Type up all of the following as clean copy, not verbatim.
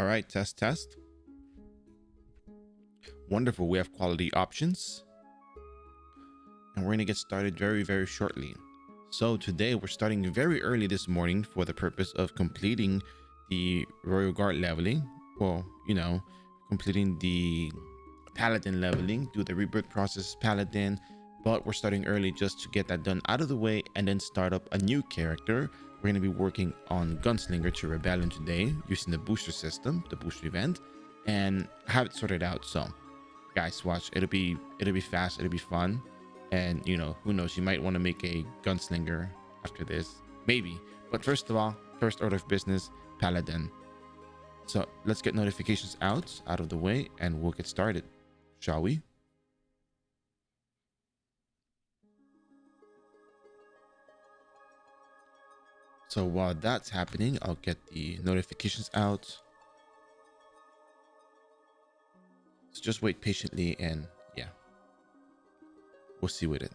All right, test. Wonderful. We have quality options, and we're going to get started very, very shortly. So today we're starting very early this morning for the purpose of completing the Royal Guard leveling. Well, completing the Paladin leveling, do the rebirth process Paladin, but we're starting early just to get that done out of the way and then start up a new character. We're going to be working on Gunslinger to Rebellion today using the booster system, the booster event, and have it sorted out. So guys, watch. It'll be fast, it'll be fun, and who knows, you might want to make a Gunslinger after this, maybe. But first of all, first order of business, Paladin. So let's get notifications out of the way and we'll get started, shall we? So while that's happening, I'll get the notifications out. So just wait patiently and yeah, we'll see with it.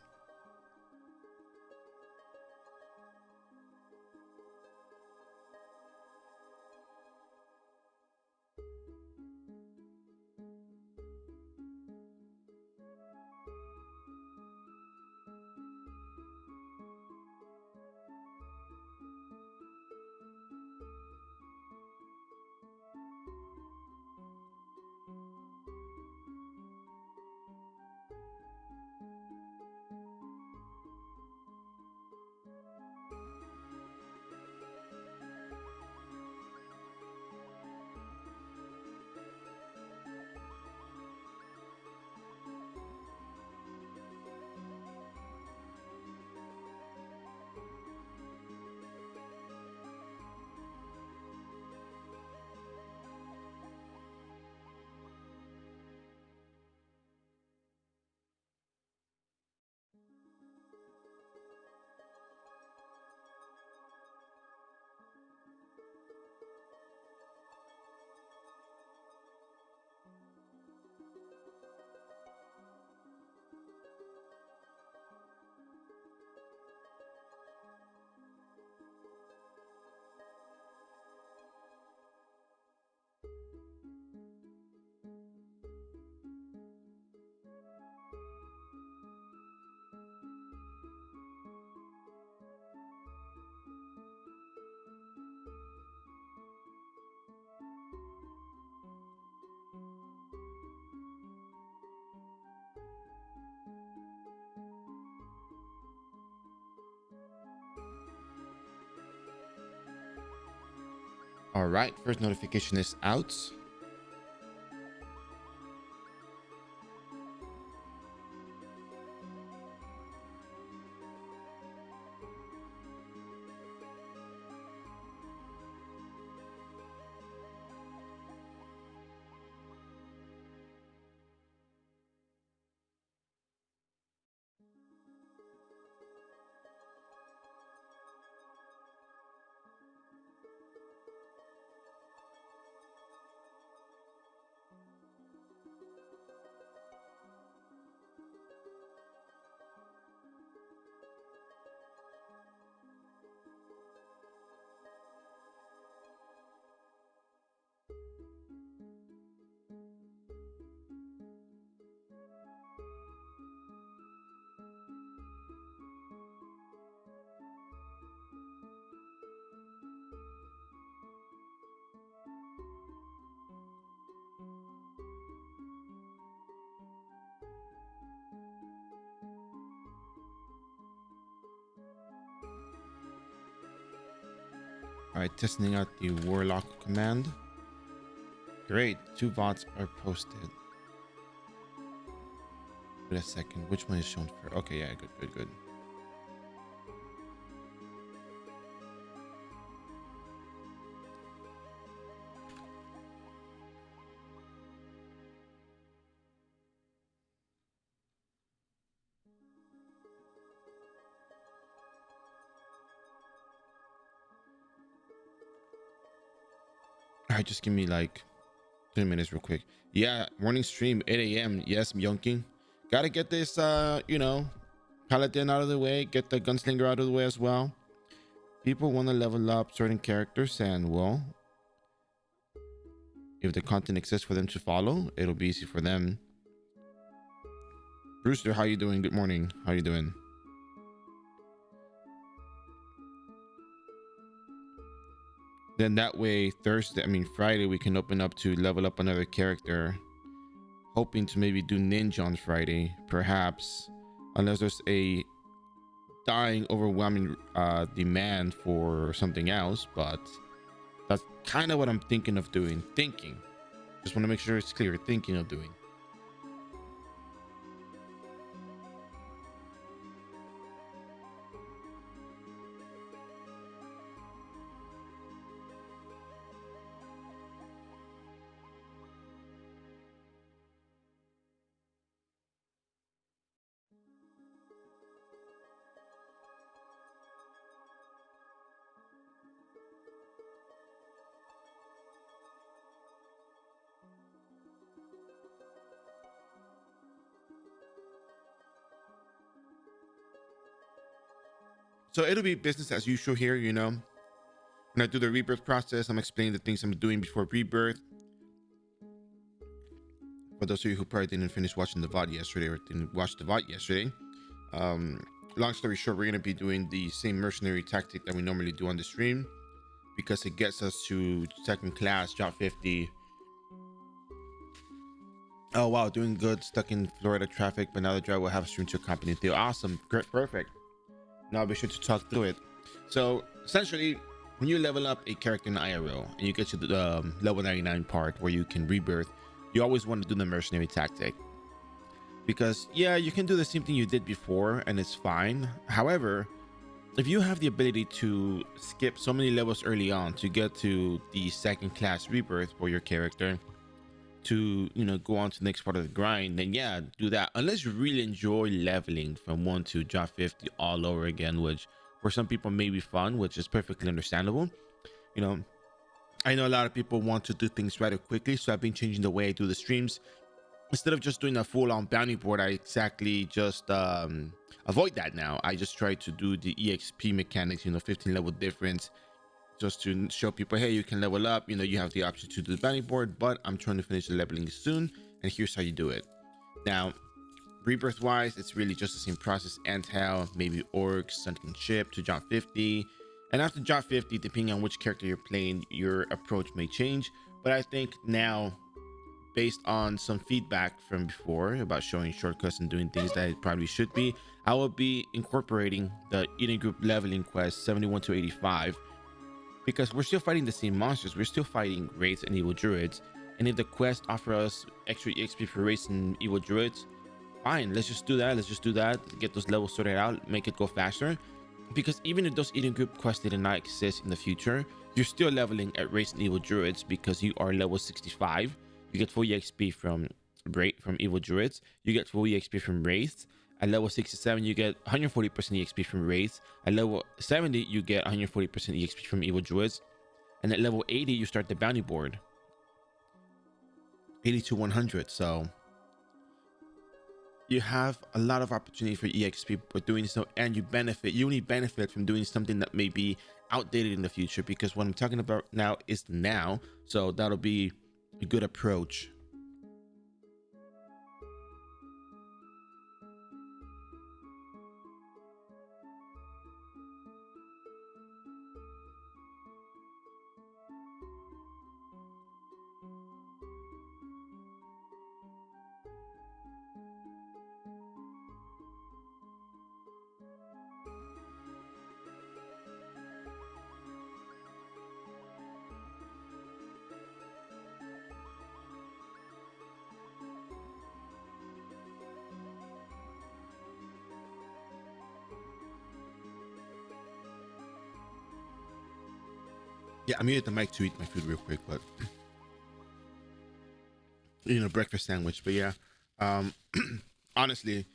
All right, first notification is out. All right, testing out the Warlock command. Great, 2 bots are posted. Wait a second, which one is shown for? Okay, yeah, good. All right, just give me like 2 minutes real quick. Yeah, morning stream, 8 a.m. Yes, Myunking. Gotta get this, Paladin out of the way, get the Gunslinger out of the way as well. People want to level up certain characters, and well, if the content exists for them to follow, it'll be easy for them. Brewster, how you doing? Good morning. How you doing? Then that way Friday, we can open up to level up another character, hoping to maybe do ninja on Friday, perhaps, unless there's a dying overwhelming demand for something else. But that's kind of what I'm thinking of doing. Just want to make sure it's clear. Thinking of doing. So it'll be business as usual here, you know. When I do the rebirth process, I'm explaining the things I'm doing before rebirth. For those of you who probably didn't finish watching the VOD yesterday or didn't watch the VOD yesterday, long story short, we're going to be doing the same mercenary tactic that we normally do on the stream, because it gets us to second class, job 50. Oh wow, doing good. Stuck in Florida traffic, but now the driver will have a stream to accompany you. Awesome, great, perfect. Now I'll be sure to talk through it. So essentially, when you level up a character in iRO and you get to the level 99 part where you can rebirth, you always want to do the mercenary tactic, because yeah, you can do the same thing you did before and it's fine. However, if you have the ability to skip so many levels early on to get to the second class rebirth for your character to, you know, go on to the next part of the grind, then yeah, do that. Unless you really enjoy leveling from 1 to job 50 all over again, which for some people may be fun, which is perfectly understandable. You know, I know a lot of people want to do things rather quickly, so I've been changing the way I do the streams. Instead of just doing a full-on bounty board, I exactly just avoid that now. I just try to do the EXP mechanics, you know, 15 level difference, just to show people, hey, you can level up, you know, you have the option to do the bounty board, but I'm trying to finish the leveling soon, and here's how you do it. Now, rebirth wise, it's really just the same process. Antel, maybe orcs, sunken ship to job 50, and after job 50, depending on which character you're playing, your approach may change. But I think now, based on some feedback from before about showing shortcuts and doing things that it probably should be, I will be incorporating the Eden Group leveling quest 71 to 85, because we're still fighting the same monsters. We're still fighting wraiths and evil druids, and if the quest offer us extra exp for wraiths and evil druids, fine, let's just do that. Get those levels sorted out, make it go faster. Because even if those Eden Group quests did not exist in the future, you're still leveling at wraiths and evil druids, because you are level 65. You get full exp from evil druids, you get full exp from wraiths. At level 67, you get 140% exp from wraiths. At level 70, you get 140% exp from evil druids. And at level 80, you start the bounty board. 80 to 100. So you have a lot of opportunity for exp for doing so, and you only benefit from doing something that may be outdated in the future, because what I'm talking about now is now. So that'll be a good approach. Yeah, I muted the mic to eat my food real quick, but you know, breakfast sandwich. But yeah, honestly,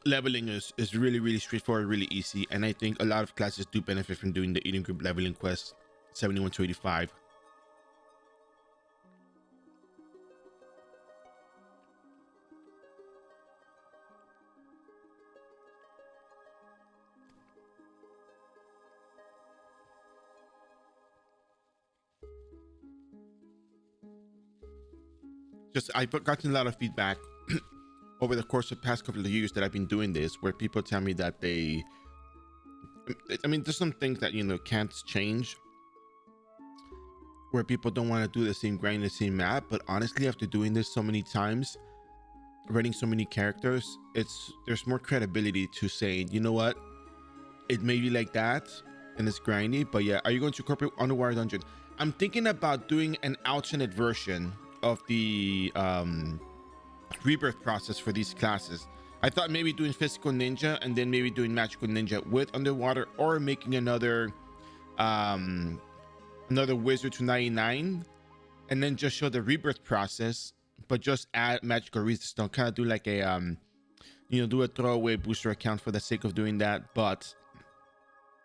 leveling is really straightforward, really easy, and I think a lot of classes do benefit from doing the Eden Group leveling quest 71 to 85. just I've gotten a lot of feedback over the course of the past couple of years that I've been doing this, where people tell me that I mean, there's some things that, you know, can't change, where people don't want to do the same grind, the same map. But honestly, after doing this so many times, running so many characters, there's more credibility to saying, you know what, it may be like that and it's grindy, but yeah. Are you going to incorporate underwater dungeon? I'm thinking about doing an alternate version of the rebirth process for these classes. I thought maybe doing physical ninja and then maybe doing magical ninja with underwater, or making another wizard to 99 and then just show the rebirth process, but just add magical resistance. Kind of do like a you know, do a throwaway booster account for the sake of doing that. But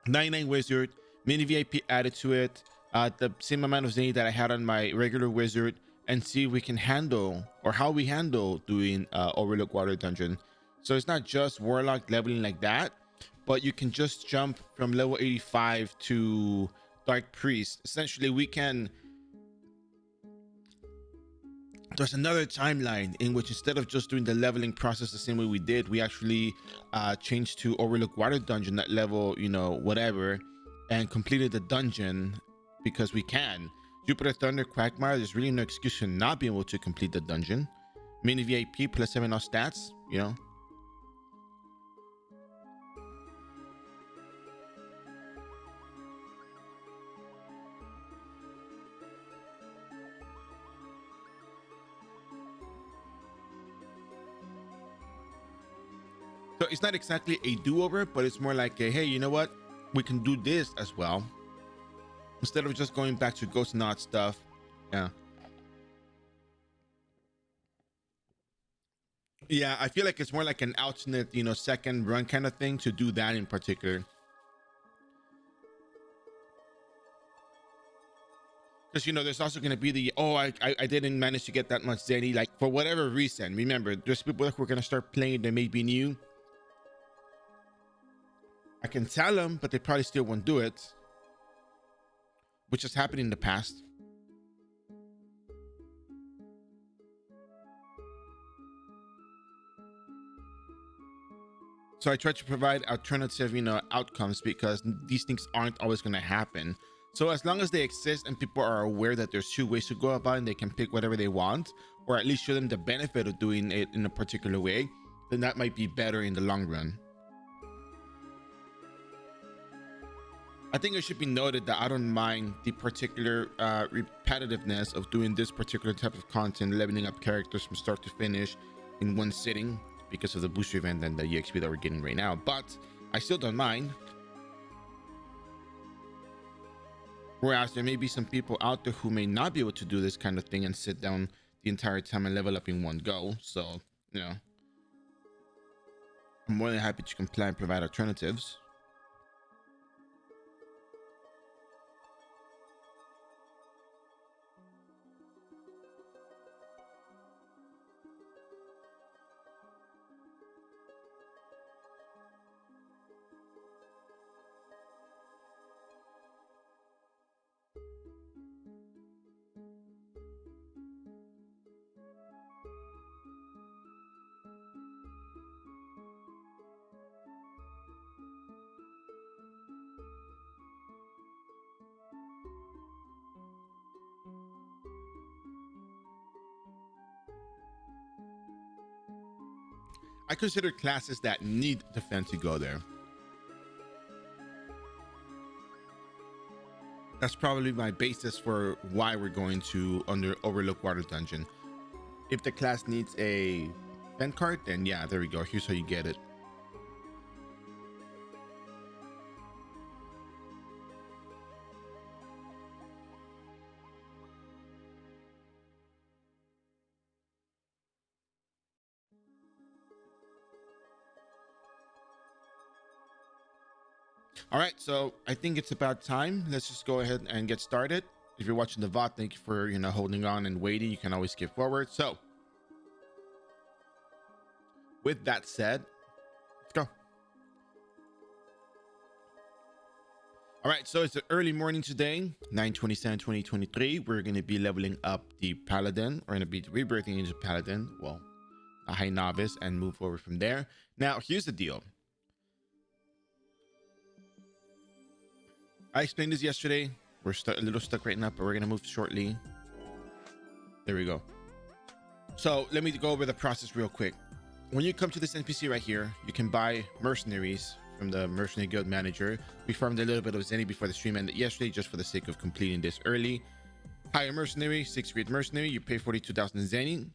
99 wizard, mini VIP added to it, the same amount of Zenny that I had on my regular wizard, and see if we can handle, or how we handle doing Overlook Water Dungeon. So it's not just Warlock leveling like that, but you can just jump from level 85 to Dark Priest. Essentially, we can... There's another timeline in which, instead of just doing the leveling process the same way we did, we actually changed to Overlook Water Dungeon at level, you know, whatever, and completed the dungeon because we can. Jupiter Thunder Quagmire, there's really no excuse for not being able to complete the dungeon. Mini VIP plus 7 off stats, you know. So it's not exactly a do-over, but it's more like a, hey, you know what? We can do this as well, instead of just going back to Ghost Knot stuff. Yeah. Yeah, I feel like it's more like an alternate, you know, second run kind of thing to do that in particular. Because, you know, there's also going to be the, oh, I didn't manage to get that much Zenny, like, for whatever reason. Remember, there's people who are going to start playing that may be new. I can tell them, but they probably still won't do it, which has happened in the past. So I try to provide alternative, you know, outcomes, because these things aren't always going to happen. So as long as they exist and people are aware that there's two ways to go about it, and they can pick whatever they want, or at least show them the benefit of doing it in a particular way, then that might be better in the long run. I think it should be noted that I don't mind the particular repetitiveness of doing this particular type of content, leveling up characters from start to finish in one sitting, because of the booster event and the EXP that we're getting right now. But I still don't mind. Whereas there may be some people out there who may not be able to do this kind of thing and sit down the entire time and level up in one go. So, you know, I'm more than happy to comply and provide alternatives. I consider classes that need defense to go there. That's probably my basis for why we're going to Overlook Water Dungeon. If the class needs a event card, then yeah, there we go. Here's how you get it. All right, so I think it's about time. Let's just go ahead and get started. If you're watching the VOD, thank you for, you know, holding on and waiting. You can always skip forward. So with that said, let's go. All right, so it's an early morning today, 9/27/2023. We're going to be leveling up the Paladin. We're going to be rebirthing into Paladin, well, a high novice, and move forward from there. Now, here's the deal. I explained this yesterday. We're a little stuck right now, but we're going to move shortly. There we go. So let me go over the process real quick. When you come to this NPC right here, you can buy mercenaries from the mercenary guild manager. We farmed a little bit of Zenny before the stream ended yesterday, just for the sake of completing this early. Hire mercenary, 6th grade mercenary. You pay 42,000 Zenny.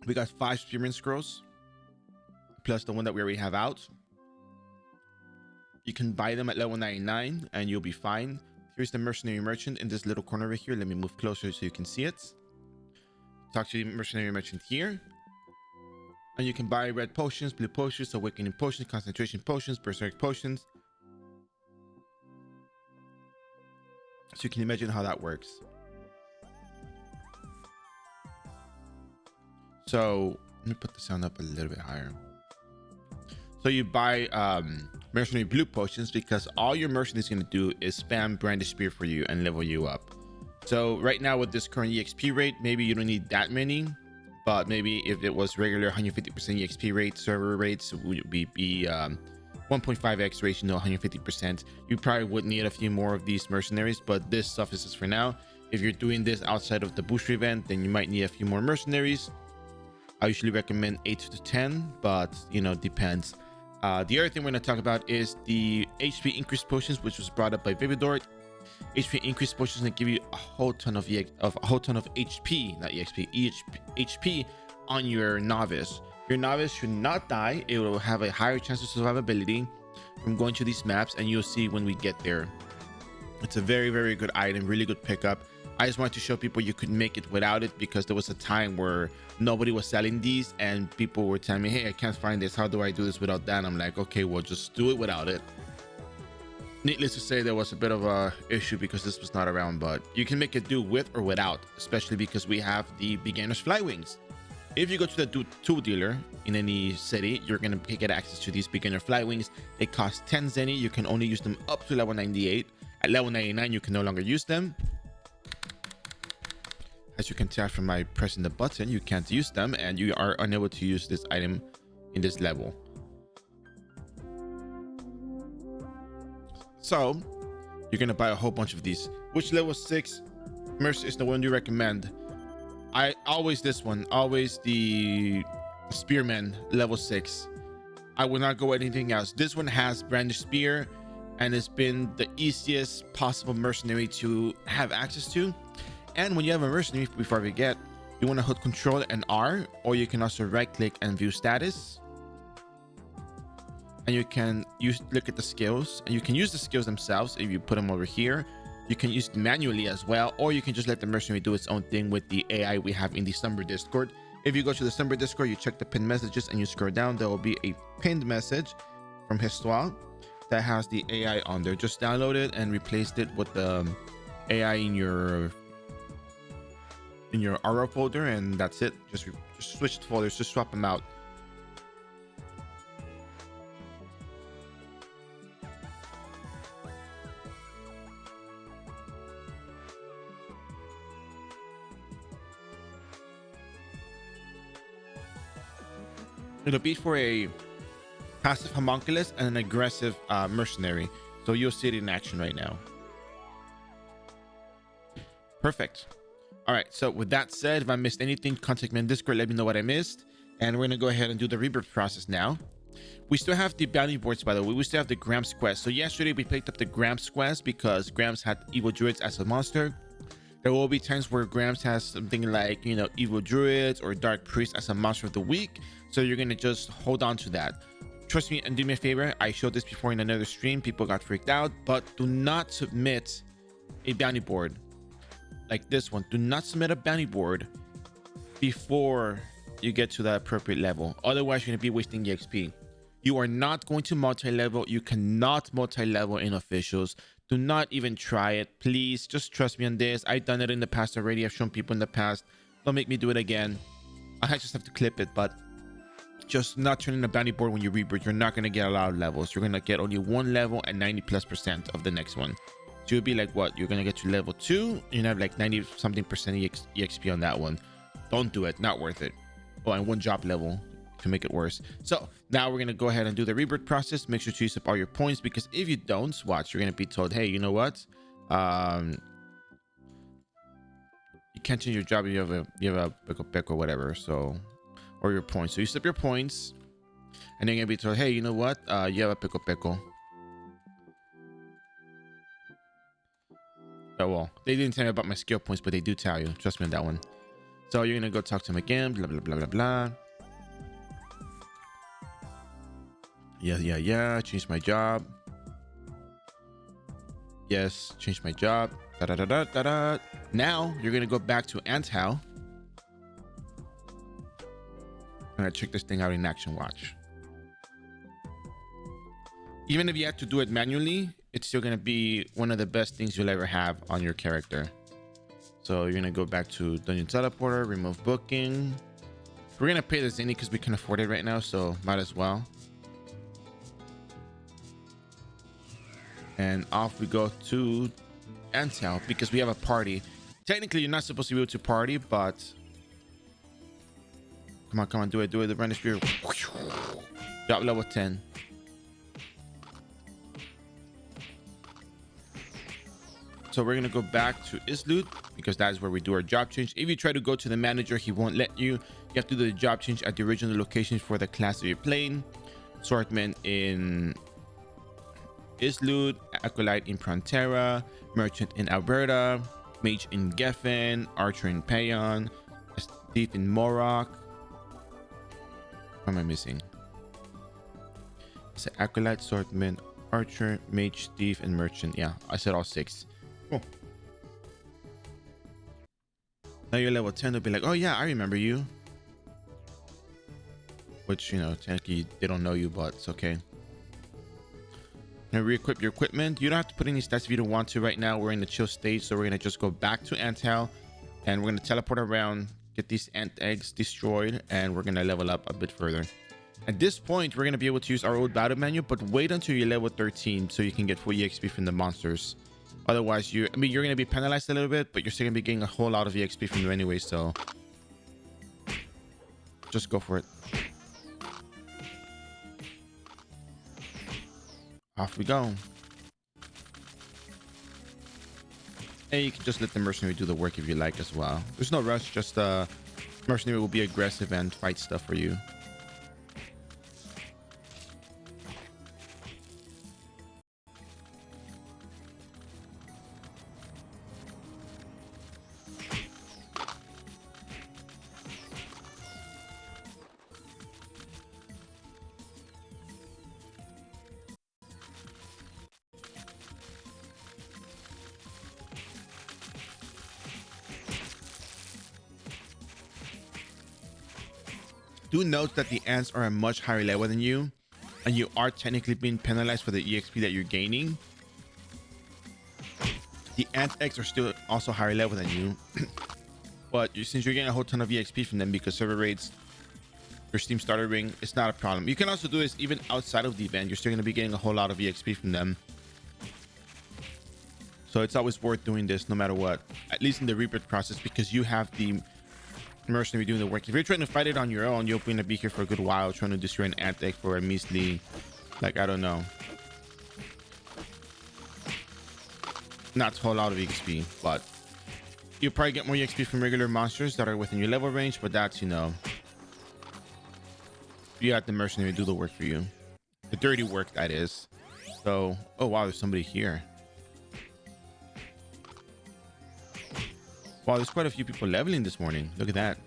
We got 5 spearman scrolls, plus the one that we already have out. You can buy them at level 99 and you'll be fine. Here's the mercenary merchant in this little corner over here. Let me move closer so you can see it. Talk to the mercenary merchant here. And you can buy red potions, blue potions, awakening potions, concentration potions, berserk potions. So you can imagine how that works. So let me put the sound up a little bit higher. So you buy mercenary blue potions because all your mercenary is going to do is spam brandish spear for you and level you up. So right now with this current EXP rate, maybe you don't need that many. But maybe if it was regular 150% EXP rate, server rates would be 1.5x ratio to 150%. You probably would need a few more of these mercenaries, but this suffices for now. If you're doing this outside of the booster event, then you might need a few more mercenaries. I usually recommend 8 to 10, but you know, depends. The other thing we're going to talk about is the HP increase potions, which was brought up by Vividort. HP increase potions going to give you a whole ton of HP, not EXP, HP on your novice. Your novice should not die. It will have a higher chance of survivability from going to these maps, and you'll see when we get there. It's a very, very good item, really good pickup. I just wanted to show people you could make it without it, because there was a time where nobody was selling these and people were telling me, hey, I can't find this. How do I do this without that? And I'm like, okay, well, just do it without it. Needless to say, there was a bit of a issue because this was not around, but you can make it do with or without, especially because we have the beginner's fly wings. If you go to the tool dealer in any city, you're going to get access to these beginner fly wings. They cost 10 Zenny. You can only use them up to level 98. At level 99, you can no longer use them. As you can tell from my pressing the button, you can't use them and you are unable to use this item in this level. So you're going to buy a whole bunch of these. Which level 6 merc is the one you recommend? I always this one, always the spearman level 6. I will not go with anything else. This one has brandish spear and it's been the easiest possible mercenary to have access to. And when you have a mercenary, before we forget, you want to hold control and R, or you can also right click and view status. And you can look at the skills, and you can use the skills themselves if you put them over here. You can use them manually as well, or you can just let the mercenary do its own thing with the AI we have in the Slumber Discord. If you go to the Slumber Discord, you check the pinned messages and you scroll down, there will be a pinned message from Histoire that has the AI on there. Just download it and replace it with the AI in your iRO folder, and that's it. Just switch the folders, just swap them out. It'll be for a passive homunculus and an aggressive mercenary. So you'll see it in action right now. Perfect. All right. So with that said, if I missed anything, contact me in Discord. Let me know what I missed. And we're going to go ahead and do the rebirth process now. We still have the bounty boards, by the way. We still have the Gramps quest. So yesterday we picked up the Gramps quest because Gramps had evil druids as a monster. There will be times where Gramps has something like, you know, evil druids or dark priest as a monster of the week. So you're going to just hold on to that. Trust me and do me a favor. I showed this before in another stream. People got freaked out, but do not submit a bounty board like this one. Do not submit a bounty board before you get to that appropriate level. Otherwise, you're going to be wasting EXP. You are not going to multi-level. You cannot multi-level in officials. Do not even try it. Please, just trust me on this. I've done it in the past already. I've shown people in the past. Don't make me do it again. I just have to clip it, but just not turning the bounty board when you rebirth, you're not going to get a lot of levels. You're going to get only one level and 90+% of the next one. So you'll be like, what? You're going to get to level 2. You have like 90 something percent EXP on that one. Don't do it. Not worth it. Oh, and one job level to make it worse. So now we're going to go ahead and do the rebirth process. Make sure to use up all your points, because if you don't, watch, you're going to be told, hey, you know what? You can't change your job if you have a pick or whatever. So, or your points. So you use up your points, and then you're going to be told, hey, you know what? You have a pico. Oh, well, they didn't tell me about my skill points, but they do tell you. Trust me on that one. So you're going to go talk to him again. Blah, blah, blah, blah, blah. Yeah. Change my job. Yes, change my job. Da. Now you're going to go back to Anthow. I'm going to check this thing out in action. Watch. Even if you have to do it manually, it's still going to be one of the best things you'll ever have on your character. So you're going to go back to Dungeon Teleporter, remove booking. We're going to pay the Zany because we can afford it right now, so might as well. And off we go to Anthow because we have a party. Technically, you're not supposed to be able to party, but... Come on, do it. The Brandon Spear. Drop level 10. So we're going to go back to Islut because that is where we do our job change. If you try to go to the manager, he won't let you. You have to do the job change at the original location for the class that you're playing. Swordsman in Islut, Acolyte in Prontera, Merchant in Alberta, Mage in Geffen, Archer in Payon, Thief in Morok. What am I missing? It's Acolyte, Swordsman, Archer, Mage, Thief, and Merchant. Yeah, I said all 6. Cool. Now you're level 10, they'll be like, oh yeah, I remember you. Which, you know, technically they don't know you, but it's okay. Now re-equip your equipment. You don't have to put any stats if you don't want to right now. We're in the chill stage, so we're going to just go back to Anthow and we're going to teleport around, get these ant eggs destroyed, and we're going to level up a bit further. At this point, we're going to be able to use our old battle manual, but wait until you're level 13 so you can get full EXP from the monsters. Otherwise, you're going to be penalized a little bit, but you're still going to be getting a whole lot of EXP from them anyway, so just go for it. Off we go. And you can just let the mercenary do the work if you like as well. There's no rush, just mercenary will be aggressive and fight stuff for you. Do note that the ants are a much higher level than you, and you are technically being penalized for the EXP that you're gaining. The ant eggs are still also higher level than you, but since you're getting a whole ton of EXP from them because server rates, your Steam starter ring, it's not a problem. You can also do this even outside of the event. You're still going to be getting a whole lot of EXP from them. So it's always worth doing this no matter what, at least in the rebirth process, because you have the mercenary doing the work. If you're trying to fight it on your own, you're going to be here for a good while trying to destroy an ant egg for a measly, like, I don't know, not a whole lot of XP, but you'll probably get more XP from regular monsters that are within your level range, but that's, you know, you got the mercenary do the work for you, the dirty work, that is. So, oh wow, there's somebody here. Wow, there's quite a few people leveling this morning. Look at that.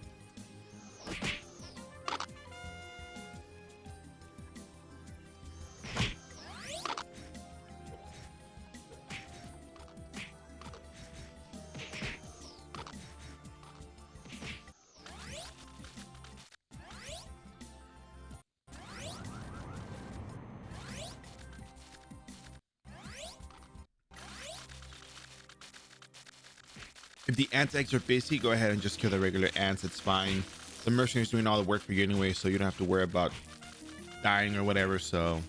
If the ant eggs are busy, go ahead and just kill the regular ants. It's fine. the mercenary's doing all the work for you anyway, so you don't have to worry about dying or whatever. So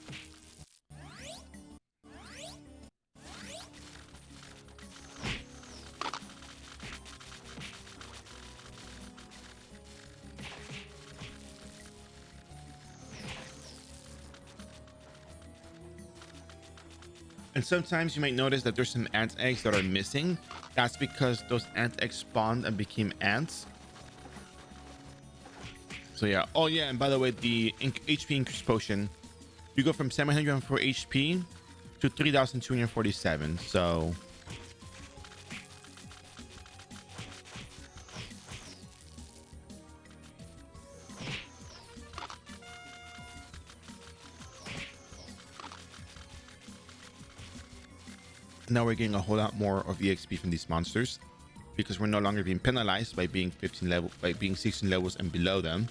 and sometimes you might notice that there's some ant eggs that are missing. That's because those ant eggs spawned and became ants. So yeah. Oh yeah, and by the way, the HP increase potion, you go from 704 HP to 3247. So now we're getting a whole lot more of EXP from these monsters because we're no longer being penalized by being 15 level, by being 16 levels and below them.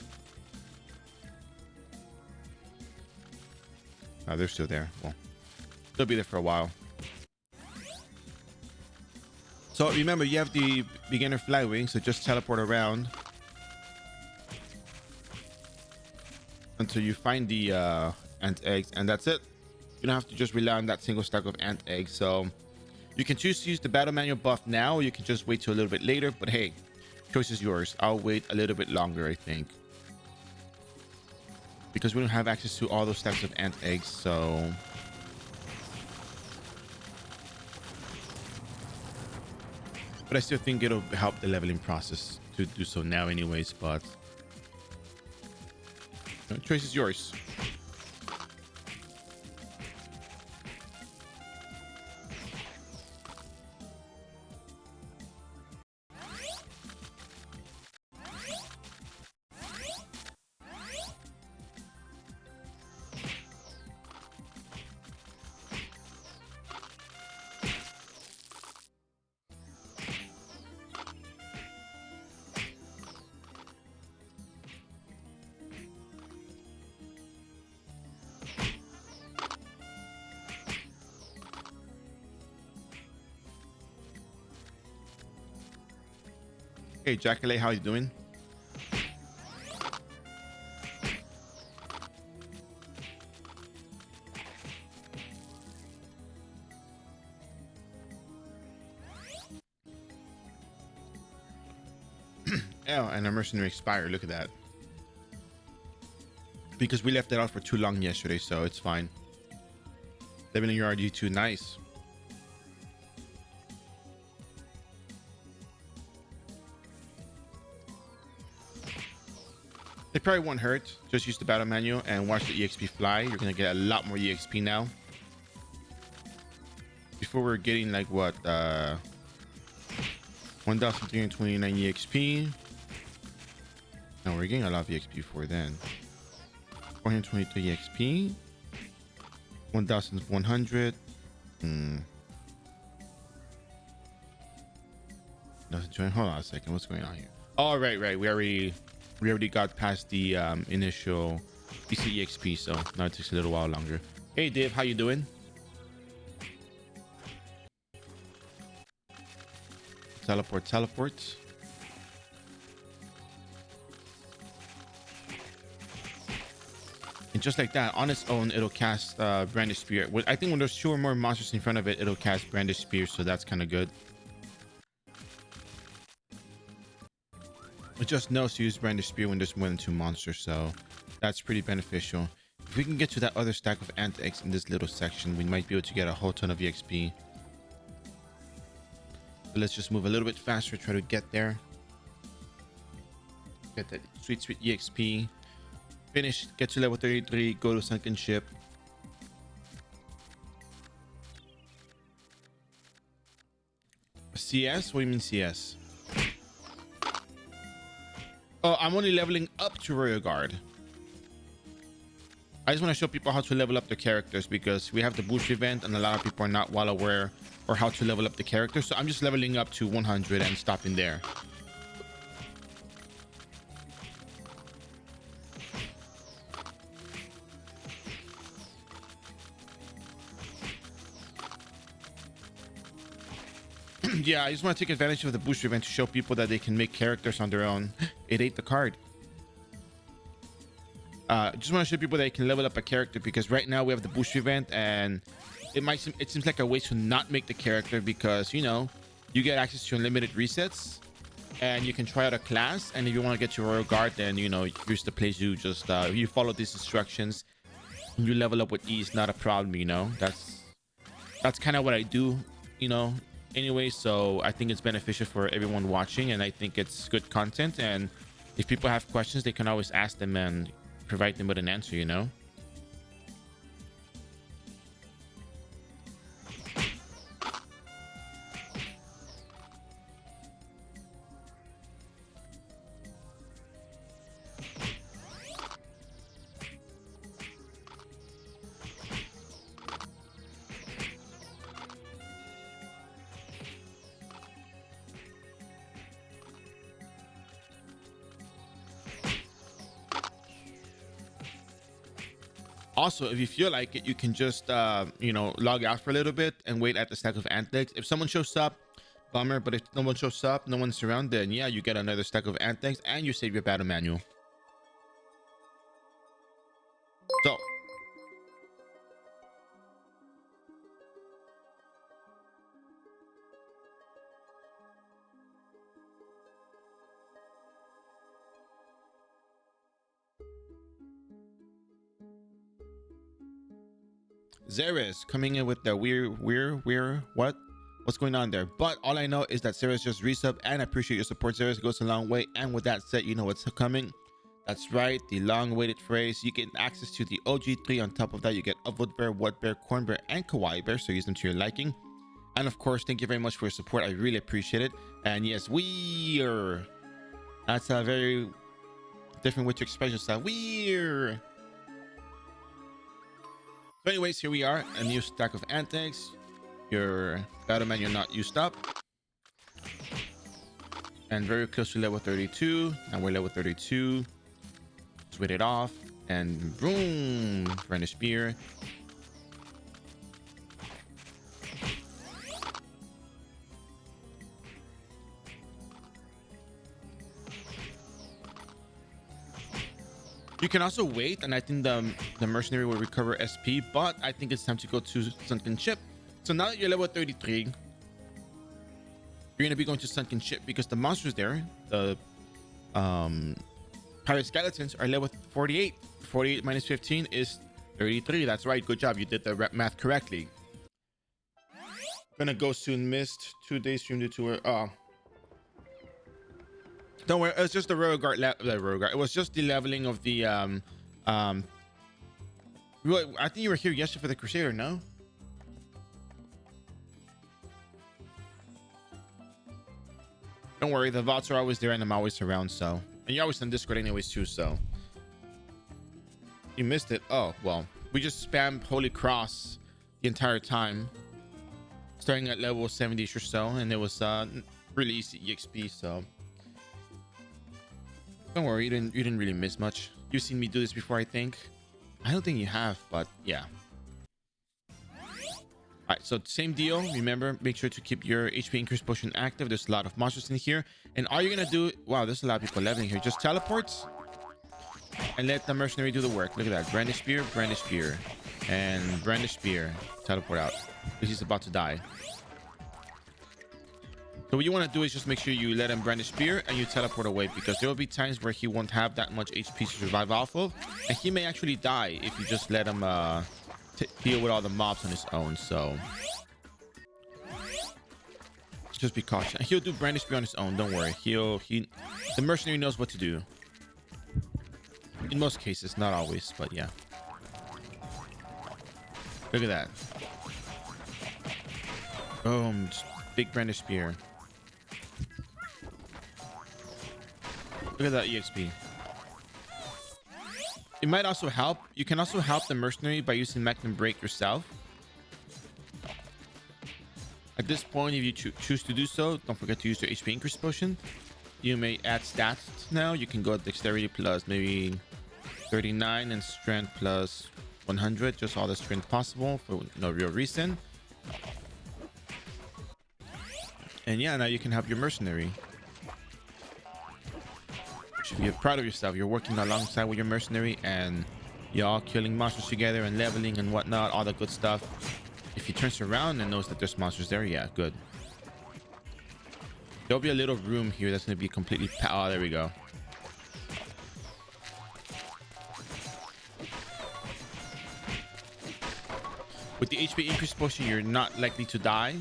Oh, they're still there. Well, they'll be there for a while. So remember, you have the beginner fly wing, so just teleport around until you find the ant eggs, and that's it. You don't have to just rely on that single stack of ant eggs. So you can choose to use the battle manual buff now, or you can just wait till a little bit later. But hey, choice is yours. I'll wait a little bit longer, I think, because we don't have access to all those stacks of ant eggs. So but I still think it'll help the leveling process to do so now anyways. But choice is yours. Hey, Jacqueline, how you doing? Oh, and a mercenary expire. Look at that. Because we left it out for too long yesterday, so it's fine. Leveling your RD2, nice. It probably won't hurt. Just use the battle manual and watch the EXP fly. You're gonna get a lot more EXP now. Before we're getting like what, 1329 EXP. No, we're getting a lot of EXP before then. 423 EXP. 1100. Hold on a second. What's going on here? Oh, right. We already got past the initial PC EXP, so now it takes a little while longer. Hey Dave, how you doing? Teleport. And just like that, on its own, it'll cast Brandish Spear. I think when there's 2 or more monsters in front of it, it'll cast Brandish Spear, so that's kind of good. It just knows to use Brandish Spear when there's more than 2 monsters, so that's pretty beneficial. If we can get to that other stack of ant eggs in this little section, we might be able to get a whole ton of EXP. So let's just move a little bit faster, try to get there. Get that sweet EXP. Finish, get to level 33, go to Sunken Ship. CS? What do you mean CS? Oh, I'm only leveling up to Royal Guard. I just want to show people how to level up their characters because we have the boost event and a lot of people are not well aware or how to level up the character. So I'm just leveling up to 100 and stopping there. Yeah, I just want to take advantage of the booster event to show people that they can make characters on their own. It ate the card. Just want to show people that you can level up a character, because right now we have the boost event, and it seems like a way to not make the character, because you know you get access to unlimited resets, and you can try out a class. And if you want to get your royal guard, then you know here's the place. You just you follow these instructions and you level up with ease, not a problem. You know, that's kind of what I do, you know, anyway. So I think it's beneficial for everyone watching, and I think it's good content. And if people have questions, they can always ask them and provide them with an answer, you know. Also, if you feel like it, you can just you know, log out for a little bit and wait at the stack of antics. If someone shows up, bummer. But if no one shows up, no one's around, then yeah, you get another stack of antics and you save your battle manual. So Zeres coming in with the what's going on there? But all I know is that Zeres just resub, and I appreciate your support. Zeres goes a long way. And with that said, you know what's coming. That's right, the long-awaited phrase. You get access to the OG3. On top of that, you get Upvote Bear, What Bear, Corn Bear, and Kawaii Bear. So use them to your liking. And of course, thank you very much for your support. I really appreciate it. And yes, that's a very different way to express yourself. So anyways, here we are, a new stack of antics. Your battle manual not used up. And very close to level 32. And we're level 32. Switch it off. And boom! Run a spear. You can also wait, and I think the mercenary will recover SP, but I think it's time to go to Sunken Ship. So now that you're level 33, you're going to be going to Sunken Ship, because the monsters there, the pirate skeletons, are level 48. 48 minus 15 is 33. That's right. Good job. You did the math correctly. Gonna go soon. Missed 2 days stream due to don't worry, it's just the royal guard. It was just the leveling of the I think you were here yesterday for the Crusader, no? Don't worry, the VODs are always there, and I'm always around. So, and you're always on Discord anyways too. So you missed it. Oh well, we just spammed Holy Cross the entire time, starting at level 70 or so, and it was really easy EXP. So. Don't worry, you didn't really miss much. You've seen me do this before, I think. I don't think you have, but yeah. Alright, so same deal. Remember, make sure to keep your HP increase potion active. There's a lot of monsters in here. And all you're gonna do, wow, there's a lot of people leveling here. Just teleports and let the mercenary do the work. Look at that. Brandish spear, and brandish spear. Teleport out, because he's about to die. So what you want to do is just make sure you let him brandish spear and you teleport away, because there will be times where he won't have that much HP to survive off of, and he may actually die if you just let him deal with all the mobs on his own. So just be cautious. He'll do brandish spear on his own. Don't worry. The mercenary knows what to do. In most cases, not always, but yeah. Look at that. Boom! Big brandish spear. Look at that EXP. It might also help. You can also help the mercenary by using Magnum Break yourself. At this point, if you choose to do so, don't forget to use your HP increase potion. You may add stats now. You can go at dexterity plus maybe 39 and strength plus 100. Just all the strength possible for no real reason. And yeah, now you can help your mercenary. should be proud of yourself. You're working alongside with your mercenary and y'all killing monsters together and leveling and whatnot, all the good stuff. If he turns around and knows that there's monsters there, yeah, good. There'll be a little room here that's going to be completely... Oh, there we go. With the HP increase potion, you're not likely to die,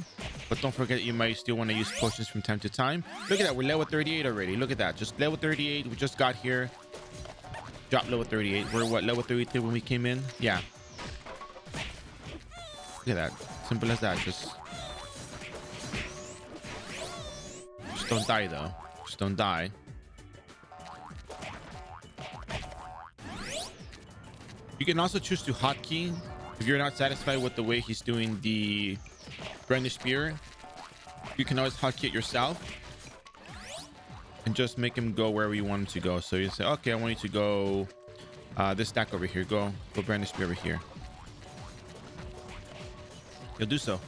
but don't forget you might still want to use potions from time to time. Look at that, we're level 38 already. Look at that, just level 38. We just got here. Drop level 38. We're what, level 33 when we came in? Yeah. Look at that, simple as that. Just don't die though. Just don't die. You can also choose to hotkey. If you're not satisfied with the way he's doing the branded spear, you can always hotkey it yourself and just make him go wherever you want him to go. So you say, okay, I want you to go this stack over here. Go branded spear over here. You'll do so.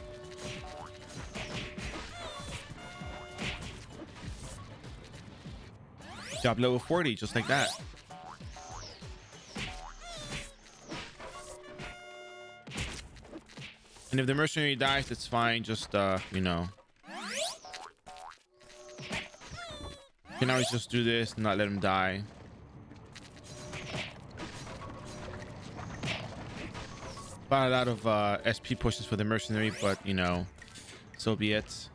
Job level 40, just like that. And if the mercenary dies, it's fine. Just, you know, you can always just do this and not let him die. Bought a lot of SP pushes for the mercenary, but, you know, so be it.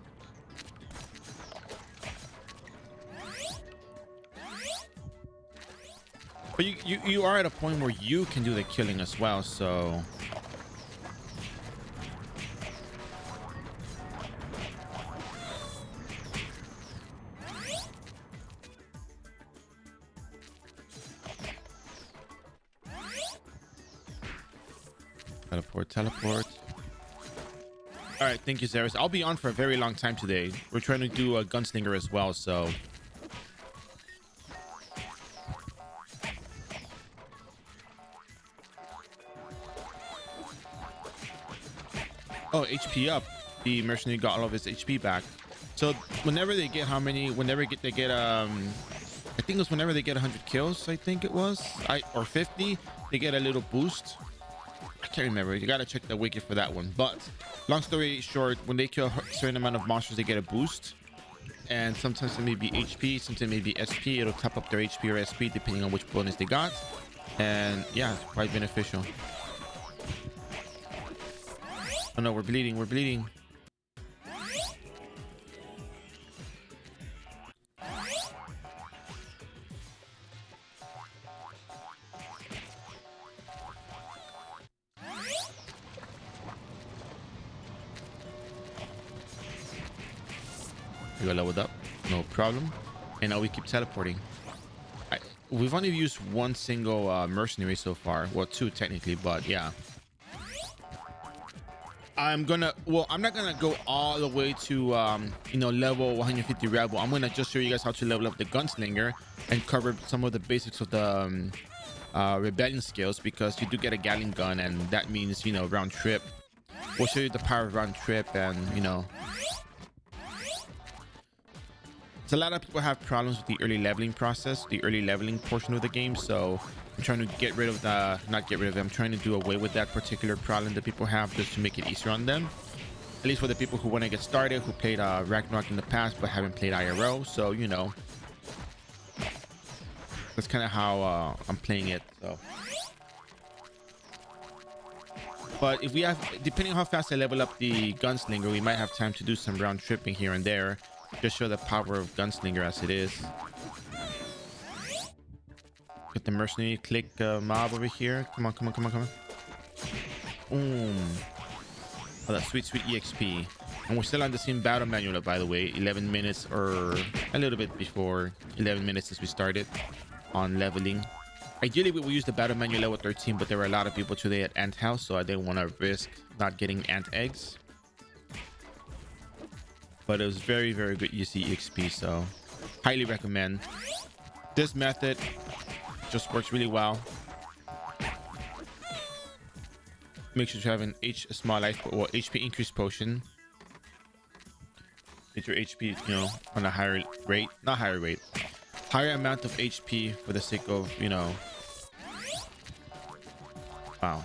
But you are at a point where you can do the killing as well, so... Teleport. All right, thank you, Zeris. I'll be on for a very long time today. We're trying to do a gunslinger as well, so oh, HP up. The mercenary got all of his HP back. So whenever they get they get I think it was whenever they get 100 kills, I think it was, or 50, they get a little boost. I can't remember. You gotta check the wiki for that one. But long story short, when they kill a certain amount of monsters, they get a boost, and sometimes it may be HP, sometimes it may be SP. It'll top up their HP or SP depending on which bonus they got, and yeah, it's quite beneficial. Oh no, we're bleeding. We got leveled up, no problem. And now we keep teleporting. We've only used one single mercenary so far. Well, two technically, but yeah. I'm not gonna go all the way to you know, level 150 rebel. I'm gonna just show you guys how to level up the gunslinger and cover some of the basics of the rebellion skills, because you do get a Gatling gun, and that means, you know, round trip. We'll show you the power of round trip, and you know, a lot of people have problems with the early leveling process, the early leveling portion of the game. So I'm trying to get rid of the, not get rid of it, I'm trying to do away with that particular problem that people have, just to make it easier on them. At least for the people who want to get started, who played Ragnarok in the past but haven't played iRO. So, you know, that's kind of how I'm playing it. So, but if we have, depending on how fast I level up the gunslinger, we might have time to do some round tripping here and there. Just show the power of gunslinger as it is. Get the mercenary, click mob over here. Come on. Boom. Oh, that sweet EXP. And we're still on the same battle manual, by the way. 11 minutes, or a little bit before 11 minutes since we started on leveling. Ideally, we will use the battle manual level 13, but there were a lot of people today at Ant House, so I didn't want to risk not getting ant eggs. But it was very good UC EXP, so highly recommend. This method just works really well. Make sure to have an small life or HP increase potion. Get your HP, you know, on a higher rate, not higher rate, higher amount of HP for the sake of, you know. Wow.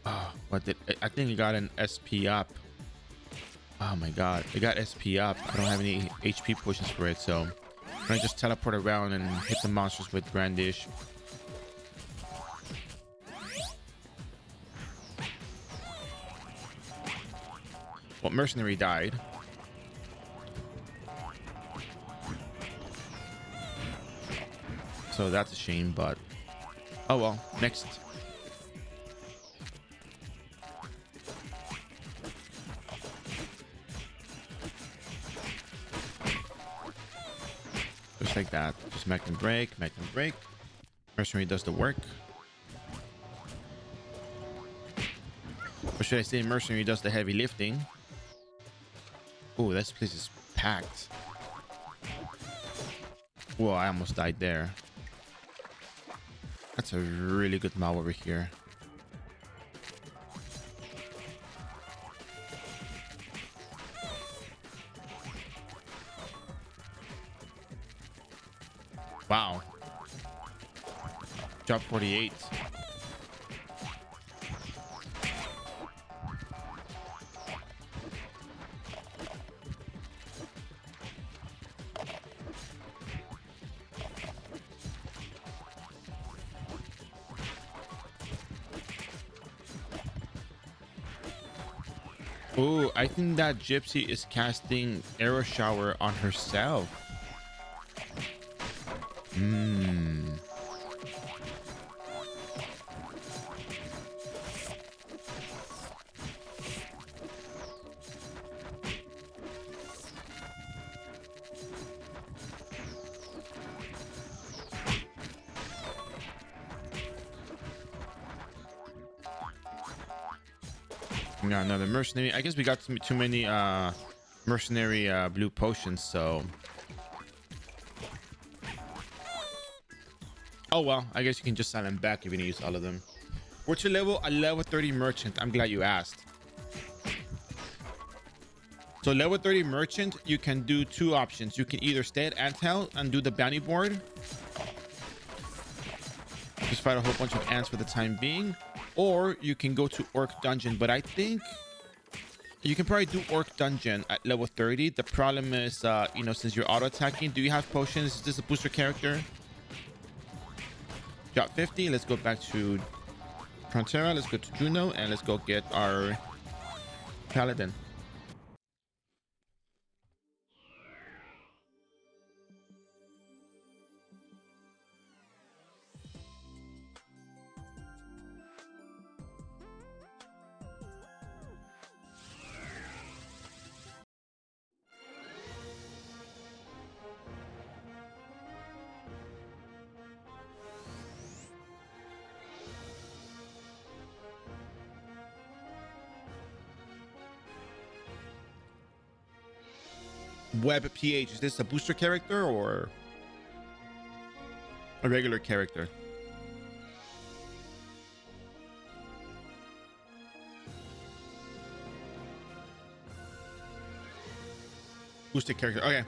Oh, what did I think he got an SP up. Oh my god, it got SP up. I don't have any HP potions for it, so I'm gonna just teleport around and hit the monsters with brandish. Well, mercenary died. So that's a shame, but oh well. Next. Just like that. Just make them break, make them break. Mercenary does the work. Or should I say mercenary does the heavy lifting? Oh, this place is packed. Whoa, I almost died there. That's a really good mob over here. Wow. Drop 48. Oh, I think that Gypsy is casting arrow shower on herself. No, another mercenary. I guess we got too many mercenary blue potions, so oh well, I guess you can just sell them back if you use all of them. What's your level? A level 30 merchant. I'm glad you asked. So level 30 merchant, you can do two options. You can either stay at Anthill and do the bounty board, just fight a whole bunch of ants for the time being, or you can go to Orc Dungeon. But I think you can probably do Orc Dungeon at level 30. The problem is, you know, since you're auto attacking, do you have potions? Is this a booster character? Drop 50. Let's go back to Frontera. Let's go to Juno and let's go get our Paladin. Web PH, is this a booster character or a regular character? Booster character. Okay.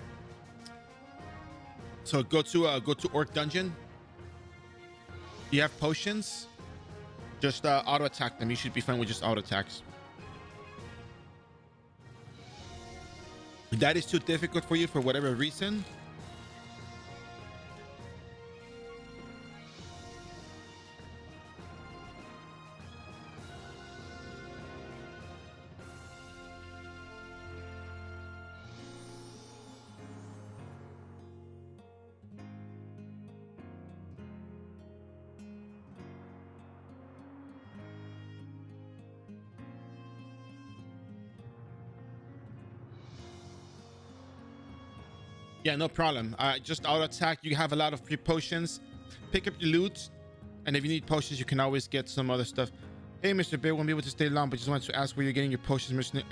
So go to Orc Dungeon. You have potions. Just auto attack them. You should be fine with just auto attacks. If that is too difficult for you for whatever reason, yeah, no problem. Just auto attack. You have a lot of free potions. Pick up your loot, and if you need potions, you can always get some other stuff. Hey, Mr. Bear, won't be able to stay long, but just wanted to ask where you're getting your potions, Mr.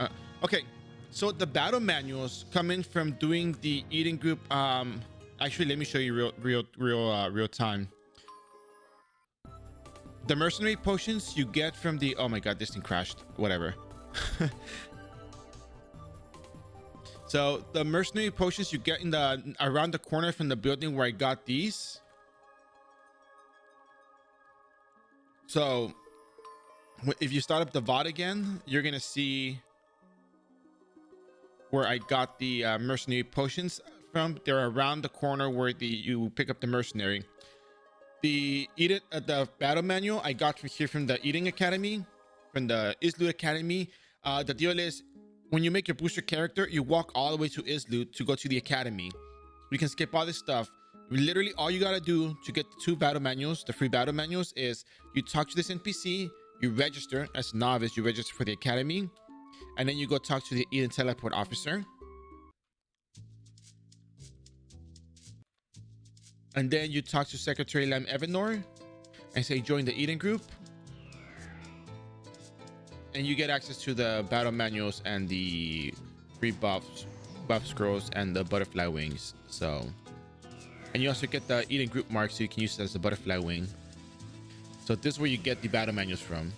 Okay, so the battle manuals come in from doing the eating group. Actually, let me show you real time. The mercenary potions you get from the. Oh my God, this thing crashed. Whatever. So the mercenary potions you get in the around the corner from the building where I got these. So if you start up the VOD again, you're gonna see where I got the mercenary potions from. They're around the corner where you pick up the mercenary. The the battle manual I got from here from the Eating Academy, from the Islu Academy. The deal is, when you make your booster character, you walk all the way to Islu to go to the academy. You can skip all this stuff. Literally, all you gotta do to get the 2 battle manuals, the free battle manuals, is you talk to this NPC, you register as novice, you register for the academy, and then you go talk to the Eden Teleport officer. And then you talk to Secretary Lam Evanor and say join the Eden group. And you get access to the battle manuals and the free buff scrolls and the butterfly wings. So, and you also get the Eden group mark, so you can use it as a butterfly wing. So this is where you get the battle manuals from.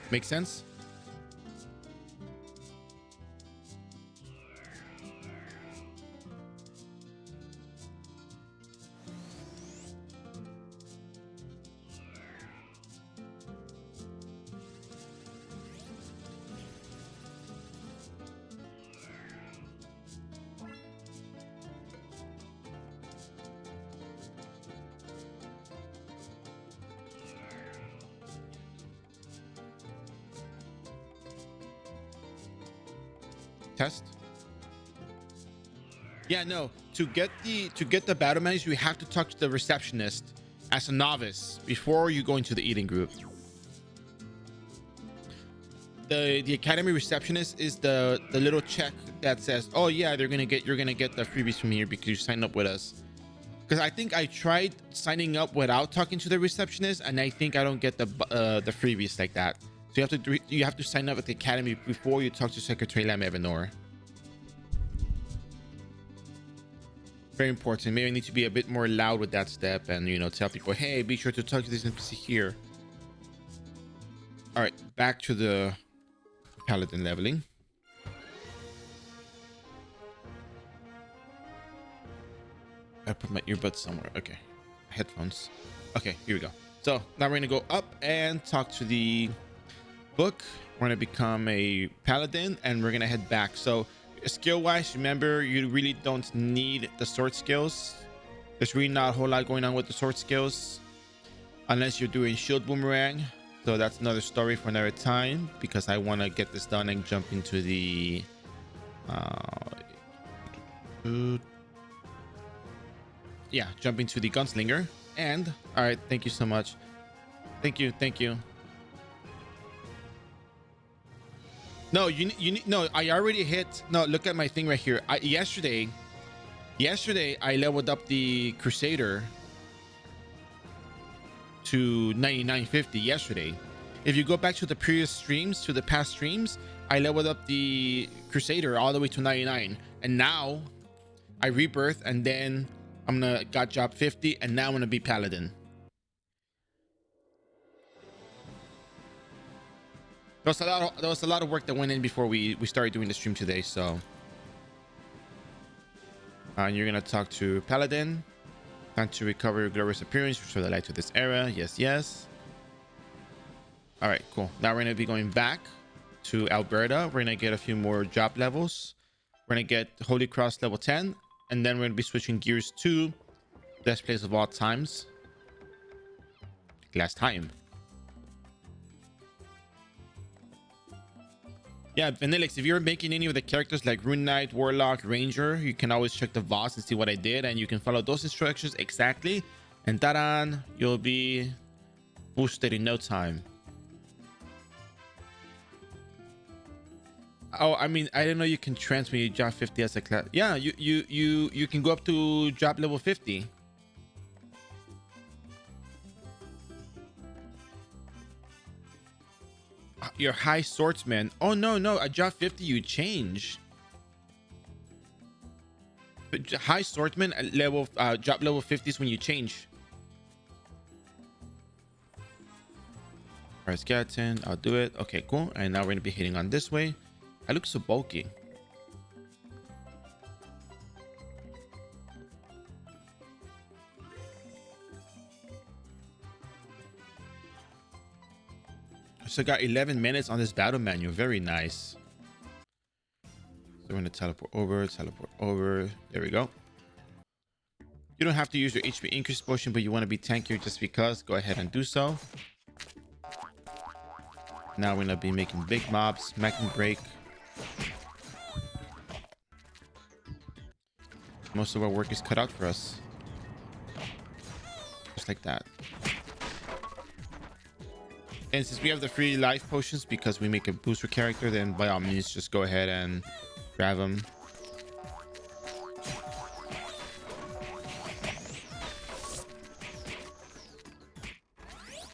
Make sense? Test. Yeah, no, to get the battle manuals, you have to talk to the receptionist as a novice before you go into the Eden group. The academy receptionist is the little check that says, oh yeah, you're gonna get the freebies from here because you signed up with us. Because I think I tried signing up without talking to the receptionist, and I think I don't get the freebies like that. So you have to sign up at the academy before you talk to Secretary Lam Evanor. Very important. Maybe I need to be a bit more loud with that step, and tell people, hey, be sure to talk to this NPC here. All right, back to the Paladin leveling. I put my earbuds somewhere. Okay, headphones. Okay, here we go. So now we're gonna go up and talk to the book. We're gonna become a paladin, and we're gonna head back. So skill wise, remember, you really don't need the sword skills. There's really not a whole lot going on with the sword skills unless you're doing shield boomerang. So that's another story for another time, because I want to get this done and jump into the jump into the gunslinger. And all right, thank you so much. Thank you. No, you need, no, I already hit. No, look at my thing right here. Yesterday I leveled up the Crusader to 9950 yesterday. If you go back to the previous streams, to the past streams, I leveled up the Crusader all the way to 99, and now I rebirth, and then I'm gonna got job 50, and now I'm gonna be Paladin. There was a lot of work that went in before we started doing the stream today. So you're gonna talk to Paladin. Time to recover your glorious appearance, restore the light to this era. Yes. All right, cool. Now we're gonna be going back to Alberta. We're gonna get a few more job levels. We're gonna get Holy Cross level 10, and then we're gonna be switching gears to best place of all times. Last time. Yeah, Vanillix, if you're making any of the characters like Rune Knight, Warlock, Ranger, you can always check the VODs and see what I did, and you can follow those instructions exactly, and ta-da, you'll be boosted in no time. Oh, I mean, I didn't know you can transfer your job 50 as a class. Yeah, you can go up to job level 50. Your high swordsman. Oh no, at job 50 you change. But high swordsman at level job level 50 is when you change. Alright, skeleton, I'll do it. Okay, cool. And now we're gonna be hitting on this way. I look so bulky. So got 11 minutes on this battle menu. Very nice. So we're gonna teleport over. There we go. You don't have to use your HP increase potion, but you want to be tankier just because. Go ahead and do so. Now we're gonna be making big mobs, smack and break. Most of our work is cut out for us. Just like that. And since we have the free life potions because we make a booster character, then by all means just go ahead and grab them.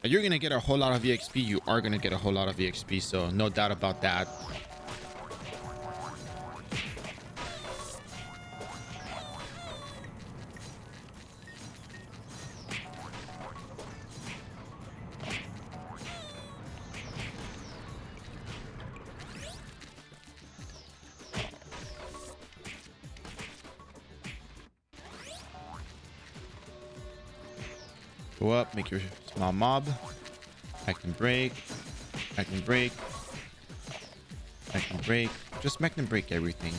You're gonna get a whole lot of EXP. You are gonna get a whole lot of EXP, so no doubt about that. Go up, make your small mob. I can break. I can break. I can break. Just make them break everything.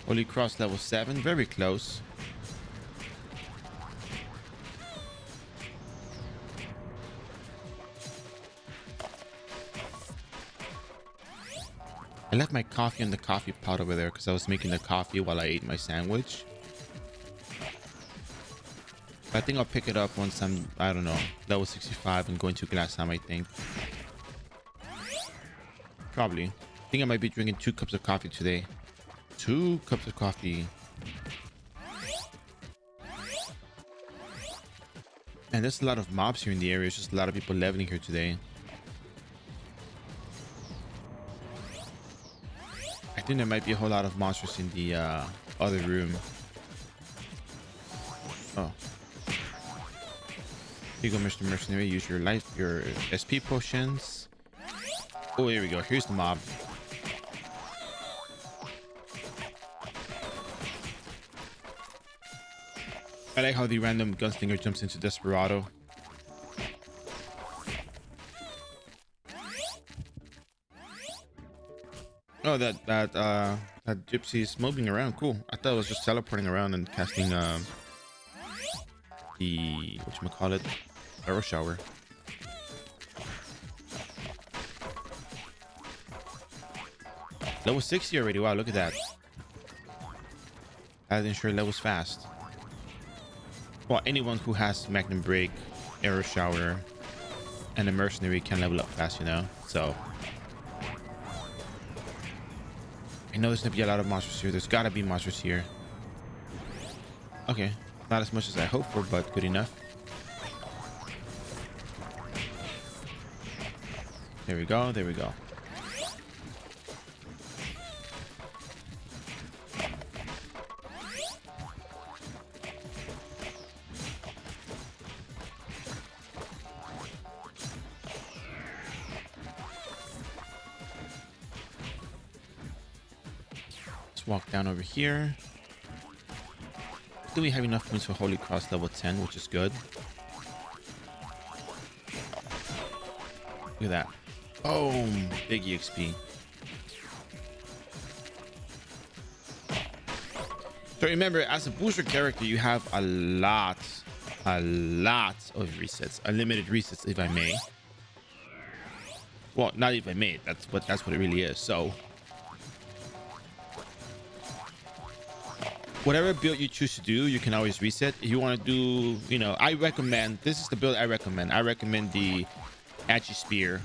Holy Cross level 7, very close. I left my coffee in the coffee pot over there because I was making the coffee while I ate my sandwich. I think I'll pick it up once I'm, I don't know, level 65 and going to glass time, I think. Probably. I think I might be drinking 2 cups of coffee today. 2 cups of coffee. And there's a lot of mobs here in the area. It's just a lot of people leveling here today. I think there might be a whole lot of monsters in the other room. Oh. Here you go, Mr. Mercenary. Use your SP potions. Oh, here we go. Here's the mob. I like how the random gunslinger jumps into Desperado. Oh, that gypsy is moving around. Cool. I thought it was just teleporting around and casting the whatchamacallit, arrow shower. Level 60 already. Wow, look at that. Paladin sure levels fast. Well, anyone who has Magnum Break, Arrow Shower, and a Mercenary can level up fast, you know? So I know there's gonna be a lot of monsters here. There's gotta be monsters here. Okay, not as much as I hoped for, but good enough. There we go, there we go. Walk down over here. Do we have enough points for Holy Cross level 10, which is good. Look at that. Boom! Big EXP. So remember, as a booster character, you have a lot of resets. Unlimited resets, if I may. Well, not if I may. That's what it really is. So whatever build you choose to do, you can always reset. If you want to do, you know, I recommend, this is the build I recommend. I recommend the Agi Spear.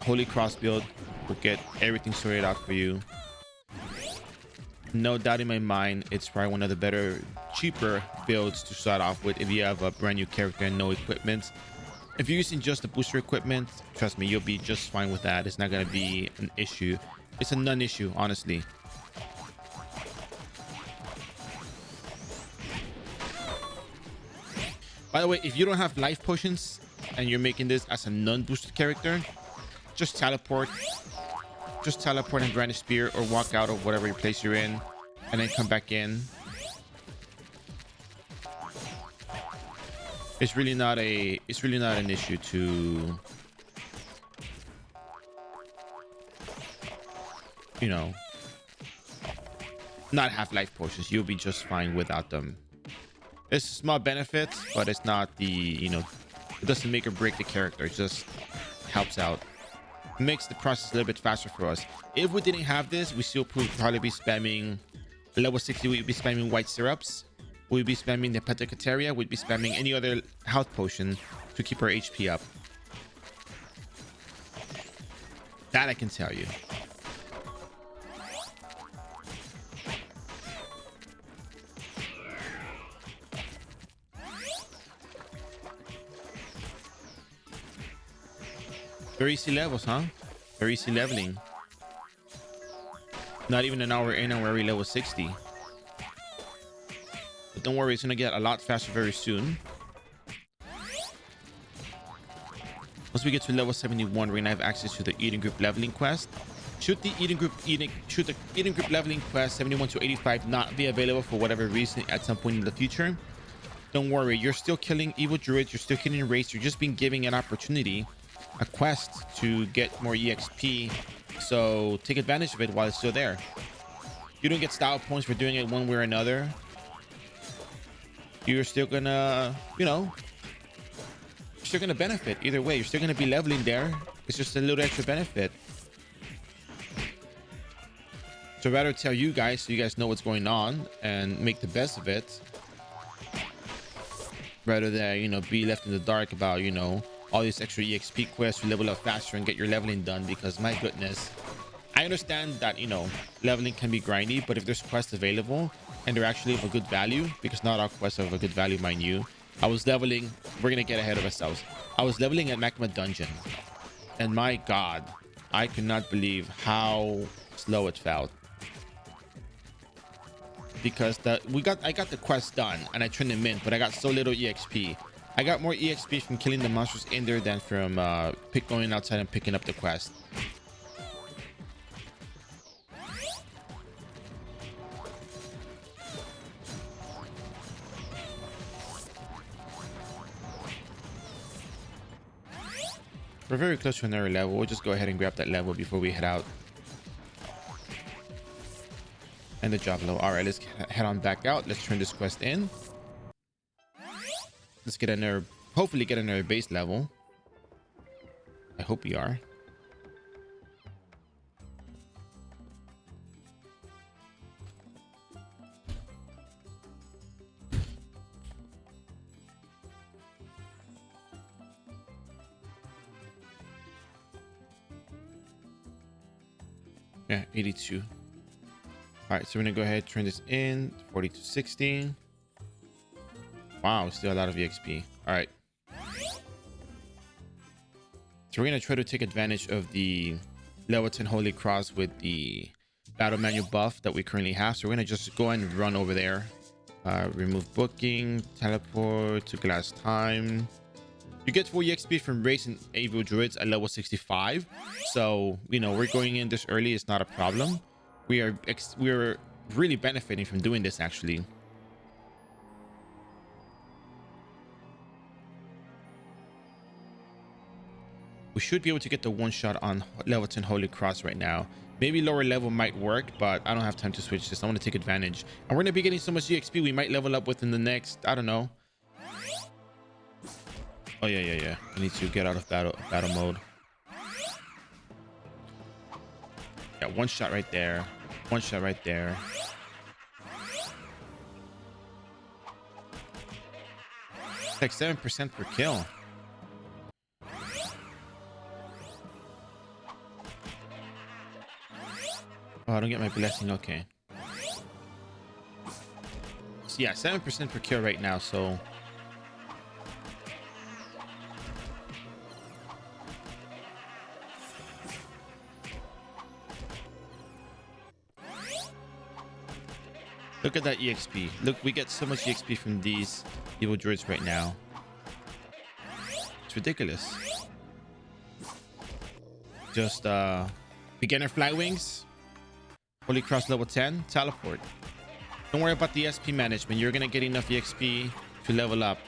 Holy Cross build will get everything sorted out for you. No doubt in my mind, it's probably one of the better, cheaper builds to start off with if you have a brand new character and no equipment. If you're using just the booster equipment, trust me, you'll be just fine with that. It's not going to be an issue. It's a non-issue, honestly. By the way, if you don't have life potions and you're making this as a non-boosted character, just teleport. Just teleport and Granite Spear or walk out of whatever place you're in and then come back in. It's really not an issue to, you know, not have life potions. You'll be just fine without them. It's a small benefit, but it's not the, you know, it doesn't make or break the character. It just helps out. It makes the process a little bit faster for us. If we didn't have this, we still would probably be spamming level 60. We'd be spamming white syrups. We'd be spamming the Petacateria. We'd be spamming any other health potion to keep our HP up. That I can tell you. Very easy levels, huh? Very easy leveling. Not even an hour in and we're already level 60. But don't worry, it's gonna get a lot faster very soon. Once we get to level 71, we're gonna have access to the Eden Group leveling quest. Should the Eden Group leveling quest 71 to 85 not be available for whatever reason at some point in the future, don't worry, you're still killing evil druids, you're still killing raids, you're just being given an opportunity, a quest to get more EXP. So take advantage of it while it's still there. You don't get style points for doing it one way or another. You're still gonna, you know, you're still gonna benefit either way. You're still gonna be leveling there. It's just a little extra benefit. So I'd rather tell you guys so you guys know what's going on and make the best of it, rather than, you know, be left in the dark about, you know, all these extra EXP quests to level up faster and get your leveling done. Because my goodness, I understand that, you know, leveling can be grindy, but if there's quests available and they're actually of a good value, because not all quests are of a good value, mind you. I was leveling, we're gonna get ahead of ourselves. I was leveling at Magma Dungeon, and my god, I could not believe how slow it felt. Because I got the quest done and I turned them in, but I got so little EXP. I got more EXP from killing the monsters in there than from going outside and picking up the quest. We're very close to another level. We'll just go ahead and grab that level before we head out. And the job low. All right, let's head on back out. Let's turn this quest in. Let's get another, hopefully get another base level. I hope we are. Yeah, 82. All right, so we're gonna go ahead, turn this in 40 to 60. Wow, still a lot of EXP. All right. So we're going to try to take advantage of the level 10 Holy Cross with the battle manual buff that we currently have. So we're going to just go ahead and run over there. Remove booking, teleport to glass time. You get full EXP from racing evil druids at level 65. So, you know, we're going in this early. It's not a problem. We're really benefiting from doing this, actually. We should be able to get the one shot on level 10 Holy Cross right now. Maybe lower level might work, but I don't have time to switch this. I want to take advantage. And we're going to be getting so much EXP, we might level up within the next, I don't know. Oh, yeah. I need to get out of battle mode. Yeah, one shot right there. One shot right there. It's like 7% per kill. Oh, I don't get my blessing. Okay. So yeah, 7% per kill right now. So look at that EXP. Look, we get so much EXP from these evil druids right now. It's ridiculous. Just beginner fly wings, Holy Cross level 10, teleport. Don't worry about the SP management. You're gonna get enough EXP to level up.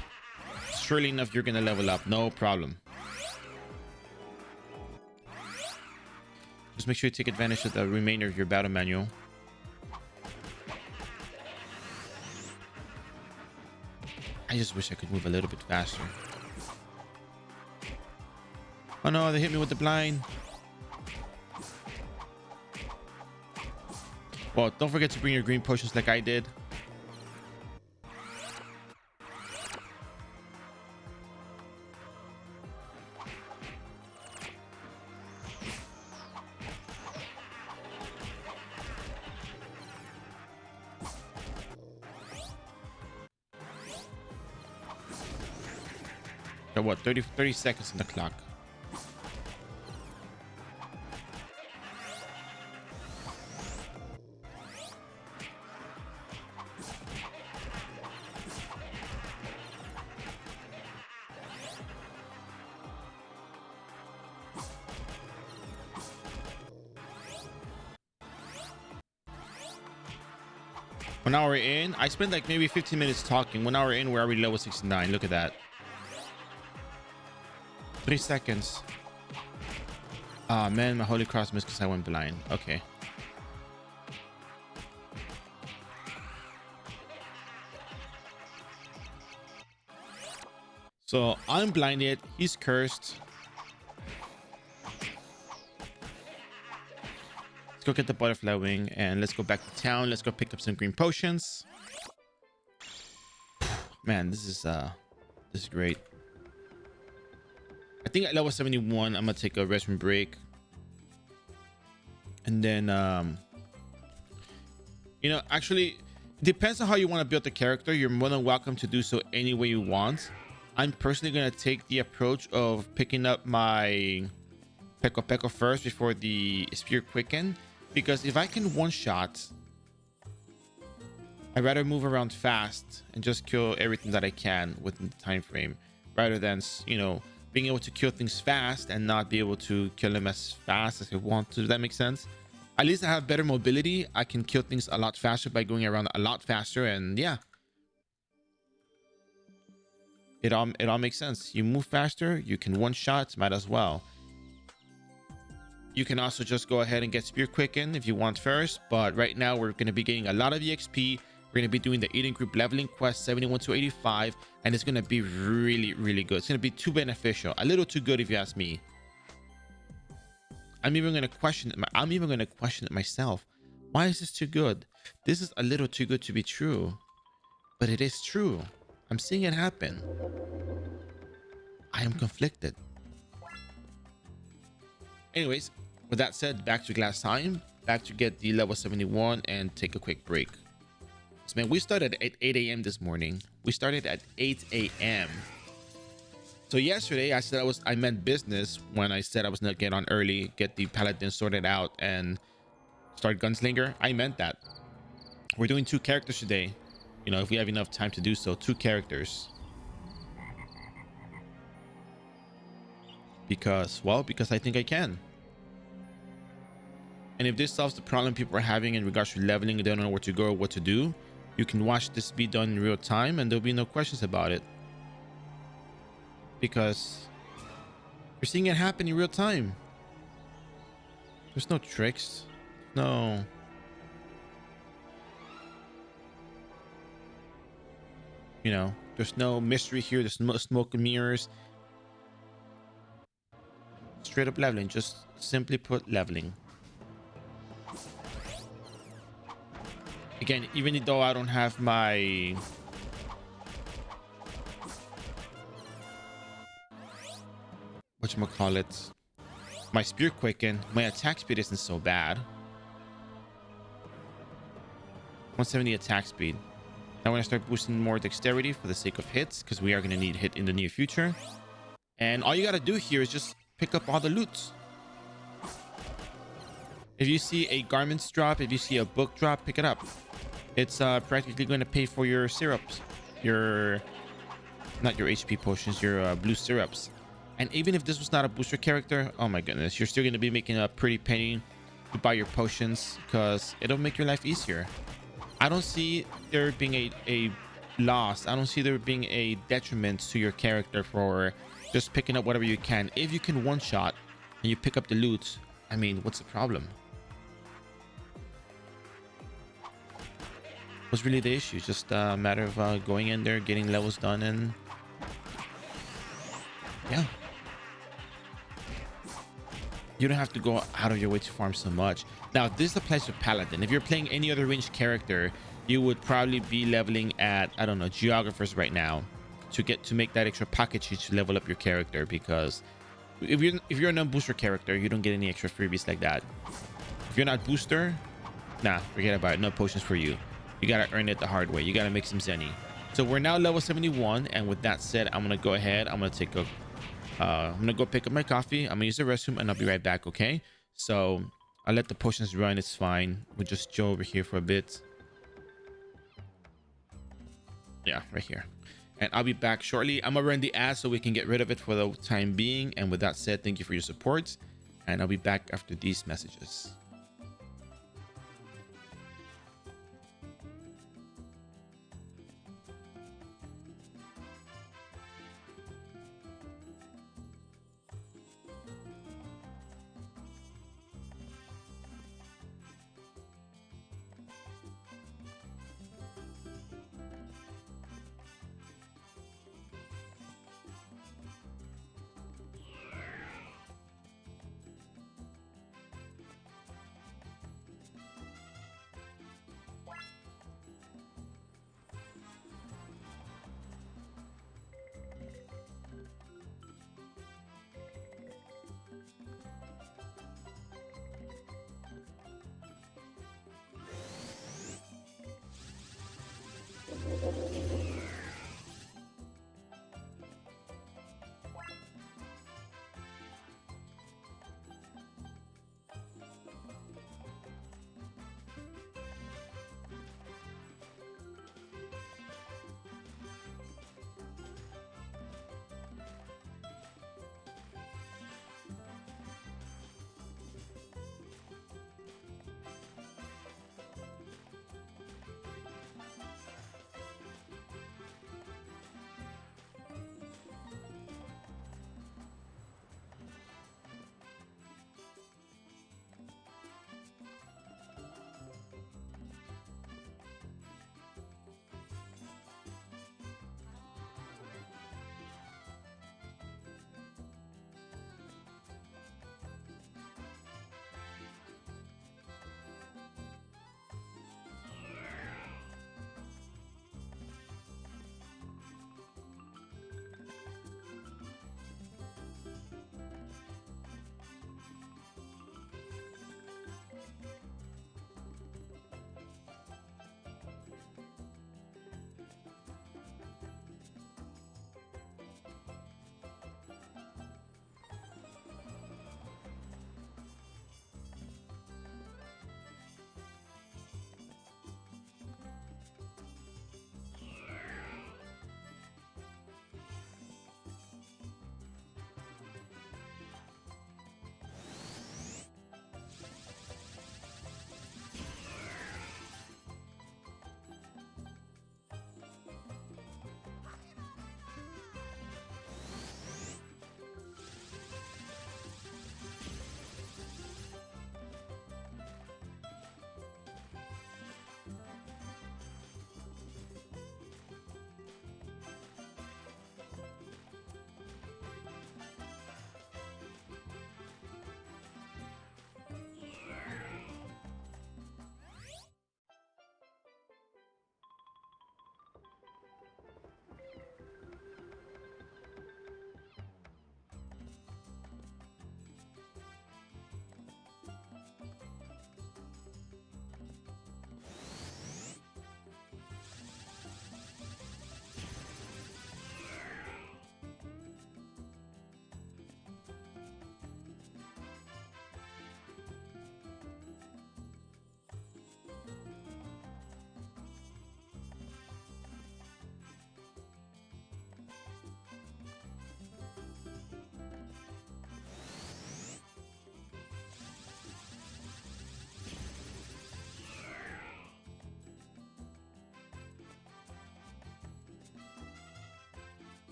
Surely enough, you're gonna level up. No problem. Just make sure you take advantage of the remainder of your battle manual. I just wish I could move a little bit faster. Oh no, they hit me with the blind. Well, don't forget to bring your green potions like I did. Got what, 30 seconds on the clock. One hour in, I spent like maybe 15 minutes talking. 1 hour in, we're already level 69. Look at that. 3 seconds. Ah, man, my Holy Cross missed because I went blind. Okay. So I'm blinded. He's cursed. Let's go get the butterfly wing and let's go back to town. Let's go pick up some green potions. Man, this is great. I think at level 71, I'm gonna take a restroom break. And then you know, actually it depends on how you want to build the character. You're more than welcome to do so any way you want. I'm personally gonna take the approach of picking up my Peko first before the Spear Quicken, because if I can one-shot, I'd rather move around fast and just kill everything that I can within the time frame, rather than, you know, being able to kill things fast and not be able to kill them as fast as I want to. Does that make sense? At least I have better mobility. I can kill things a lot faster by going around a lot faster, and yeah, it all makes sense. You move faster, you can one shot, might as well. You can also just go ahead and get Spear Quicken if you want first, but right now we're going to be getting a lot of EXP. We're going to be doing the Eden Group leveling quest 71 to 85, and it's going to be really, really good. It's going to be too beneficial, a little too good if you ask me. I'm even going to question it myself. Why is this too good? This is a little too good to be true, but it is true. I'm seeing it happen. I am conflicted. Anyways, with that said, back to glass time, back to get the level 71 and take a quick break. So man, we started at 8 a.m. this morning. We started at 8 a.m. So yesterday I said I meant business when I said I was gonna get on early, get the Paladin sorted out and start Gunslinger. I meant that. We're doing 2 characters today. You know, if we have enough time to do so, 2 characters. Because I think I can. And if this solves the problem people are having in regards to leveling, they don't know where to go or what to do, you can watch this be done in real time and there'll be no questions about it. Because you're seeing it happen in real time. There's no tricks. No. You know, there's no mystery here. There's no smoke and mirrors. Straight up leveling. Just simply put, leveling. Again, even though I don't have my whatchamacallit, my Spear Quicken, my attack speed isn't so bad. 170 attack speed. Now we're gonna start boosting more dexterity for the sake of hits, because we are gonna need hit in the near future. And all you gotta do here is just pick up all the loot. If you see a garments drop, if you see a book drop, pick it up. It's practically going to pay for your syrups, your not your HP potions, your blue syrups. And even if this was not a booster character, oh my goodness, you're still going to be making a pretty penny to buy your potions, because it'll make your life easier. I don't see there being a loss. I don't see there being a detriment to your character for just picking up whatever you can. If you can one shot and you pick up the loot, I mean, what's the problem? Was really the issue. Just a matter of going in there, getting levels done, and yeah, you don't have to go out of your way to farm so much. Now this applies to Paladin. If you're playing any other ranged character, you would probably be leveling at, I don't know, geographers right now to make that extra pocket sheet to level up your character, because if you're a non-booster character, you don't get any extra freebies like that. If you're not booster, nah, forget about it. No potions for you. You gotta earn it the hard way. You gotta make some zenny. So we're now level 71, and with that said, I'm gonna go ahead. I'm gonna go pick up my coffee. I'm gonna use the restroom, and I'll be right back. Okay? So I'll let the potions run. It's fine. We'll just chill over here for a bit. Yeah, right here. And I'll be back shortly. I'm gonna run the ad so we can get rid of it for the time being. And with that said, thank you for your support, and I'll be back after these messages.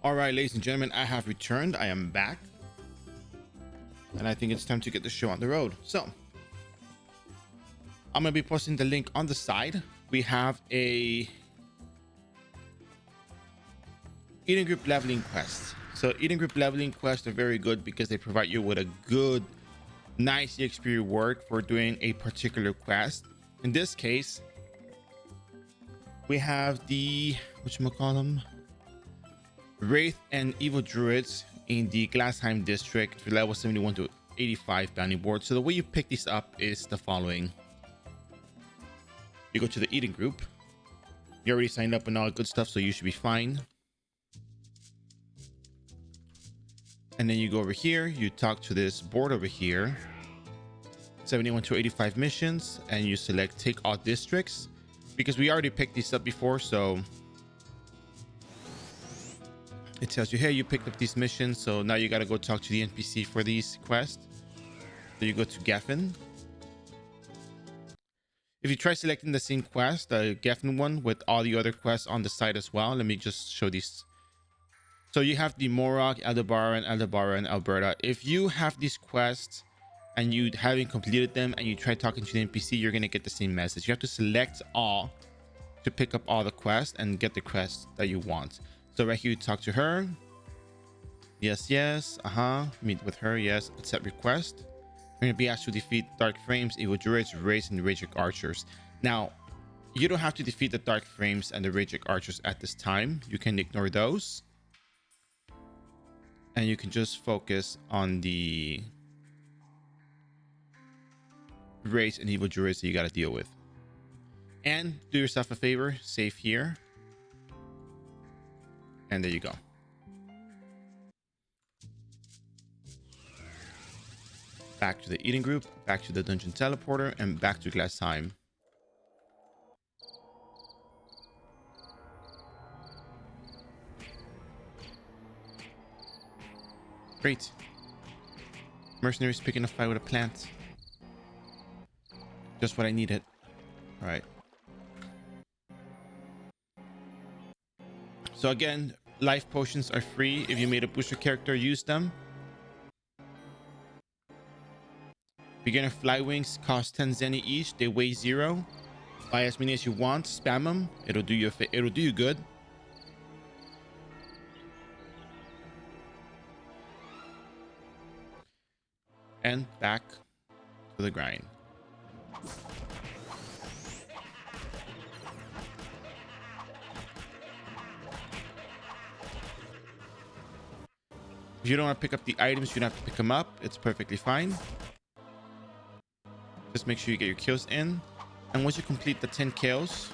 All right, ladies and gentlemen, I have returned. I am back. And I think it's time to get the show on the road. So I'm going to be posting the link on the side. We have a Eden Group leveling quest. So Eden Group leveling quests are very good because they provide you with a good, nice EXP reward for doing a particular quest. In this case, we have the, whatchamacallem, Wraith and Evil Druids in the Glassheim district for level 71 to 85 bounty board. So the way you pick these up is the following. You go to the Eden Group. You already signed up and all good stuff, so you should be fine. And then you go over here, you talk to this board over here, 71 to 85 missions, and you select take all districts because we already picked these up before. So it tells you, hey, you picked up these missions, so now you got to go talk to the NPC for these quests. So you go to Geffen. If you try selecting the same quest, the Geffen one with all the other quests on the side as well, let me just show these. So you have the Morok, Aldebara, and Alberta. If you have these quests and you haven't completed them and you try talking to the NPC, you're going to get the same message. You have to select all to pick up all the quests and get the quest that you want. So right here, you talk to her. Yes, yes. Meet with her. Yes. Accept request. You're going to be asked to defeat Dark Frames, Evil Druids, Wraiths, and Ragic Archers. Now, you don't have to defeat the Dark Frames and the Ragic Archers at this time. You can ignore those. And you can just focus on the Wraiths and Evil Druids that you got to deal with. And do yourself a favor, save here. And there you go. Back to the Eden Group, back to the Dungeon Teleporter, and back to Glassheim. Great. Mercenaries picking a fight with a plant. Just what I needed. All right. So again, life potions are free. If you made a booster character, use them. Beginner fly wings cost 10 zenny each. They weigh 0. Buy as many as you want. Spam them. It'll do you good. And back to the grind. If you don't want to pick up the items, you don't have to pick them up. It's perfectly fine. Just make sure you get your kills in. And once you complete the 10 kills,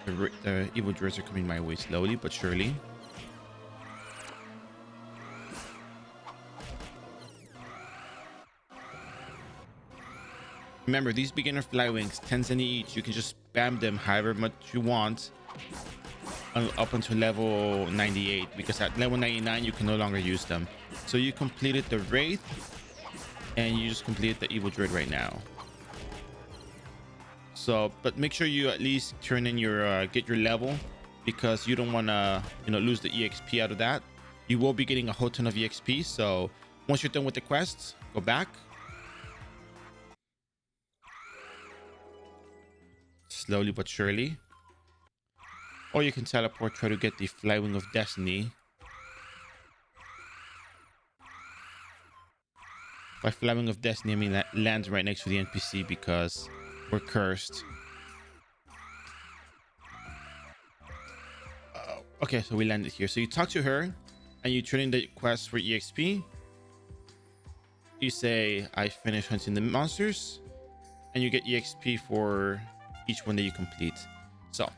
the Evil Druids are coming my way slowly but surely. Remember, these beginner fly wings, 10 zenny each. You can just spam them however much you want up until level 98, because at level 99 you can no longer use them. So you completed the Wraith and you just completed the Evil Druid right now. So, but make sure you at least turn in your get your level, because you don't want to lose the EXP out of that. You will be getting a whole ton of EXP. So once you're done with the quests, go back. Slowly but surely. Or you can teleport, try to get the Flywing of Destiny. By Flywing of Destiny, I mean that lands right next to the NPC because we're cursed. Okay, so we landed here. So you talk to her and you turn in the quest for EXP. You say, I finished hunting the monsters, and you get EXP for each one that you complete. So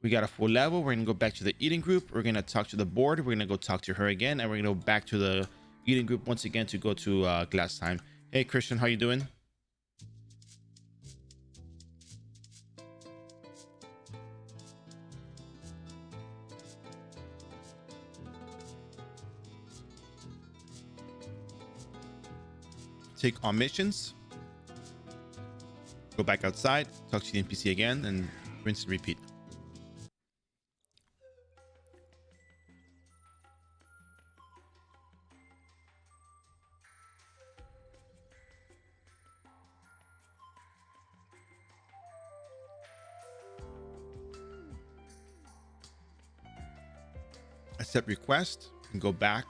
we got a full level. We're gonna go back to the Eden Group. We're gonna talk to the board. We're gonna go talk to her again, and we're gonna go back to the Eden Group once again to go to Glassheim. Hey Christian, how you doing? Take on missions. Go back outside, talk to the NPC again, and rinse and repeat. Accept request and go back.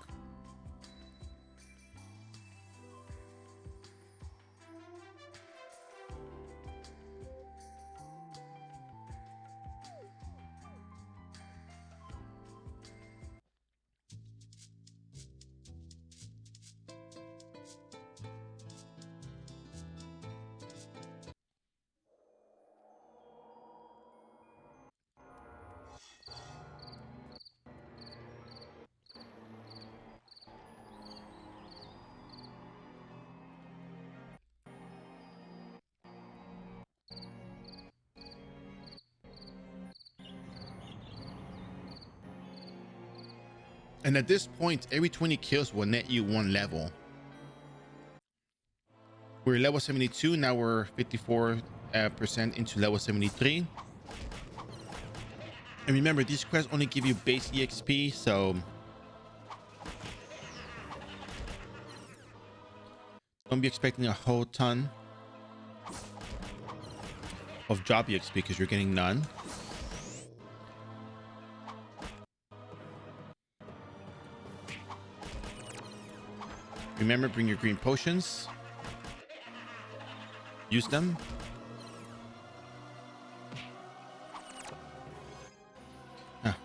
And at this point, every 20 kills will net you 1 level. We're level 72. Now we're 54% into level 73. And remember, these quests only give you base EXP, so don't be expecting a whole ton of job EXP because you're getting none. Remember, bring your green potions. Use them.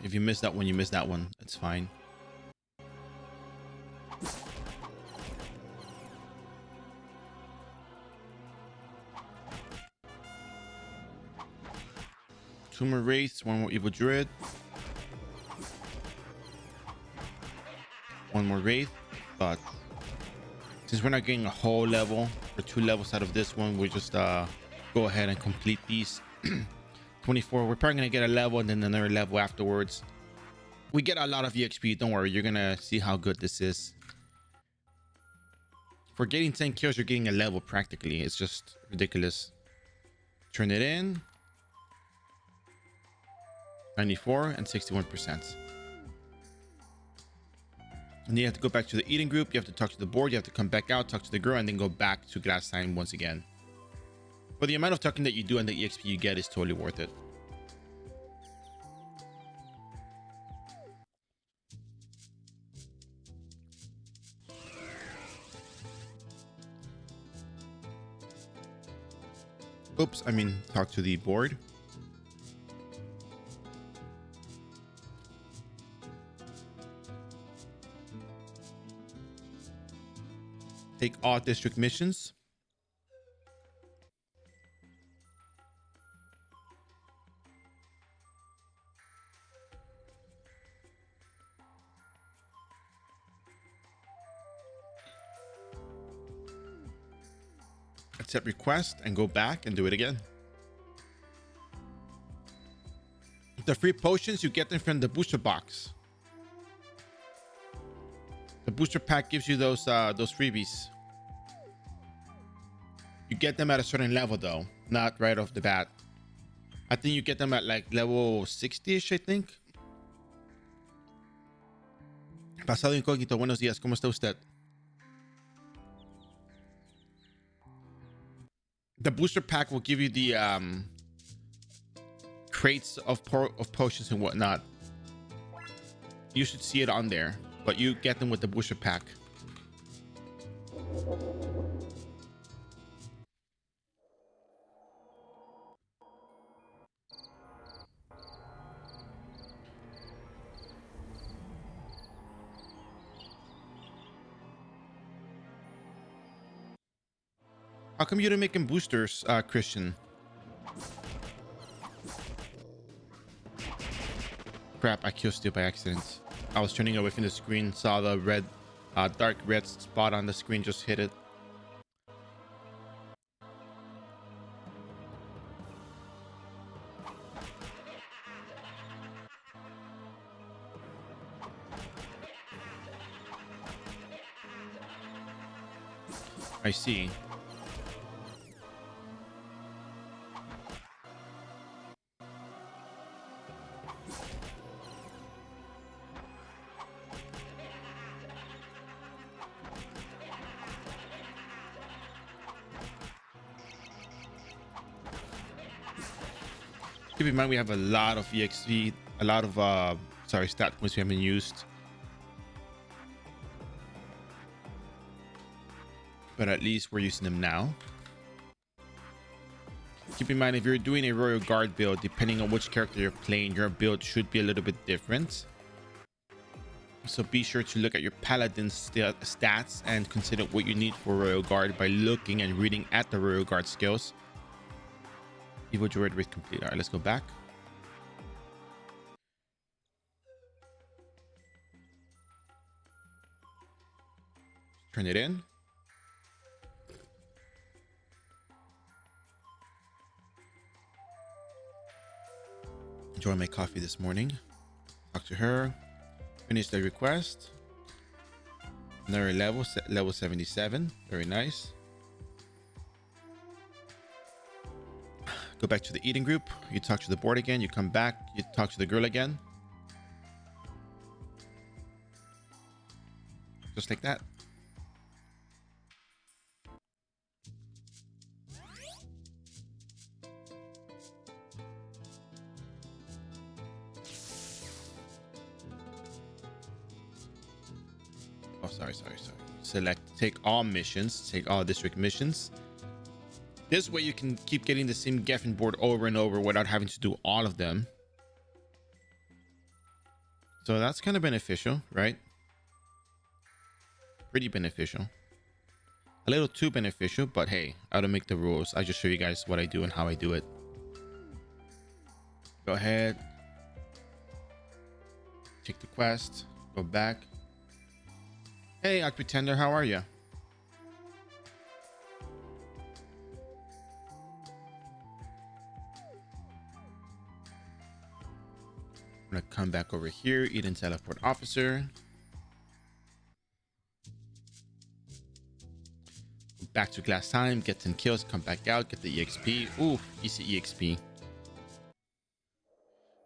If you miss that one, you miss that one. It's fine. Two more wraiths, one more evil druid. One more wraith, but since we're not getting a whole level or 2 levels out of this one, we just go ahead and complete these. 24. We're probably gonna get a level and then another level afterwards. We get a lot of EXP. Don't worry, you're gonna see how good this is. For getting 10 kills, you're getting a level practically. It's just ridiculous. Turn it in. 94 and 61%. And then you have to go back to the eating group. You have to talk to the board. You have to come back out, talk to the girl, and then go back to glass time once again. For the amount of talking that you do and the EXP you get is totally worth it. Oops, I mean, talk to the board. Take all district missions. Accept request and go back and do it again. The free potions, you get them from the booster box. The booster pack gives you those freebies. You get them at a certain level though, not right off the bat. I think you get them at like level 60ish, I think. Pasado incógnito, buenos días, ¿cómo está usted? The booster pack will give you the crates of potions and whatnot. You should see it on there, but you get them with the booster pack. How come you didn't make him boosters, Christian? Crap, I killed Steel by accident. I was turning away from the screen, saw the red, dark red spot on the screen, just hit it. I see. Keep in mind we have a lot of EXP, a lot of stat points we haven't used. But at least we're using them now. Keep in mind, if you're doing a Royal Guard build, depending on which character you're playing, your build should be a little bit different. So be sure to look at your Paladin stats and consider what you need for Royal Guard by looking and reading at the Royal Guard skills. Evil Druid Wraith complete. All right, let's go back. Turn it in. Enjoy my coffee this morning. Talk to her. Finish the request. Another level 77. Very nice. Go back to the eating group. You talk to the board again. You come back. You talk to the girl again. Just like that. Oh, sorry. Select, take all missions, take all district missions. This way you can keep getting the same Geffen board over and over without having to do all of them. So that's kind of beneficial, right? Pretty beneficial. A little too beneficial, but hey, I don't make the rules. I just show you guys what I do and how I do it. Go ahead. Take the quest. Go back. Hey, Arch Pretender, how are you? I'm gonna come back over here, Eden Teleport Officer. Back to glass time, get 10 kills, come back out, get the EXP. Ooh, easy EXP. All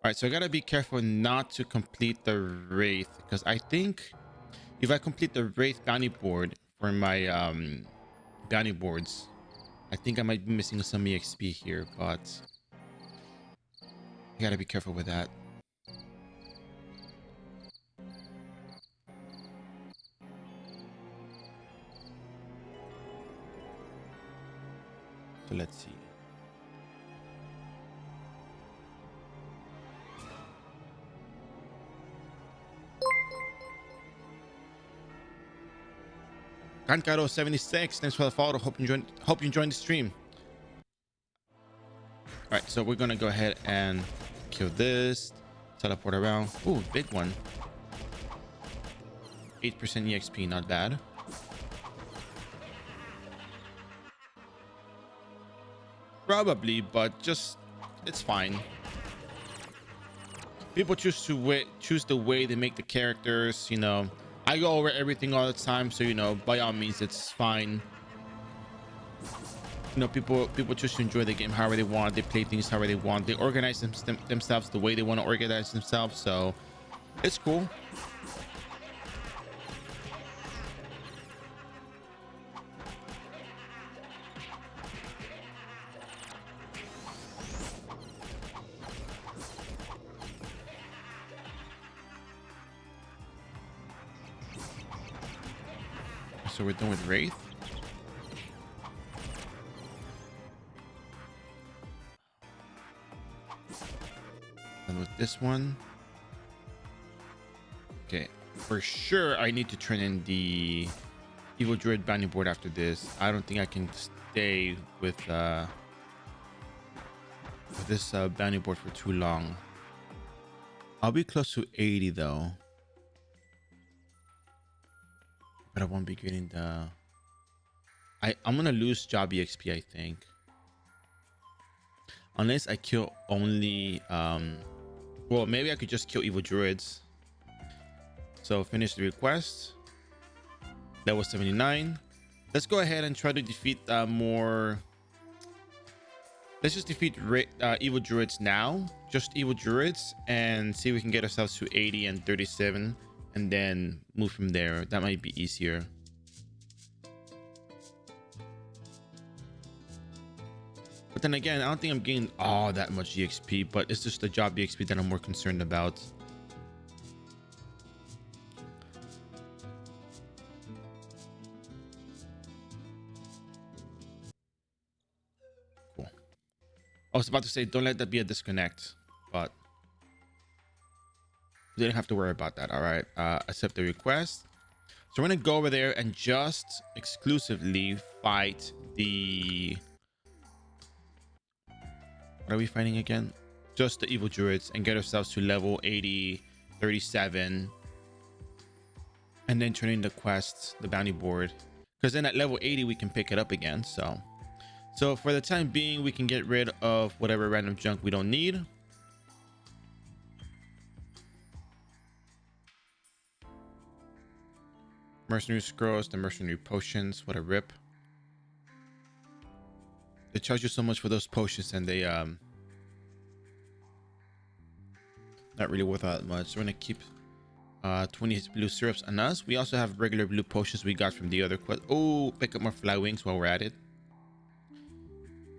right, so I gotta be careful not to complete the Wraith, because I think if I complete the Wraith bounty board for my bounty boards, I think I might be missing some EXP here, but I gotta be careful with that. So let's see. Kankaro 76, thanks for the follow. Hope you enjoyed the stream. All right, so we're gonna go ahead and kill this, teleport around. Ooh, big one. 8% EXP, not bad. Probably, but just it's fine. People choose the way they make the characters, you know. I go over everything all the time, so you know, by all means, it's fine. You know, people choose to enjoy the game however they want. They play things however they want. They organize themselves the way they want to organize themselves. So it's cool. So we're done with Wraith. And with this one. Okay, for sure I need to turn in the Evil Druid bounty board after this. I don't think I can stay with this bounty board for too long. I'll be close to 80 though. But I won't be getting the... I'm gonna lose job EXP, I think. Unless I kill only... well, maybe I could just kill Evil Druids. So finish the request. Level 79. Let's go ahead and try to defeat more... Let's just defeat Evil Druids now. Just Evil Druids. And see if we can get ourselves to 80 and 37. And then move from there. That might be easier. But then again, I don't think I'm getting all that much EXP, but it's just the job EXP that I'm more concerned about. Cool. I was about to say, don't let that be a disconnect, but we didn't have to worry about that. All right. Accept the request. So we're going to go over there and just exclusively fight the... What are we fighting again? Just the evil druids and get ourselves to level 80, 37. And then turn in the quest, the bounty board. Because then at level 80, we can pick it up again. So for the time being, we can get rid of whatever random junk we don't need. Mercenary scrolls, the mercenary potions. What a rip. They charge you so much for those potions and they not really worth that much. So we're gonna keep 20 blue syrups on us. We also have regular blue potions we got from the other quest. Oh, pick up more fly wings while we're at it.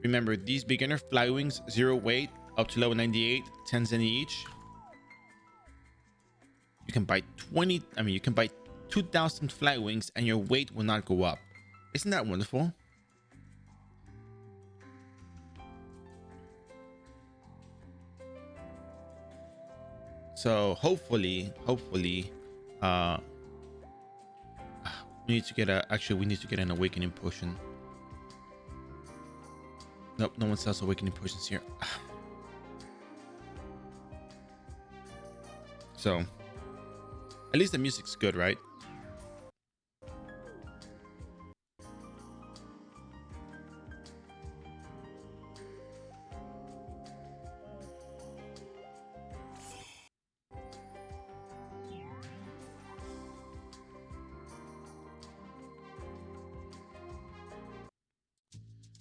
Remember, these beginner fly wings, 0 weight, up to level 98, 10 zen each. You can buy 20, I mean, you can buy 2,000 fly wings and your weight will not go up. Isn't that wonderful? So hopefully, we need to get we need to get an awakening potion. Nope, no one sells awakening potions here. So at least the music's good, right?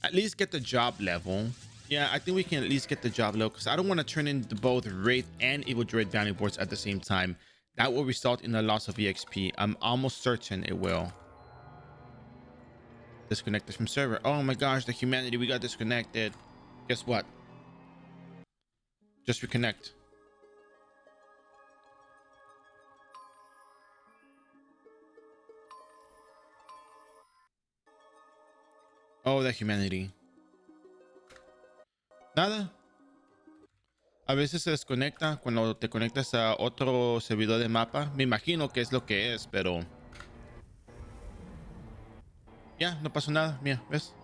At least get the job level. Yeah, I think we can at least get the job level because I don't want to turn into both Wraith and Evil Druid bounty boards at the same time. That will result in a loss of EXP. I'm almost certain it will. Disconnected from server. Oh my gosh, the humanity, we got disconnected. Guess what? Just reconnect. Oh, the humanity. Nada. A veces se desconecta cuando te conectas a otro servidor de mapa. Me imagino que es lo que es, pero... Ya, no pasó nada. Mira, ¿ves?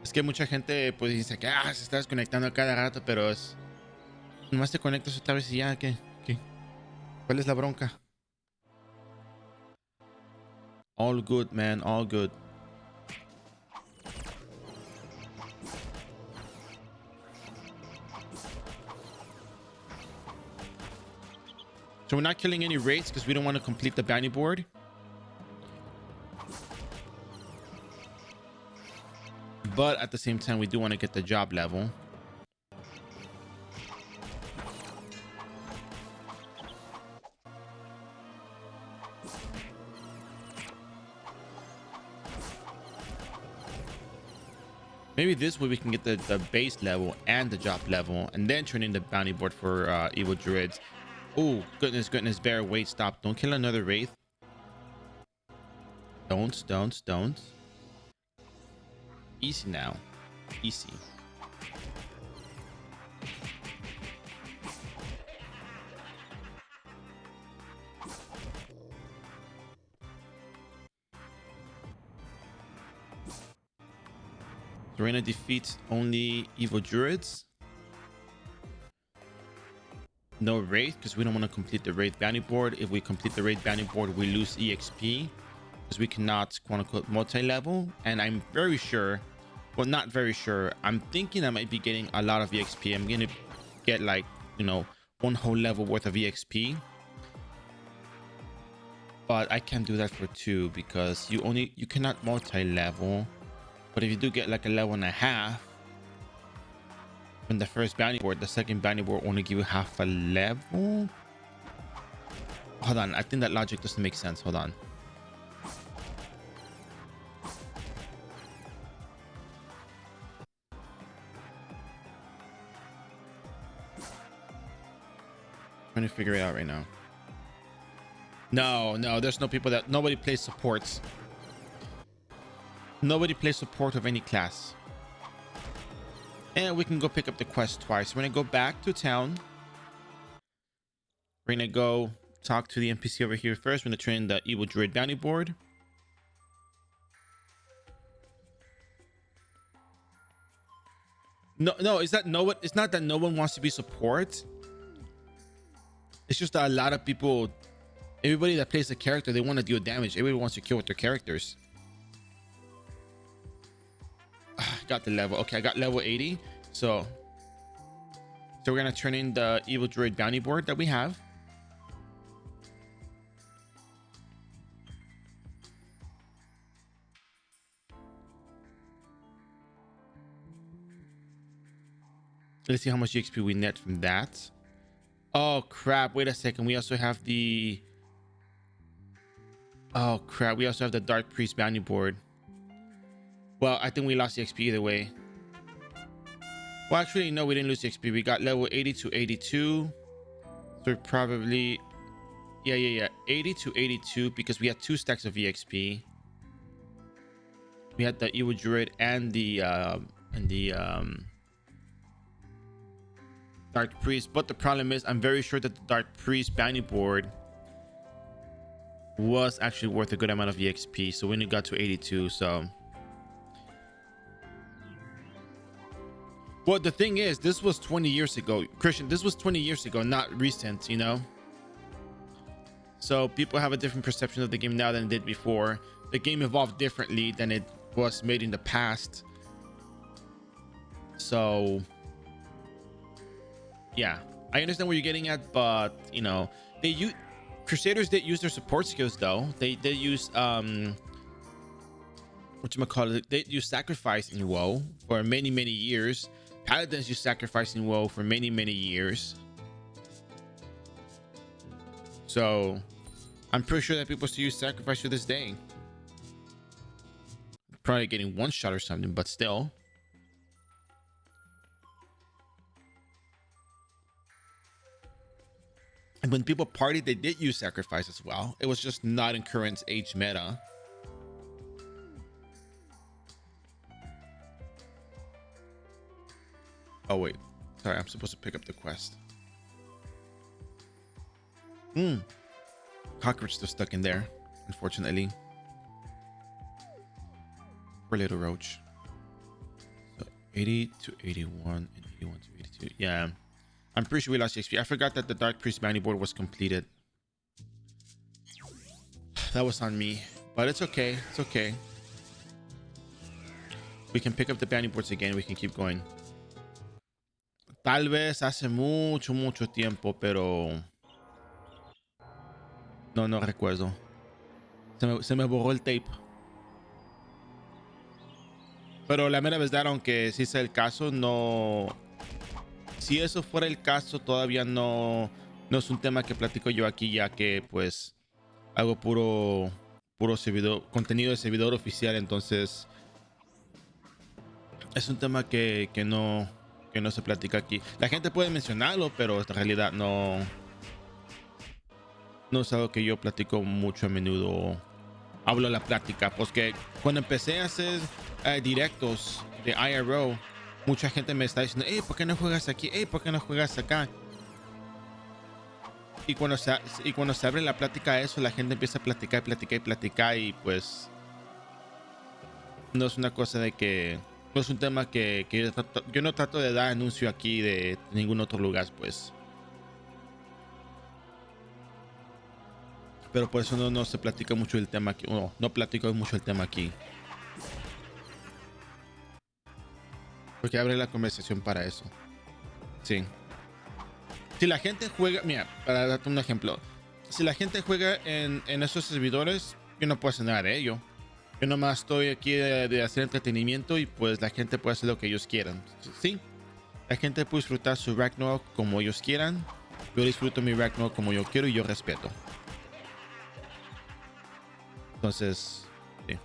Es que mucha gente pues dice que se está desconectando a cada rato, pero es... Nomás te conectas otra vez y ya, ¿qué? ¿Cuál es la bronca? All good, man, all good. So we're not killing any raids because we don't want to complete the bounty board. But at the same time, we do want to get the job level. Maybe this way we can get the base level and the job level and then turn in the bounty board for evil druids. Oh, goodness, bear, wait, stop. Don't kill another wraith. Don't. Easy now. Easy. So we're gonna defeat only evil druids. No wraith because we don't want to complete the wraith bounty board. If we complete the wraith bounty board, we lose EXP because we cannot quote-unquote multi-level. And I'm very sure, well, not very sure, I'm thinking I might be getting a lot of EXP. I'm gonna get like, you know, one whole level worth of EXP, but I can't do that for 2 because you cannot multi-level. But if you do get like a level and a half in the first bounty board, the second bounty board only give you half a level. Hold on. I think that logic doesn't make sense. Hold on. Trying to figure it out right now. No, there's no people that nobody plays supports. Nobody plays support of any class. And we can go pick up the quest twice. We're gonna go back to town. We're gonna go talk to the NPC over here first. We're gonna train the evil druid bounty board. No, is that no one? It's not that no one wants to be support. It's just that a lot of people, everybody that plays a character, they want to deal damage. Everybody wants to kill with their characters. Got the level. Okay, I got level 80. So we're gonna turn in the evil druid bounty board that we have. Let's see how much XP we net from that. Oh crap, wait a second. We also have the dark priest bounty board. Well, I think we lost the XP either way. Well, actually, no, we didn't lose the XP. We got level 80 to 82. So probably, yeah. 80 to 82 because we had 2 stacks of EXP. We had the evil druid and the dark priest. But the problem is, I'm very sure that the dark priest bounty board was actually worth a good amount of EXP. So when it got to 82, so. Well, the thing is, this was 20 years ago. Christian, this was 20 years ago, not recent, you know? So people have a different perception of the game now than it did before. The game evolved differently than it was made in the past. So, yeah. I understand what you're getting at, but, you know, Crusaders did use their support skills, though. They did use, whatchamacallit, they use sacrifice in WoW for many, many years. Paladins use sacrifice in WoW for many, many years. So I'm pretty sure that people still use sacrifice to this day. Probably getting one shot or something, but still. And when people partied, they did use sacrifice as well. It was just not in current age meta. Oh wait, sorry, I'm supposed to pick up the quest. Cockroach still stuck in there, unfortunately. Poor little roach. So 80 to 81 and 81 to 82. Yeah, I'm pretty sure we lost XP. I forgot that the dark priest bounty board was completed. That was on me, but it's okay. It's okay. We can pick up the bounty boards again. We can keep going. Tal vez hace mucho tiempo, pero no recuerdo. Se me borró el tape. Pero la mera verdad, aunque sí sea el caso, no. Si eso fuera el caso, todavía no es un tema que platico yo aquí, ya que pues hago puro servidor, contenido de servidor oficial, entonces es un tema que no se platica aquí. La gente puede mencionarlo, pero en realidad no es algo que yo platico mucho a menudo. Hablo la plática, porque cuando empecé a hacer directos de iRO, mucha gente me está diciendo, hey, ¿por qué no juegas aquí? Hey, ¿por qué no juegas acá? Y cuando se abre la plática a eso, la gente empieza a platicar y pues no es una cosa de que no es un tema que yo no trato de dar anuncio aquí de ningún otro lugar, pues. Pero por eso no se platica mucho el tema aquí. No platico mucho el tema aquí. Porque abre la conversación para eso. Sí. Si la gente juega, mira, para darte un ejemplo. Si la gente juega en esos servidores, yo no puedo hacer nada de ello. Yo nomás estoy aquí de hacer entretenimiento y pues la gente puede hacer lo que ellos quieran. Sí, la gente puede disfrutar su Ragnarok como ellos quieran. Yo disfruto mi Ragnarok como yo quiero y yo respeto. Entonces, sí.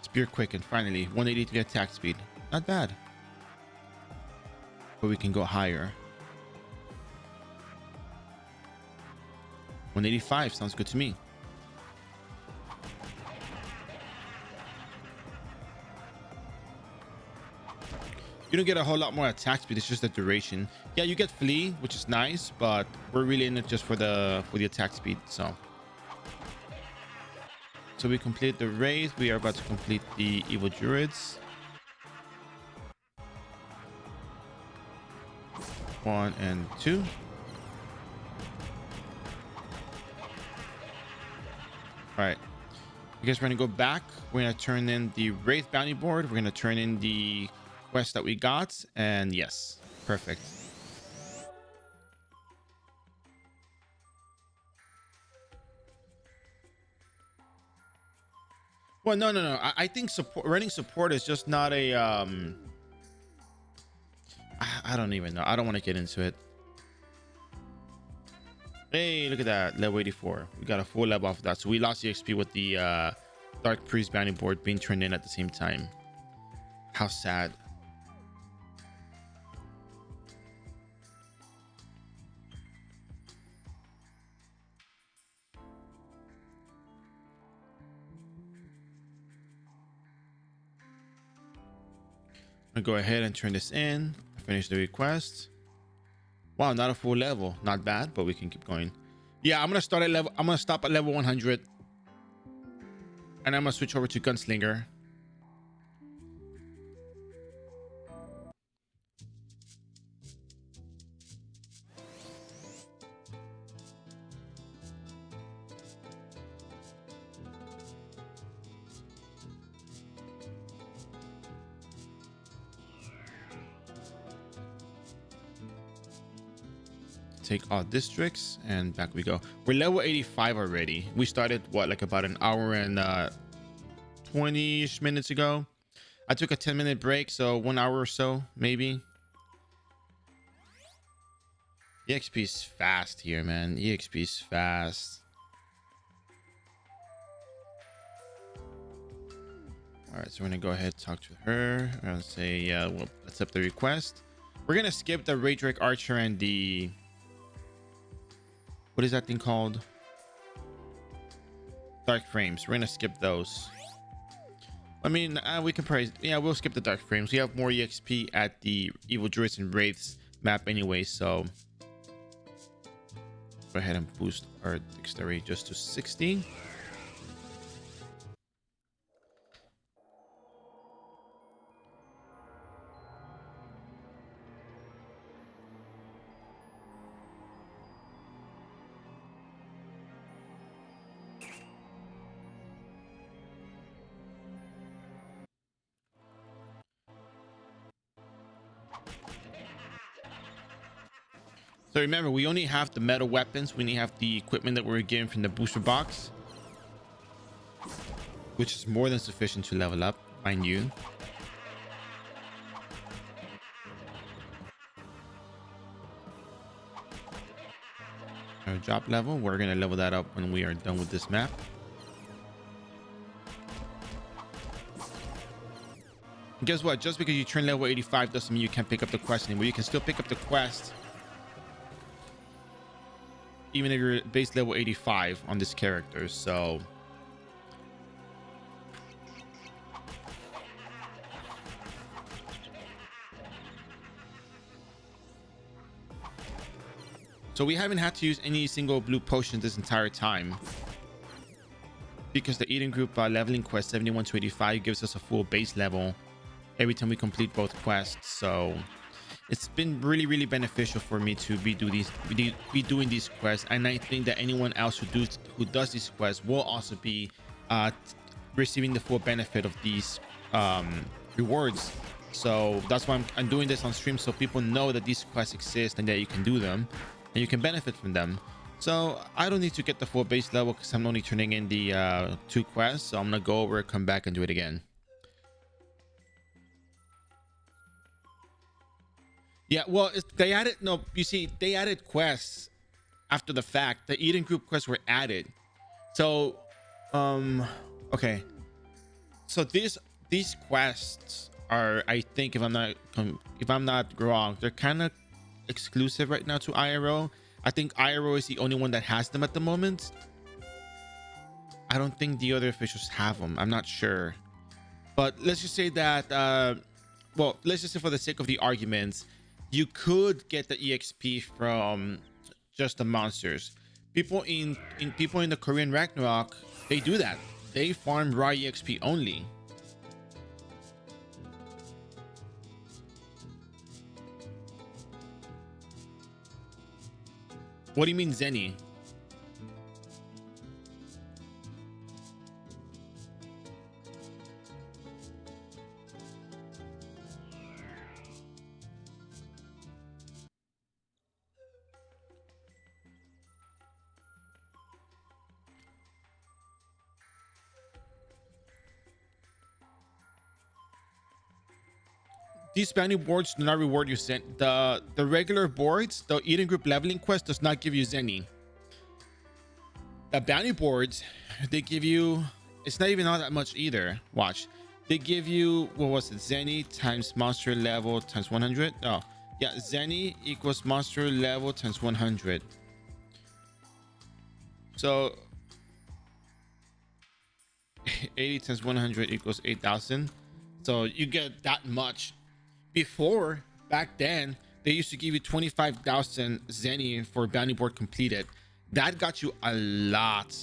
Spear quick and finally 183 attack speed. Not bad. But we can go higher. 185 sounds good to me. You don't get a whole lot more attack speed. It's just the duration. Yeah, you get flee, which is nice, but we're really in it just for the attack speed. So we complete the raid. We are about to complete the evil druids. 1 and 2. All right, I guess we're gonna go back. We're gonna turn in the wraith bounty board. We're gonna turn in the quest that we got, and yes, perfect. Well, no. I think running support is just not a I don't even know. I don't want to get into it. Hey, look at that, level 84. We got a full level off of that, so we lost the XP with the Dark Priest bounty board being turned in at the same time. How sad. I'm gonna go ahead and turn this in. Finish the request. Wow, not a full level. Not bad, but we can keep going. Yeah, I'm gonna stop at level 100, and I'm gonna switch over to Gunslinger. Take all districts and back we go. We're level 85 already. We started what, like about an hour and 20-ish minutes ago. I took a 10-minute break, so 1 hour or so maybe. EXP is fast here, man. EXP is fast. All right, so we're gonna go ahead and talk to her and say, yeah, we'll accept the request. We're gonna skip the Raydric Archer and the, what is that thing called? Dark Frames. We're gonna skip those. I mean, we can probably, yeah, we'll skip the Dark Frames. We have more EXP at the Evil Druids and Wraiths map anyway, so go ahead and boost our dexterity just to 60. So remember, we only have the metal weapons. We only have the equipment that we were given from the booster box, which is more than sufficient to level up, mind you. Our drop level, we're going to level that up when we are done with this map. And guess what? Just because you turn level 85 doesn't mean you can't pick up the quest anymore. You can still pick up the quest even if you're base level 85 on this character. So we haven't had to use any single blue potion this entire time, because the Eden group leveling quest 71 to 85 gives us a full base level every time we complete both quests. So it's been really beneficial for me to be doing these quests, and I think that anyone else who does these quests will also be receiving the full benefit of these rewards. So that's why I'm doing this on stream, so people know that these quests exist and that you can do them and you can benefit from them. So I don't need to get the full base level because I'm only turning in the 2 quests. So I'm gonna go over, come back, and do it again. Yeah, well, they added, no, you see, they added quests after the fact. The Eden group quests were added. So, okay. So these quests are, I think, if I'm not wrong, they're kind of exclusive right now to iRO. I think iRO is the only one that has them at the moment. I don't think the other officials have them. I'm not sure. But let's just say that, well, let's just say for the sake of the arguments, you could get the EXP from just the monsters. People in the Korean Ragnarok, they do that. They farm raw EXP only. What do you mean, Zenny? These bounty boards do not reward you. The regular boards, the Eden group leveling quest does not give you Zenny. The bounty boards, they give you, it's not even all that much either. Watch, they give you, what was it, Zenny times monster level times 100. Oh yeah, Zenny equals monster level times 100. So 80 times 100 equals 8,000. So you get that much. Before, back then, they used to give you 25,000 Zenny for bounty board completed. That got you a lot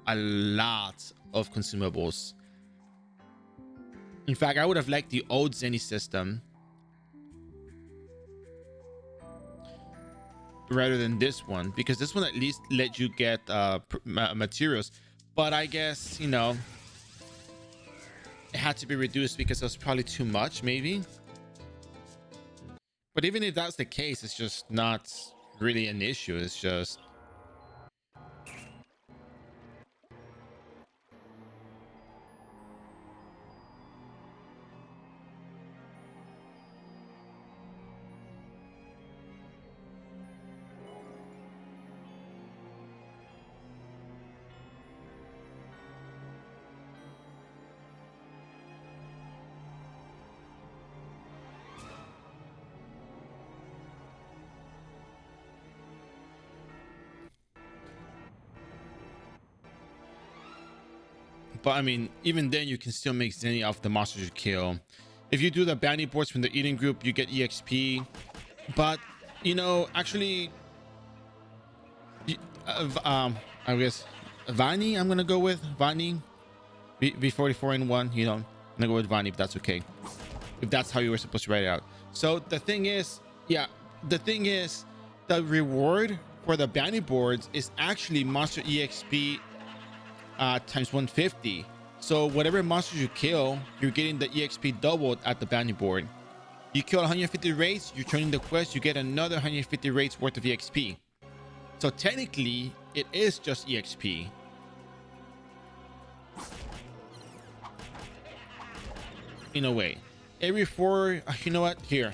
of consumables. In fact, I would have liked the old Zenny system rather than this one, because this one at least let you get materials. But I guess, you know, it had to be reduced because it was probably too much, maybe. But even if that's the case, it's just not really an issue. It's just, but I mean, even then you can still make Zenny off the monsters you kill. If you do the bounty boards from the Eden group, you get EXP. But, you know, actually, I guess Vani, I'm gonna go with Vani. V44 and 1, you know, I'm gonna go with Vani if that's okay. If that's how you were supposed to write it out. So the thing is, yeah, the thing is, the reward for the bounty boards is actually monster EXP times 150. So whatever monsters you kill, you're getting the EXP doubled at the bounty board. You kill 150 raids, you're turning the quest, you get another 150 raids worth of EXP. So technically, it is just EXP. In a way. Every 4, you know what? Here.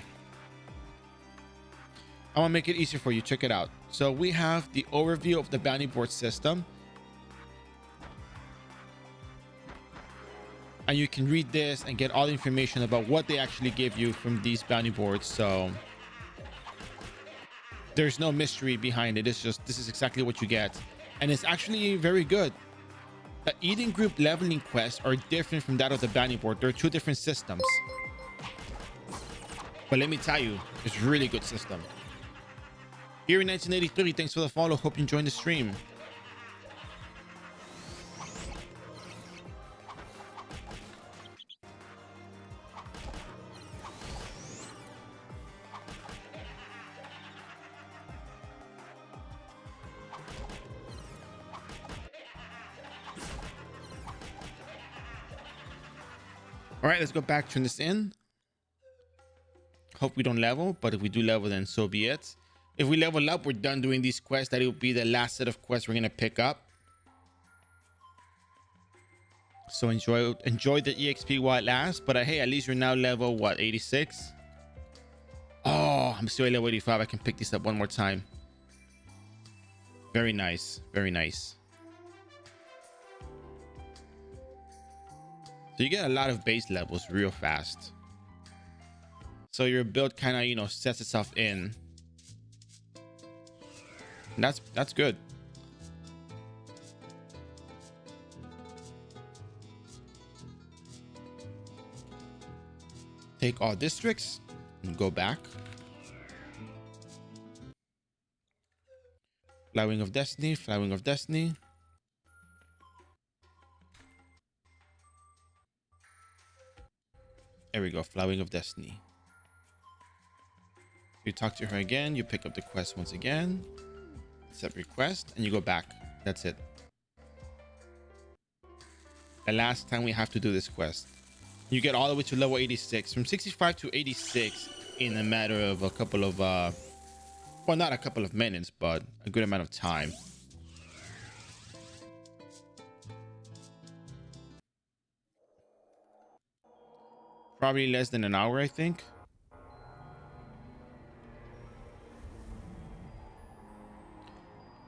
I want to make it easier for you. Check it out. So we have the overview of the bounty board system. And you can read this and get all the information about what they actually give you from these bounty boards. So there's no mystery behind it. It's just, this is exactly what you get. And it's actually very good. The Eden group leveling quests are different from that of the bounty board. They're 2 different systems. But let me tell you, it's a really good system. Here in 1983, thanks for the follow. Hope you enjoyed the stream. All right, let's go back, turn this in. Hope we don't level, but if we do level, then so be it. if we level up, we're done doing these quests. That will be the last set of quests we're gonna pick up. So enjoy the EXP while it lasts. But hey, at least you're now level what, 86? Oh, I'm still at level 85. I can pick this up one more time. Very nice. Very nice. So you get a lot of base levels real fast. So your build kind of, you know, sets itself in. And that's good. Take all districts and go back. Flowering of Destiny, Flowering of Destiny. There we go, Flowering of Destiny. You talk to her again, you pick up the quest once again. Accept request, and you go back. That's it. The last time we have to do this quest. You get all the way to level 86. From 65 to 86 in a matter of a couple of well, not a couple of minutes, but a good amount of time. Probably less than an hour, I think.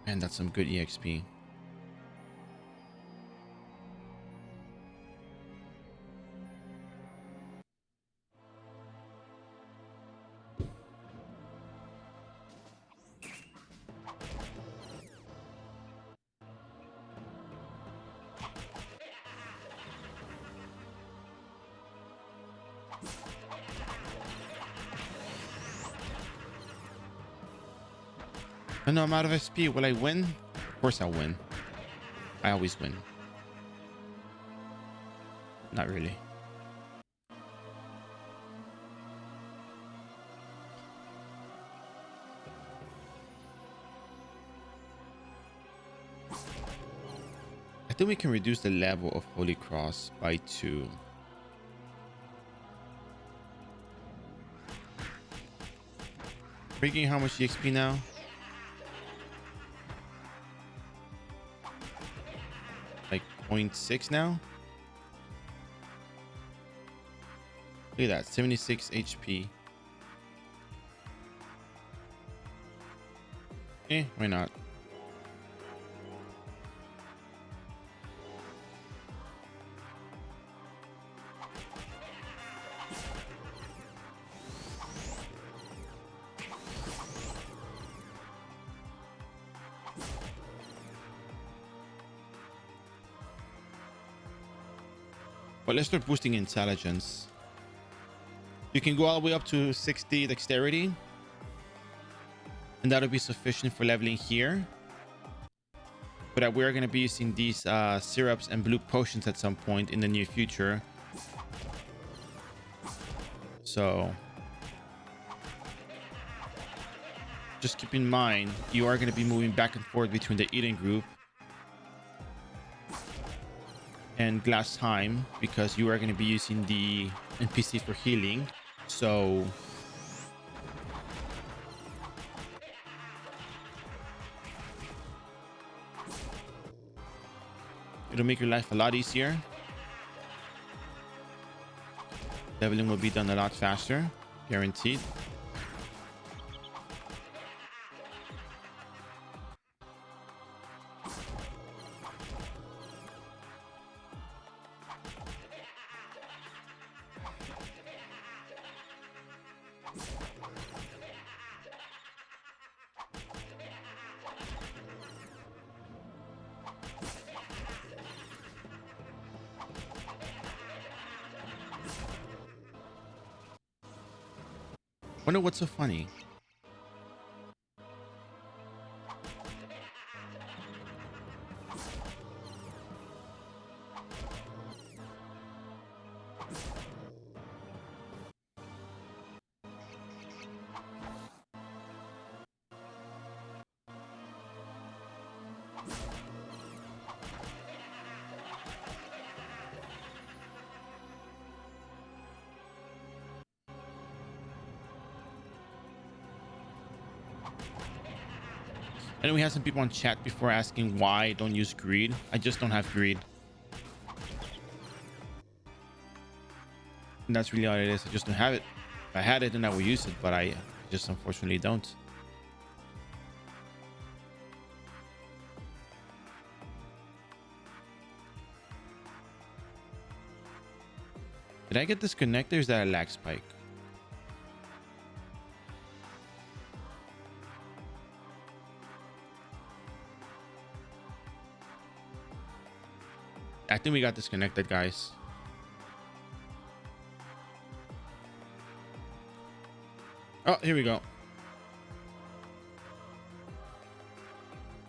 And that's some good EXP. I know I'm out of SP. Will I win? Of course I'll win. I always win. Not really. I think we can reduce the level of Holy Cross by 2. Freaking how much EXP now? Like 0.6 now? Look at that, 76 HP. Why not? But let's start boosting intelligence. You can go all the way up to 60 dexterity. And that'll be sufficient for leveling here. But we're going to be using these syrups and blue potions at some point in the near future. So just keep in mind, you are going to be moving back and forth between the Eden group and Glass Time, because you are going to be using the NPC for healing. So it'll make your life a lot easier. Leveling will be done a lot faster, guaranteed. Wonder what's so funny. I know we had some people on chat before asking why I don't use greed. I just don't have greed. And that's really all it is. I just don't have it. If I had it, then I would use it, but I just unfortunately don't. Did I get disconnected or is that a lag spike? I think we got disconnected, guys. Oh, here we go.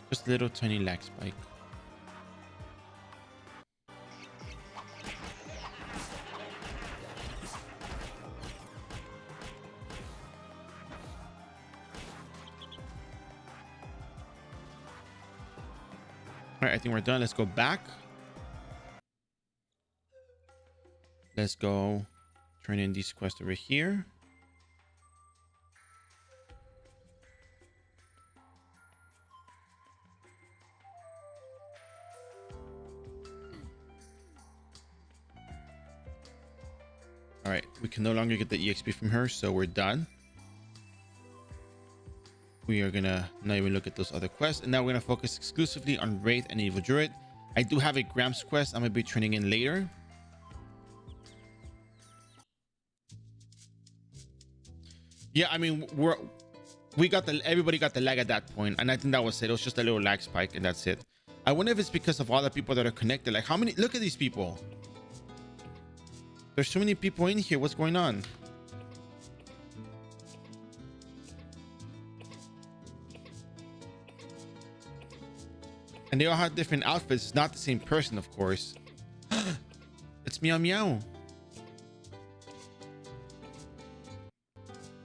Just a little tiny lag spike. All right, I think we're done. Let's go back. Let's go turn in these quests over here. All right, we can no longer get the EXP from her, so we're done. We are gonna not even look at those other quests, and now we're gonna focus exclusively on Wraith and Evil Druid. I do have a Gramps quest I'm gonna be turning in later. Yeah, I mean everybody got the lag at that point, and I think that was it. It was just a little lag spike, and that's it. I wonder if it's because of all the people that are connected. Like, how many? Look at these people. There's so many people in here. What's going on? And they all have different outfits. It's not the same person, of course. It's Meow Meow.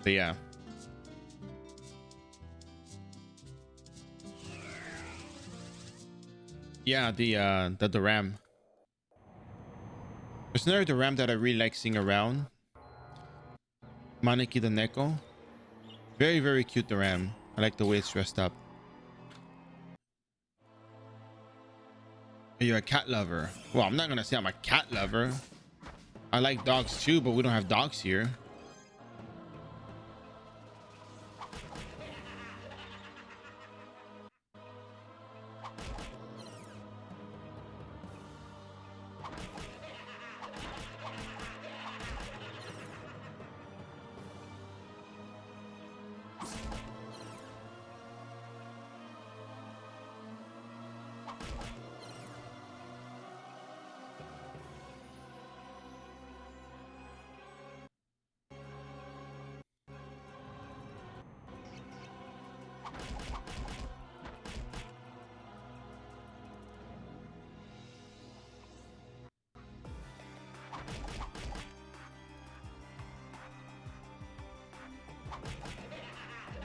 But yeah. Yeah, the ram. There's another ram that I really like seeing around. Maneki the Neko. Very, very cute, the ram. I like the way it's dressed up. Are you a cat lover? Well, I'm not gonna say I'm a cat lover. I like dogs too, but we don't have dogs here.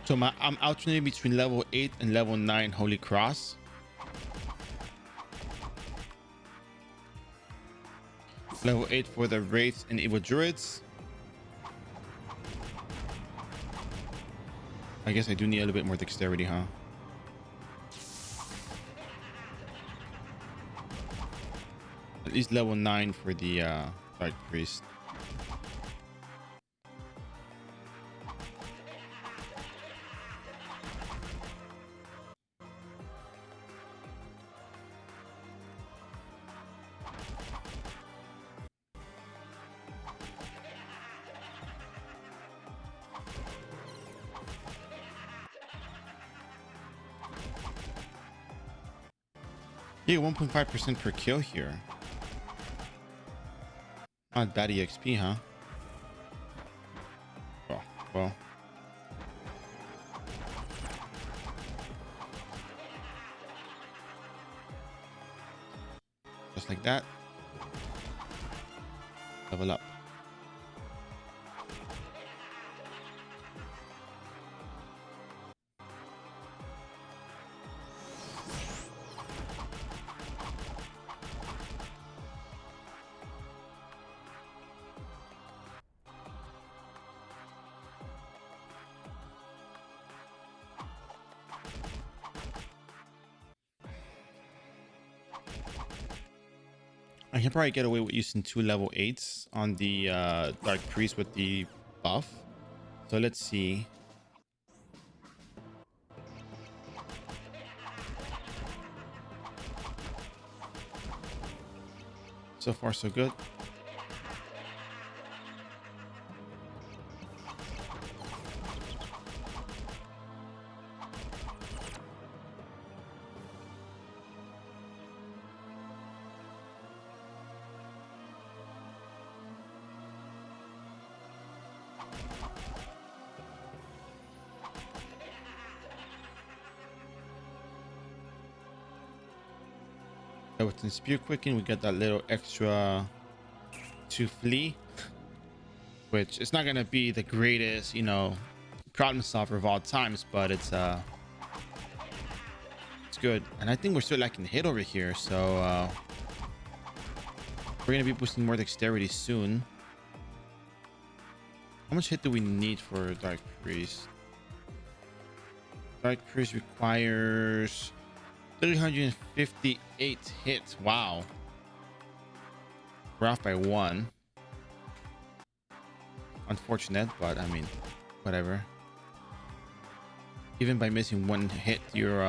So I'm alternating between level 8 and level 9 Holy Cross. Level 8 for the Wraiths and Evil Druids. I guess I do need a little bit more dexterity, huh? At least level 9 for the Dark Priest. Yeah, 1.5% per kill here. Not bad EXP, huh? Oh, well. Just like that. Level up. I can probably get away with using 2 level 8s on the Dark Priest with the buff. So let's see. So far, so good. With the Spear Quicken, we got that little extra to flee, which is not gonna be the greatest, problem solver of all times, but it's good. And I think we're still lacking hit over here, so we're gonna be boosting more dexterity soon. How much hit do we need for Dark Priest? Dark Priest requires 358 hits. Wow. We're off by 1. Unfortunate, but I mean, whatever. Even by missing 1 hit, you're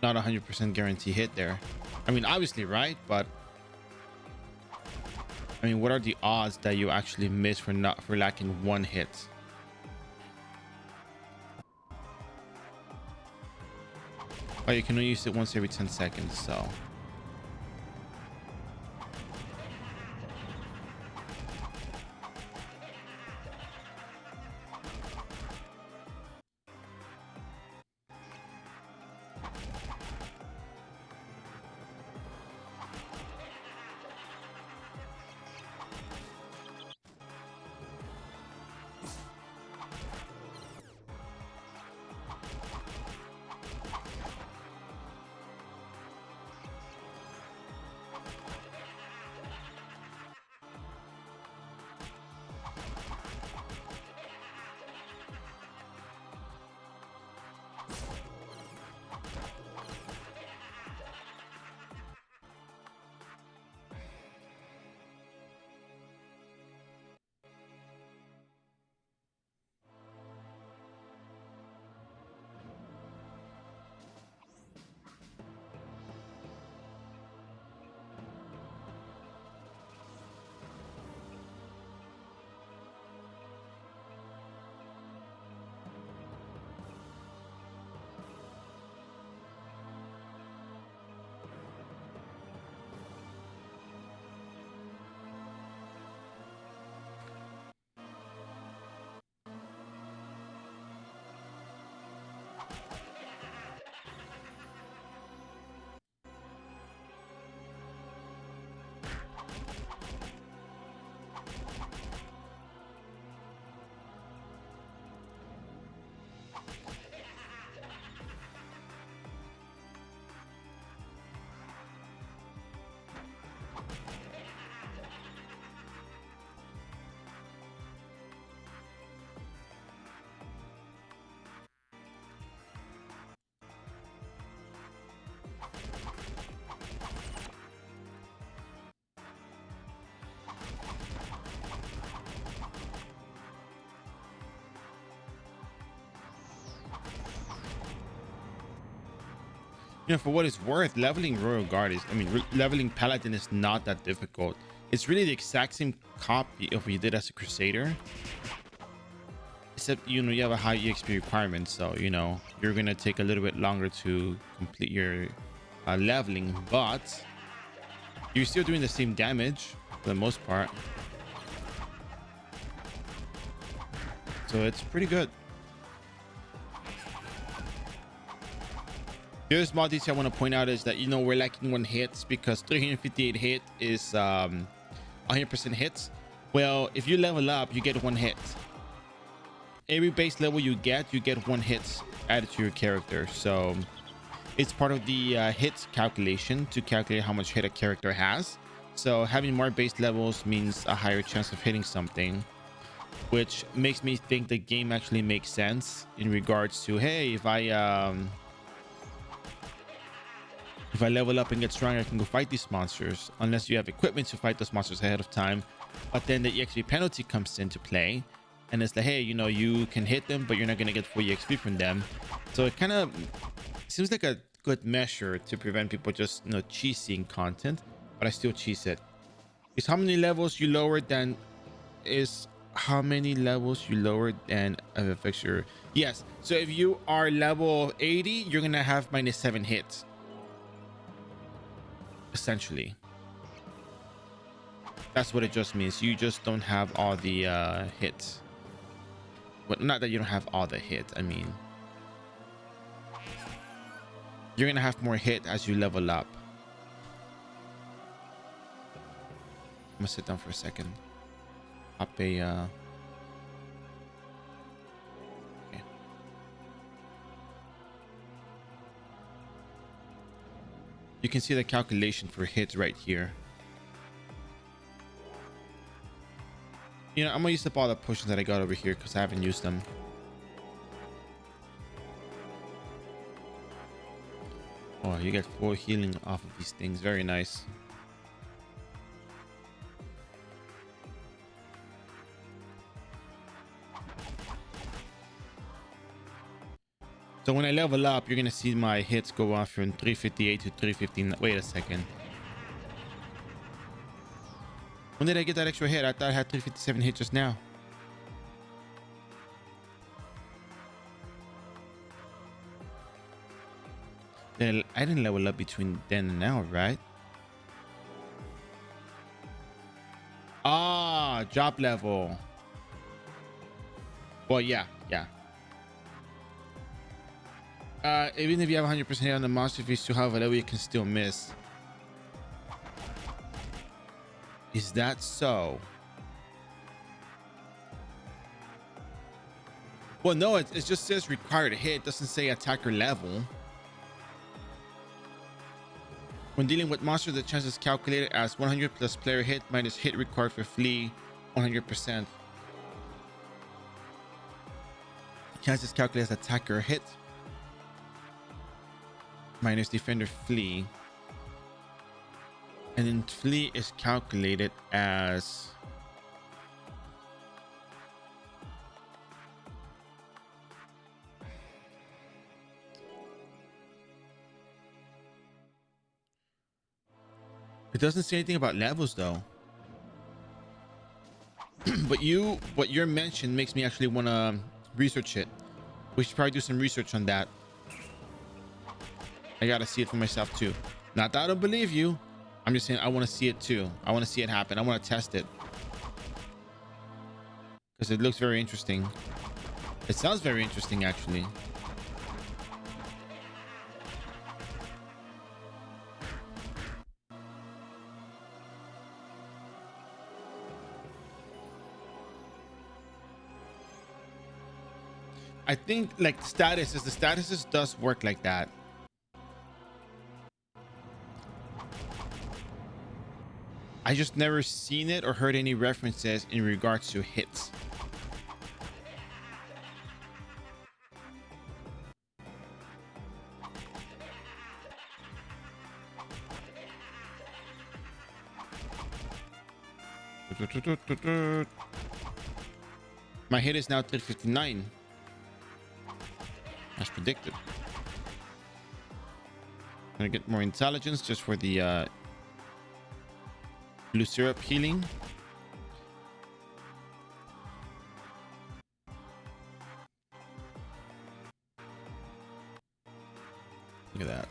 not 100% guarantee hit there. I mean, obviously, right? But I mean, what are the odds that you actually miss for lacking 1 hit? But you can only use it once every 10 seconds, so. For what it's worth, leveling Royal Guard is, leveling Paladin is not that difficult. It's really the exact same copy of what you did as a Crusader. Except, you have a high EXP requirement. So, you're going to take a little bit longer to complete your leveling. But you're still doing the same damage for the most part. So it's pretty good. The other small detail I want to point out is that, we're lacking 1 hit because 358 hit is 100% hits. Well, if you level up, you get 1 hit. Every base level you get 1 hit added to your character. So it's part of the hit calculation to calculate how much hit a character has. So having more base levels means a higher chance of hitting something, which makes me think the game actually makes sense in regards to, hey, if If I level up and get stronger, I can go fight these monsters, unless you have equipment to fight those monsters ahead of time. But then the EXP penalty comes into play, and it's like, hey, you know, you can hit them, but you're not going to get full EXP from them. So it kind of seems like a good measure to prevent people just, you know, cheesing content, but I still cheese it. Is how many levels you lower than a fixture? Yes. So if you are level 80, you're gonna have -7 hits, essentially. That's what it just means. You just don't have all the hits. But not that you don't have all the hits. I mean, you're gonna have more hit as you level up. I'm gonna sit down for a second. Up a okay. You can see the calculation for hits right here. You know, I'm gonna use up all the potions that I got over here because I haven't used them. Oh, you get 4 healing off of these things. Very nice. So when I level up, you're gonna see my hits go off from 358 to 315. Wait a second. When did I get that extra hit? I thought I had 357 hit just now. Then I didn't level up between then and now, right? Ah, drop level. Well, yeah. Even if you have 100% hit on the monster, if you still have a level, you can still miss. Is that so? Well, no, it just says required hit. It doesn't say attacker level. When dealing with monsters, the chance is calculated as 100 plus player hit minus hit required for flee 100%. Chance is calculated as attacker hit minus defender flee. And then flee is calculated as it doesn't say anything about levels though. But what you're mentioned makes me actually want to research it. We should probably do some research on that. I gotta see it for myself too. Not that I don't believe you. I'm just saying I want to see it too. I want to see it happen. I want to test it because it looks very interesting. It sounds very interesting, actually. I think like the statuses does work like that. I just never seen it or heard any references in regards to hits. My hit is now 359. As predicted. Gonna get more intelligence just for the blue syrup healing. Look at that.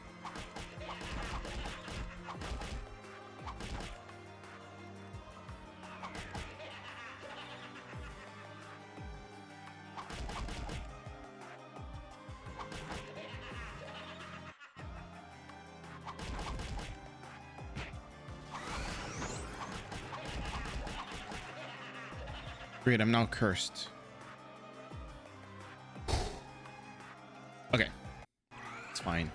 Great, I'm now cursed. Okay, it's fine.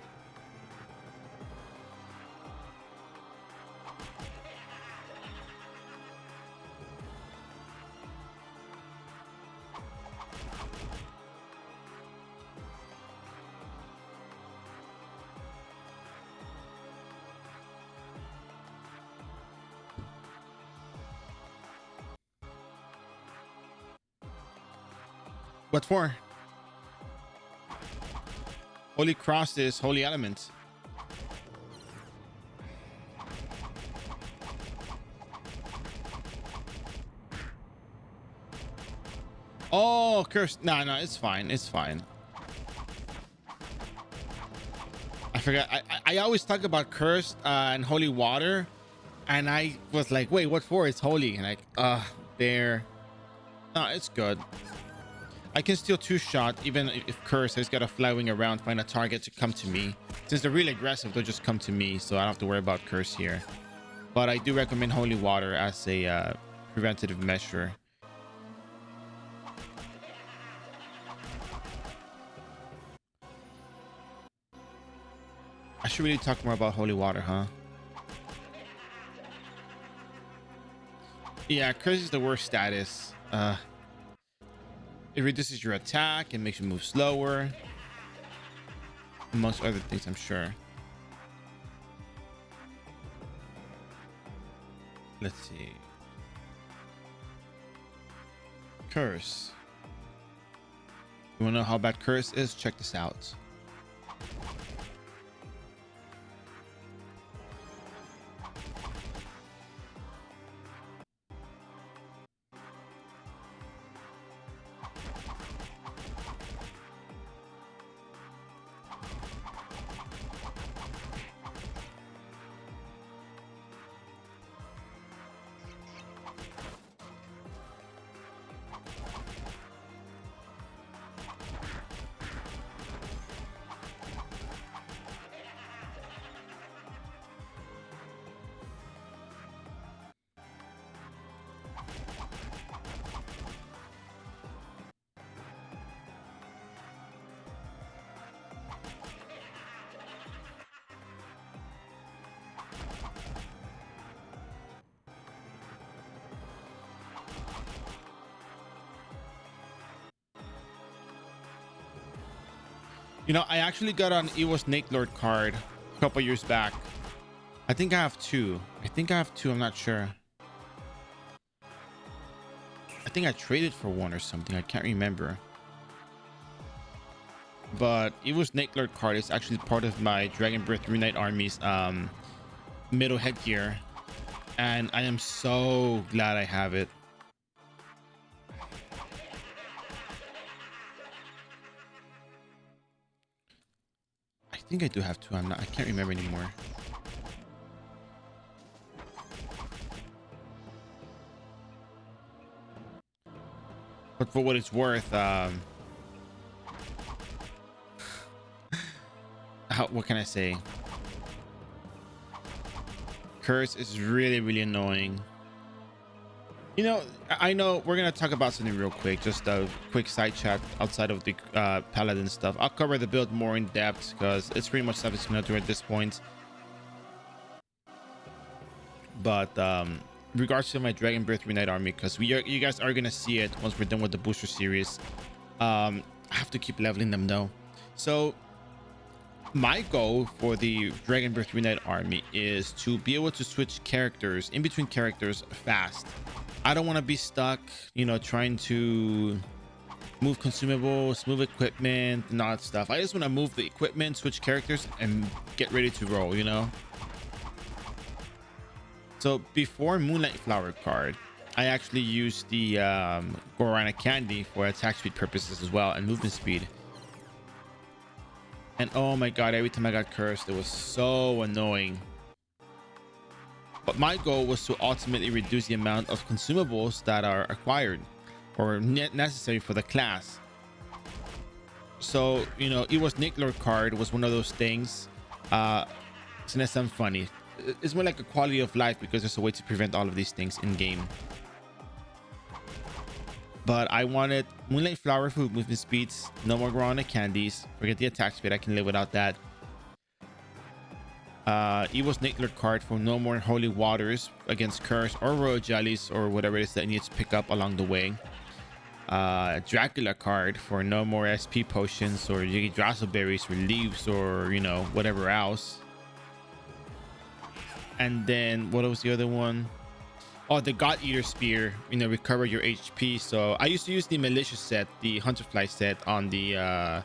What for? Holy cross is holy element. Oh, curse. No, no, it's fine. It's fine. I forgot. I always talk about cursed and holy water, and I was like, wait, what for? It's holy. And like, there. No, it's good. I can still two-shot even if curse has got to fly wing around, find a target to come to me. Since they're really aggressive, they'll just come to me, so I don't have to worry about curse here. But I do recommend holy water as a preventative measure. I should really talk more about holy water, huh? Yeah, curse is the worst status. It reduces your attack and makes you move slower, amongst other things, I'm sure. Let's see. Curse. You want to know how bad curse is? Check this out. You know, I actually got an Evo Snake Lord card a couple years back. I think I have two. I'm not sure. I think I traded for one or something. I can't remember. But Evo Snake Lord card is actually part of my Dragon Breath Runite Army's middle headgear. And I am so glad I have it. I think I do have two. I can't remember anymore. But for what it's worth, what can I say? Curse is really, really annoying. You know, I know we're gonna talk about something real quick, just a quick side chat outside of the Paladin stuff. I'll cover the build more in depth because it's pretty much self-explanatory at this point. But regards to my Dragon Breath Runite army, because you guys are gonna see it once we're done with the booster series. I have to keep leveling them though. So my goal for the Dragon Breath Runite army is to be able to switch characters in between characters fast. I don't want to be stuck, you know, trying to move consumables, move equipment, and all that stuff. I just want to move the equipment, switch characters, and get ready to roll, you know? So before Moonlight Flower card, I actually used the Guarana Candy for attack speed purposes as well and movement speed. And oh my god, every time I got cursed, it was so annoying. But my goal was to ultimately reduce the amount of consumables that are acquired or necessary for the class. So, you know, it was Nick Lord card was one of those things. It's gonna sound funny. It's more like a quality of life because there's a way to prevent all of these things in game. But I wanted Moonlight Flower for movement speeds, no more Guarana Candies. Forget the attack speed, I can live without that. Evo Snake Lord card for no more Holy Waters against Curse or Royal Jellies or whatever it is that you need to pick up along the way. Dracula card for no more SP potions or Yggdrasil berries or leaves or, you know, whatever else. And then what was the other one? Oh, the God Eater Spear, recover your HP. So I used to use the Malicious set, the Hunterfly set on the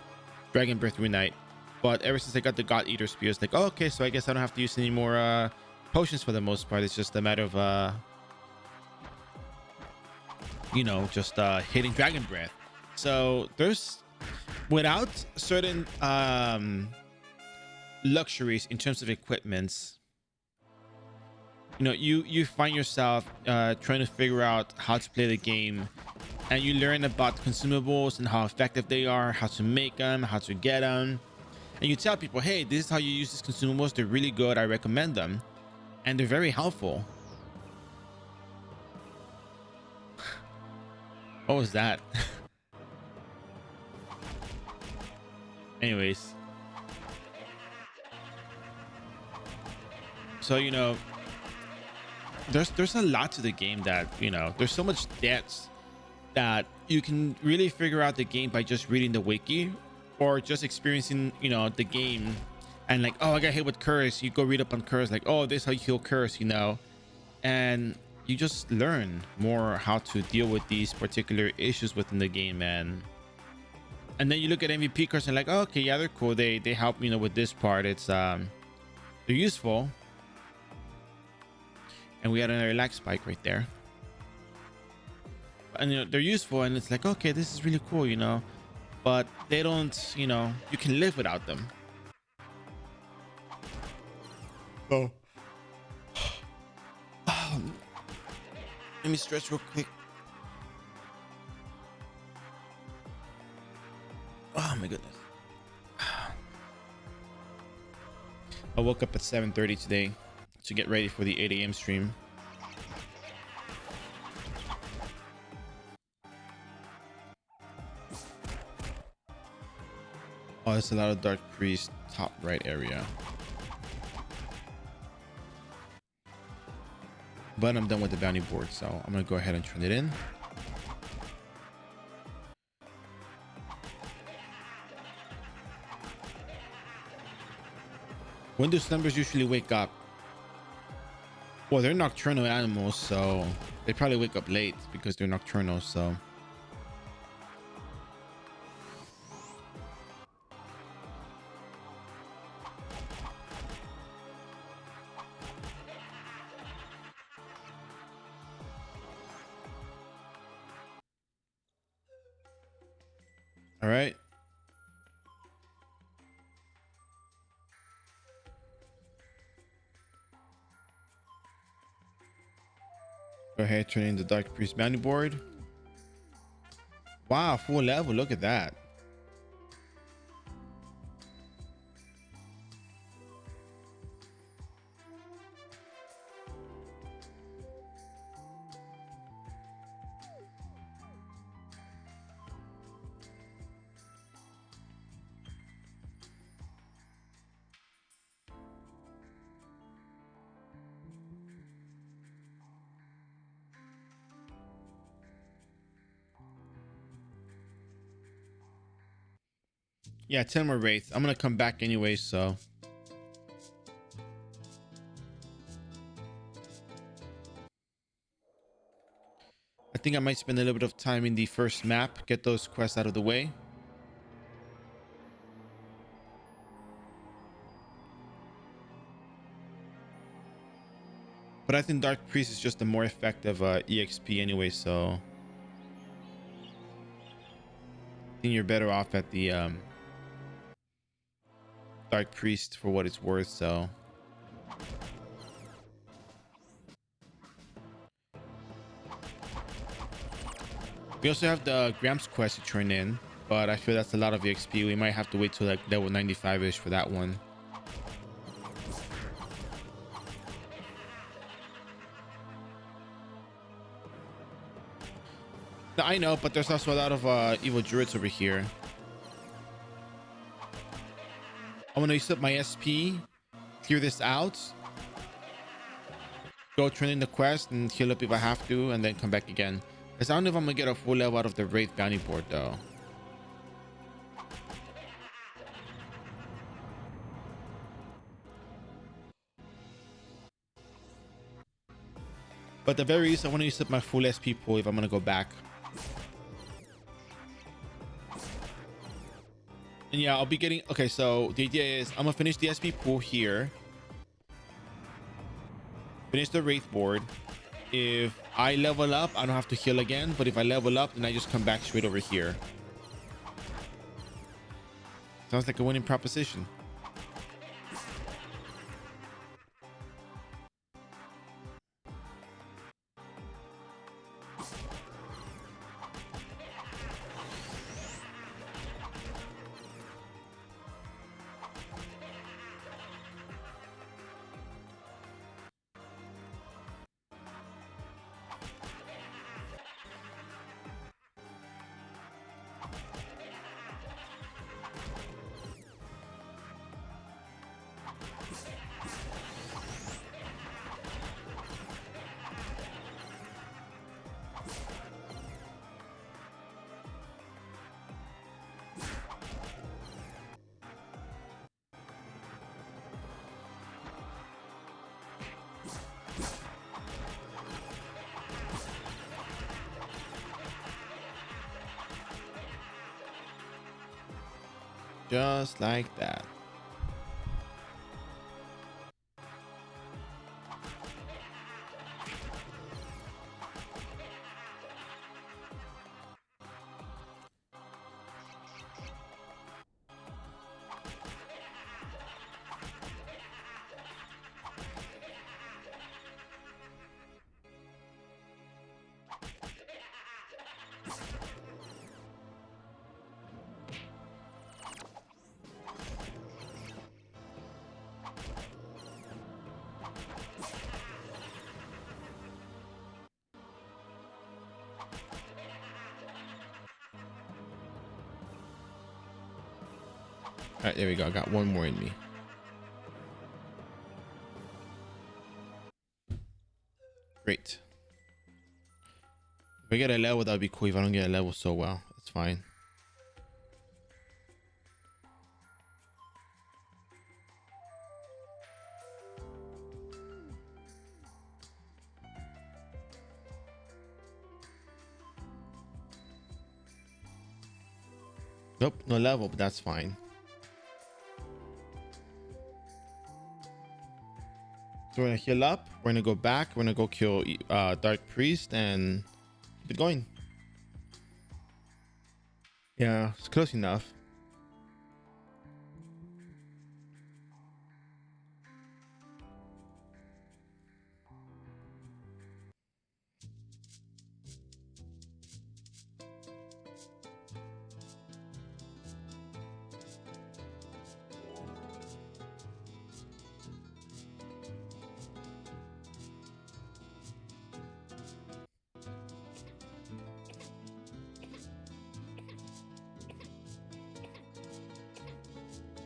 Dragon Breath Unite. But ever since I got the God Eater Spear, it's like, oh, okay, so I guess I don't have to use any more potions for the most part. It's just a matter of, just hitting Dragon Breath. So there's, without certain luxuries in terms of equipments, you find yourself trying to figure out how to play the game, and you learn about consumables and how effective they are, how to make them, how to get them, and you tell people, hey, this is how you use these consumables. They're really good. I recommend them, and they're very helpful. What was that? Anyways, so there's a lot to the game that there's so much depth that you can really figure out the game by just reading the wiki or just experiencing the game, and like, oh, I got hit with curse, you go read up on curse, like, oh, this is how you heal curse, and you just learn more how to deal with these particular issues within the game, and then you look at MVP cards and like, oh, okay, yeah, they're cool, they help with this part. It's they're useful. And we had another lag spike right there. And they're useful, and it's like, okay, this is really cool, but they don't, you can live without them. Oh. Let me stretch real quick. Oh my goodness. I woke up at 7:30 today to get ready for the 8 a.m. stream. Oh, there's a lot of Dark Priest top right area. But I'm done with the bounty board, so I'm gonna go ahead and turn it in. When do slumbers usually wake up? Well, they're nocturnal animals, so they probably wake up late because they're nocturnal, so. All right. Go ahead, turn in the Dark Priest bounty board. Wow, full level. Look at that. Yeah, 10 more wraiths. I'm gonna come back anyway, so. I think I might spend a little bit of time in the first map, get those quests out of the way. But I think Dark Priest is just a more effective EXP anyway, so. I think you're better off at the Dark Priest for what it's worth, so. We also have the Gramps quest to turn in, but I feel that's a lot of EXP. We might have to wait till like level 95-ish for that one. I know, but there's also a lot of evil druids over here. I want to use up my SP, clear this out, go turn in the quest and heal up if I have to, and then come back again. Because I don't know if I'm gonna get a full level out of the Wraith bounty board though. But the very least, I want to use up my full SP pool if I'm going to go back. And yeah, I'll be getting... Okay, so the idea is I'm going to finish the SP pool here. Finish the Wraith board. If I level up, I don't have to heal again. But if I level up, then I just come back straight over here. Sounds like a winning proposition. Just like that. All right, there we go. I got one more in me. Great. If I get a level, that would be cool. If I don't get a level so well, it's fine. Nope, no level, but that's fine. So we're gonna heal up. We're gonna go back. We're gonna go kill Dark Priest and keep it going. Yeah, it's close enough.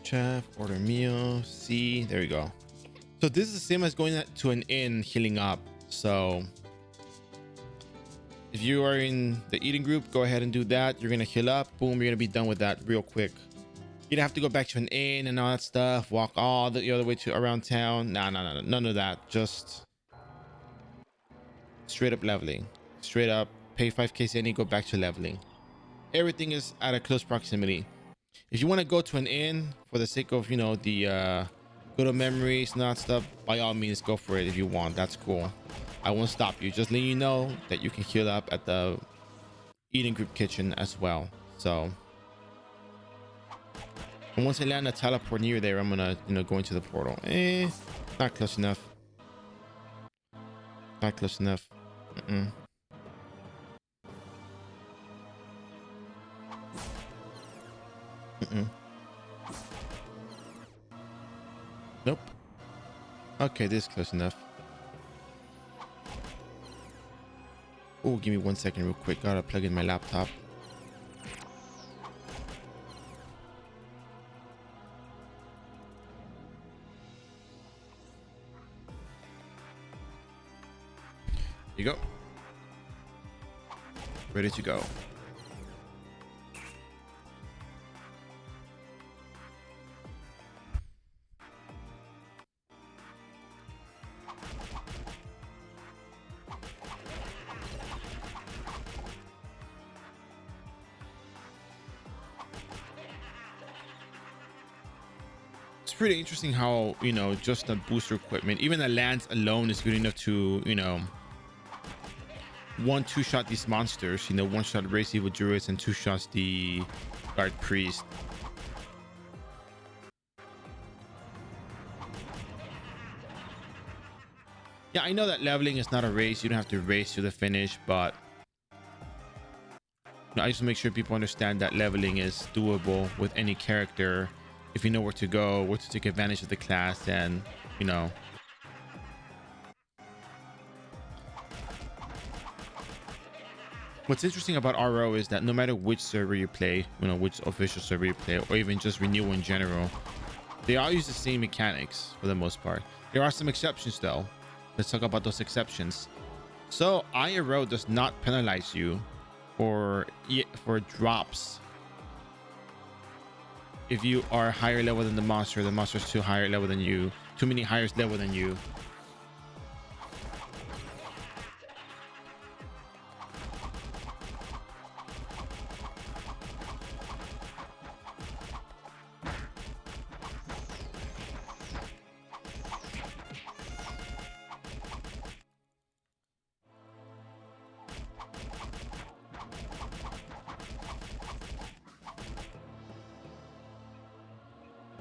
Chef, order meal, C. There we go. So this is the same as going to an inn, healing up. So if you are in the eating group, go ahead and do that. You're gonna heal up. Boom, you're gonna be done with that real quick. You don't have to go back to an inn and all that stuff. Walk all the other way to around town. No, none of that. Just straight up leveling. Straight up, pay 5k any, go back to leveling. Everything is at a close proximity. If you want to go to an inn for the sake of, you know, the good memories and that stuff, by all means go for it if you want. That's cool. I won't stop you. Just letting you know that you can heal up at the eating group kitchen as well. So, and once I land a teleport near there, I'm gonna, you know, go into the portal. Not close enough. Not close enough. Nope. Okay, this is close enough. Oh, give me 1 second real quick. Gotta plug in my laptop. Here you go. Ready to go. it's pretty interesting how, you know, just the booster equipment, even the lance alone is good enough to, you know, 1-2 shot these monsters, you know, 1-shot race evil druids and 2 shots the guard priest. Yeah, I know that leveling is not a race. You don't have to race to the finish, but I just make sure people understand that leveling is doable with any character if you know where to go, where to take advantage of the class, and, you know. What's interesting about RO is that no matter which server you play, you know, which official server you play, or even just Renew in general, they all use the same mechanics for the most part. There are some exceptions though. Let's talk about those exceptions. So iRO does not penalize you for drops if you are higher level than the monster's too higher level than you, too many higher level than you.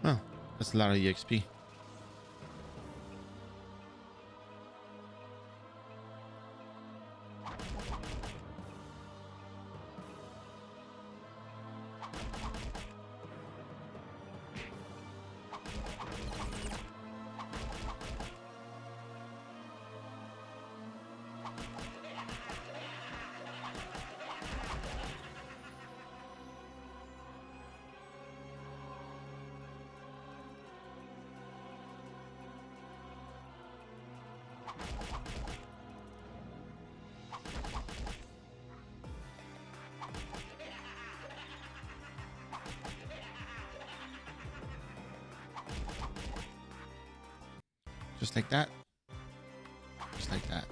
Oh, that's a lot of EXP. Just like that. Just like that.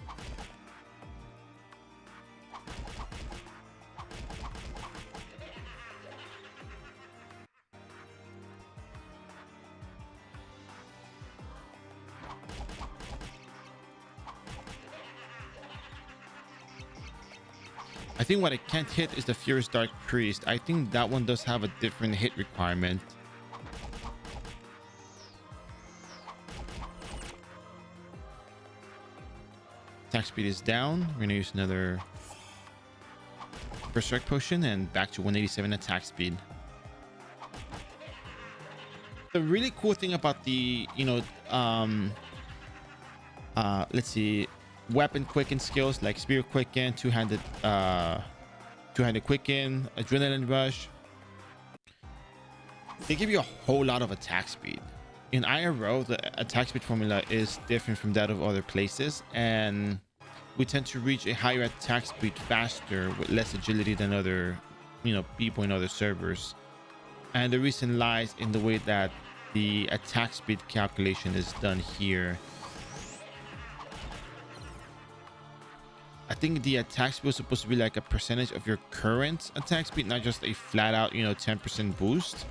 I think what I can't hit is the Furious Dark Priest. I think that one does have a different hit requirement. Attack speed is down. We're gonna use another Berserk potion and back to 187 attack speed. The really cool thing about the, you know, let's see, weapon quicken skills like spear quicken, two-handed quicken, adrenaline rush, they give you a whole lot of attack speed. In iRO, the attack speed formula is different from that of other places, and we tend to reach a higher attack speed faster with less agility than other, you know, people in other servers. And the reason lies in the way that the attack speed calculation is done here. I think the attack speed was supposed to be like a percentage of your current attack speed, not just a flat out, you know, 10% boost.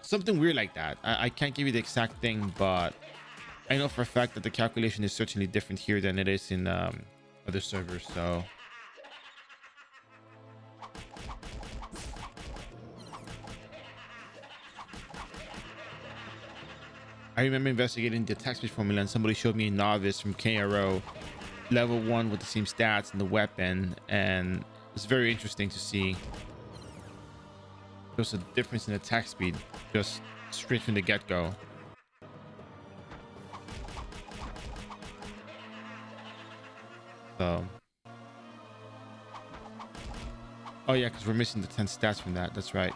Something weird like that. I can't give you the exact thing, but I know for a fact that the calculation is certainly different here than it is in other servers. So I remember investigating the attack speed formula, and somebody showed me a novice from KRO, level 1 with the same stats and the weapon, and it's very interesting to see there's a difference in attack speed just straight from the get-go. So, oh yeah, because we're missing the 10 stats from that. That's right.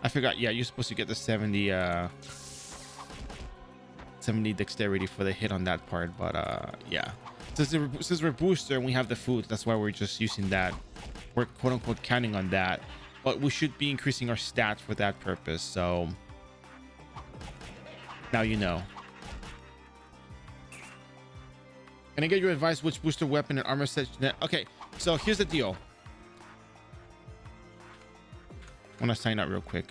I forgot. Yeah, you're supposed to get the 70 dexterity for the hit on that part, but yeah, since we're booster and we have the food, that's why we're just using that. We're quote unquote counting on that, but we should be increasing our stats for that purpose. So now you know. Can I get your advice which booster weapon and armor set? Okay, so here's the deal. want to sign up real quick.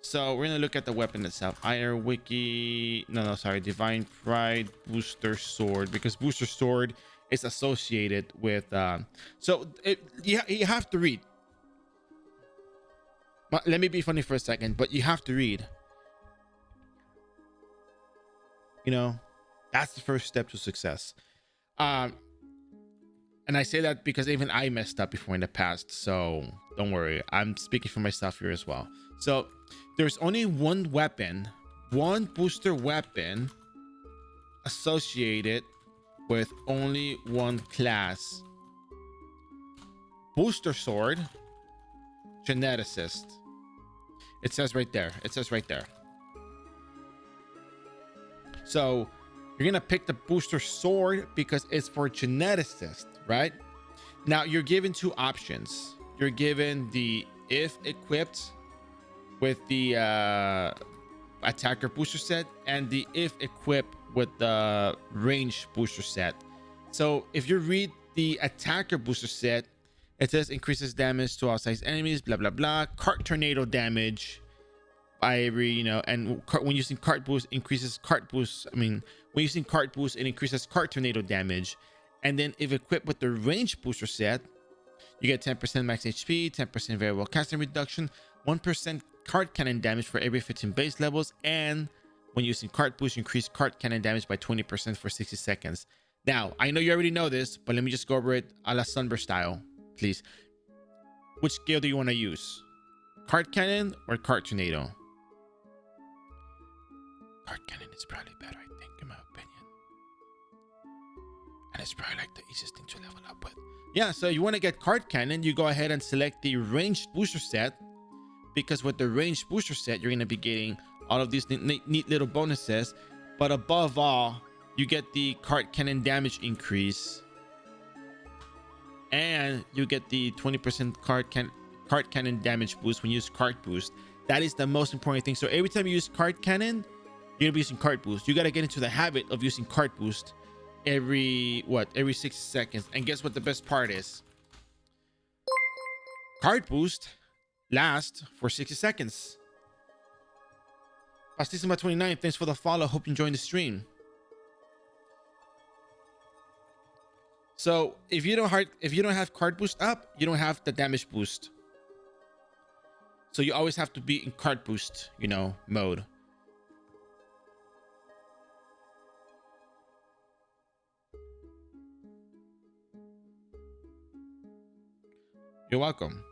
So we're gonna look at the weapon itself. iRO wiki. No, sorry. Divine Pride Booster Sword, because Booster Sword is associated with. You have to read. Let me be funny for a second, but you have to read. You know, that's the first step to success. And I say that because even I messed up before in the past, so don't worry. I'm speaking for myself here as well. So there's only one weapon, one booster weapon associated with only one class. Booster Sword, Geneticist. It says right there. It says right there. So you're gonna pick the Booster Sword because it's for Geneticist, right? Now you're given two options. You're given the if equipped with the attacker booster set and the if equipped with the range booster set. So if you read the attacker booster set, it says increases damage to all size enemies, blah blah blah. Cart tornado damage by every, and when using cart boost increases cart boost. When using cart boost, it increases cart tornado damage. And then if equipped with the range booster set, you get 10% max HP, 10% variable casting reduction, 1% cart cannon damage for every 15 base levels, and when using cart boost, increase cart cannon damage by 20% for 60 seconds. Now, I know you already know this, but let me just go over it a la Sunburst style, please. Which skill do you want to use? Cart cannon or cart tornado? Cart cannon is probably better, I think, in my opinion. And it's probably like the easiest thing to level up with. Yeah, so you want to get cart cannon, you go ahead and select the ranged booster set, because with the ranged booster set, you're going to be getting all of these neat little bonuses. But above all, you get the cart cannon damage increase, and you get the 20% cart cannon damage boost when you use cart boost. That is the most important thing. So every time you use cart cannon, you're gonna be using cart boost. You got to get into the habit of using cart boost every 60 seconds. And guess what the best part is? Cart boost lasts for 60 seconds. Pastissima 29, thanks for the follow. Hope you enjoying the stream. So if you don't have cart boost up, you don't have the damage boost. So you always have to be in cart boost, mode. You're welcome.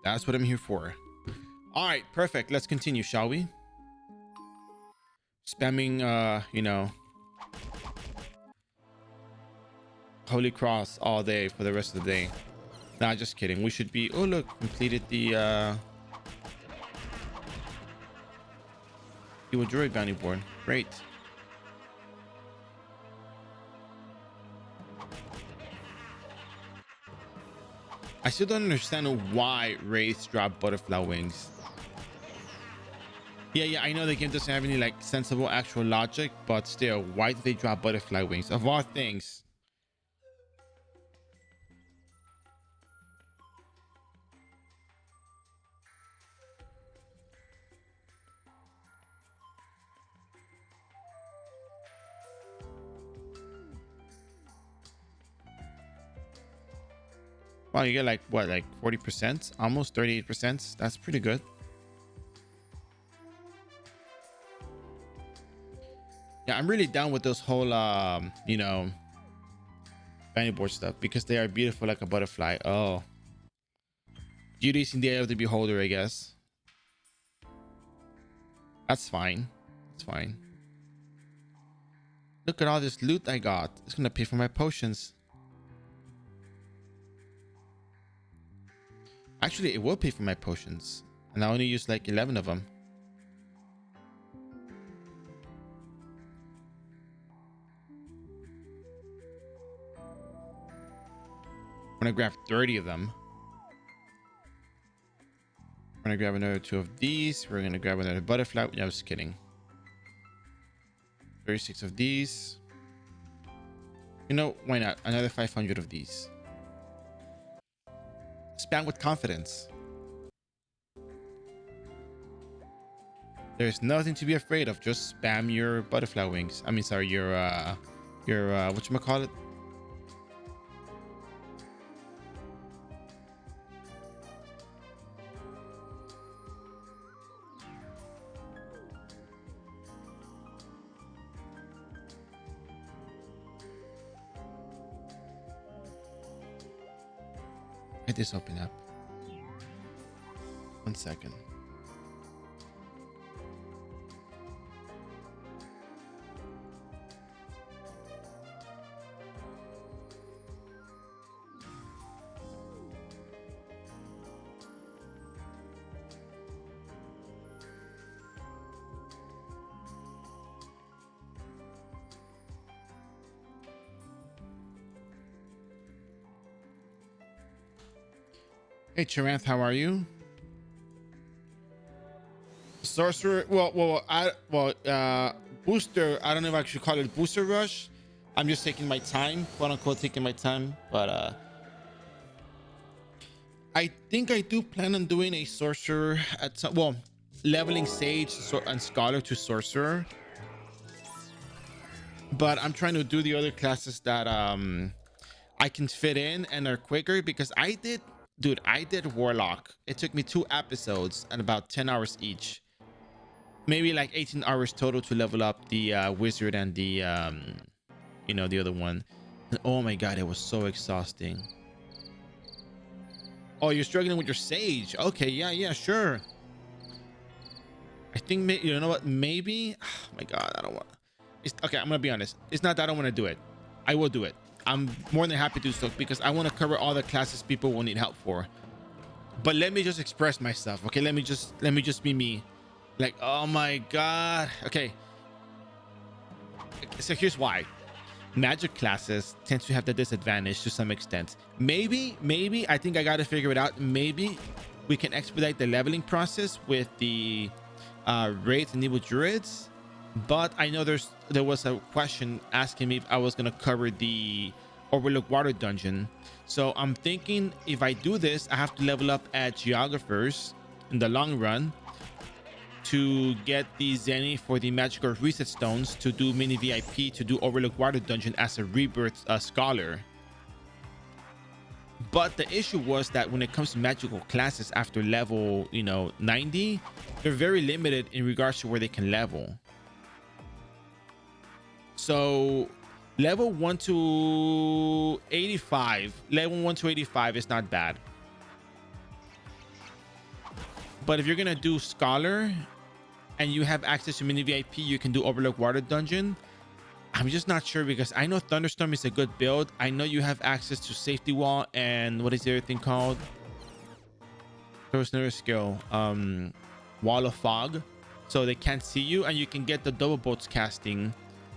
That's what I'm here for. All right, perfect. Let's continue, shall we? Spamming, Holy Cross all day for the rest of the day. Nah, just kidding. We should be... Oh, look. Completed the... Evil Druid bounty board. Great. I still don't understand why Wraiths drop butterfly wings. Yeah, I know the game doesn't have any like sensible actual logic, but still, why do they drop butterfly wings of all things? Wow, you get like what, like 40%, almost 38%. That's pretty good. Yeah, I'm really down with those whole bounty board stuff because they are beautiful like a butterfly. Oh, beauty's in the eye of the beholder, I guess. That's fine. It's fine. Look at all this loot I got. It's gonna pay for my potions. Actually, it will pay for my potions, and I only use like 11 of them. I'm gonna grab 30 of them. We're gonna grab another 2 of these. We're gonna grab another butterfly. I was kidding. 36 of these. You know, why not? Another 500 of these. Spam with confidence. There's nothing to be afraid of. Just spam your butterfly wings. I mean, sorry, your whatchamacallit? Let this open up. 1 second. Hey Chiranth, how are you? Sorcerer, booster. I don't know if I should call it booster rush. I'm just taking my time, quote unquote, taking my time. But I think I do plan on doing a sorcerer at some, leveling sage and scholar to sorcerer. But I'm trying to do the other classes that I can fit in and are quicker, because I did warlock. It took me 2 episodes and about 10 hours each, maybe like 18 hours total to level up the wizard and the the other one. And oh my god, it was so exhausting. Oh, you're struggling with your sage. Okay, yeah, sure. I think you know what, maybe oh my god, I don't want okay, I'm gonna be honest. It's not that I don't want to do it. I will do it. I'm more than happy to do so, because I want to cover all the classes people will need help for. But let me just express myself, okay? Let me just be me. Like, oh my god. Okay, so here's why. Magic classes tend to have the disadvantage to some extent. Maybe I think I got to figure it out. Maybe we can expedite the leveling process with the Wraith and Evil Druids. But I know there was a question asking me if I was going to cover the Overlook Water Dungeon. So I'm thinking if I do this, I have to level up at Geographers in the long run to get the Zenny for the Magical Reset Stones to do mini VIP to do Overlook Water Dungeon as a Rebirth Scholar. But the issue was that when it comes to magical classes after level 90, they're very limited in regards to where they can level. So level 1 to 85 is not bad. But if you're gonna do Scholar and you have access to mini VIP, you can do Overlook Water Dungeon. I'm just not sure, because I know Thunderstorm is a good build. I know you have access to Safety Wall and what is the other thing called? There was another skill, Wall of Fog, so they can't see you, and you can get the double bolts casting.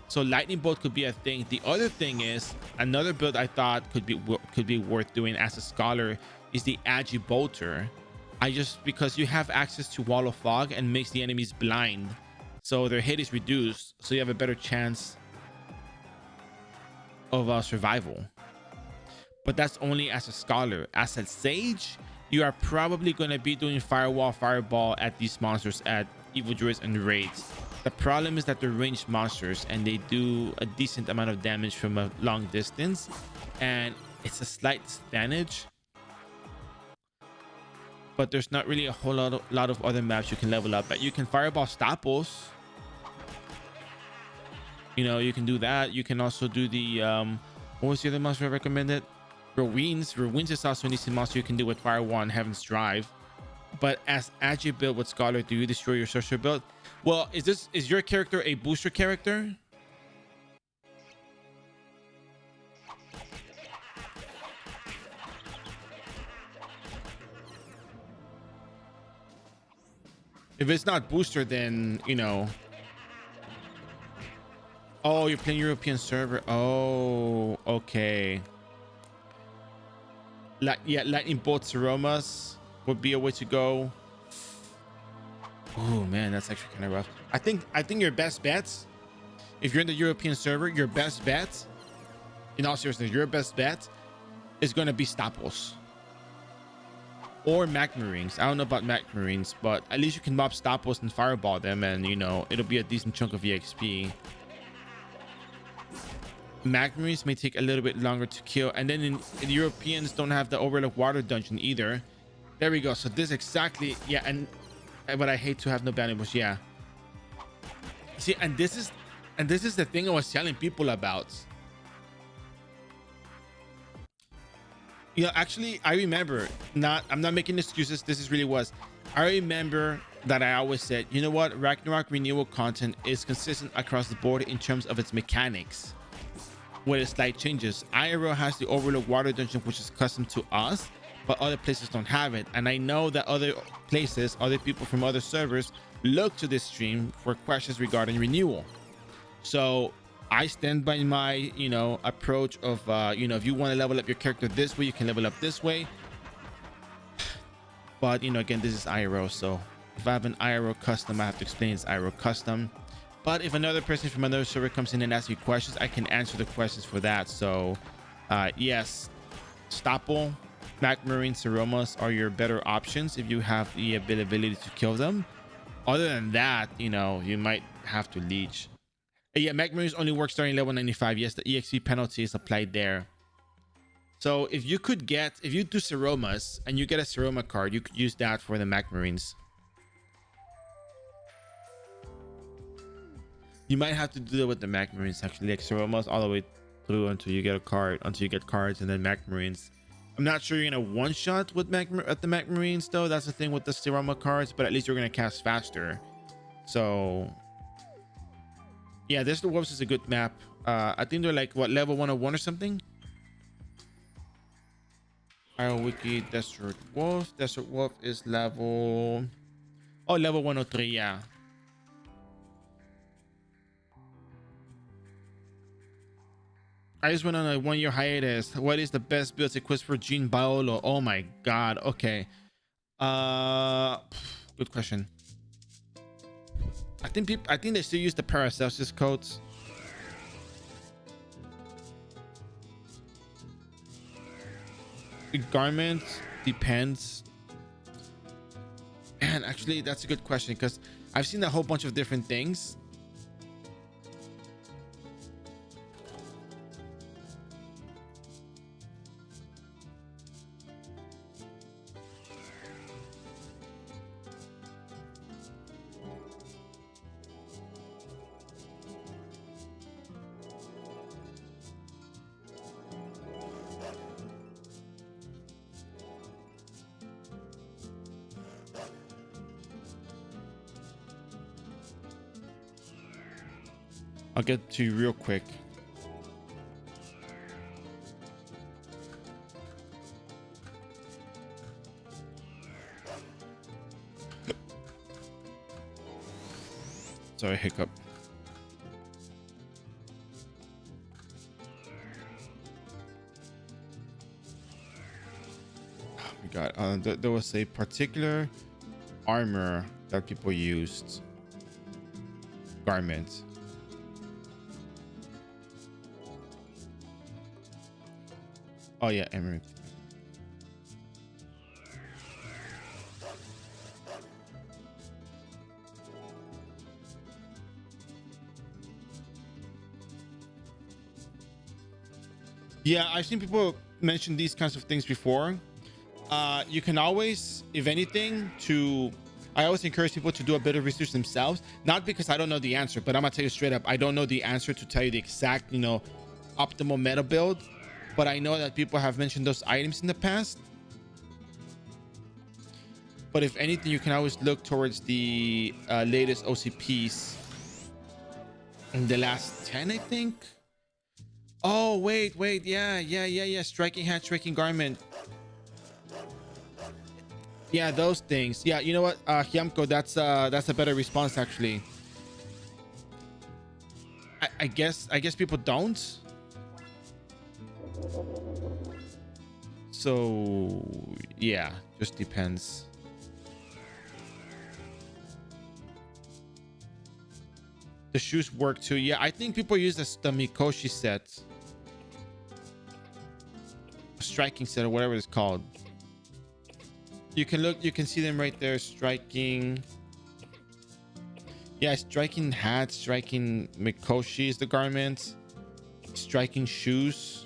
So lightning bolt could be a thing. The other thing is, another build I thought could be worth doing as a scholar is the Agi Bolter. Because you have access to Wall of Fog and makes the enemies blind, so their hit is reduced, so you have a better chance of survival. But that's only as a scholar. As a sage, you are probably going to be doing Firewall, Fireball at these monsters, at Evil Druids and Raids. The problem is that they're ranged monsters and they do a decent amount of damage from a long distance, and it's a slight disadvantage. But there's not really a whole lot of other maps you can level up. But you can Fireball Staples. You can do that. You can also do the what was the other monster I recommended? Ruins. Ruins is also an decent monster you can do with Firewall and Heaven's Drive. But as Agi build with Scholar, do you destroy your sorcerer build? Well, is your character a booster character? If it's not booster, then oh, you're playing European server. Oh, okay. Yeah, lightning bolts aromas would be a way to go. Oh man, that's actually kind of rough. I think your best bets, if you're in the European server, your best bet, in all seriousness, your best bet is going to be Staples or Mac Marines. I don't know about Mac Marines, but at least you can mob Staples and fireball them, and you know it'll be a decent chunk of EXP. Mac Marines may take a little bit longer to kill, and then in Europeans don't have the Overlook Water Dungeon either. There we go. So this exactly, yeah, and but I hate to have no valuables. Yeah. See, and this is the thing I was telling people about. You know, actually, I remember, I'm not making excuses. This is really was. I remember that I always said, you know what, Ragnarok renewal content is consistent across the board in terms of its mechanics, with slight changes. iRO has the Overlook Water Dungeon, which is custom to us, but other places don't have it. And I know that other places, other people from other servers look to this stream for questions regarding renewal. So I stand by my, you know, approach of, you know, if you want to level up your character this way, you can level up this way. But, you know, again, this is iRO. So if I have an iRO custom, I have to explain it's iRO custom. But if another person from another server comes in and asks me questions, I can answer the questions for that. So, yes, Staple, Mac Marine, Seromas are your better options if you have the ability to kill them. Other than that, you know, you might have to leech. Yeah, Mac Marines only work starting level 95. Yes, the EXP penalty is applied there. So if you do Seromas and you get a Seroma card, you could use that for the Mac Marines. You might have to do it with the Mac Marines actually, like Seromas all the way through until you get a card, until you get cards, and then Mac Marines. I'm not sure you're gonna one shot with the Mac Marines though. That's the thing with the Seroma cards, but at least you're gonna cast faster. So yeah, this the Wolves is a good map. I think they're like what, level 101 or something. iRO Wiki, Desert Wolf. Desert Wolf is level 103. Yeah. I just went on a 1-year hiatus. What is the best builds equipped for Gene Baolo? Oh my god. Okay. Good question. I think they still use the Paracelsus codes. The garment depends. And actually, that's a good question because I've seen a whole bunch of different things. I'll get to you real quick. Sorry, hiccup. Oh my god. There was a particular armor that people used. Garment. Oh yeah, Emery. Yeah, I've seen people mention these kinds of things before. You can always, if anything, I always encourage people to do a bit of research themselves. Not because I don't know the answer, but I'm gonna tell you straight up, I don't know the answer to tell you the exact, you know, optimal meta build. But I know that people have mentioned those items in the past. But if anything, you can always look towards the latest OCPs in the last 10, I think. Oh, wait. Yeah. Striking hat, striking garment. Yeah, those things. Yeah, you know what, Hyamko, that's a better response actually. I guess people don't. So yeah, just depends. The shoes work too. Yeah, I think people use this, the Mikoshi set, striking set, or whatever it's called. You can look, you can see them right there. Striking. Yeah, striking hat, striking Mikoshi is the garment, striking shoes.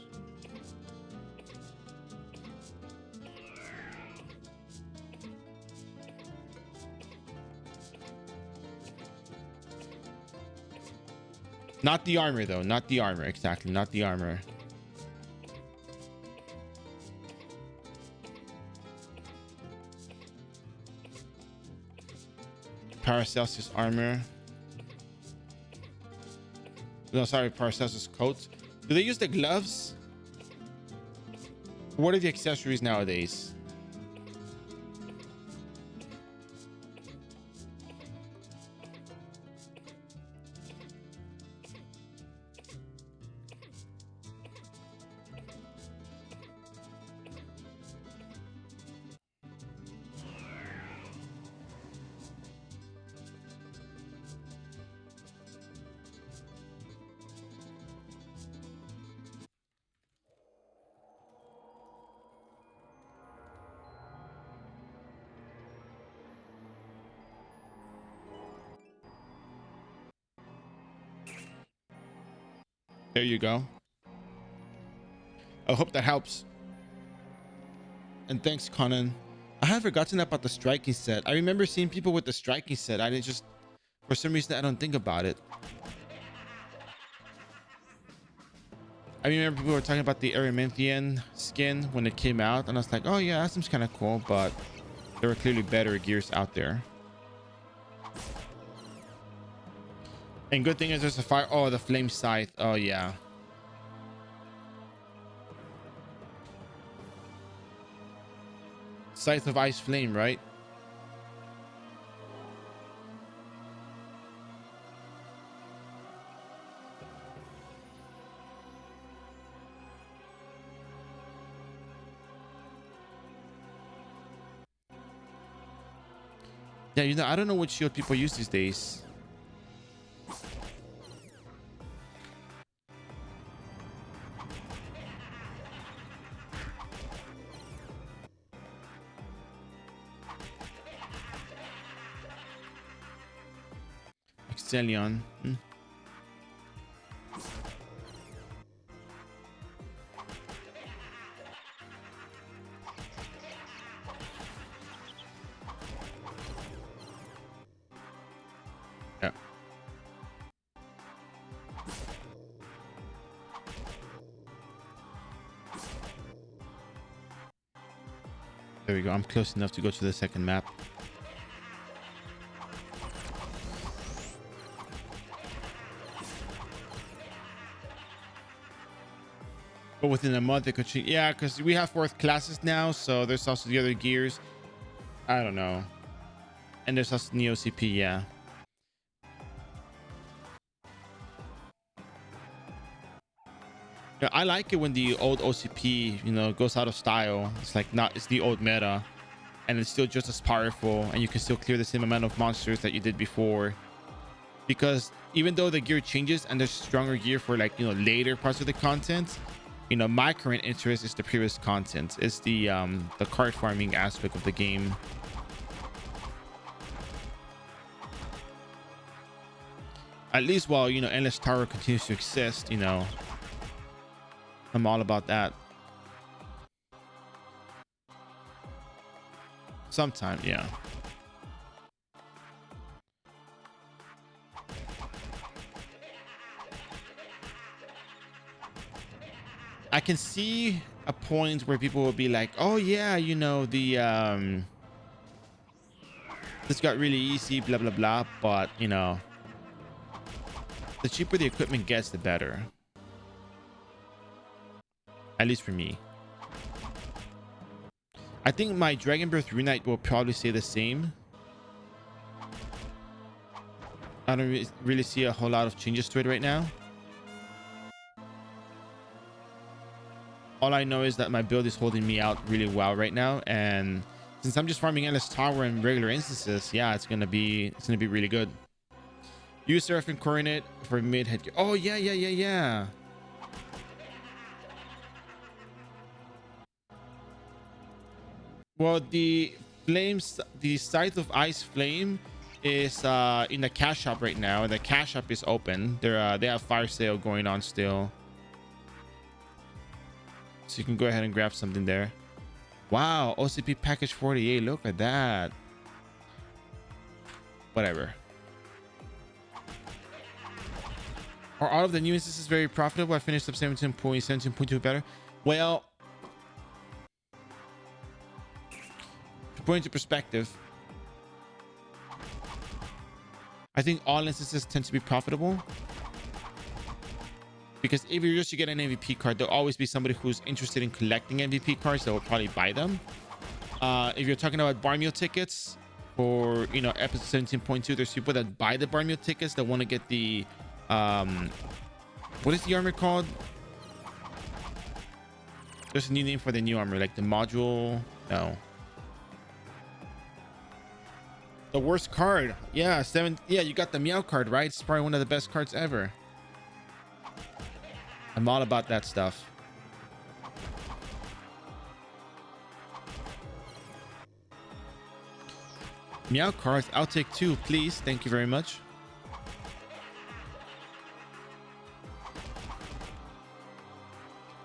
Not the armor though, not the armor, exactly, not the armor. Paracelsus armor. No, sorry, Paracelsus coat. Do they use the gloves? What are the accessories nowadays? There you go. I hope that helps. And thanks, Conan. I have forgotten about the striking set. I remember seeing people with the striking set. I didn't just, for some reason, I don't think about it. I remember people were talking about the Erymanthean skin when it came out, and I was like, oh yeah, that seems kind of cool, but there were clearly better gears out there. And good thing is there's a fire. Oh, the flame scythe. Oh yeah. Scythe of ice flame, right? Yeah, you know, I don't know what shield people use these days. Excellion. Yeah. There we go. I'm close enough to go to the second map. But within a month it could change. Yeah, because we have fourth classes now, so there's also the other gears. I don't know. And there's also the OCP, yeah. Yeah, I like it when the old OCP, you know, goes out of style. It's like not, it's the old meta, and it's still just as powerful, and you can still clear the same amount of monsters that you did before. Because even though the gear changes and there's stronger gear for, like, you know, later parts of the content, you know, my current interest is the previous content. It's the card farming aspect of the game. At least while, you know, Endless Tower continues to exist, you know, I'm all about that. Sometimes, yeah. I can see a point where people will be like, oh yeah, you know, the this got really easy, blah blah blah, but you know, the cheaper the equipment gets, the better. At least for me. I think my Dragon Breath Runite will probably stay the same. I don't really see a whole lot of changes to it right now. All I know is that my build is holding me out really well right now, and since I'm just farming Endless Tower and regular instances, yeah, it's gonna be really good. Use Seraphim Coronet for mid headgear. Oh, yeah. Well, the flames, the Scythe of Ice Flame is in the cash shop right now. The cash shop is open. They have fire sale going on still. So you can go ahead and grab something there. Wow, OCP package 48. Look at that. Whatever. Are all of the new instances very profitable? I finished up 17.2 better. Well, to put into perspective, I think all instances tend to be profitable. Because if you're just to get an MVP card, there'll always be somebody who's interested in collecting MVP cards that will probably buy them. If you're talking about bar meal tickets for, you know, episode 17.2, there's people that buy the bar meal tickets that want to get the what is the armor called? There's a new name for the new armor, like the module. No, the worst card. Yeah, you got the Meow card, right? It's probably one of the best cards ever. I'm all about that stuff. Meow cards, I'll take 2, please. Thank you very much.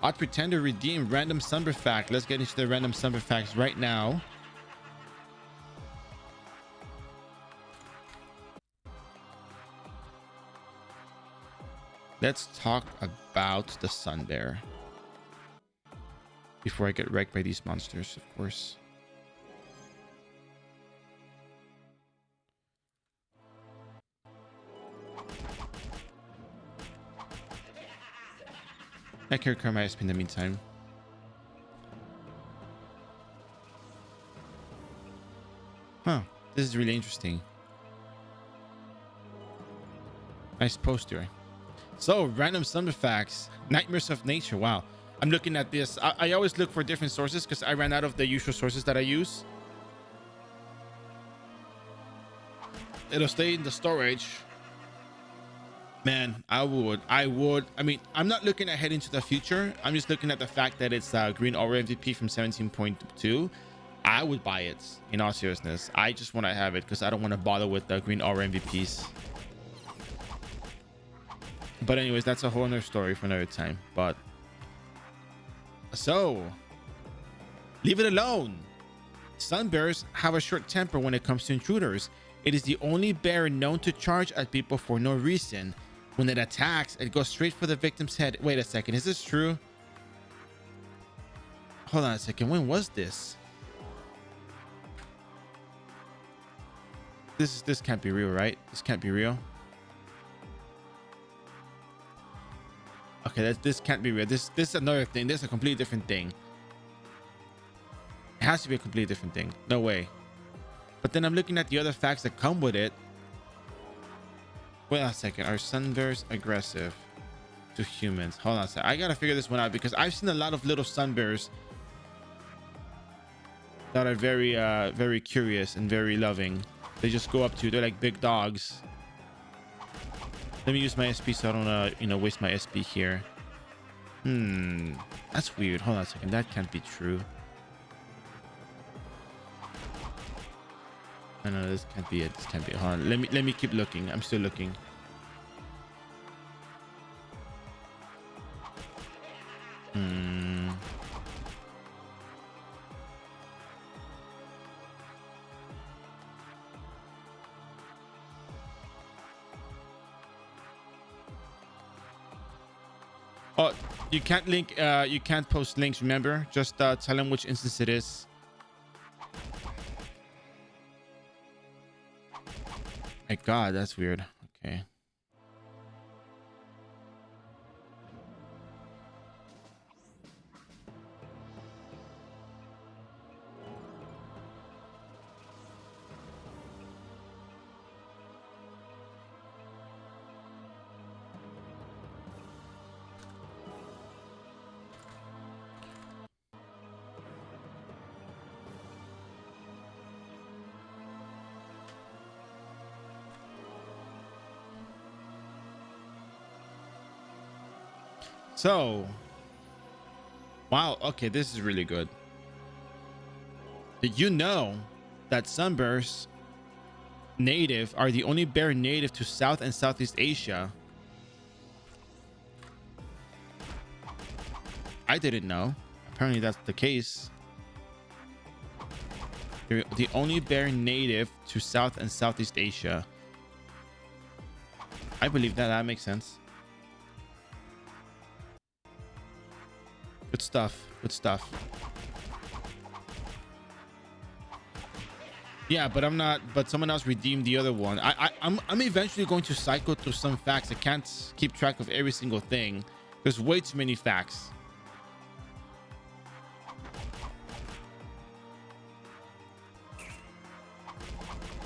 I'd pretend to redeem random Sunbur fact. Let's get into the random Sunbur facts right now. Let's talk about the Sun Bear before I get wrecked by these monsters, of course. I can recur my SP in the meantime. Huh, this is really interesting. Nice poster. So, random Sunbur facts. Nightmares of Nature. Wow. I'm looking at this. I always look for different sources because I ran out of the usual sources that I use. It'll stay in the storage. Man, I mean, I'm not looking ahead into the future. I'm just looking at the fact that it's green aura MVP from 17.2. I would buy it, in all seriousness. I just want to have it because I don't want to bother with the green aura MVPs. But anyways, that's a whole other story for another time. But so, leave it alone. Sun bears have a short temper when it comes to intruders. It is the only bear known to charge at people for no reason. When it attacks, it goes straight for the victim's head. Wait a second, is this true? Hold on a second, when was this? This can't be real, right? This can't be real. Okay, this can't be real. This is another thing. This is a completely different thing. It has to be a completely different thing. No way. But then I'm looking at the other facts that come with it. Wait a second. Are sun bears aggressive to humans? Hold on a second. I gotta figure this one out because I've seen a lot of little sun bears that are very very curious and very loving. They just go up to you. They're like big dogs. Let me use my SP so I don't waste my SP here. That's weird. Hold on a second. That can't be true. No, this can't be it. This can't be it. Hold on. Let me keep looking. I'm still looking. Oh, you can't link. You can't post links. Remember, just tell them which instance it is. My God, that's weird. Okay. So, wow. Okay, this is really good. Did you know that sunbursts native are the only bear native to South and Southeast Asia? I didn't know. Apparently that's the case. They're the only bear native to South and Southeast Asia. I believe that. That makes sense. Good stuff. Good stuff. Yeah, but I'm not. But someone else redeemed the other one. I'm eventually going to cycle through some facts. I can't keep track of every single thing. There's way too many facts.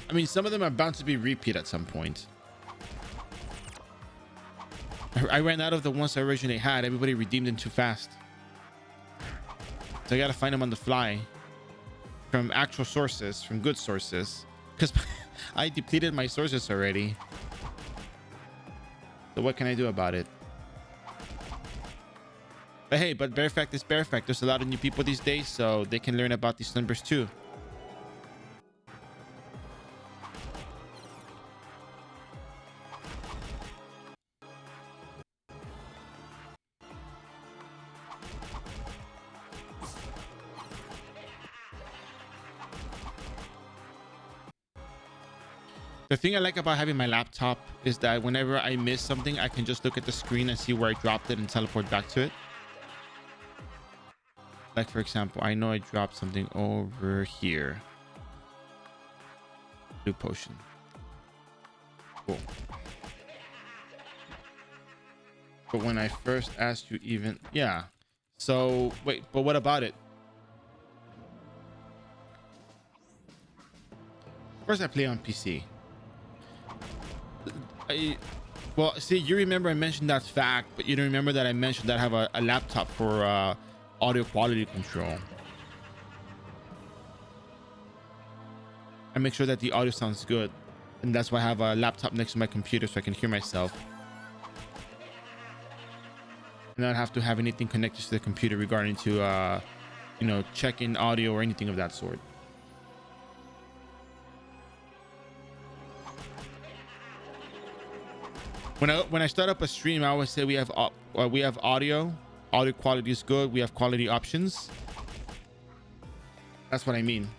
I mean, some of them are bound to be repeat at some point. I ran out of the ones I originally had. Everybody redeemed them too fast. So I gotta find them on the fly. From actual sources, from good sources. Because I depleted my sources already. So what can I do about it? But hey, but Bear Fact is Bear Fact. There's a lot of new people these days, so they can learn about these numbers too. The thing I like about having my laptop is that whenever I miss something, I can just look at the screen and see where I dropped it and teleport back to it. Like, for example, I know I dropped something over here. Blue potion. Cool. But when I first asked you even... Yeah. So, wait, but what about it? Of course I play on PC. Well, see, you remember I mentioned that fact, but you don't remember that I mentioned that I have a laptop for audio quality control. I make sure that the audio sounds good, and that's why I have a laptop next to my computer so I can hear myself. And I don't have to have anything connected to the computer regarding to, you know, check in audio or anything of that sort. When I start up a stream, I always say we have audio quality is good. We have quality options. That's what I mean.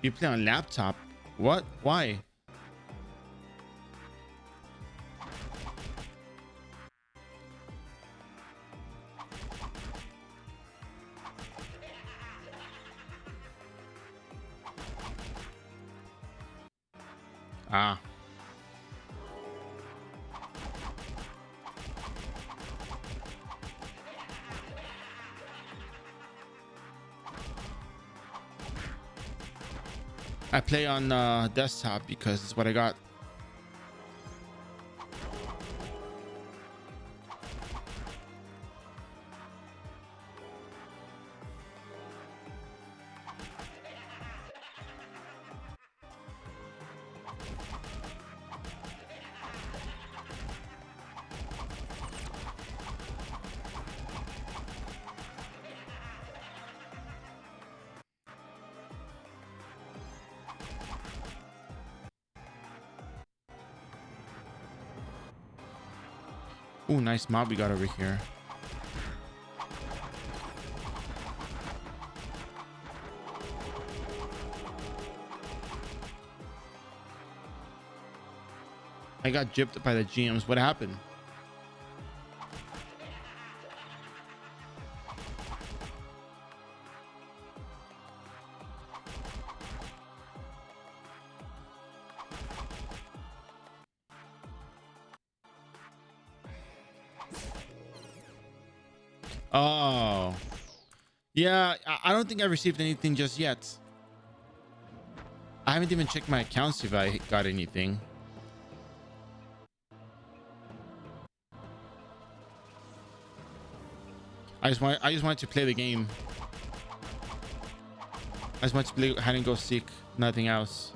You play on laptop? What? Why? Ah. I play on desktop because it's what I got. Ooh, nice mob we got over here. I got gypped by the GMs. What happened? Oh, yeah. I don't think I received anything just yet. I haven't even checked my accounts if I got anything. I just wanted to play the game. I just wanted to play hide and go seek, nothing else.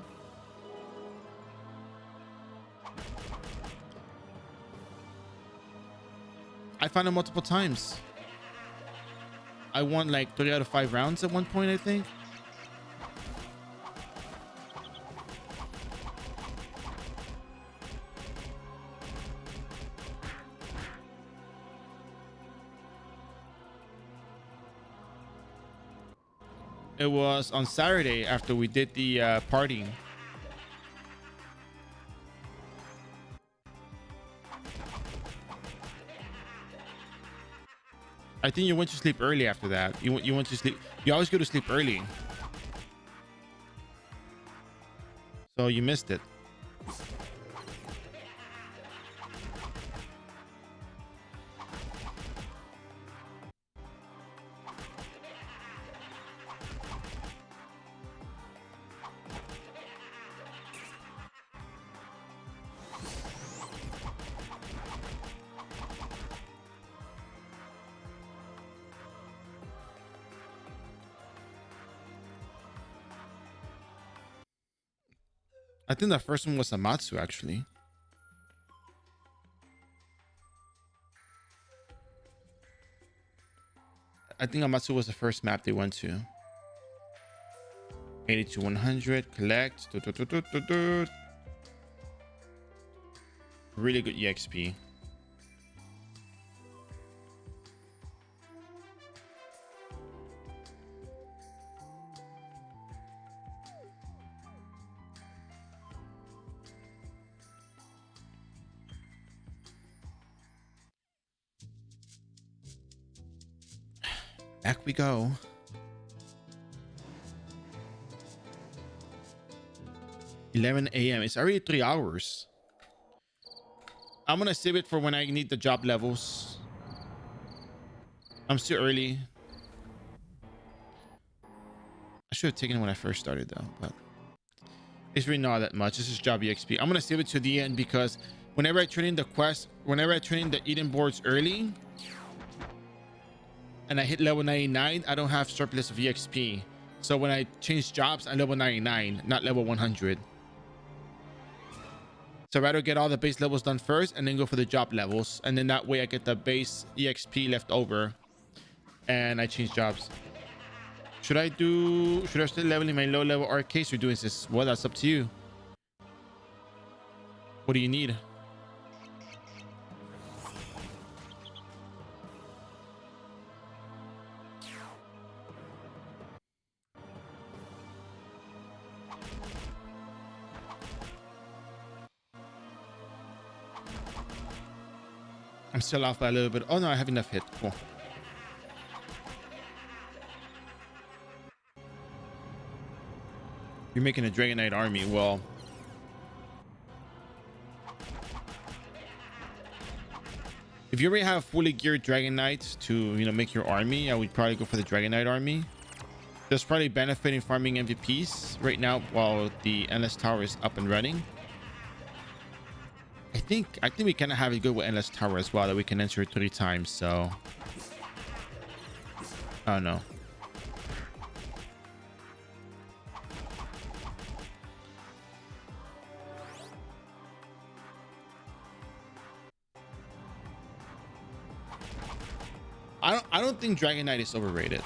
found it multiple times. I won like 3 out of 5 rounds at one point, I think. It was on Saturday after we did the party. I think you went to sleep early after that. You went to sleep. You always go to sleep early, so you missed it. I think the first one was Amatsu, actually. I think Amatsu was the first map they went to. 80 to 100, collect. Really good EXP. Back we go. $11 a.m. It's already 3 hours. I'm gonna save it for when I need the job levels. I'm still early. I should have taken it when I first started though, but it's really not that much. This is job EXP. I'm gonna save it to the end because whenever I turn in the quest, whenever I turn in the Eden boards early and I hit level 99, I don't have surplus of EXP. So when I change jobs, I'm level 99, not level 100. So I'd rather get all the base levels done first and then go for the job levels. And then that way I get the base EXP left over and I change jobs. Should I still leveling my low level arcades or doing this? Well, that's up to you. What do you need? I'm still off by a little bit. Oh no, I have enough hit. Cool. You're making a Dragon Knight army. Well, if you already have fully geared Dragon Knights to, you know, make your army, I would probably go for the Dragon Knight army. There's probably benefit in farming MVPs right now while the Endless Tower is up and running. I think we kind of have it good with Endless Tower as well, that we can enter it 3 times. So I don't know. I don't think Dragon Knight is overrated.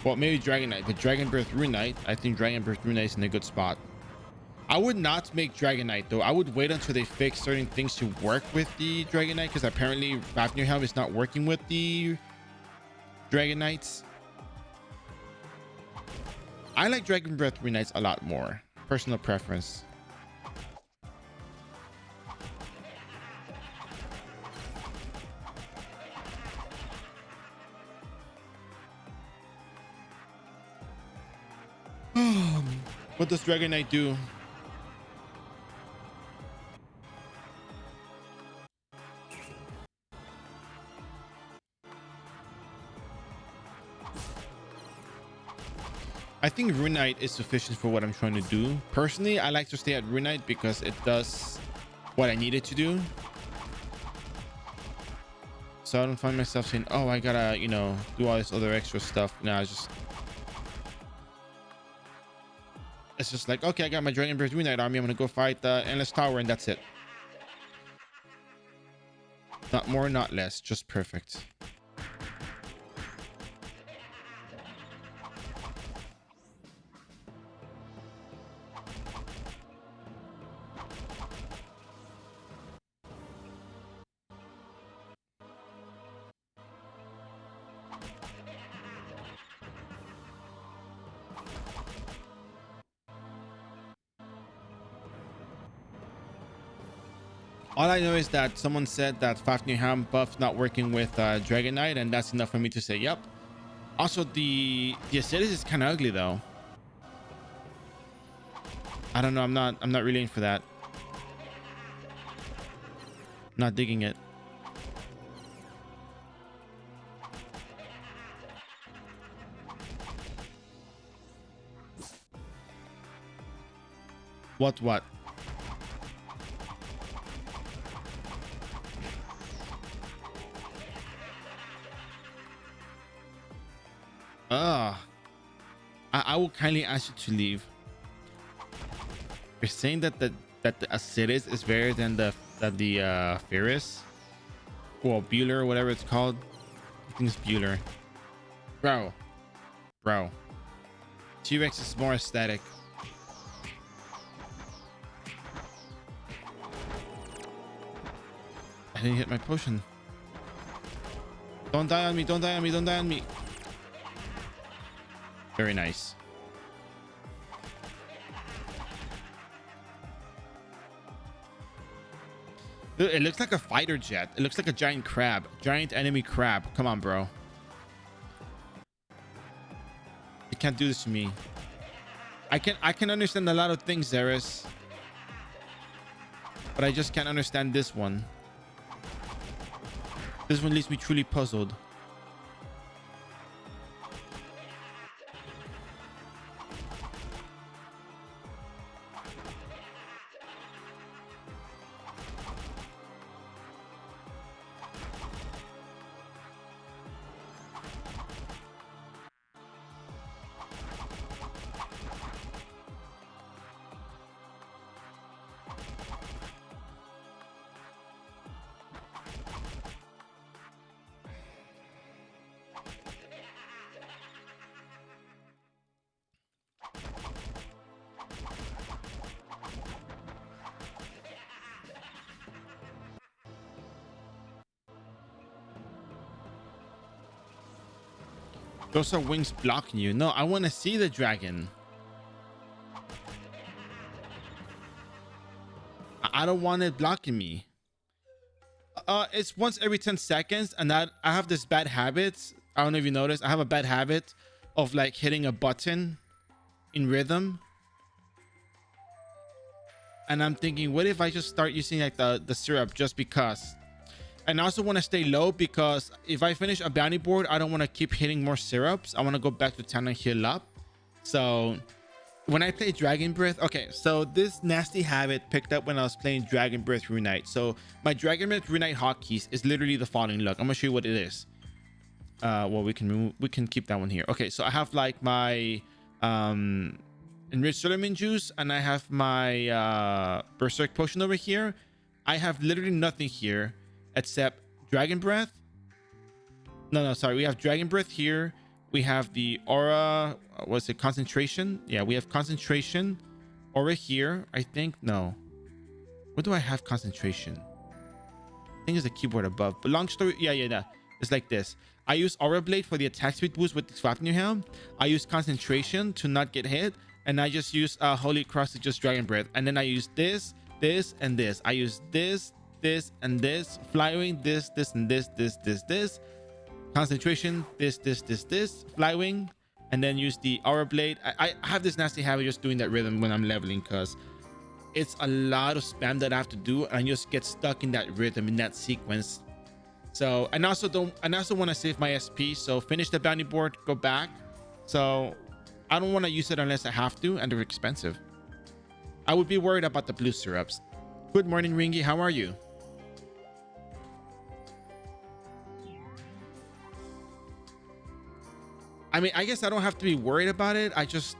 Well, maybe Dragon Knight, but Dragon Birth Rune Knight, I think Dragon Birth Rune Knight is in a good spot. I would not make Dragon Knight though. I would wait until they fix certain things to work with the Dragon Knight, because apparently Fafnir is not working with the Dragon Knights. I like Dragon Breath Rune Knights a lot more. Personal preference. What does Dragon Knight do? I think Rune Knight is sufficient for what I'm trying to do. Personally, I like to stay at Rune Knight because it does what I need it to do. So I don't find myself saying, oh, I gotta, you know, do all this other extra stuff. No, it's just like, okay, I got my Dragon Breath Rune Knight army. I'm gonna go fight the Endless Tower and that's it. Not more, not less, just perfect. All I know is that someone said that Fafnir buff not working with Dragon Knight, and that's enough for me to say yep. Also, the Acidus is kind of ugly though. I don't know. I'm not really in for that. Not digging it. What? I will kindly ask you to leave. You're saying that the Acidus is better than the Ferris, or Bueller, whatever it's called. I think it's Bueller. Bro. T-Rex is more aesthetic. I didn't hit my potion. Don't die on me. Very nice. Dude, it looks like a fighter jet. It looks like a giant crab. Giant enemy crab. Come on, bro. You can't do this to me. I can understand a lot of things, Zeris. But I just can't understand this one. This one leaves me truly puzzled. Those are wings blocking you. No, I want to see the dragon. I don't want it blocking me. It's once every 10 seconds, and I have this bad habit. I don't know if you noticed. I have a bad habit of like hitting a button in rhythm. And I'm thinking, what if I just start using like the syrup just because? And I also want to stay low because if I finish a bounty board, I don't want to keep hitting more syrups. I want to go back to town and heal up. So when I play Dragon Breath, okay, so this nasty habit picked up when I was playing Dragon Breath Rune Knight. So my Dragon Breath Rune Knight hotkeys is literally the following. Look, I'm gonna show you what it is. Well, we can keep that one here. Okay, so I have like my enriched Solarmin juice, and I have my Berserk potion over here. I have literally nothing here except Dragon Breath. No, sorry. We have Dragon Breath here. We have the aura. What's it? Concentration. Yeah, we have concentration. Aura here. I think. No. Where do I have concentration? I think it's the keyboard above. But long story. Yeah. It's like this. I use Aura Blade for the attack speed boost with the Swapnir Helm. I use concentration to not get hit. And I just use Holy Cross to just Dragon Breath. And then I use this, and this. I use this and this, Flywing, this and this, concentration, this, Flywing, and then use the Aura Blade. I have this nasty habit just doing that rhythm when I'm leveling because it's a lot of spam that I have to do, and I just get stuck in that rhythm, in that sequence. So, and I also want to save my SP, so finish the bounty board, go back. So I don't want to use it unless I have to, and they're expensive. I would be worried about the blue syrups. Good morning, Ringy. How are you? I mean, I guess I don't have to be worried about it. I just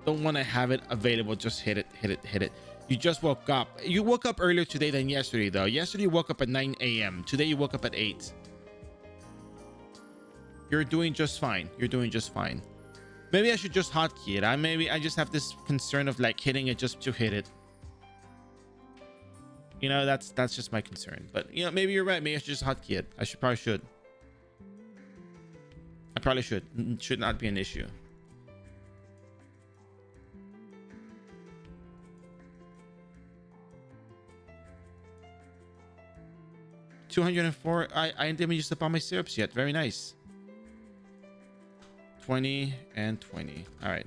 don't want to have it available. Just hit it. You just woke up. You woke up earlier today than yesterday, though. Yesterday you woke up at 9 a.m. Today you woke up at 8. You're doing just fine. You're doing just fine. Maybe I should just hotkey it. Maybe I just have this concern of like hitting it just to hit it. You know, that's just my concern. But you know, maybe you're right. Maybe I should just hotkey it. I probably should. I probably should. It should not be an issue. $204. I didn't use up all my syrups yet. Very nice. 20 and 20. All right.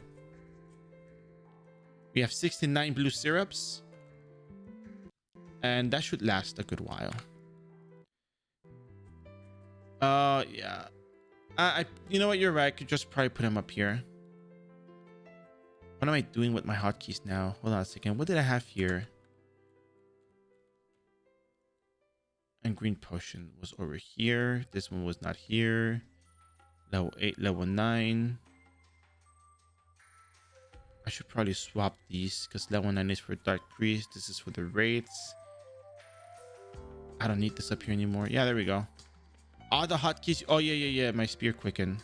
We have 69 blue syrups. And that should last a good while. Yeah. You know what? You're right. I could just probably put him up here. What am I doing with my hotkeys now? Hold on a second. What did I have here? And green potion was over here. This one was not here. Level 8, level 9. I should probably swap these because level 9 is for Dark Priest. This is for the Wraiths. I don't need this up here anymore. Yeah, there we go. All the hotkeys. Oh, yeah. My spear quicken.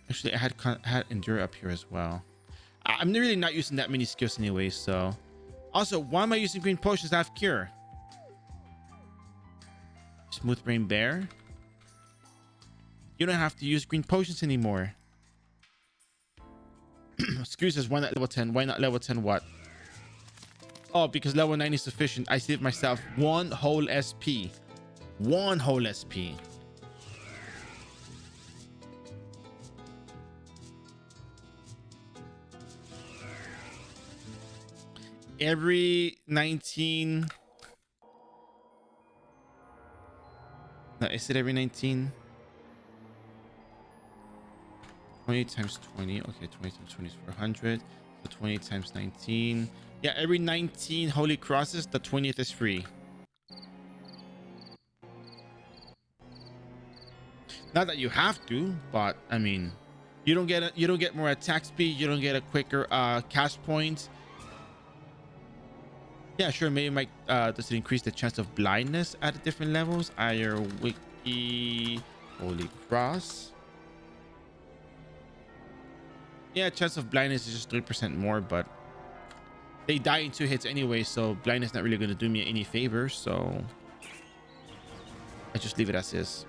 Actually, I had Endure up here as well. I'm really not using that many skills anyway, so. Also, why am I using green potions to have Cure? Smooth Brain Bear. You don't have to use green potions anymore. Excuses, why not level 10? Why not level 10 what? Oh, because level 9 is sufficient. I saved myself one whole SP. One whole SP. Every 19... No, is it every 19? 20 times 20. Okay, 20 times 20 is 400. So 20 times 19. Yeah, every 19 holy crosses, the 20th is free. Not that you have to, but I mean, you don't get more attack speed. You don't get a quicker cast point. Yeah, sure. Maybe it might does it increase the chance of blindness at different levels? iRO wiki holy cross. Yeah, chance of blindness is just 3% more, but they die in 2 hits anyway, so blindness not really going to do me any favors. So I just leave it as is.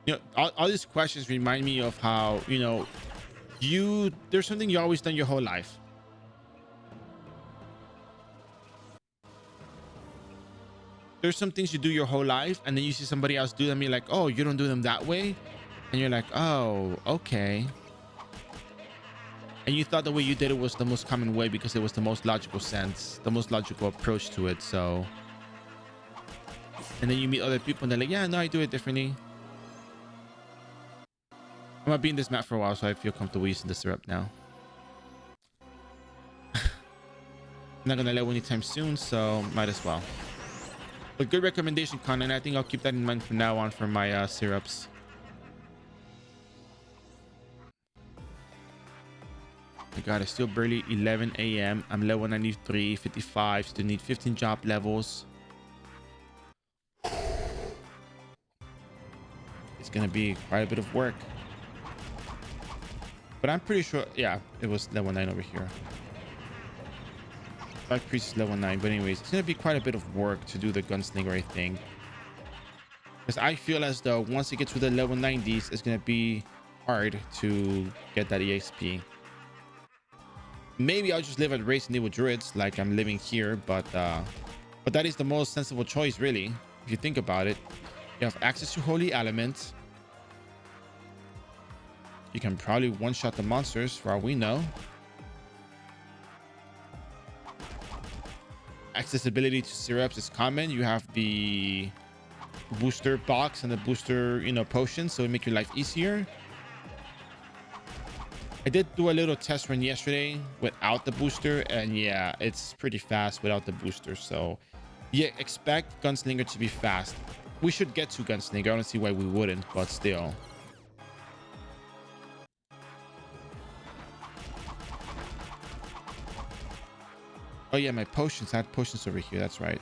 You know, all these questions remind me of how, you know, there's something you always done your whole life. There's some things you do your whole life, and then you see somebody else do them. You're like, oh, you don't do them that way. And you're like, oh, okay. And you thought the way you did it was the most common way because it was the most logical sense, the most logical approach to it. So, and then you meet other people and they're like, yeah, no, I do it differently. I'm gonna be in this map for a while, so I feel comfortable using the syrup now. I'm not gonna level anytime soon, so might as well. But good recommendation, Conan. I think I'll keep that in mind from now on for my syrups. My god, it's still barely 11 a.m. I'm level 93, 55. Still need 15 job levels. It's gonna be quite a bit of work. But I'm pretty sure, yeah, it was level 9 over here. Dark Priest is level 9, but anyways, it's gonna be quite a bit of work to do the gunslinger, I think. Because I feel as though once it gets to the level 90s, it's gonna be hard to get that EXP. Maybe I'll just live at Resident Evil Druids like I'm living here, but that is the most sensible choice, really. If you think about it, you have access to holy elements. You can probably one-shot the monsters for all we know. Accessibility to syrups is common. You have the booster box and the booster, you know, potions, so it make your life easier. I did do a little test run yesterday without the booster, and yeah, it's pretty fast without the booster. So yeah, expect Gunslinger to be fast. We should get to Gunslinger. I don't see why we wouldn't, but still. Oh yeah, my potions. I had potions over here. That's right.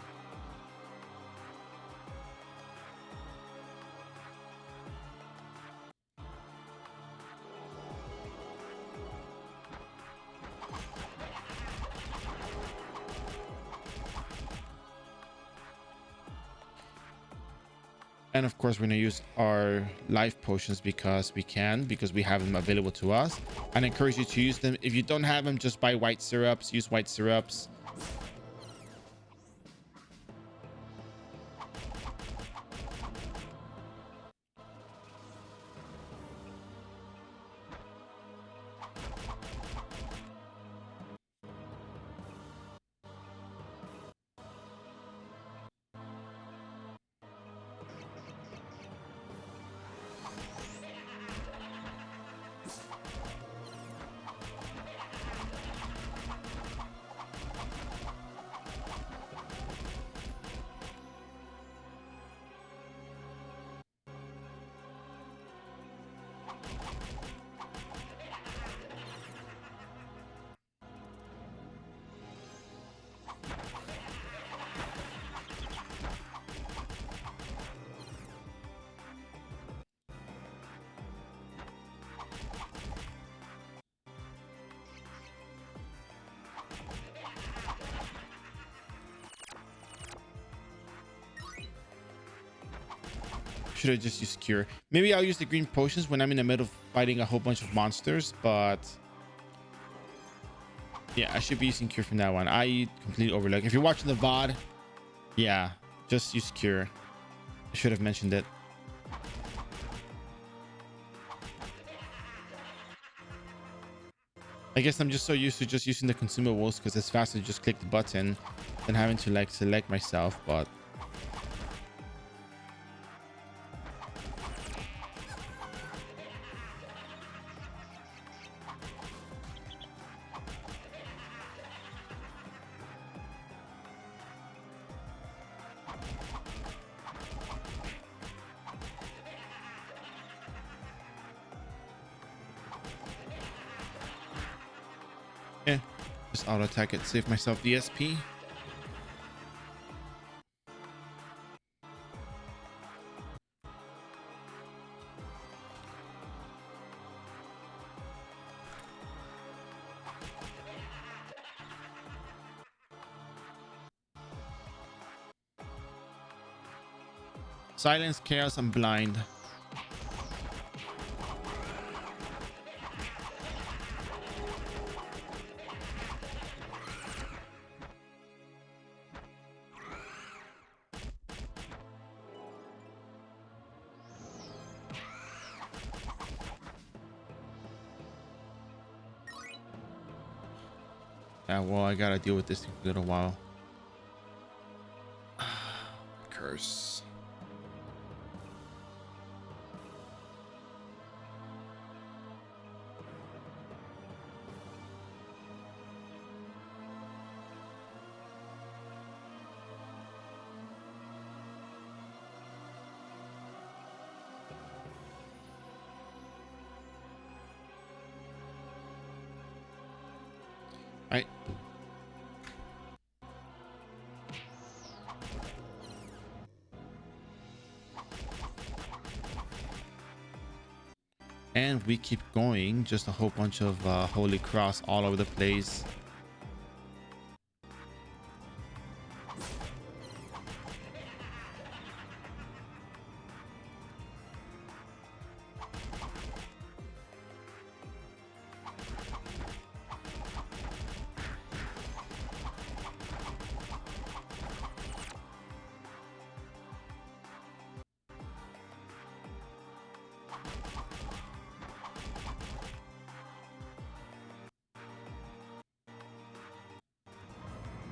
And of course, we're gonna use our life potions because we can, because we have them available to us. And encourage you to use them. If you don't have them, just buy white syrups. Use white syrups. Should I just use cure? Maybe I'll use the green potions when I'm in the middle of fighting a whole bunch of monsters, but yeah, I should be using cure from that one. I completely overlook. If you're watching the VOD, yeah, just use cure. I should have mentioned it. I guess I'm just so used to just using the consumables because it's faster to just click the button than having to like select myself, but yeah, just auto attack it, save myself the SP. Silence, chaos, and blind. Yeah, well, I gotta deal with this thing for a little while. Curse. Right. And we keep going. Just a whole bunch of Holy Cross all over the place.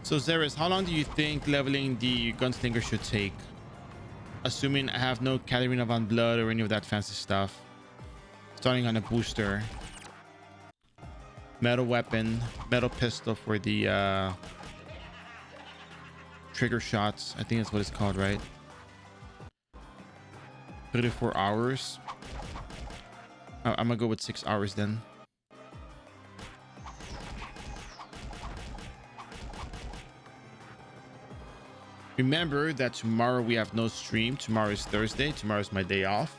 So Zeris, how long do you think leveling the gunslinger should take? Assuming I have no Katarina Van Blood or any of that fancy stuff. Starting on a booster. Metal weapon, metal pistol for the trigger shots. I think that's what it's called, right? 34 hours. I'm gonna go with 6 hours then. Remember that tomorrow we have no stream. Tomorrow is Thursday. Tomorrow is my day off.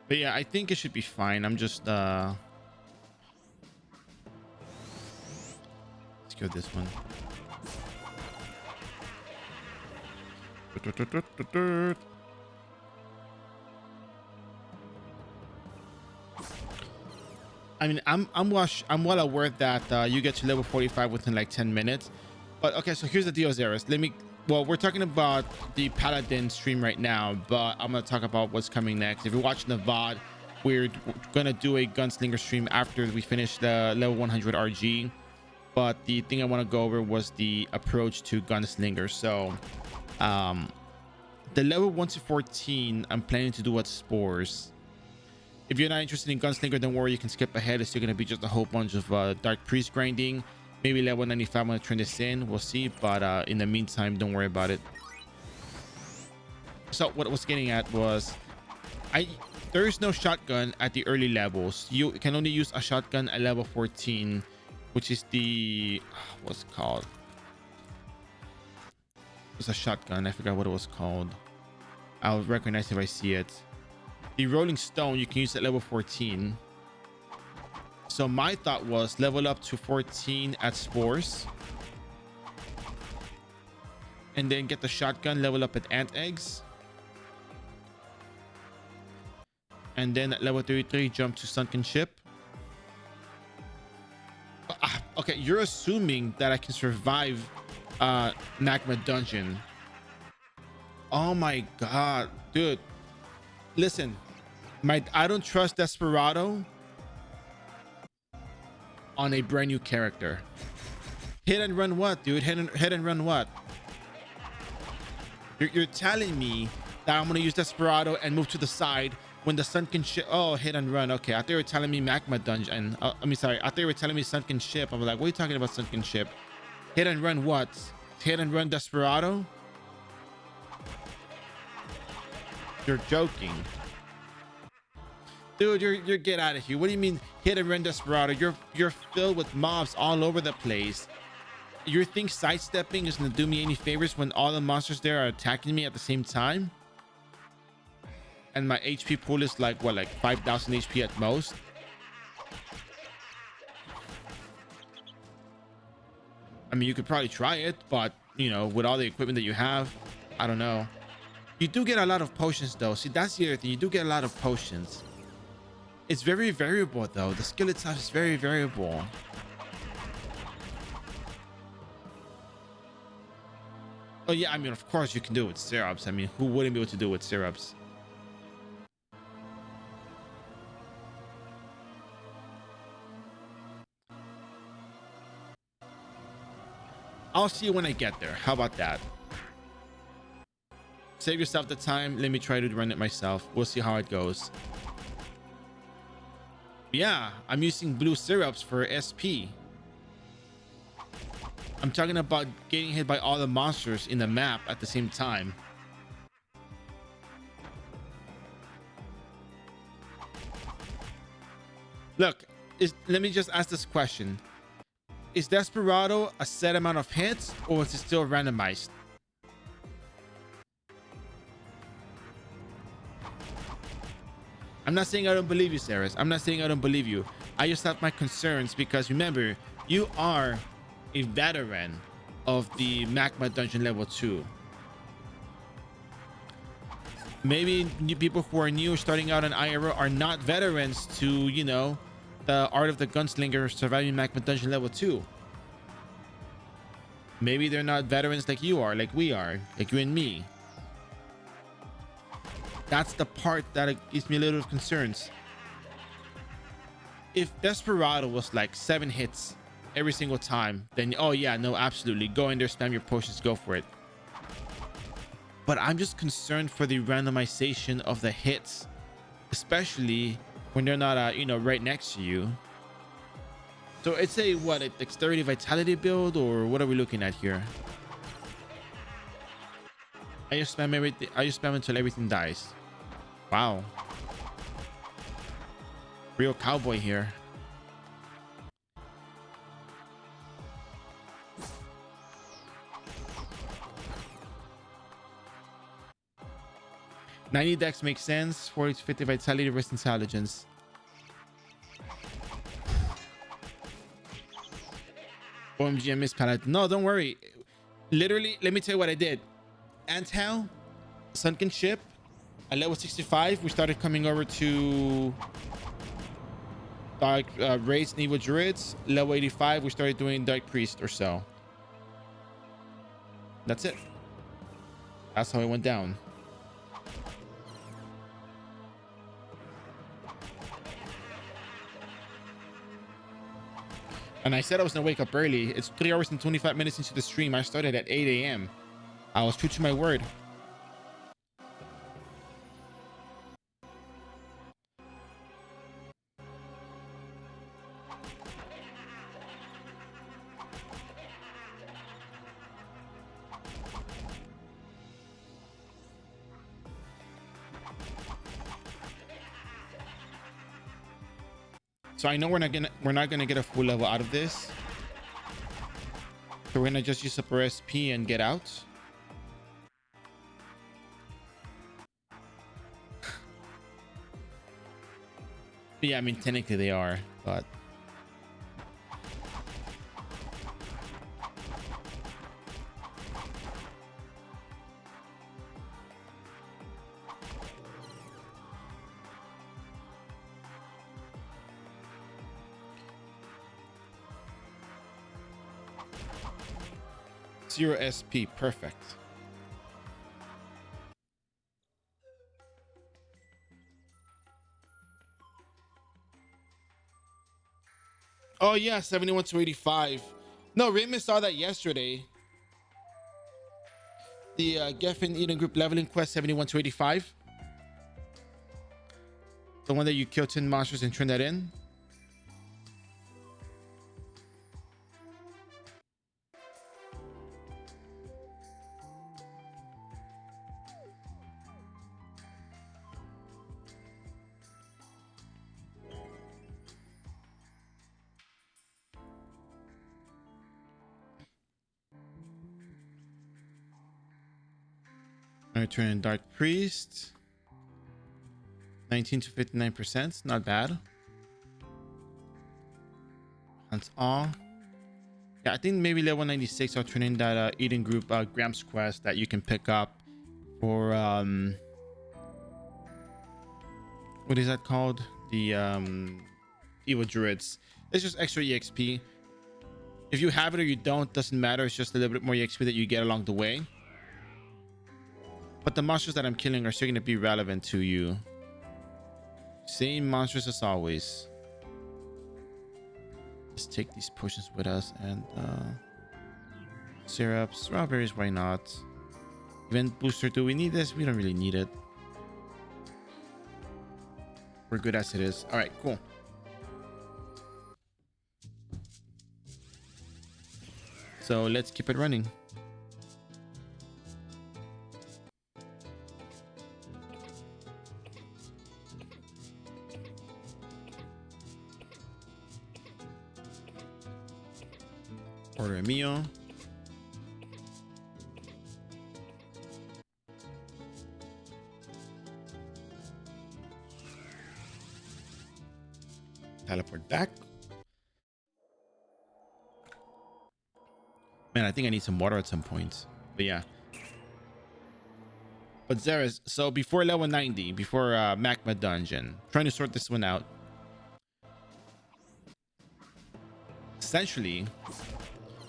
But yeah, I think it should be fine. I'm just let's go this one. I mean, I'm well aware that you get to level 45 within like 10 minutes. But okay, so here's the deal, Zeros. Well, we're talking about the Paladin stream right now, but I'm gonna talk about what's coming next. If you're watching the VOD, we're gonna do a gunslinger stream after we finish the level 100 RG. But the thing I want to go over was the approach to gunslinger. So the level 1 to 14 I'm planning to do at spores. If you're not interested in gunslinger, don't worry, you can skip ahead. It's still gonna be just a whole bunch of dark priest grinding. Maybe level 95 I'm gonna turn this in, we'll see. But in the meantime, don't worry about it. So what I was getting at was there is no shotgun at the early levels. You can only use a shotgun at level 14, which is the what's it called? It's a shotgun. I forgot what it was called. I'll recognize if I see it. The rolling stone you can use at level 14. So my thought was level up to 14 at spores, and then get the shotgun, level up at ant eggs, and then at level 33 jump to sunken ship. Okay, you're assuming that I can survive magma dungeon. Oh my god, dude. Listen, I don't trust Desperado on a brand new character. Hit and run what, dude? Hit and run what? You're telling me that I'm gonna use Desperado and move to the side when the sunken ship. Oh, hit and run. Okay, I thought you were telling me magma dungeon. I thought you were telling me sunken ship. I'm like, what are you talking about, sunken ship? Hit and run what? Hit and run Desperado? You're joking. Dude, you're get out of here. What do you mean hit and run Desperado? You're filled with mobs all over the place. You think sidestepping is gonna do me any favors when all the monsters there are attacking me at the same time? And my HP pool is like what, like 5,000 HP at most? I mean, you could probably try it, but you know, with all the equipment that you have, I don't know. You do get a lot of potions though. See, that's the other thing. You do get a lot of potions. It's very variable though. The skill itself is very variable. Oh yeah, I mean, of course you can do it with syrups. I mean, who wouldn't be able to do it with syrups? I'll see you when I get there. How about that? Save yourself the time. Let me try to run it myself. We'll see how it goes. Yeah, I'm using blue syrups for SP. I'm talking about getting hit by all the monsters in the map at the same time. Look, let me just ask this question. Is Desperado a set amount of hits, or is it still randomized? I'm not saying I don't believe you, Saris. I'm not saying I don't believe you. I just have my concerns because remember, you are a veteran of the magma dungeon level 2. Maybe new people who are new starting out in iRO are not veterans to, you know, the art of the gunslinger surviving magma dungeon level 2. Maybe they're not veterans like you are, like we are, like you and me. That's the part that gives me a little concerns. If Desperado was like 7 hits every single time, then oh yeah, no, absolutely, go in there, spam your potions, go for it. But I'm just concerned for the randomization of the hits, especially when they're not you know, right next to you. So it's a what, a dexterity vitality build, or what are we looking at here? I just spam everything. I just spam until everything dies. Wow. Real cowboy here. $90 dex makes sense. 40 to 50 vitality, rest intelligence. OMG, I missed Paladin. No, don't worry. Literally, let me tell you what I did. Anthow, Sunken Ship. At level 65, we started coming over to Dark Raids and Evil Druids. Level 85, we started doing Dark Priest or so. That's it. That's how it went down. And I said I was gonna wake up early. It's 3 hours and 25 minutes into the stream. I started at 8 a.m. I was true to my word. So I know we're not gonna get a full level out of this. So we're gonna just use up our SP and get out. Yeah, I mean technically they are, but zero SP, perfect. Oh yeah, 71 to 85. No, Raymond saw that yesterday. The Geffen Eden Group leveling quest 71 to 85. The one that you kill 10 monsters and turn that in. I turn in Dark Priest. 19 to 59%, not bad. Hunt's Awe. Yeah, I think maybe level 96 I'll turn in that Eden Group Gramps quest that you can pick up for what is that called? The Evil Druids. It's just extra EXP. If you have it or you don't, doesn't matter. It's just a little bit more EXP that you get along the way. But the monsters that I'm killing are still going to be relevant to you. Same monsters as always. Let's take these potions with us and syrups, strawberries, why not? Event booster, do we need this? We don't really need it. We're good as it is. All right, cool. So let's keep it running. Order a meal. Teleport back. Man, I think I need some water at some point. But yeah. But Zeres, so before level 90, before Magma Dungeon, trying to sort this one out. Essentially,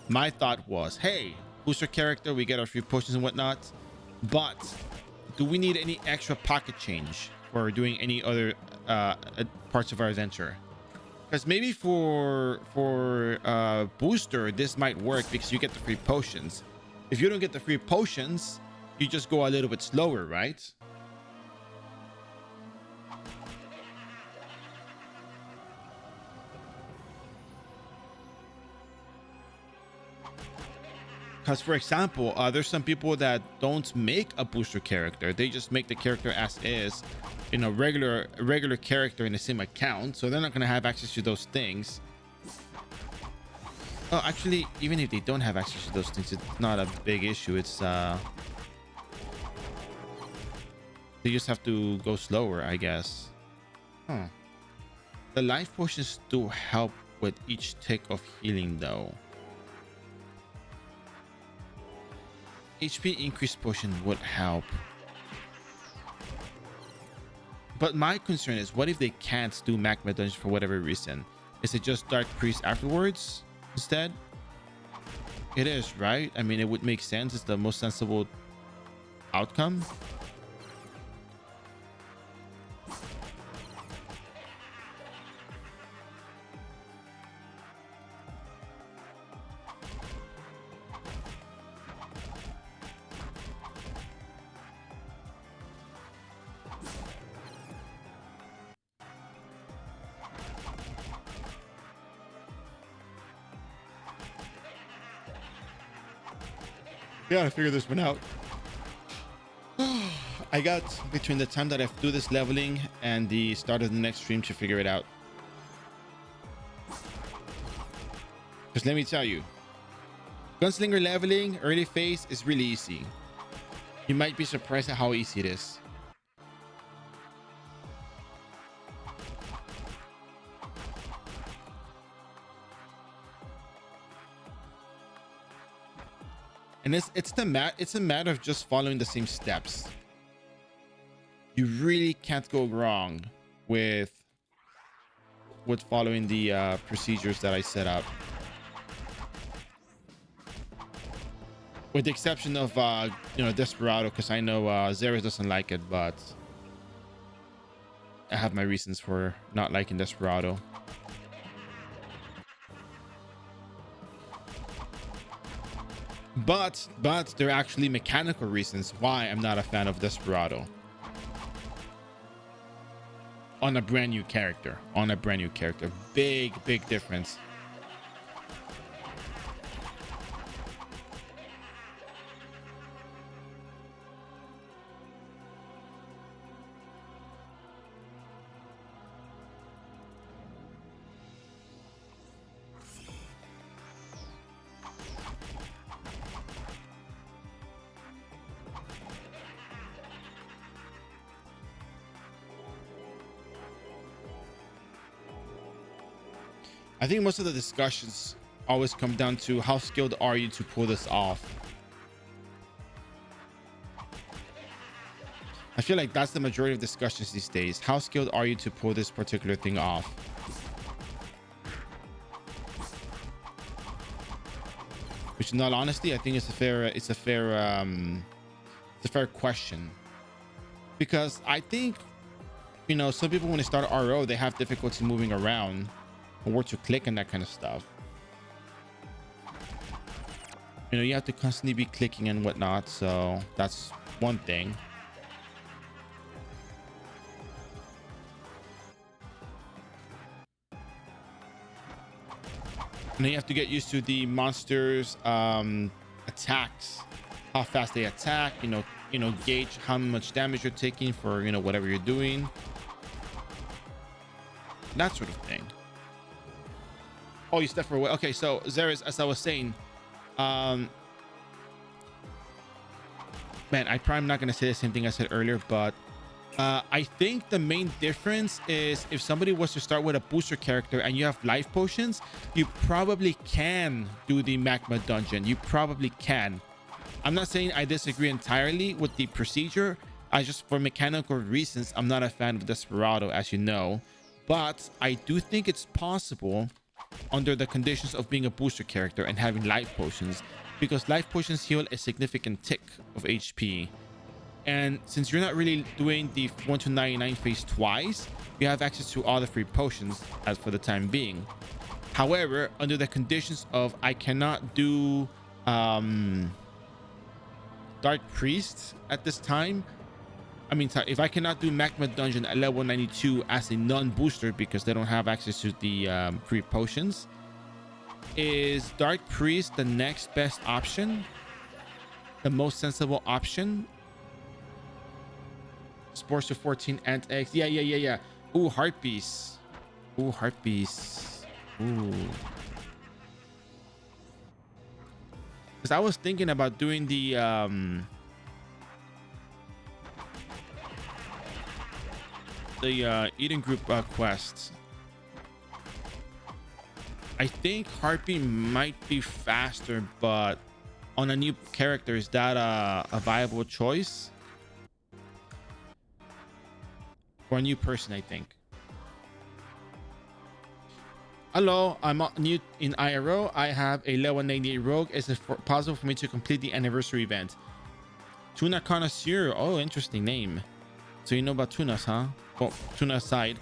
my thought was, hey, booster character, we get our few potions and whatnot, but do we need any extra pocket change for doing any other parts of our adventure? Because maybe for booster, this might work because you get the free potions. If you don't get the free potions, you just go a little bit slower, right? Because, for example, there's some people that don't make a booster character. They just make the character as is, regular character in the same account. So they're not going to have access to those things. Oh, actually, even if they don't have access to those things, it's not a big issue. It's they just have to go slower, I guess. Huh. The life potions do help with each tick of healing, though. HP increase potion would help. But my concern is, what if they can't do magma dungeon for whatever reason? Is it just dark priest afterwards instead? It is, right? I mean, it would make sense. It's the most sensible outcome. Gotta figure this one out. I got between the time that I do this leveling and the start of the next stream to figure it out. Because let me tell you, gunslinger leveling early phase is really easy. You might be surprised at how easy it is. And it's a matter of just following the same steps. You really can't go wrong with following the procedures that I set up. With the exception of Desperado, because I know Xeris doesn't like it, but I have my reasons for not liking Desperado. But there are actually mechanical reasons why I'm not a fan of Desperado. On a brand new character. Big difference. I think most of the discussions always come down to how skilled are you to pull this off. I feel like that's the majority of discussions these days. How skilled are you to pull this particular thing off? Which, in all honesty, I think it's a fair question. Because I think, some people when they start RO, they have difficulty moving around, or where to click and that kind of stuff. You have to constantly be clicking and whatnot, so that's one thing. And then you have to get used to the monsters attacks, how fast they attack, gauge how much damage you're taking for whatever you're doing, that sort of thing. Oh, you step away. Okay, so Xeris, as I was saying, man, I'm probably not gonna say the same thing I said earlier, but I think the main difference is if somebody was to start with a booster character and you have life potions, you probably can do the magma dungeon. You probably can. I'm not saying I disagree entirely with the procedure. I just, for mechanical reasons, I'm not a fan of Desperado, as you know, but I do think it's possible under the conditions of being a booster character and having life potions, because life potions heal a significant tick of HP. And since you're not really doing the 1 to 99 phase twice, you have access to all the free potions as for the time being. However, under the conditions of I cannot do Dark Priest at this time. I mean, if I cannot do Magma Dungeon at level 92 as a non-booster because they don't have access to the free potions, is Dark Priest the next best option? The most sensible option? Spores to 14 and X. Yeah. Ooh, Heart Piece. Ooh, Heart Piece. Ooh. Because I was thinking about doing the Eden Group quest. I think Heartbeat might be faster, but on a new character, is that a viable choice? For a new person, I think. Hello, I'm new in iRO. I have a level 98 rogue. Is it possible for me to complete the anniversary event? Tuna Connoisseur. Oh, interesting name. So you know about tunas, huh? Well, tuna aside,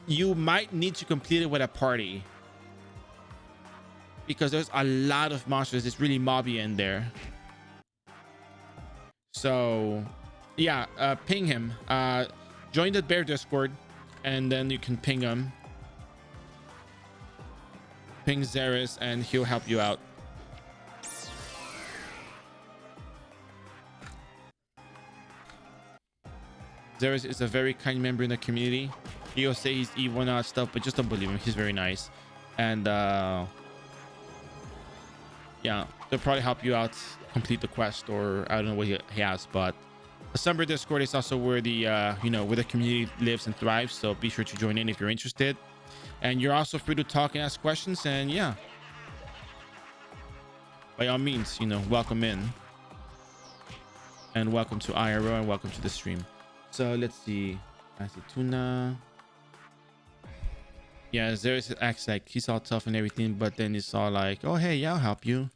you might need to complete it with a party because there's a lot of monsters. It's really mobby in there. So yeah, ping him. Join the bear Discord, and then you can ping him. Ping Zeris, and he'll help you out. Zeris is a very kind member in the community. He'll say he's evil and all that stuff, but just don't believe him. He's very nice. And yeah, they'll probably help you out complete the quest, or I don't know what he has, but the Summer Discord is also where the where the community lives and thrives. So be sure to join in if you're interested. And you're also free to talk and ask questions, and yeah, by all means, welcome in. And welcome to iRO, and welcome to the stream. So let's see. I see Tuna. Yeah, Zeris acts like he's all tough and everything, but then it's all like, oh hey, yeah, I'll help you.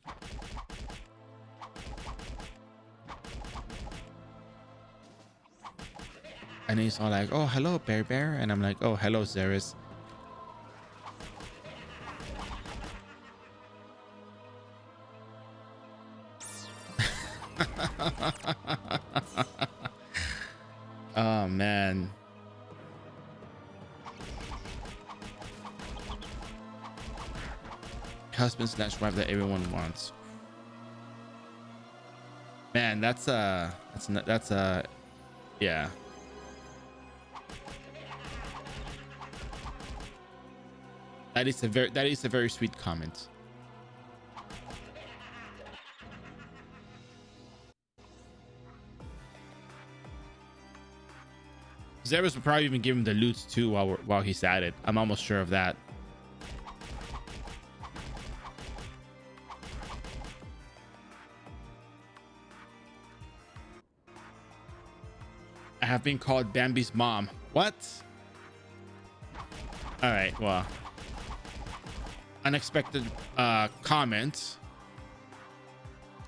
And he's all like, oh hello bear, and I'm like, oh hello Zeris. Oh man. Husband slash wife that everyone wants. Man, that's yeah. That is a very sweet comment. Zeris will probably even give him the loot too while he's at it. I'm almost sure of that. I have been called Bambi's mom. What? All right, well, unexpected comment.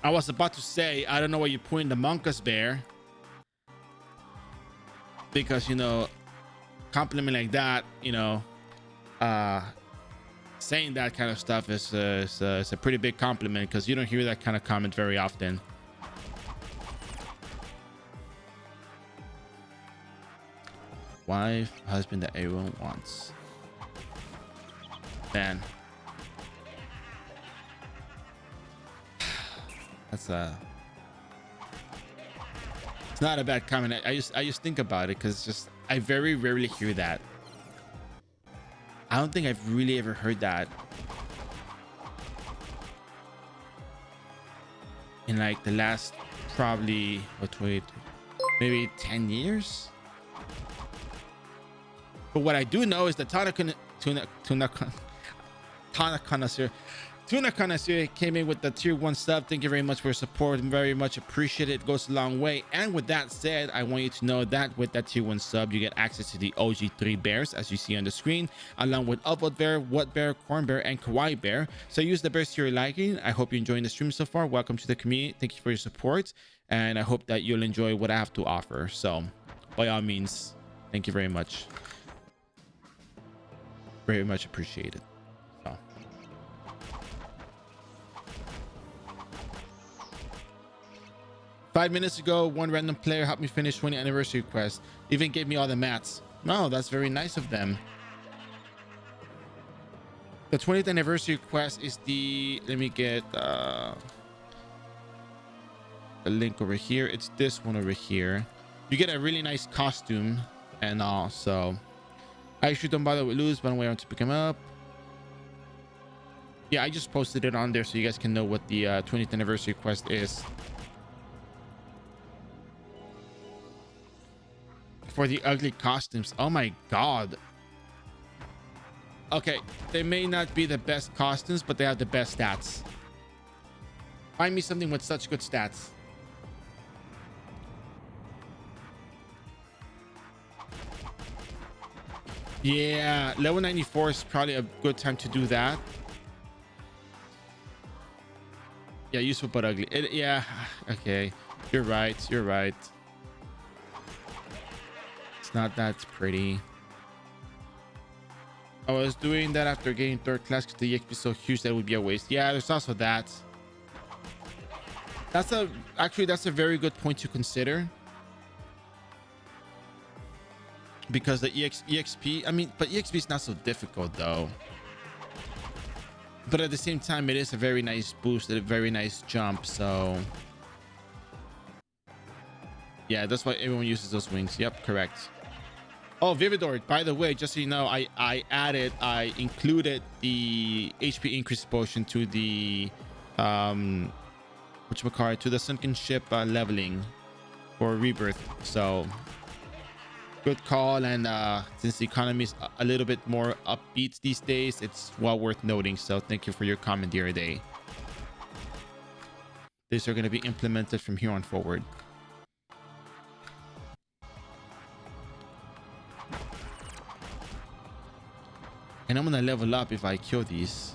I was about to say, I don't know why you put the Monkus bear, because compliment like that, saying that kind of stuff is a pretty big compliment, because you don't hear that kind of comment very often. Wife, husband that everyone wants. Man, that's it's not a bad comment. I just think about it, because just I very rarely hear that. I don't think I've really ever heard that in like the last probably maybe 10 years. But what I do know is that Tuna Connoisseur came in with the tier 1 sub. Thank you very much for your support, and very much appreciate it. It goes a long way. And with that said, I want you to know that with that tier 1 sub, you get access to the OG 3 bears, as you see on the screen, along with Upvote Bear, What Bear, Corn Bear, and Kawaii Bear. So use the bears to your liking. I hope you're enjoying the stream so far. Welcome to the community. Thank you for your support, and I hope that you'll enjoy what I have to offer. So by all means, Thank you very much. Very much appreciated. So. 5 minutes ago, one random player helped me finish 20th anniversary quest. Even gave me all the mats. No, that's very nice of them. The 20th anniversary quest is the... Let me get a link over here. It's this one over here. You get a really nice costume and all. So I actually don't bother with loot, but I'm waiting to pick them up. Yeah, I just posted it on there so you guys can know what the 20th anniversary quest is. For the ugly costumes. Oh my god. Okay, they may not be the best costumes, but they have the best stats. Find me something with such good stats. Yeah, level 94 is probably a good time to do that. Yeah, useful but ugly. Yeah, okay. You're right. You're right. It's not that pretty. I was doing that after getting third class because the EXP is so huge that it would be a waste. Yeah, there's also that. That's a very good point to consider. Because the EXP, I mean, but EXP is not so difficult though. But at the same time, it is a very nice boost, a very nice jump. So yeah, that's why everyone uses those wings. Yep, correct. Oh, Vividor, by the way, just so you know, I included the HP increase potion to the whatchamacallit, to the sunken ship leveling for rebirth. So good call. And since the economy is a little bit more upbeat these days, it's well worth noting. So thank you for your comment the other day. These are going to be implemented from here on forward. And I'm gonna level up if I kill these.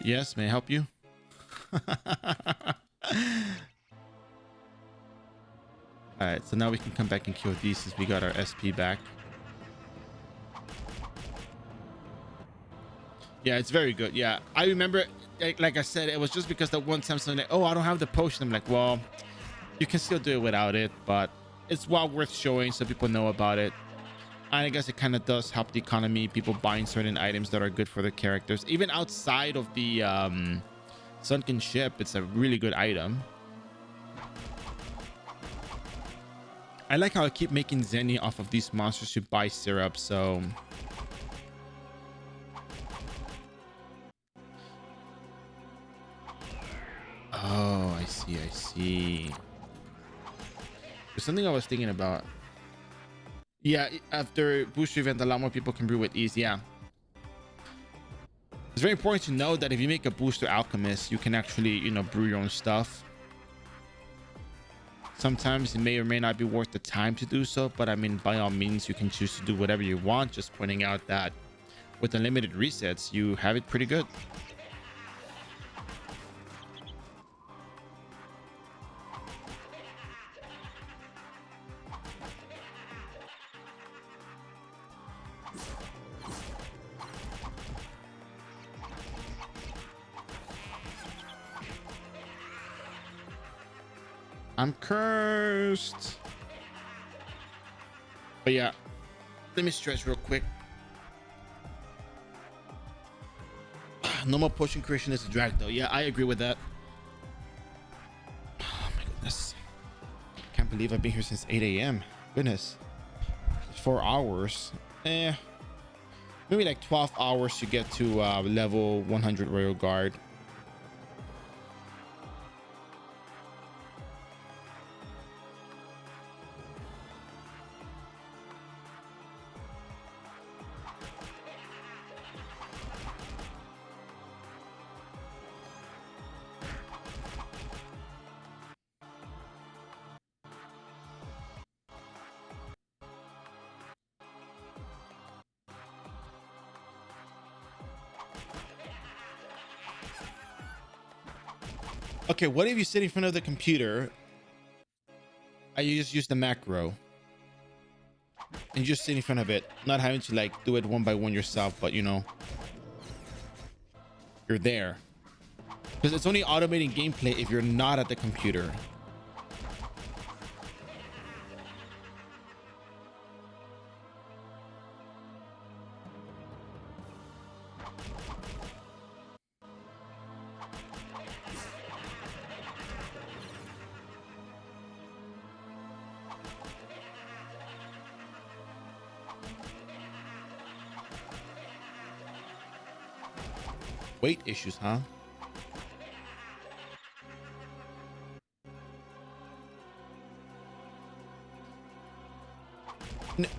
Yes, may I help you? Alright, so now we can come back and kill these since we got our SP back. Yeah, it's very good. Yeah, I remember, like I said, it was just because that one time someone like, oh, I don't have the potion. I'm like, well, you can still do it without it, but it's well worth showing so people know about it. And I guess it kind of does help the economy, people buying certain items that are good for their characters. Even outside of the sunken ship, it's a really good item. I like how I keep making Zenny off of these monsters who buy syrup, so... Oh, I see, I see. There's something I was thinking about. Yeah, after booster event, a lot more people can brew with ease. Yeah. It's very important to know that if you make a booster alchemist, you can actually, you know, brew your own stuff. Sometimes it may or may not be worth the time to do so, but I mean, by all means, you can choose to do whatever you want. Just pointing out that with unlimited resets, you have it pretty good. I'm cursed. But yeah, let me stretch real quick. No more potion creation is a drag though. Yeah, I agree with that. Oh my goodness. Can't believe I've been here since 8 a.m. Goodness. 4 hours. Maybe like 12 hours to get to level 100 Royal Guard. Okay, what if you sit in front of the computer and you just use the macro and you just sit in front of it, not having to like do it one by one yourself, but you know, you're there. Because it's only automating gameplay if you're not at the computer. Weight issues, huh?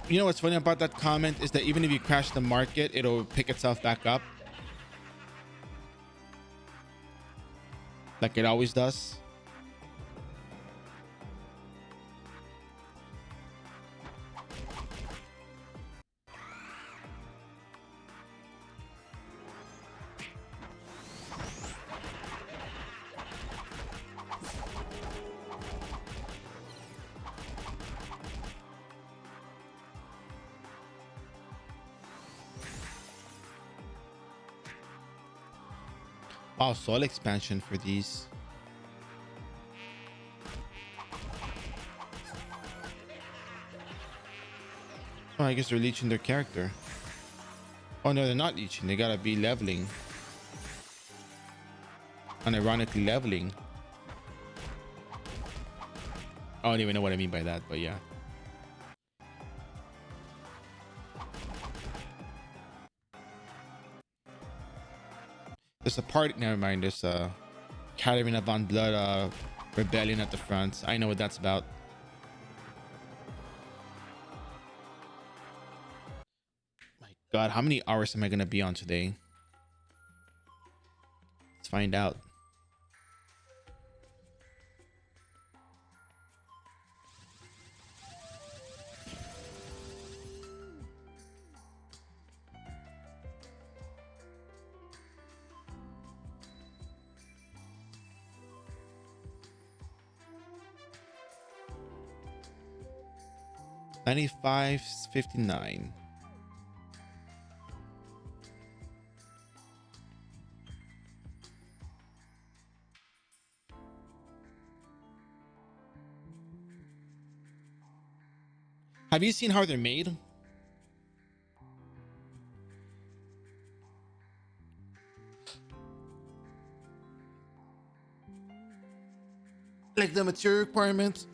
You know what's funny about that comment is that even if you crash the market, it'll pick itself back up like it always does. Wow, soul expansion for these. Oh, I guess they're leeching their character. Oh no, they're not leeching. They gotta be leveling. Unironically leveling. I don't even know what I mean by that, but yeah. There's a party. Never mind. There's a Caravan of Von Blood rebellion at the front. I know what that's about. My God, how many hours am I gonna be on today? Let's find out. $95.59. Have you seen how they're made? Like the material requirements?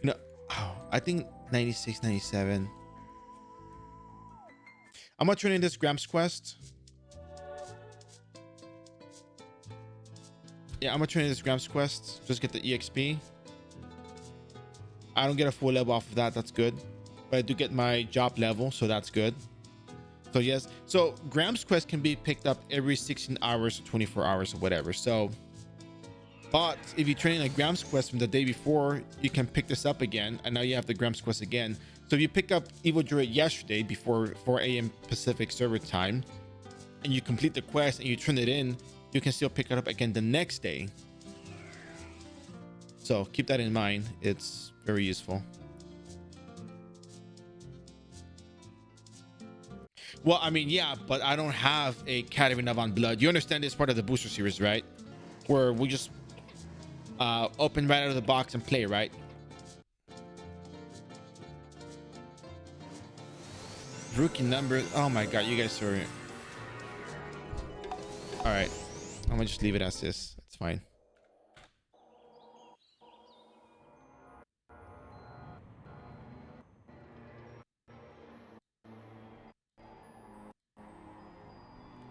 No, oh, I think 96, 97. I'm gonna turn in this Gramps quest. Yeah, I'm gonna turn in this Gramps quest. Just get the EXP. I don't get a full level off of that. That's good. But I do get my job level, so that's good. So yes, so Gramps quest can be picked up every 16 hours or 24 hours or whatever. So, but if you train a Gramps quest from the day before, you can pick this up again, and now you have the Gramps quest again. So if you pick up Evil Druid yesterday before 4 a.m. Pacific server time, and you complete the quest and you turn it in, you can still pick it up again the next day. So keep that in mind. It's very useful. Well, I mean, yeah, but I don't have a Caravan of Von Blood. You understand this part of the booster series, right? Where we just open right out of the box and play, right? Rookie number. Oh my God, you guys are... All right, I'm gonna just leave it as this. It's fine.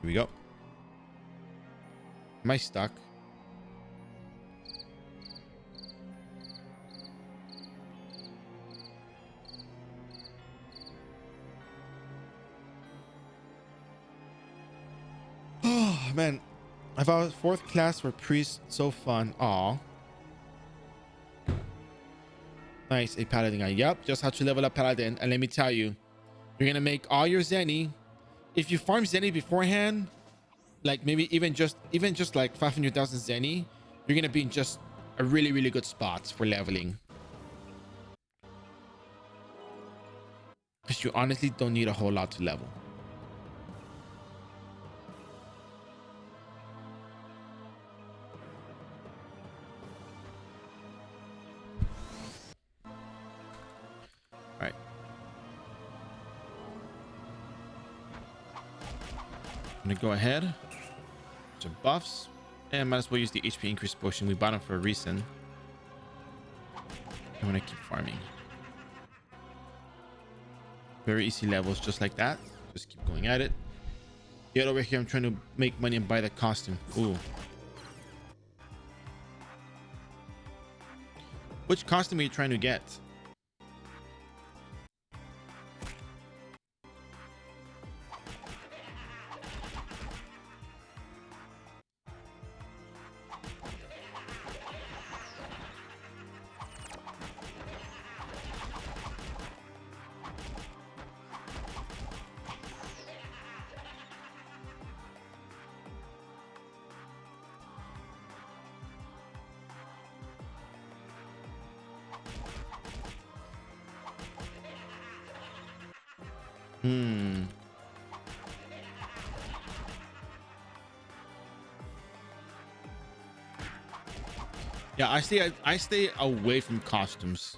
Here we go. Am I stuck? Oh man, I thought fourth class for priest so fun. Aw. Nice, a paladin guy. Yep, just had to level up paladin, and let me tell you, you're gonna make all your zenny. If you farm zenny beforehand, like maybe even just like 500,000 zenny, you're gonna be in just a really good spot for leveling, because you honestly don't need a whole lot to level. All right, I'm gonna go ahead, some buffs, and might as well use the HP increase potion. We bought them for a reason. I'm gonna keep farming. Very easy levels, just like that. Just keep going at it. Get over here. I'm trying to make money and buy the costume. Ooh. Which costume are you trying to get? Yeah, I stay away from costumes.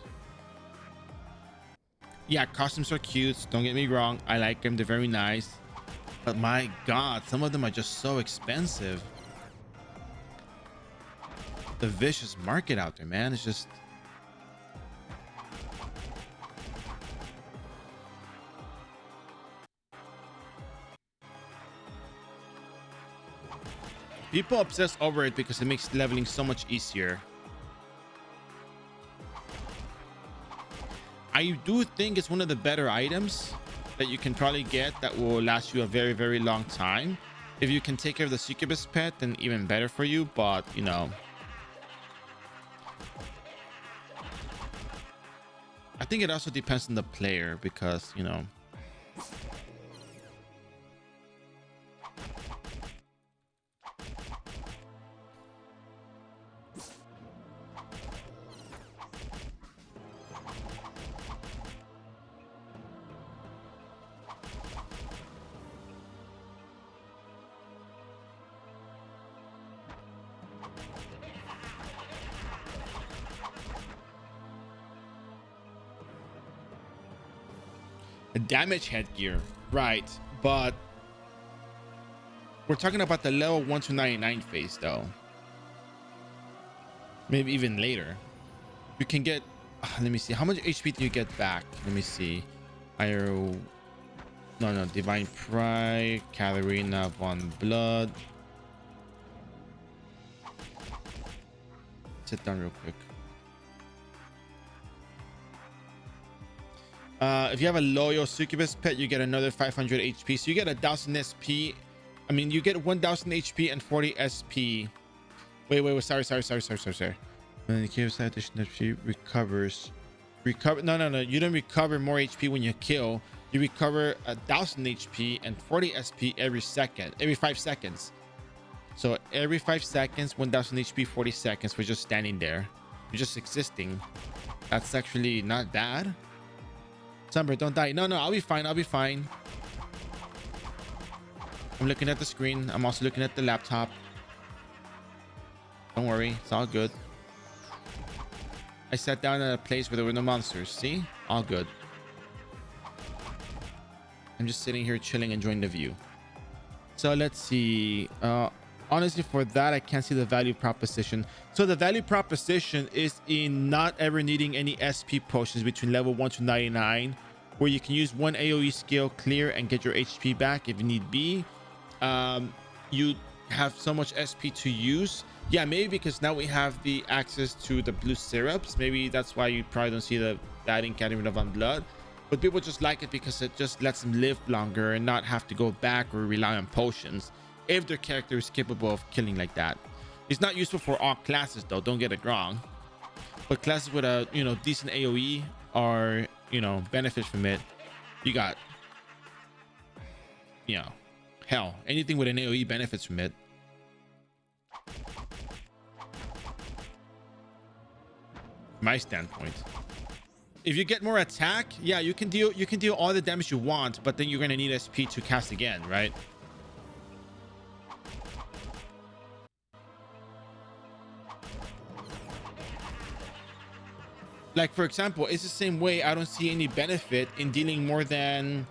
Yeah, costumes are cute. Don't get me wrong. I like them. They're very nice. But my God, some of them are just so expensive. The vicious market out there, man. It's just... people obsess over it because it makes leveling so much easier. I do think it's one of the better items that you can probably get that will last you a very long time. If you can take care of the succubus pet, then even better for you. But you know, I think it also depends on the player, because you know, a damage headgear, right? But we're talking about the level 1 to 99 phase, though. Maybe even later. You can get... let me see. How much HP do you get back? Let me see. iRO... No. Divine Pride. Katharina von Blood. Sit down real quick. If you have a loyal succubus pet, you get another 500 HP. So you get 1,000 SP. I mean, you get 1,000 HP and 40 SP. Wait. Sorry. When the cave side addition HP recovers. No. You don't recover more HP when you kill. You recover 1,000 HP and 40 SP every 5 seconds. So every 5 seconds, 1,000 HP, 40 seconds for just standing there. You're just existing. That's actually not bad. Sunbird, don't die. No, I'll be fine. I'm looking at the screen. I'm also looking at the laptop. Don't worry, it's all good. I sat down at a place where there were no monsters. See? All good. I'm just sitting here chilling, enjoying the view. So let's see. Honestly, for that, I can't see the value proposition. So the value proposition is in not ever needing any SP potions between level 1 to 99, where you can use one AoE skill, clear, and get your HP back if need be. You have so much SP to use. Yeah, maybe because now we have the access to the blue syrups. Maybe that's why you probably don't see that in Katharina von Blood. But people just like it because it just lets them live longer and not have to go back or rely on potions if their character is capable of killing like that. It's not useful for all classes though, don't get it wrong. But classes with a decent AoE or benefit from it, you got Hell, anything with an AoE benefits from it. My standpoint. If you get more attack, yeah, you can deal all the damage you want, but then you're gonna need SP to cast again, right? Like, for example, it's the same way I don't see any benefit in dealing more than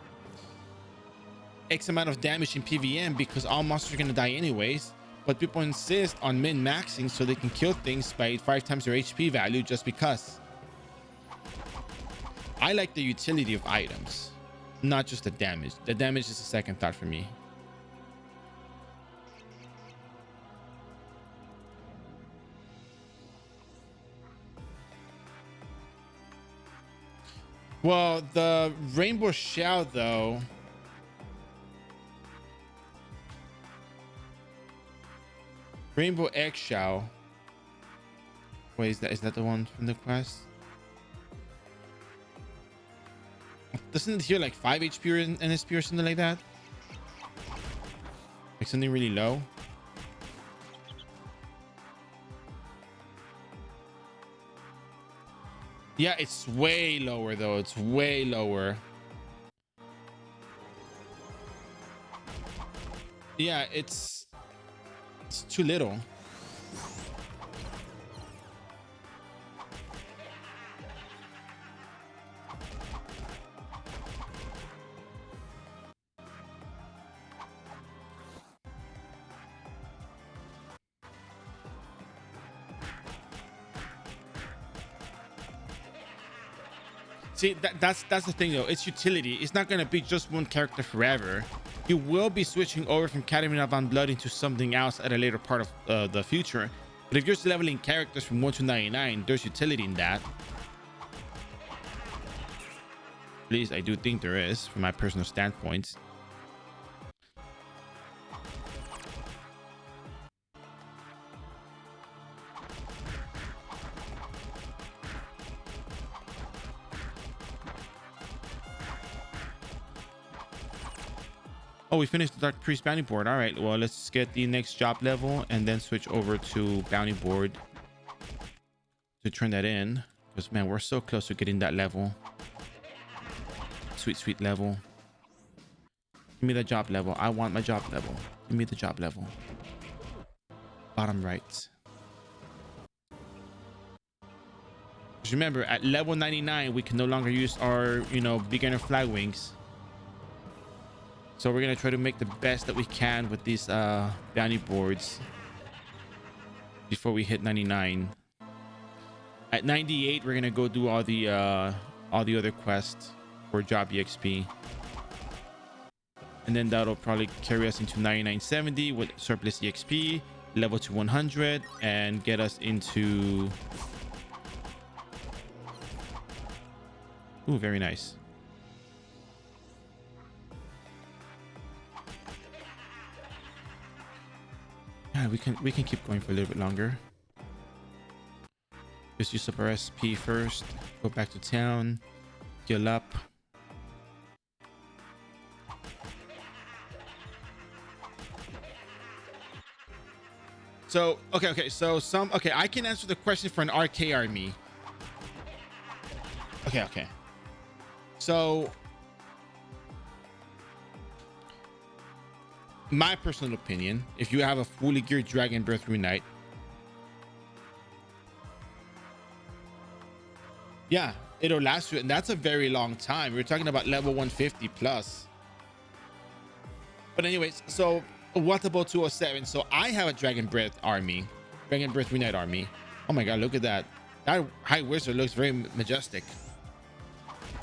X amount of damage in PvM because all monsters are gonna die anyways, but people insist on min-maxing so they can kill things by 5 times their HP value just because. I like the utility of items, not just the damage. The damage is a second thought for me. Well, the rainbow shell though, rainbow eggshell. Wait, is that the one from the quest? Doesn't it heal like 5 HP or NSP or something like that? Like something really low? Yeah, it's way lower though. It's way lower. Yeah, it's too little. See, that's the thing though. It's utility. It's not gonna be just one character forever. You will be switching over from Catamina Van Blood into something else at a later part of the future. But if you're just leveling characters from 1 to 99, there's utility in that. At least I do think there is, from my personal standpoint. Oh, we finished the Dark Priest bounty board. All right, well, let's get the next job level and then switch over to bounty board to turn that in. Because, man, we're so close to getting that level. Sweet, sweet level. Give me the job level. I want my job level. Give me the job level. Bottom right. Just remember, at level 99, we can no longer use our, beginner flag wings. So we're gonna try to make the best that we can with these bounty boards before we hit 99. At 98, we're gonna go do all the other quests for job EXP, and then that'll probably carry us into 9970 with surplus EXP, level to 100, and get us into. Ooh, very nice. Yeah, we can keep going for a little bit longer. Just use up our SP first. Go back to town. Heal up. So okay. So I can answer the question for an RK army. Okay. So my personal opinion, if you have a fully geared Dragon Breath Rune Knight, yeah, it'll last you, and that's a very long time. We're talking about level 150 plus. But anyways, so what about 207? So I have a Dragon Breath army, Dragon Breath Rune Knight army. Oh my god, look at that. That High Wizard looks very majestic.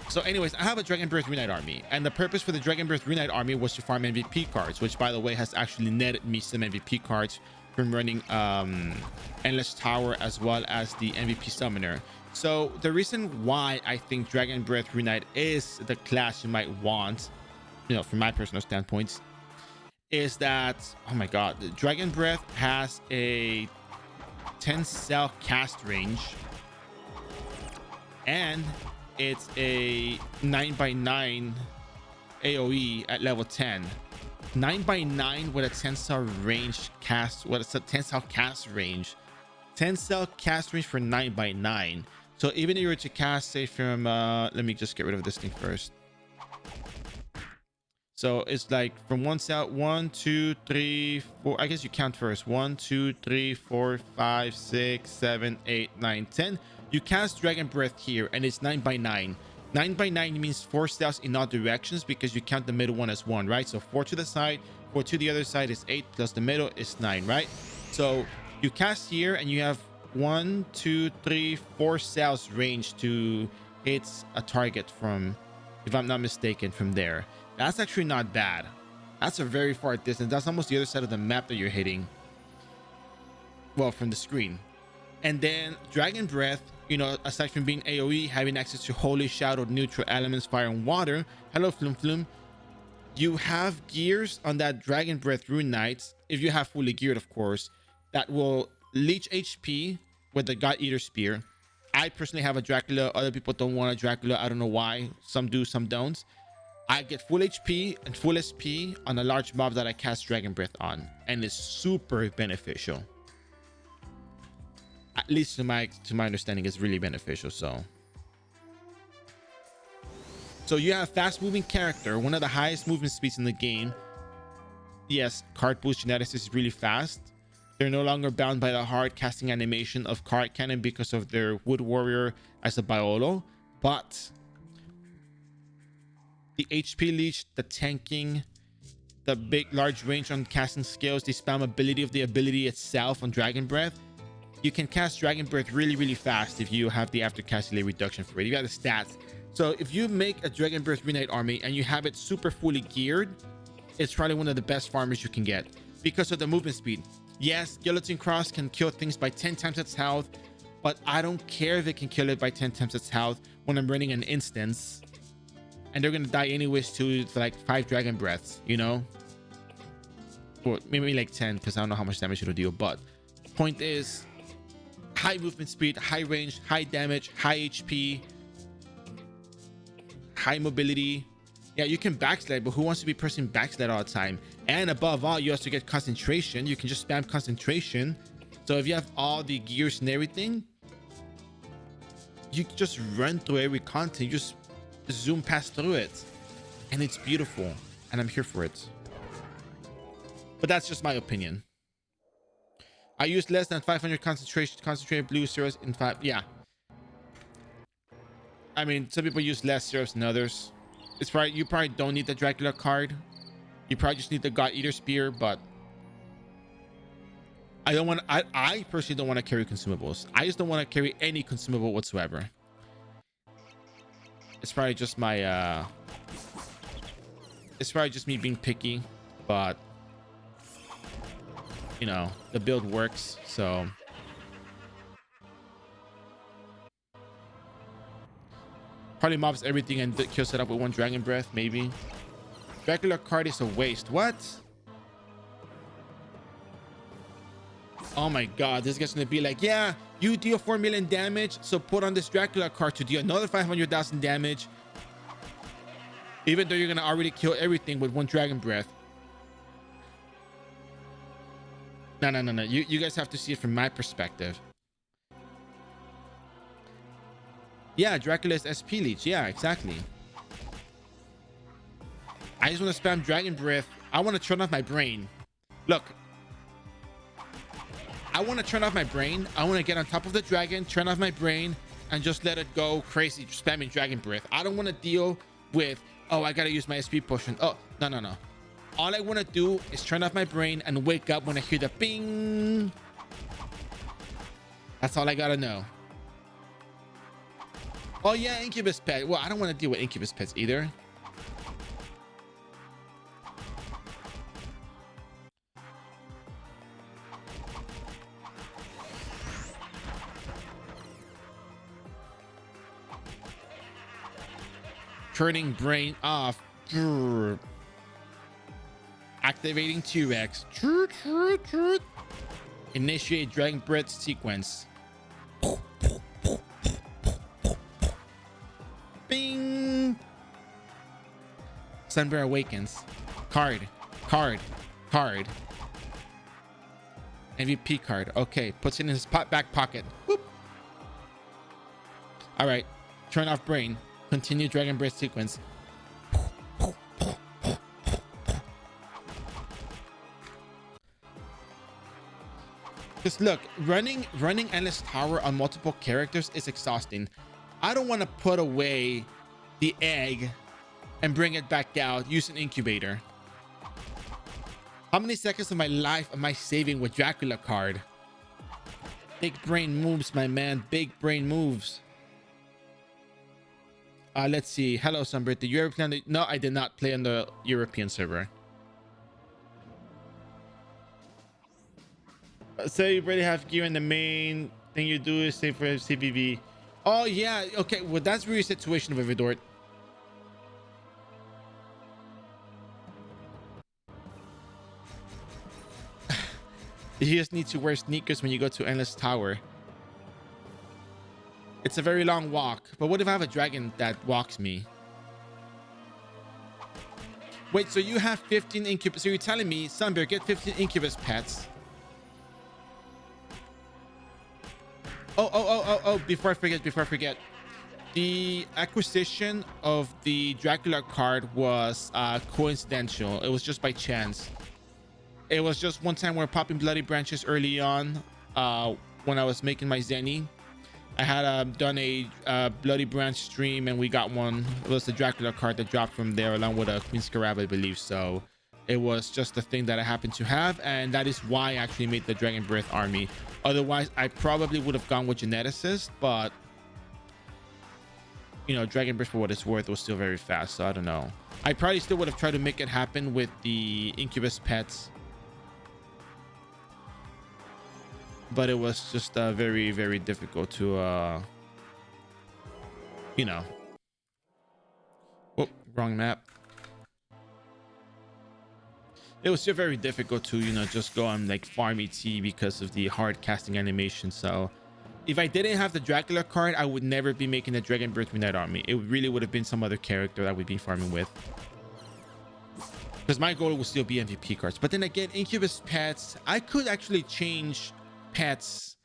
So anyways, I have a Dragon Breath Rune Knight army, and the purpose for the Dragon Breath Rune Knight army was to farm MVP cards, which by the way has actually netted me some MVP cards from running Endless Tower as well as the MVP Summoner. So the reason why I think Dragon Breath Rune Knight is the class you might want, from my personal standpoint, is that, oh my god, the Dragon Breath has a 10 cell cast range, and it's a 9x9 AoE at level 10. 9x9 with a 10-cell range cast. What is a 10-cell cast range? 10-cell cast range for 9x9. So even if you were to cast, say from let me just get rid of this thing first. So it's like from one cell, 1 2 3 4. I guess you count first. 1 2 3 4 5 6 7 8 9 10. You cast Dragon Breath here, and it's 9x9. 9x9 means 4 cells in all directions because you count the middle one as 1, right? So 4 to the side, 4 to the other side is 8 plus the middle is 9, right? So you cast here, and you have 1 2 3 4 cells range to hit a target from, if I'm not mistaken, from there. That's actually not bad. That's a very far distance. That's almost the other side of the map that you're hitting. Well, from the screen. And then Dragon Breath, you know, aside from being AoE, having access to Holy Shadow, neutral elements, fire and water. Hello, Flume Flume. You have gears on that Dragon Breath Rune Knights, if you have fully geared, of course, that will leech HP with the God Eater Spear. I personally have a Dracula. Other people don't want a Dracula. I don't know why. Some do, some don't. I get full HP and full SP on a large mob that I cast Dragon Breath on, and it's super beneficial. At least to my understanding, it's really beneficial. So you have fast moving character, one of the highest movement speeds in the game. Yes, card boost genetics is really fast. They're no longer bound by the hard casting animation of card cannon because of their Wood Warrior as a Biolo, but the HP leech, the tanking, the big large range on casting skills, the spam ability of the ability itself on Dragon Breath. You can cast Dragon Breath really fast if you have the aftercast delay reduction for it. You got the stats. So if you make a Dragon Breath Rune Knight army and you have it super fully geared, it's probably one of the best farmers you can get because of the movement speed. Yes, Skeleton Cross can kill things by 10 times its health, but I don't care if it can kill it by 10 times its health when I'm running an instance. And they're gonna die anyways to like 5 Dragon Breaths, you know, or maybe like 10 because I don't know how much damage it'll deal. But point is, high movement speed, high range, high damage, high HP, high mobility. Yeah, you can backslide, but who wants to be pressing backslide all the time? And above all, you also get concentration. You can just spam concentration. So if you have all the gears and everything, you just run through every content. You just zoom past through it, and it's beautiful, and I'm here for it. But that's just my opinion. I use less than 500 concentrated blue zeros in 5. Yeah, I mean, some people use less zeros than others. It's probably, you probably don't need the Dracula card. You probably just need the God Eater Spear. But I don't want, I personally don't want to carry consumables. I just don't want to carry any consumable whatsoever. It's probably just my it's probably just me being picky, but you know, the build works. So probably mobs everything and kills it up with 1 Dragon Breath, maybe. Dracula card is a waste. What? Oh my god, this guy's gonna be like, yeah, you deal 4 million damage, so put on this Dracula card to deal another 500,000 damage, even though you're gonna already kill everything with 1 Dragon Breath. No. You guys have to see it from my perspective. Yeah, Dracula's SP leech. Yeah, exactly. I just want to spam Dragon Breath. I want to turn off my brain. Look, I want to turn off my brain. I want to get on top of the dragon, turn off my brain, and just let it go crazy, spamming Dragon Breath. I don't want to deal with, oh, I got to use my SP potion. Oh, no. All I want to do is turn off my brain and wake up when I hear the ping. That's all I got to know. Oh, yeah, Incubus Pet. Well, I don't want to deal with Incubus Pets either. Turning brain off. Activating T-Rex. Initiate Dragon Breath sequence. Bing. Sunbear awakens. Card. Card. MVP card. Okay, puts it in his back pocket. Whoop. All right, turn off brain. Continue Dragon Breath sequence. Because look, running Endless Tower on multiple characters is exhausting. I don't want to put away the egg and bring it back out, use an incubator. How many seconds of my life am I saving with Dracula card? Big brain moves, my man. Big brain moves. Let's see. Hello, Sunbird. Did you ever play on the... No, I did not play on the European server. Say you already have gear, and the main thing you do is save for CVV. Oh, yeah. Okay. Well, that's really situation of Vidort. You just need to wear sneakers when you go to Endless Tower. It's a very long walk. But what if I have a dragon that walks me? Wait, so you have 15 incubus. So you're telling me, Sunbear, get 15 incubus pets. Oh, before I forget. The acquisition of the Dracula card was coincidental. It was just by chance. It was just one time we were popping bloody branches early on when I was making my Zenny. I had done a bloody branch stream and we got one. It was the Dracula card that dropped from there along with a Queen Scarab, I believe. So it was just a thing that I happened to have, and that is why I actually made the Dragon Breath army. Otherwise, I probably would have gone with Geneticist, but you know, Dragon Breath, for what it's worth, was still very fast. So I don't know. I probably still would have tried to make it happen with the Incubus pets, but it was just very, very difficult to you know. Whoop, wrong map. It was still very difficult to, you know, just go on like farm ET because of the hard casting animation. So if I didn't have the Dracula card, I would never be making the Dragon Breath Midnight army. It really would have been some other character that would be farming with, because my goal would still be MVP cards. But then again, Incubus pets, I could actually change pets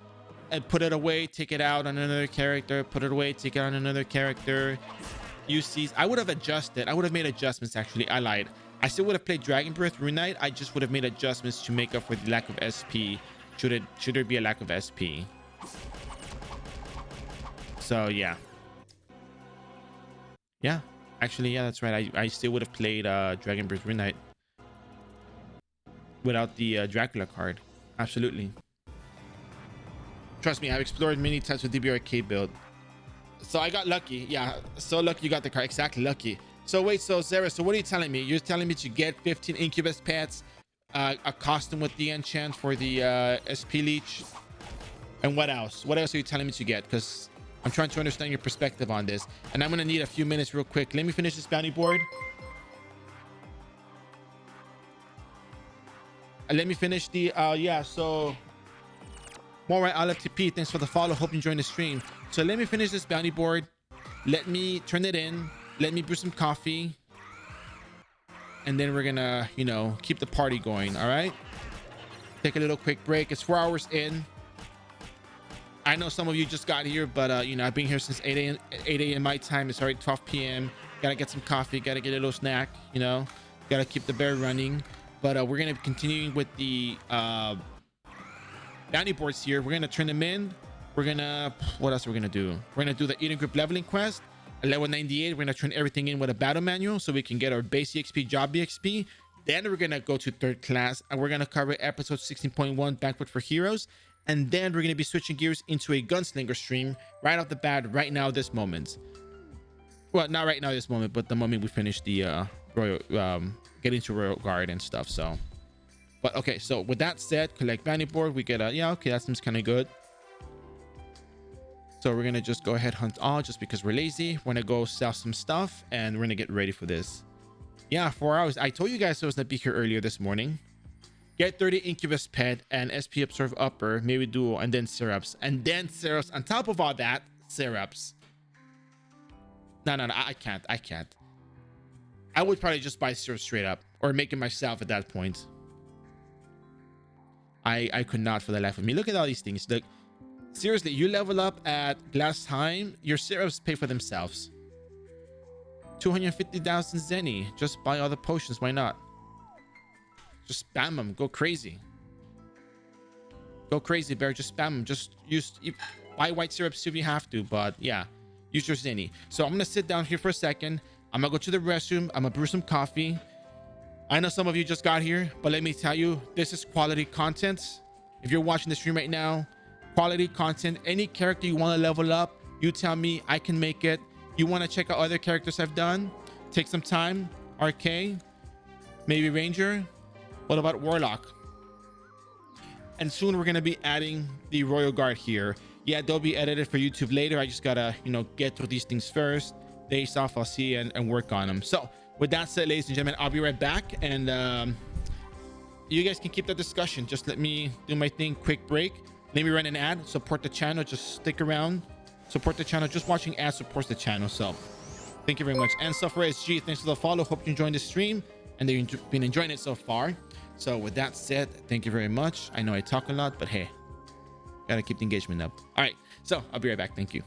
and put it away, take it out on another character, put it away, take it on another character. UCs, I would have adjusted. I would have made adjustments. Actually, I lied. I still would have played Dragon Breath Rune Knight. I just would have made adjustments to make up for the lack of SP. Should there be a lack of SP? So yeah, actually, yeah, that's right. I still would have played Dragon Breath Rune Knight without the Dracula card. Absolutely. Trust me, I've explored many times with DB Arcade build. So I got lucky. Yeah, so lucky you got the card. Exactly, lucky. So wait, so Sarah, so what are you telling me? You're telling me to get 15 Incubus pets, a costume with the enchant for the SP leech, and what else? What else are you telling me to get? Because I'm trying to understand your perspective on this, and I'm gonna need a few minutes real quick. Let me finish this bounty board. Let me finish the yeah. So more right, LFTP. Thanks for the follow. Hope you enjoying the stream. So let me finish this bounty board. Let me turn it in. Let me brew some coffee, and then we're gonna, you know, keep the party going. All right, take a little quick break. It's 4 hours in. I know some of you just got here, but you know, I've been here since 8 a.m. my time. It's already 12 p.m. Gotta get some coffee, gotta get a little snack, you know, gotta keep the bear running. But we're gonna be continuing with the bounty boards here. We're gonna turn them in. We're gonna, what else are we gonna do? We're gonna do the Eden Group leveling quest. At level 98, we're gonna turn everything in with a battle manual so we can get our base EXP, job EXP. Then we're gonna go to third class and we're gonna cover episode 16.1, Banquet for Heroes. And then we're gonna be switching gears into a gunslinger stream right off the bat, right now, this moment. Well, not right now, this moment, but the moment we finish the royal, get into Royal Guard and stuff. So, but okay, so with that said, collect bounty board. We get a, yeah, okay, that seems kind of good. So we're gonna just go ahead, hunt all, just because we're lazy. We're gonna go sell some stuff and we're gonna get ready for this. Yeah, 4 hours. I told you guys I was gonna be here earlier this morning. Get 30 Incubus pet and SP Observe upper, maybe dual, and then syrups. And then syrups on top of all that, syrups. No, I can't. I would probably just buy syrups straight up. or make it myself at that point. I could not for the life of me. Look at all these things. Look, seriously, you level up at glass time, your syrups pay for themselves. 250,000 zenny. Just buy all the potions. Why not? Just spam them. Go crazy. Go crazy, Bear. Just spam them. Just buy white syrups if you have to. But yeah, use your zenny. So I'm going to sit down here for a second. I'm going to go to the restroom. I'm going to brew some coffee. I know some of you just got here, but let me tell you, this is quality content. If you're watching the stream right now, quality content. Any character you want to level up, you tell me, I can make it. You want to check out other characters I've done? Take some time. RK, maybe Ranger. What about Warlock? And soon we're going to be adding the Royal Guard here. Yeah, they'll be edited for YouTube later. I just got to, get through these things first. Days off, I'll see and work on them. So with that said, ladies and gentlemen, I'll be right back. And you guys can keep the discussion. Just let me do my thing. Quick break. Let me run an ad. Support the channel. Just stick around. Support the channel. Just watching ads supports the channel. So thank you very much. And Suffer SG, thanks for the follow. Hope you enjoyed the stream and that you've been enjoying it so far. So with that said, thank you very much. I know I talk a lot, but hey, gotta keep the engagement up. All right, so I'll be right back. Thank you.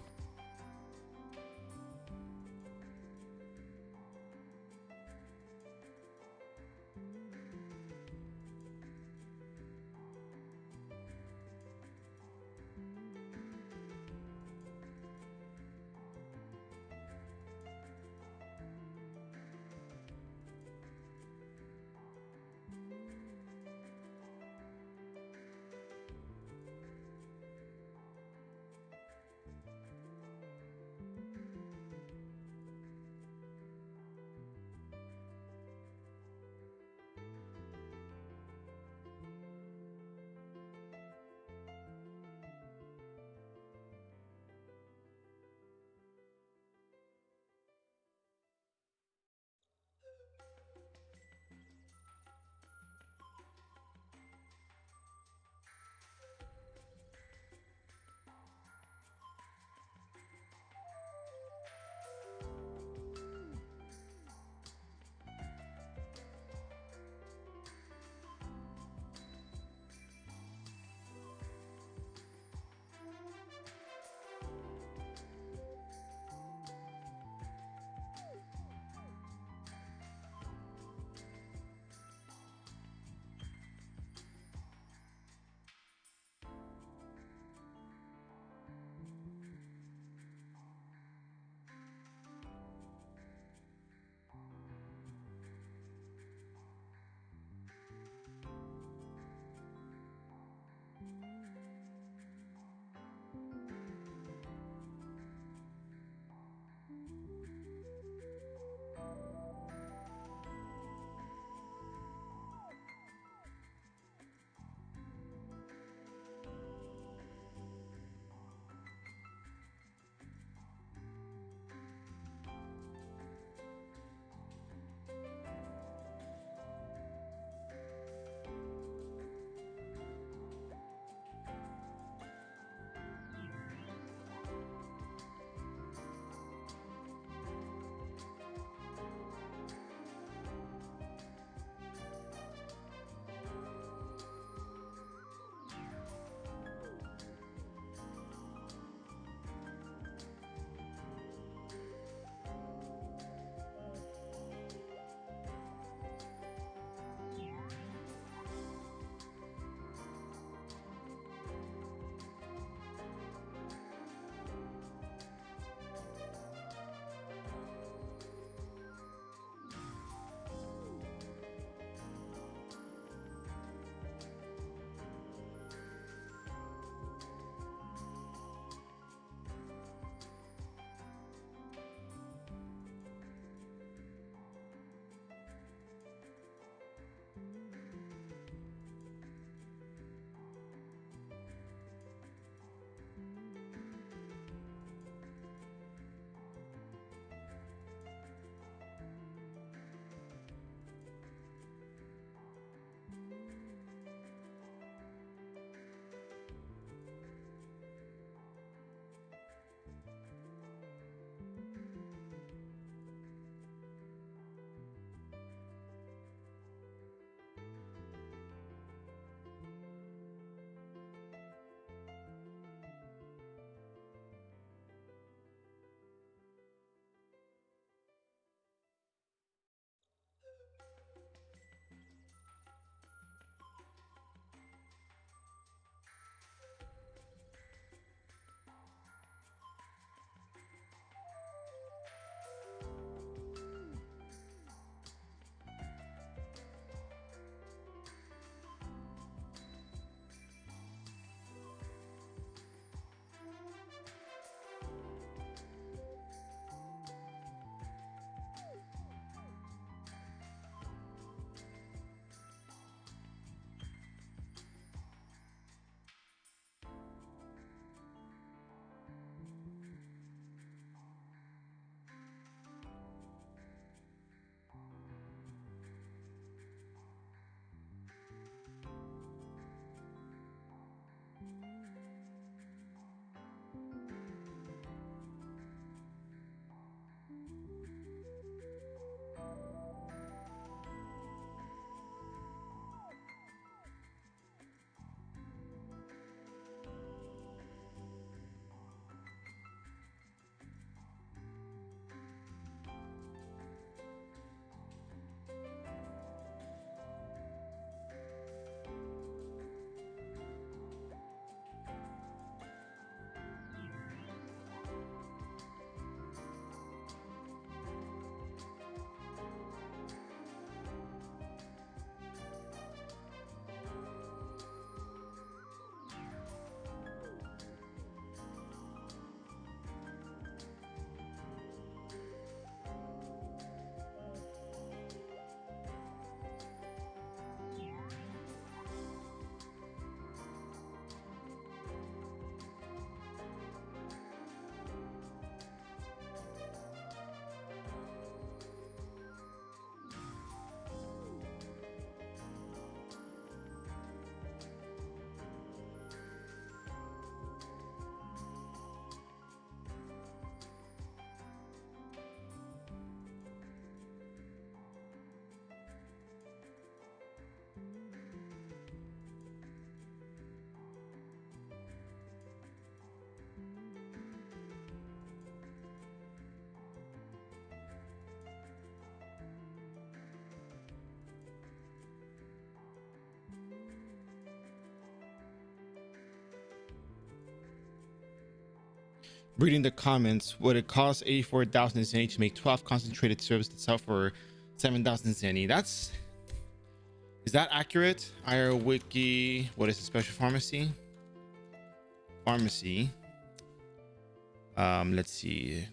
reading the comments, would it cost 84,000 insanity to make 12 concentrated syrups that sell for 7,000 insanity? Is that accurate? iRO wiki. What is a special pharmacy? Pharmacy. Let's see.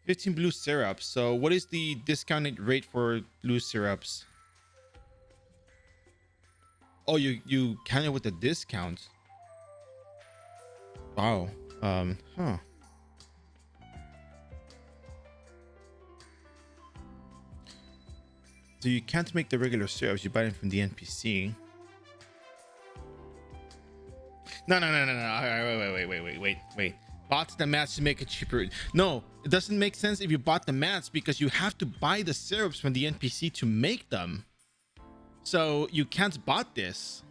15 blue syrups. So what is the discounted rate for blue syrups? Oh, you count it with the discount. Wow. Huh. So you can't make the regular syrups, you buy them from the NPC. No. Wait. Bought the mats to make it cheaper. No, it doesn't make sense if you bought the mats because you have to buy the syrups from the NPC to make them. So you can't bought this.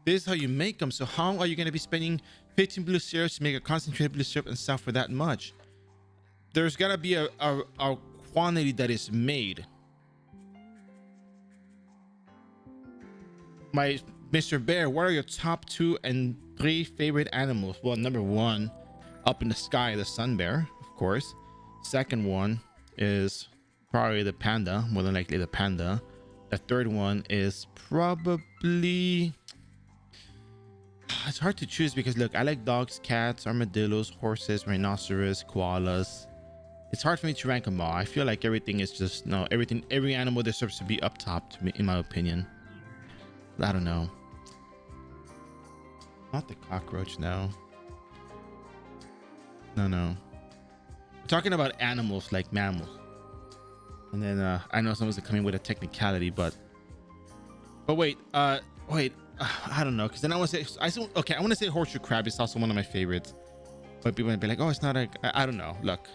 This is how you make them. So how are you going to be spending 15 blue syrups to make a concentrated blue syrup and sell for that much? There's got to be a quantity that is made. My Mr. Bear, what are your top 2 and 3 favorite animals? Well, number 1, up in the sky, the sun bear, of course. Second one is probably the panda, more than likely the panda. The third one is probably... It's hard to choose because look, I like dogs, cats, armadillos, horses, rhinoceros, koalas. It's hard for me to rank them all. I feel like everything is just every animal deserves to be up top to me, in my opinion. I don't know. Not the cockroach, no. No. We're talking about animals like mammals. And then I know someone's coming with a technicality, but wait, I don't know, because then I want to say I want to say horseshoe crab is also one of my favorites, but people might be like, oh, it's not I don't know. Look,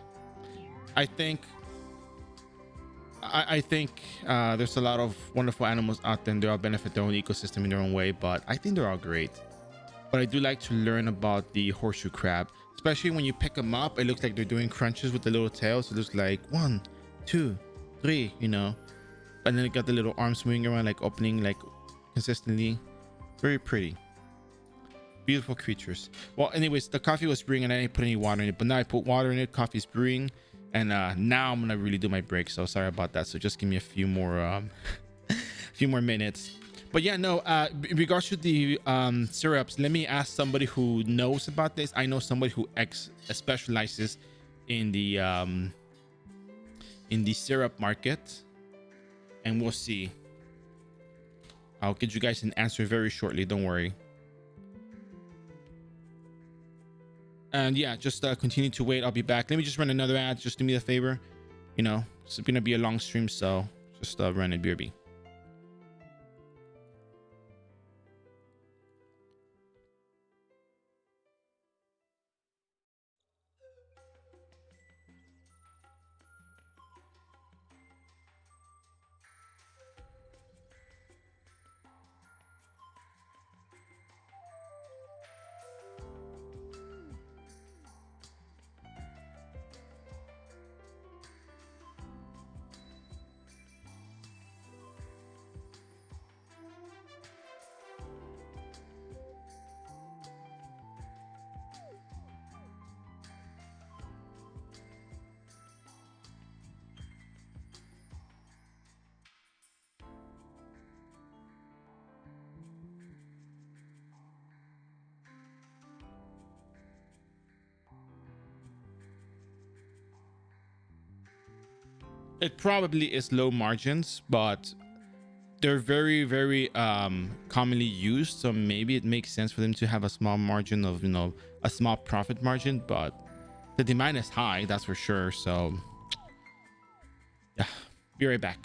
I think there's a lot of wonderful animals out there and they all benefit their own ecosystem in their own way, but I think they're all great. But I do like to learn about the horseshoe crab, especially when you pick them up. It looks like they're doing crunches with the little tail, so it looks like 1, 2, 3, you know, and then it got the little arms moving around, like opening like consistently. Very pretty, beautiful creatures. Well, anyways, the coffee was brewing and I didn't put any water in it, but now I put water in it. Coffee's brewing, and now I'm gonna really do my break, so sorry about that. So just give me a few more minutes. But yeah, no, in regards to the syrups, let me ask somebody who knows about this. I know somebody who specializes in the syrup market, and we'll see. I'll get you guys an answer very shortly, don't worry. And yeah, just continue to wait. I'll be back. Let me just run another ad. Just do me a favor. You know, it's gonna be a long stream, so just run it, BRB. It probably is low margins, but they're very, very commonly used. So maybe it makes sense for them to have a small margin of, you know, a small profit margin, but the demand is high, that's for sure. So yeah, be right back.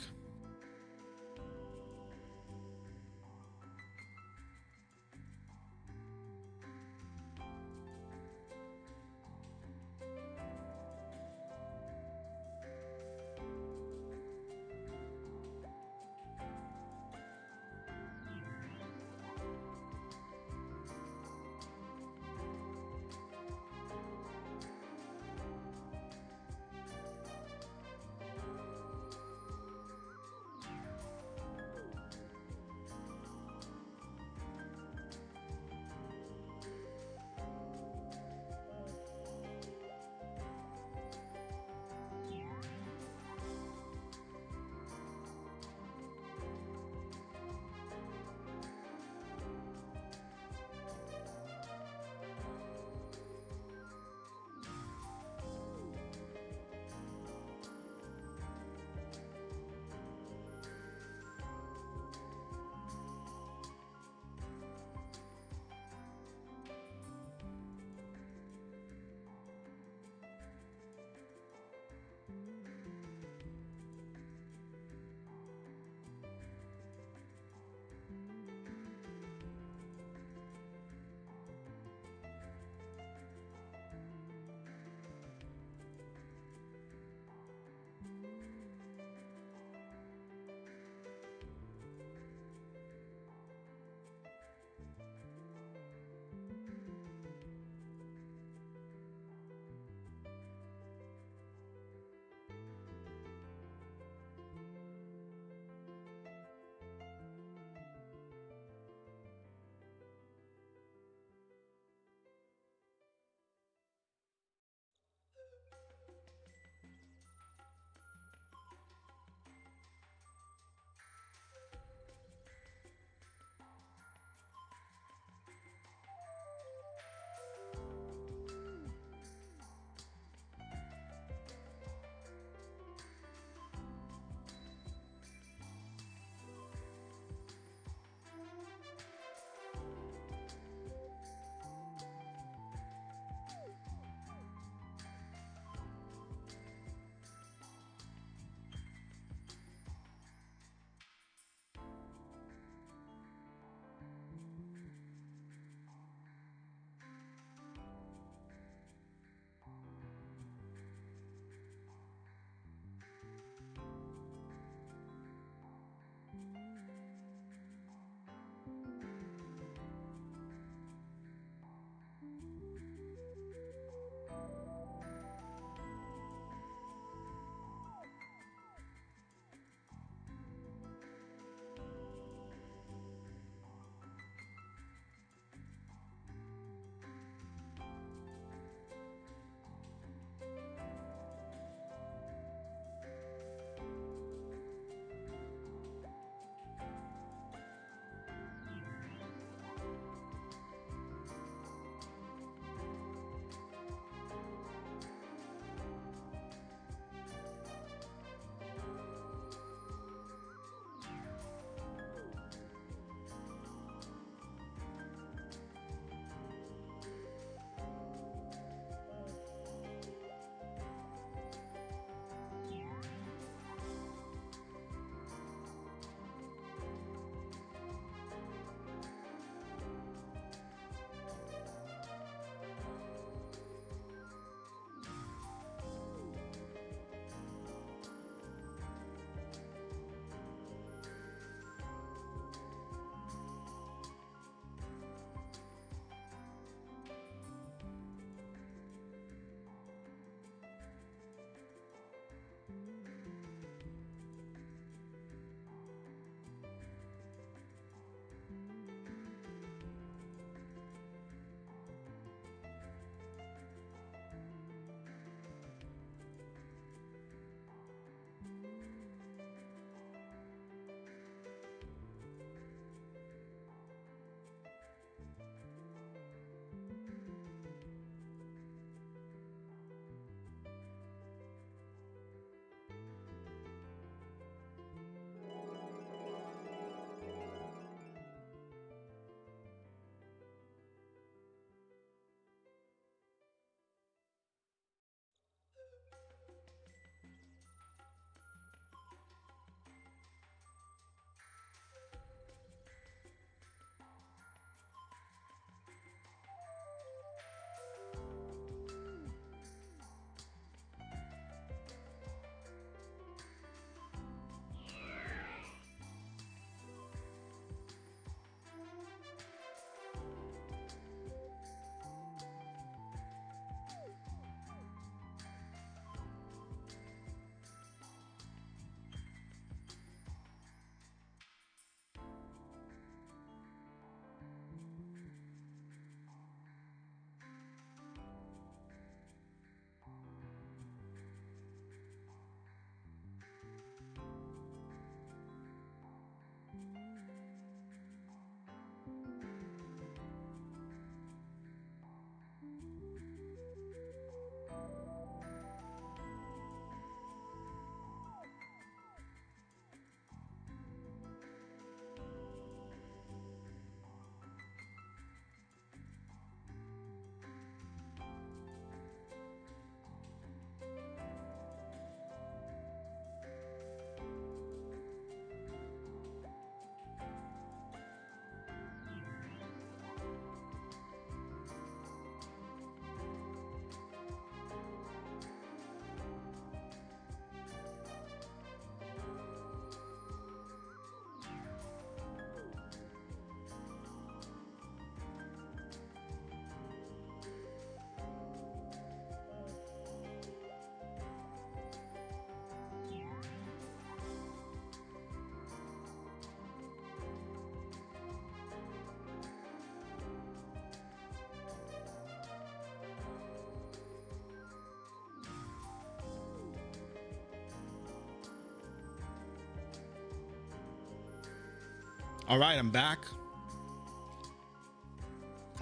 All right, I'm back.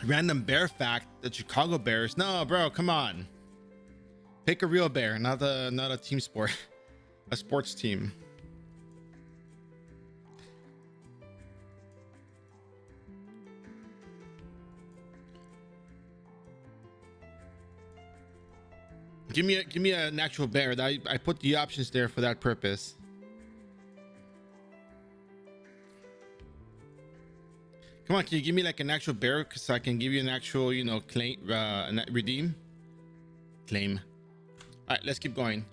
Random bear fact: the Chicago Bears. No, bro, come on. Pick a real bear, not a team sport, a sports team. Give me an actual bear. I put the options there for that purpose. Come on, can you give me like an actual bear so I can give you an actual, you know, claim, redeem? Claim. All right, let's keep going.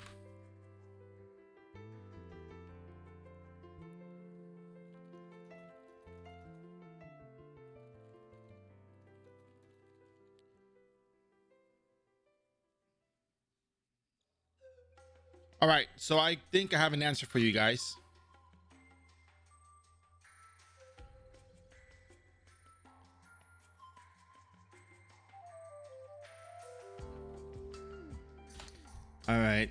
All right, so I think I have an answer for you guys. All right.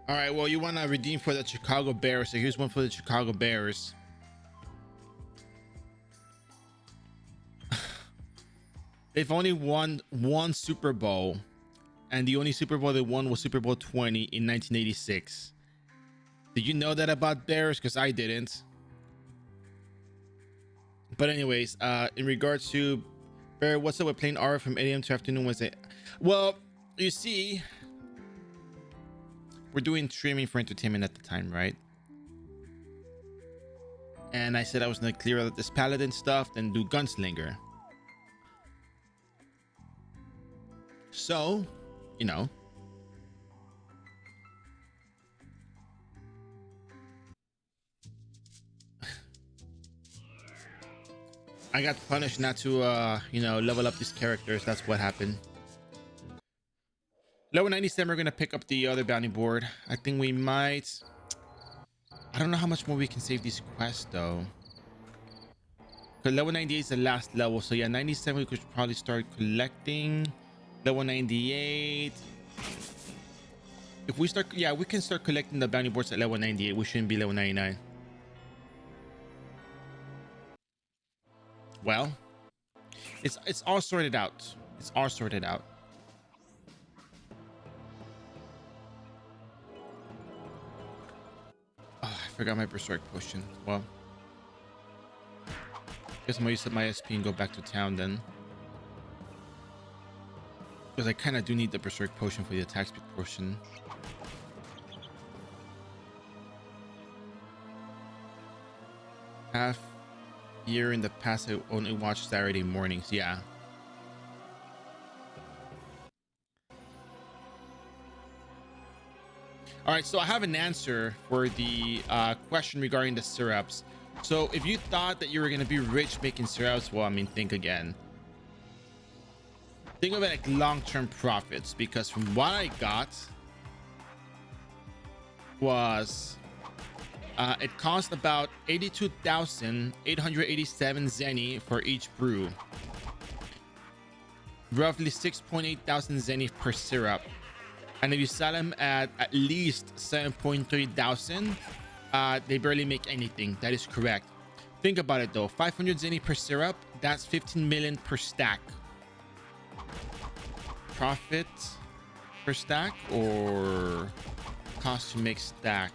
All right, well, you want to redeem for the Chicago Bears, so here's one for the Chicago Bears. They've only won one Super Bowl, and the only Super Bowl they won was Super Bowl 20 in 1986. Did you know that about Bears? Because I didn't. But anyways, in regards to Bear, what's up with playing iRO from 8 a.m. to afternoon Wednesday? Well, you see, we're doing streaming for entertainment at the time, right? And I said I was gonna clear out this Paladin stuff, then do Gunslinger. So, you know, I got punished not to, you know, level up these characters. That's what happened. Level 97, we're gonna pick up the other bounty board. I think we might. I don't know how much more we can save these quests though. Because level 98 is the last level, so yeah, 97 we could probably start collecting. Level 98. If we start, yeah, we can start collecting the bounty boards at level 98. We shouldn't be level 99. Well, it's all sorted out. It's all sorted out. Oh, I forgot my berserk potion. Well, guess I'm gonna use up my SP and go back to town then. Because I kind of do need the berserk potion for the attack speed portion. Half year in the past, I only watched Saturday mornings. Yeah. All right, so I have an answer for the question regarding the syrups. So if you thought that you were going to be rich making syrups, well, I mean, think again. Think of it like long-term profits, because from what I got was it cost about 82,887 zenny for each brew, roughly 6.8 thousand zenny per syrup. And if you sell them at least 7.3 thousand, they barely make anything. That is correct. Think about it though, 500 zenny per syrup, that's 15 million per stack. Profit per stack or cost to make stack?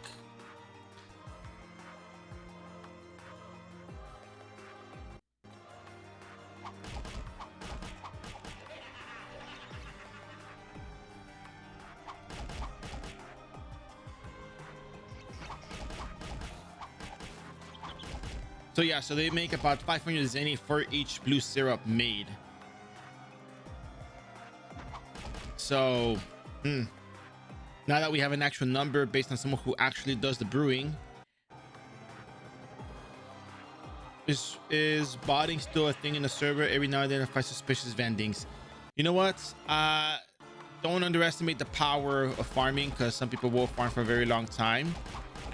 So yeah, so they make about 500 zenny for each blue syrup made. So now that we have an actual number based on someone who actually does the brewing, is botting still a thing in the server? Every now and then I find suspicious vendings. You know what? Don't underestimate the power of farming, because some people will farm for a very long time,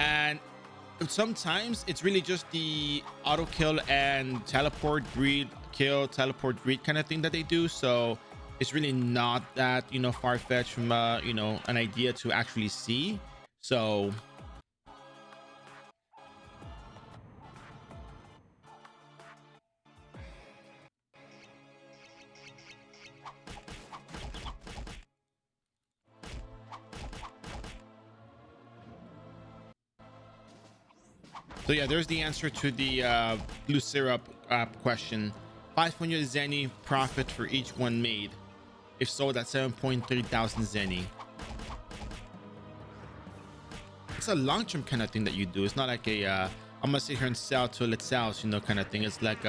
and sometimes it's really just the auto kill and teleport breed kill, teleport breed kind of thing that they do. So it's really not that, you know, far-fetched from you know, an idea to actually see. So yeah, there's the answer to the blue syrup question. 500 zenny profit for each one made. If sold at 7.3 thousand zenny. It's a long-term kind of thing that you do. It's not like a I'm gonna sit here and sell till it sells, you know, kind of thing. It's like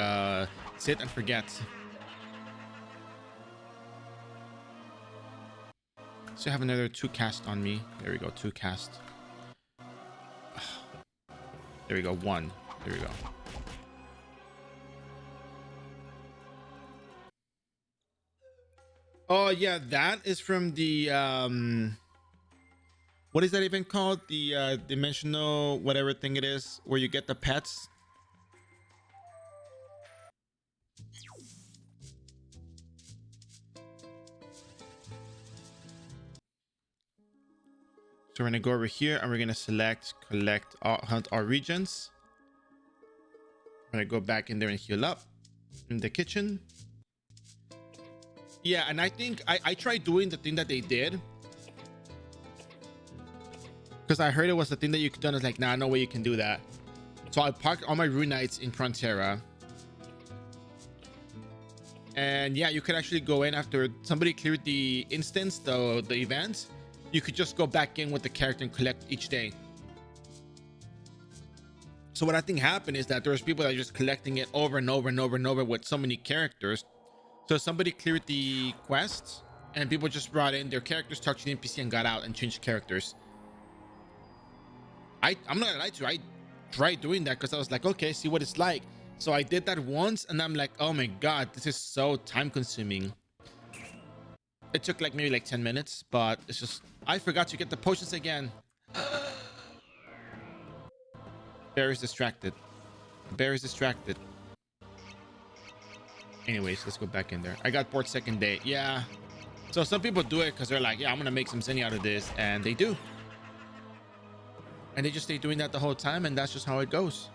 sit and forget. So I have another 2 cast on me. There we go, 2 cast. There we go, 1. There we go. Oh yeah, that is from the what is that even called? The dimensional whatever thing it is, where you get the pets. So we're gonna go over here and we're gonna select collect hunt all regions. I'm gonna go back in there and heal up in the kitchen. Yeah, and I think I tried doing the thing that they did, because I heard it was the thing that you could do. It's like, nah, no way you can do that. So I parked all my rune knights in Frontera. And yeah, you could actually go in after somebody cleared the instance, the event. You could just go back in with the character and collect each day. So what I think happened is that there's people that are just collecting it over and over and over and over with so many characters. So somebody cleared the quest and people just brought in their characters, talked to the NPC and got out and changed characters. I'm not gonna lie to you, I tried doing that because I was like, okay, see what it's like. So I did that once and I'm like, oh my god, this is so time consuming. It took like maybe like 10 minutes, but it's just I forgot to get the potions again. Bear is distracted. Bear is distracted. Anyways, let's go back in there. I got bored second day. Yeah. So some people do it because they're like, yeah, I'm gonna make some zenny out of this, and they do. And they just stay doing that the whole time, and that's just how it goes.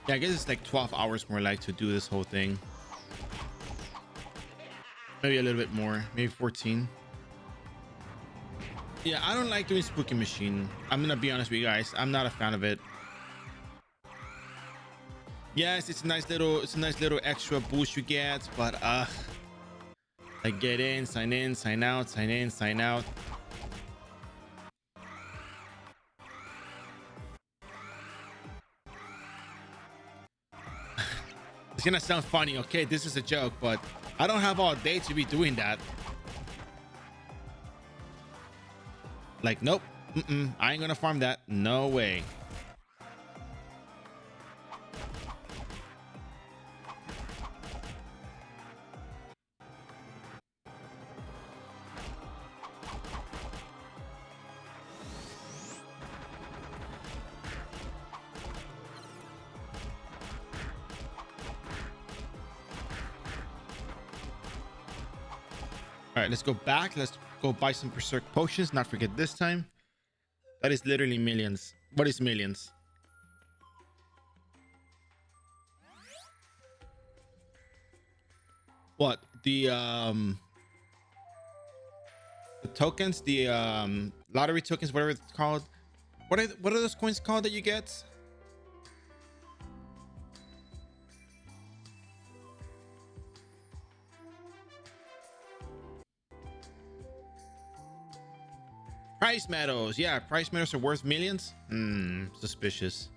Yeah, I guess it's like 12 hours more like to do this whole thing. Maybe a little bit more, maybe 14. Yeah, I don't like doing spooky machine. I'm gonna be honest with you guys. I'm not a fan of it. Yes, it's a nice little extra boost you get, but like get in, sign out, sign in, sign out. It's gonna sound funny, okay? This is a joke, but I don't have all day to be doing that. Like, nope, I ain't gonna farm that. No way. All right, let's go back. Let's go buy some berserk potions. Not forget this time. That is literally millions. What is millions? What? The tokens, the lottery tokens, whatever it's called. What are those coins called that you get? Price medals. Yeah, price medals are worth millions. Suspicious.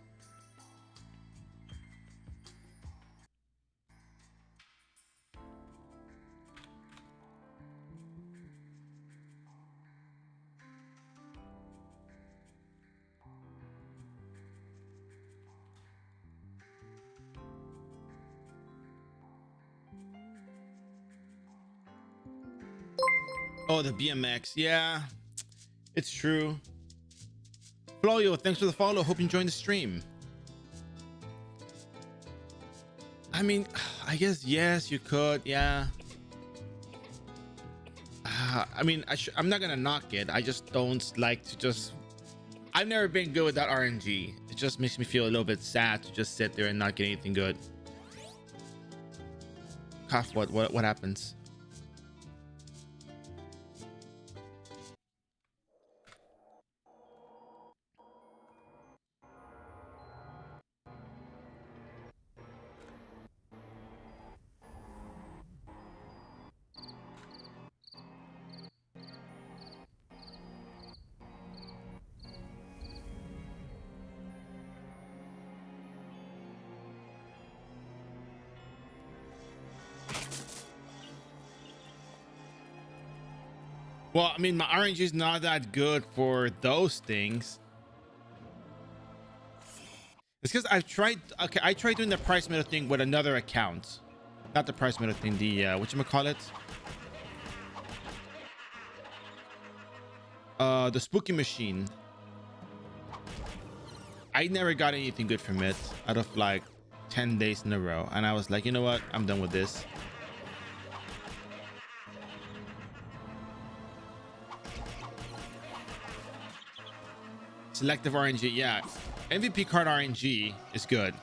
Oh, the BMX. Yeah, it's true. Floyo, thanks for the follow. Hope you enjoying the stream. I mean, I guess yes, you could. Yeah. I mean, I'm not gonna knock it. I just don't like to just. I've never been good with that RNG. It just makes me feel a little bit sad to just sit there and not get anything good. Cough. What happens? Well, I mean, my RNG is not that good for those things. It's because I've tried. Okay, I tried doing the price metal thing with another account, not the price metal thing. The whatchamacallit? The spooky machine. I never got anything good from it out of like 10 days in a row, and I was like, you know what? I'm done with this. Selective RNG, yeah. MVP card RNG is good.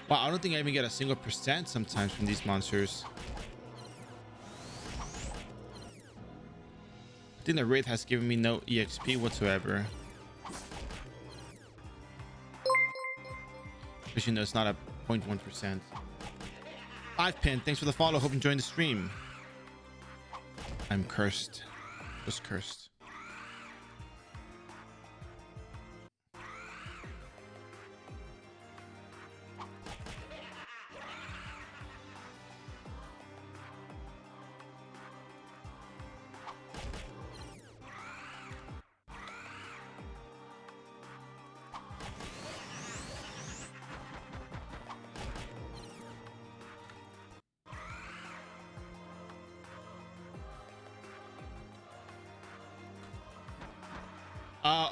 Wow, I don't think I even get a single percent sometimes from these monsters. I think the raid has given me no EXP whatsoever. But you know, it's not a 0.1%. 5pin, thanks for the follow. Hope you enjoying the stream. I'm cursed. Just cursed.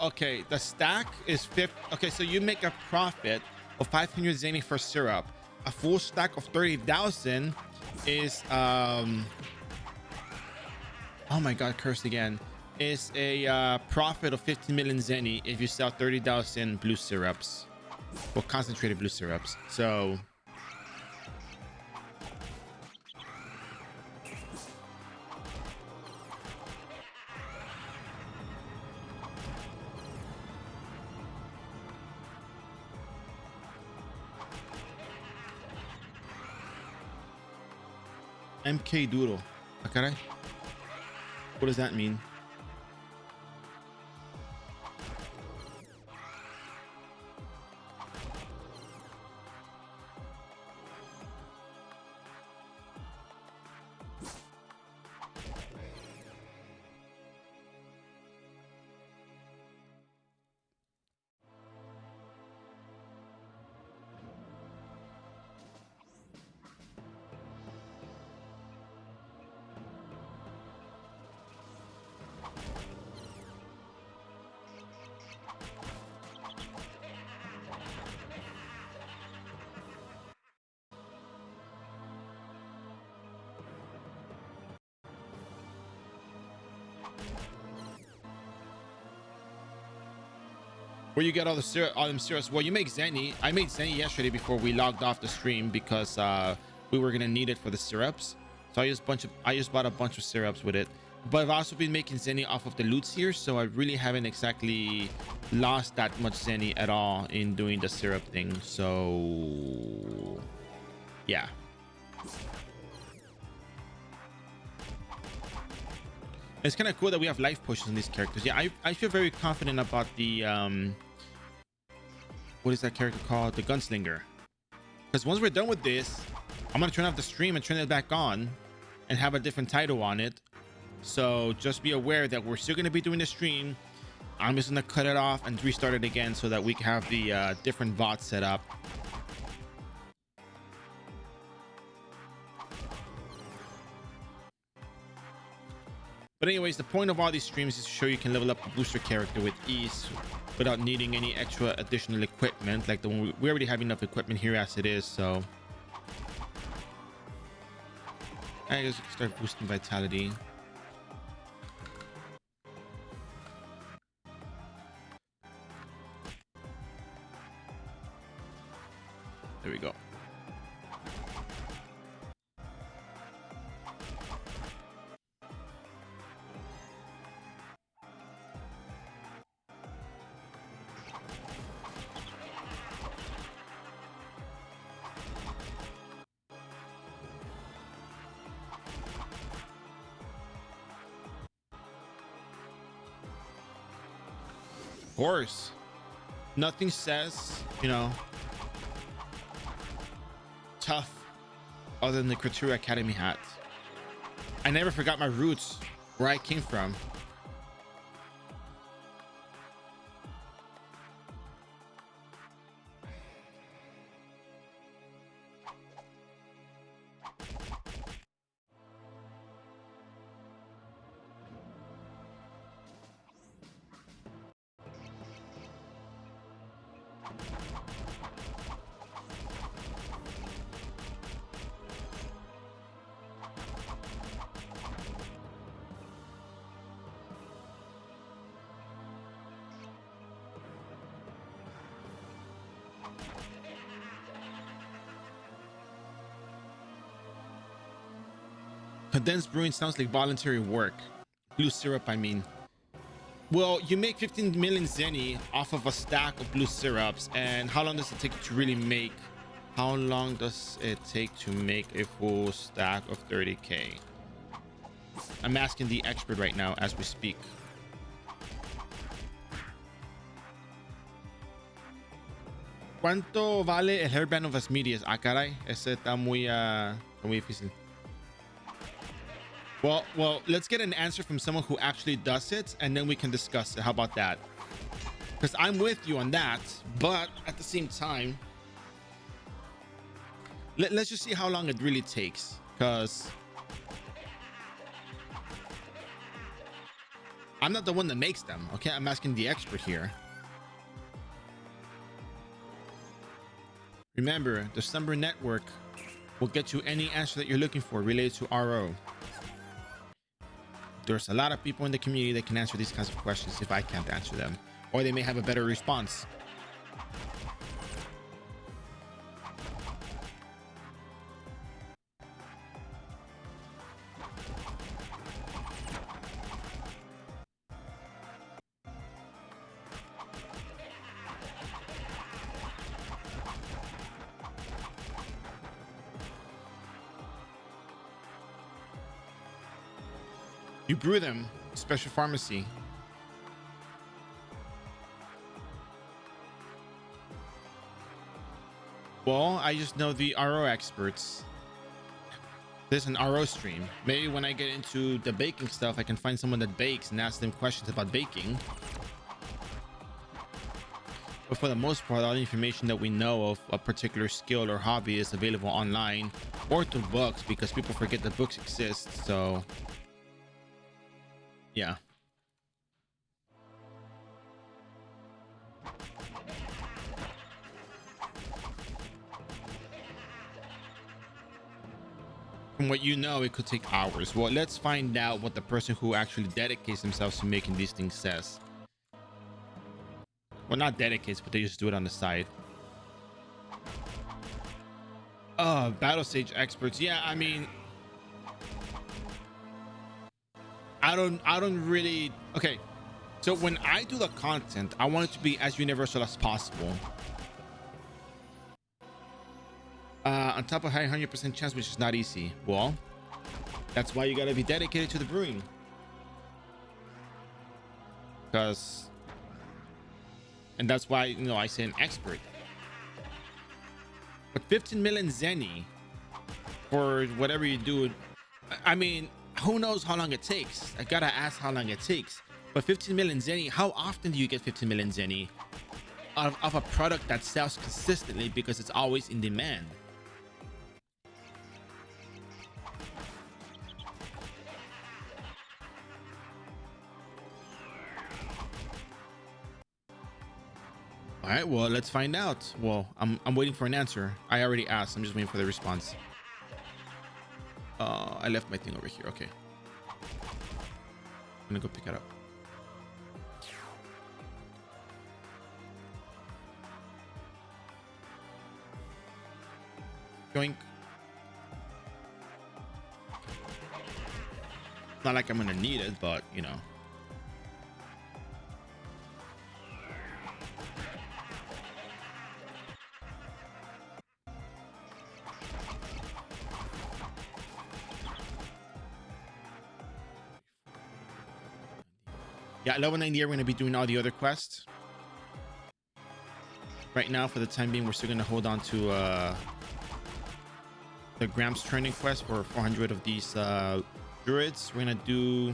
Okay, the stack is 50. Okay, so you make a profit of 500 zany for syrup. A full stack of 30,000 is oh my god, cursed again. Is a profit of 15 million zany if you sell 30,000 blue syrups, or concentrated blue syrups. So MK Doodle. Okay. What does that mean? Where you get all the syrup, all them syrups? Well, you make Zenny. I made Zenny yesterday before we logged off the stream because we were gonna need it for the syrups. So I just bought a bunch of syrups with it. But I've also been making Zenny off of the loots here, so I really haven't exactly lost that much Zenny at all in doing the syrup thing. So yeah. It's kind of cool that we have life potions in these characters. Yeah, I feel very confident about the what is that character called? The gunslinger. Because once we're done with this, I'm gonna turn off the stream and turn it back on and have a different title on it. So just be aware that we're still gonna be doing the stream. I'm just gonna cut it off and restart it again so that we can have the different VODs set up. But anyways, the point of all these streams is to show you can level up a booster character with ease without needing any extra additional equipment. Like the one we already have enough equipment here as it is, so I guess we can start boosting vitality. There we go. Of course, nothing says, you know, tough other than the Creatura Academy hat. I never forgot my roots, where I came from. Condensed brewing sounds like voluntary work. Blue syrup, I mean. Well, you make 15 million zenny off of a stack of blue syrups, and how long does it take to really make? How long does it take to make a full stack of 30k? I'm asking the expert right now as we speak. ¿Cuánto vale el hairband of Asmodeus? Ah, caray, ese está muy difícil. Well, let's get an answer from someone who actually does it, and then we can discuss it. How about that? Because I'm with you on that, but at the same time, let's just see how long it really takes. Because I'm not the one that makes them, okay? I'm asking the expert here. Remember, the Slumber Network will get you any answer that you're looking for related to RO. There's a lot of people in the community that can answer these kinds of questions if I can't answer them, or they may have a better response. You brew them, special pharmacy. Well, I just know the RO experts. There's an RO stream. Maybe when I get into the baking stuff, I can find someone that bakes and ask them questions about baking. But for the most part, all the information that we know of a particular skill or hobby is available online or through books, because people forget that books exist. So yeah. From what you know, it could take hours. Well, let's find out what the person who actually dedicates themselves to making these things says. Well, not dedicates, but they just do it on the side. Battle stage experts. Yeah, I mean, I don't really. Okay, so when I do the content, I want it to be as universal as possible. On top of high 100% chance, which is not easy. Well, that's why you gotta be dedicated to the brewing. because, and that's why, you know, I say an expert. But 15 million zenny for whatever you do, I mean, who knows how long it takes? I gotta ask how long it takes. But 15 million zenny, how often do you get 15 million zenny of a product that sells consistently because it's always in demand? All right, well, let's find out. Well, I'm waiting for an answer. I already asked. I'm just waiting for the response. I left my thing over here. Okay. I'm gonna go pick it up. Yoink. Not like I'm gonna need it, but you know. Yeah, level 90, we're going to be doing all the other quests. Right now, for the time being, we're still going to hold on to the Gramps training quest for 400 of these druids. We're going to do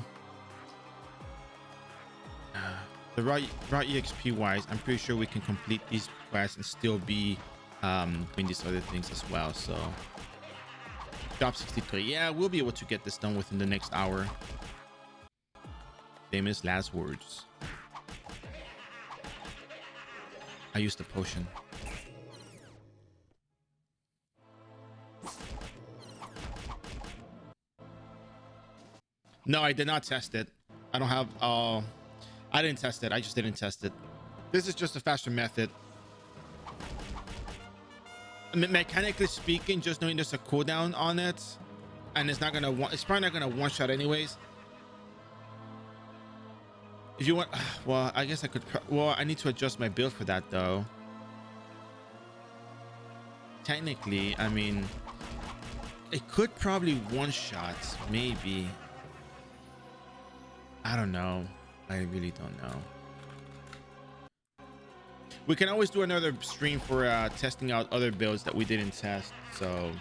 the raw EXP wise. I'm pretty sure we can complete these quests and still be doing these other things as well. So, job 63. Yeah, we'll be able to get this done within the next hour. Famous last words. I used the potion. No, I did not test it. I don't have I didn't test it. I just didn't test it. This is just a faster method. Mechanically speaking, just knowing there's a cooldown on it and it's probably not gonna one shot anyways. If you want, well, I guess I could, well, I need to adjust my build for that though. Technically, I mean, it could probably one shot, maybe. I don't know. I really don't know. We can always do another stream for testing out other builds that we didn't test, so.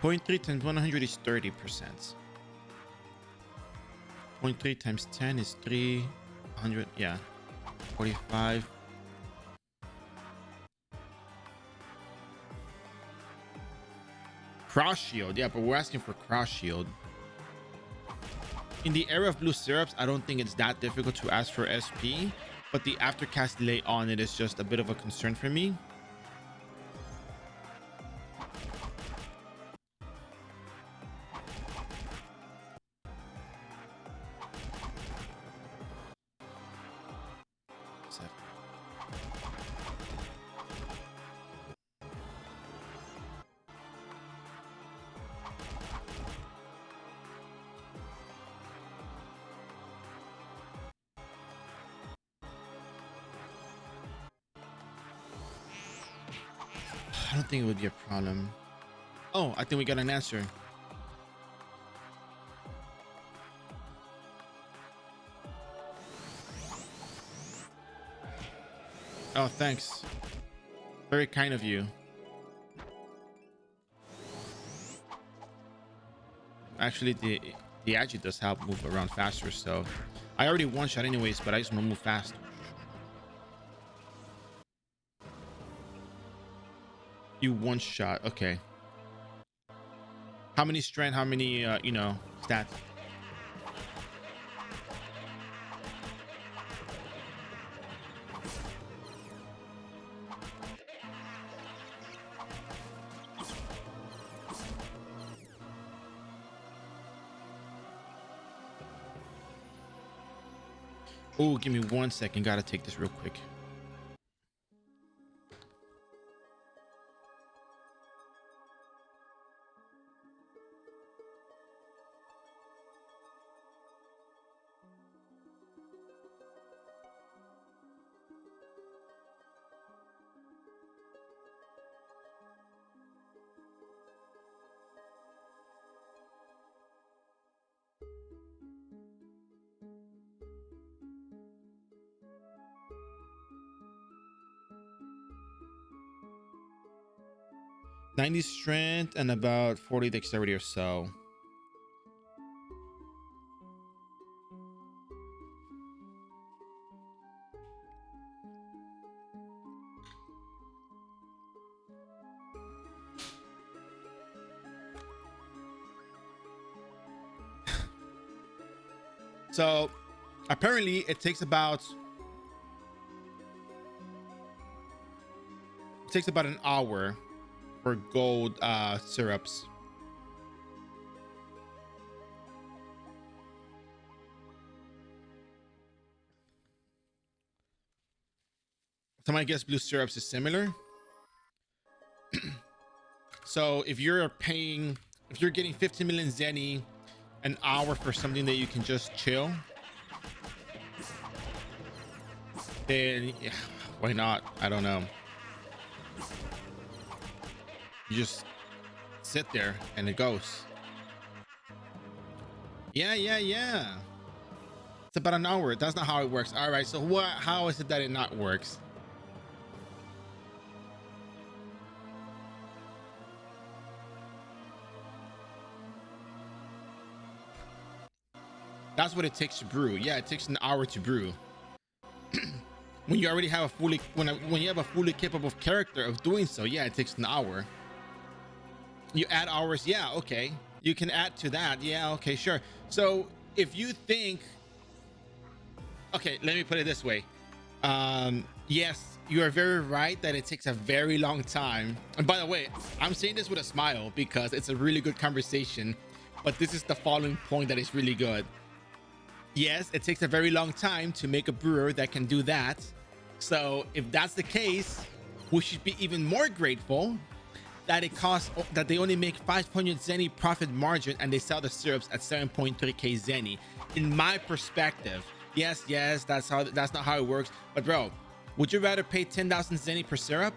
Point 0.3 times 100 is 30%. 0.3 times 10 is 300. Yeah, 45. Cross shield. Yeah, but we're asking for cross shield. In the era of blue syrups, I don't think it's that difficult to ask for SP, but the aftercast delay on it is just a bit of a concern for me. I don't think it would be a problem. Oh, I think we got an answer. Oh, thanks. Very kind of you. Actually, the agi does help move around faster, so I already one shot anyways, but I just want to move fast. You one shot, okay. How many strength? How many you know, stats? Oh, give me 1 second. Gotta take this real quick. "90 strength and about 40 dexterity or so." So apparently it takes about an hour for gold syrups. Somebody guess blue syrups is similar. So if you're getting 15 million zenny an hour for something that you can just chill, then yeah, why not? I don't know. You just sit there and it goes. Yeah. It's about an hour. That's not how it works. All right. So how is it that it not works? That's what it takes to brew. Yeah, it takes an hour to brew. When you already have when you have a fully capable character of doing so, yeah, it takes an hour. You add hours, yeah, okay. You can add to that, yeah, okay, sure. So if you think, okay, let me put it this way. Yes, you are very right that it takes a very long time. And by the way, I'm saying this with a smile because it's a really good conversation, but this is the following point that is really good. Yes, it takes a very long time to make a brewer that can do that. So if that's the case, we should be even more grateful that that they only make 500 zenny profit margin and they sell the syrups at 7.3k zenny. In my perspective, yes, that's not how it works. But bro, would you rather pay 10,000 zenny per syrup?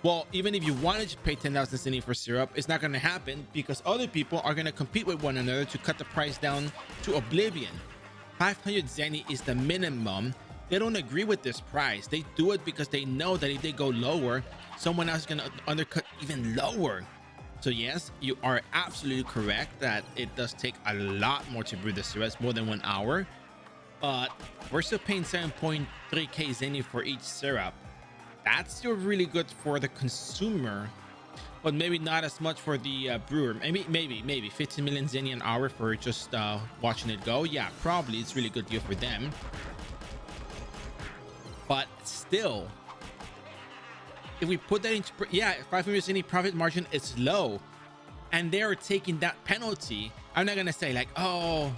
Well, even if you wanted to pay 10,000 zenny for syrup, it's not going to happen because other people are going to compete with one another to cut the price down to oblivion. 500 zenny is the minimum. They don't agree with this price. They do it because they know that if they go lower, someone else is going to undercut even lower. So yes, you are absolutely correct that it does take a lot more to brew the syrups, more than 1 hour. But we're still paying 7.3k zenny for each syrup. That's still really good for the consumer, but maybe not as much for the brewer. Maybe 15 million zenny an hour for just watching it go. Yeah, probably it's really good deal for them. But still, if we put that into, yeah, 500 zenny profit margin is low, and they're taking that penalty. I'm not gonna say like, oh,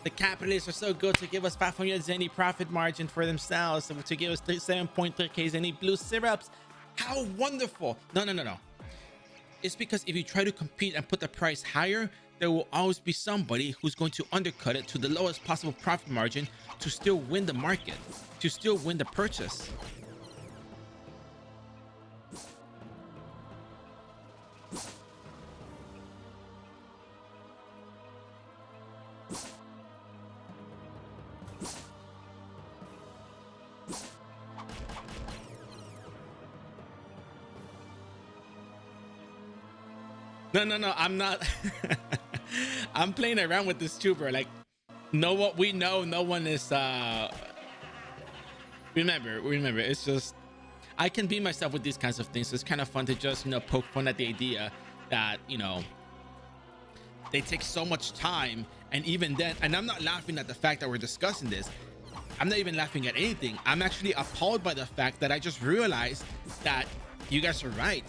the capitalists are so good to give us 500 zenny profit margin for themselves, to give us 7.3k zenny blue syrups. How wonderful. No. It's because if you try to compete and put the price higher, there will always be somebody who's going to undercut it to the lowest possible profit margin to still win the market, to still win the purchase. No, I'm not. I'm playing around with this too, bro. Like, we know no one is remember, it's just, I can be myself with these kinds of things. It's kind of fun to just, poke fun at the idea that, they take so much time. And even then, and I'm not laughing at the fact that we're discussing this. I'm not even laughing at anything. I'm actually appalled by the fact that I just realized that you guys are right.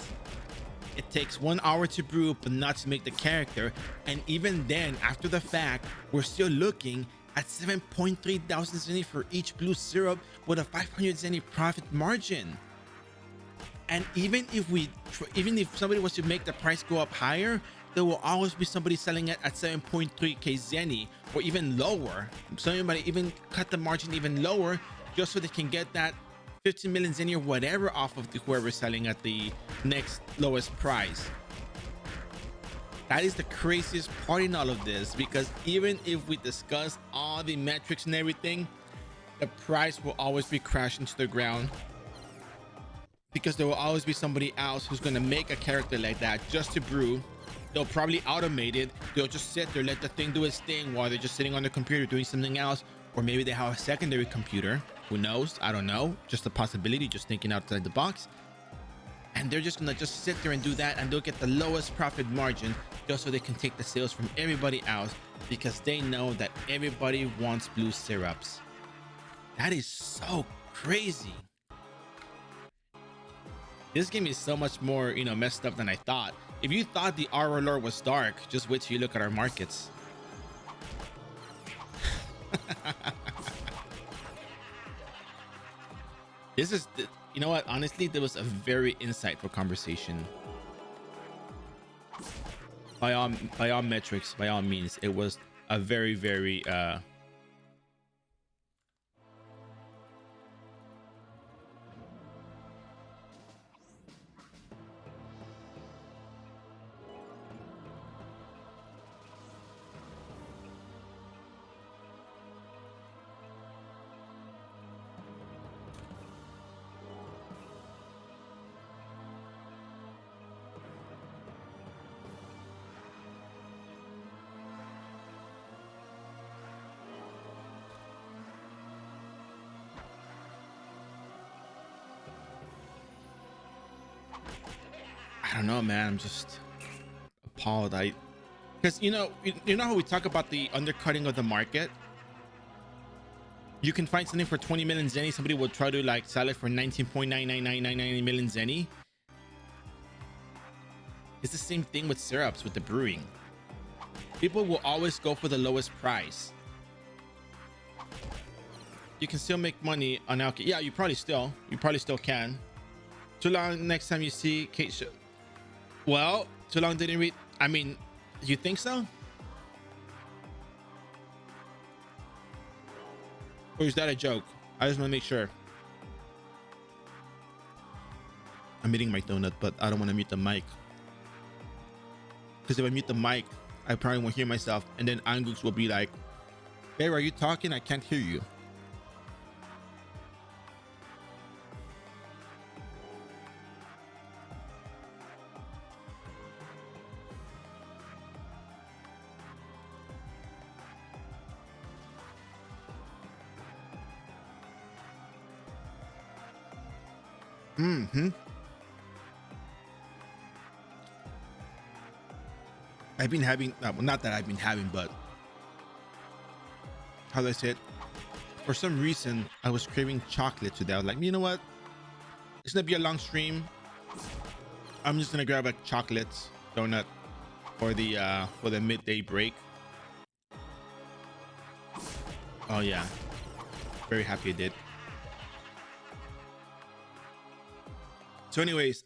It takes 1 hour to brew, but not to make the character. And even then, after the fact, we're still looking at 7.3 thousand zenny for each blue syrup with a 500 zenny profit margin. And even if somebody was to make the price go up higher, there will always be somebody selling it at 7.3k zenny or even lower. Somebody even cut the margin even lower just so they can get that 15 million zenny or whatever off of whoever's selling at the next lowest price. That is the craziest part in all of this, because even if we discuss all the metrics and everything, the price will always be crashing to the ground, because there will always be somebody else who's going to make a character like that just to brew. They'll probably automate it. They'll just sit there, let the thing do its thing while they're just sitting on the computer doing something else. Or maybe they have a secondary computer. Who knows? I don't know. Just a possibility, just thinking outside the box. And they're just gonna just sit there and do that, and they'll get the lowest profit margin just so they can take the sales from everybody else, because they know that everybody wants blue syrups. That is so crazy. This game is so much more, messed up than I thought. If you thought the iRO lore was dark, just wait till you look at our markets. This is, you know what? Honestly, there was a very insightful conversation. By all metrics, by all means, it was a very, very I don't know, man. I'm just appalled. Because you know how we talk about the undercutting of the market. You can find something for 20 million zenny. Somebody will try to like sell it for 19.99999 million zenny. It's the same thing with syrups, with the brewing. People will always go for the lowest price. You can still make money on alcohol. Yeah, you probably still can. Too long next time you see Kate show. Well, too long didn't read. I mean, you think so? Or is that a joke? I just want to make sure. I'm eating my donut, but I don't want to mute the mic. Because if I mute the mic, I probably won't hear myself. And then Angus will be like, "Hey, are you talking? I can't hear you." I've been having, well, not that I've been having, but how do I say it? For some reason, I was craving chocolate today. I was like, you know what? It's gonna be a long stream. I'm just gonna grab a chocolate donut for the midday break. Oh yeah, very happy I did. So anyways,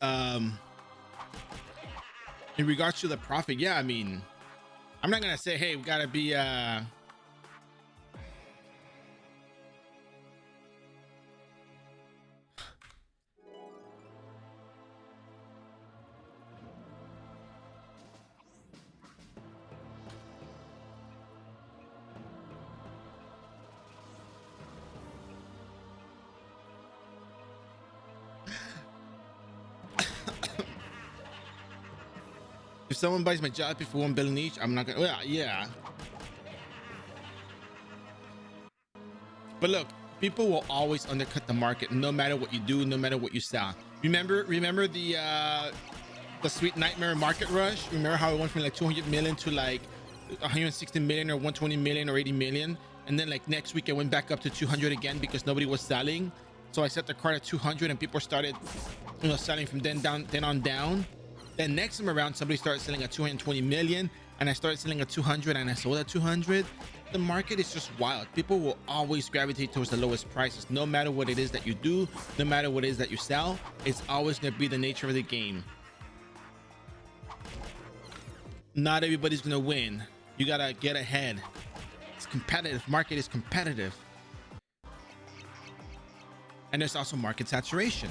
in regards to the profit, yeah, I mean, I'm not gonna say, hey, we gotta be if someone buys my jalopy for 1 billion each, I'm not gonna, well, yeah. But look, people will always undercut the market no matter what you do, no matter what you sell. Remember the Sweet Nightmare market rush? Remember how it went from like 200 million to like 160 million or 120 million or 80 million? And then like next week it went back up to 200 again because nobody was selling. So I set the card at 200 and people started, selling from then on down. Then next time around, somebody started selling at 220 million, and I started selling at 200 and I sold at 200, the market is just wild. People will always gravitate towards the lowest prices, no matter what it is that you do, no matter what it is that you sell. It's always going to be the nature of the game. Not everybody's going to win. You got to get ahead. It's competitive. Market is competitive. And there's also market saturation.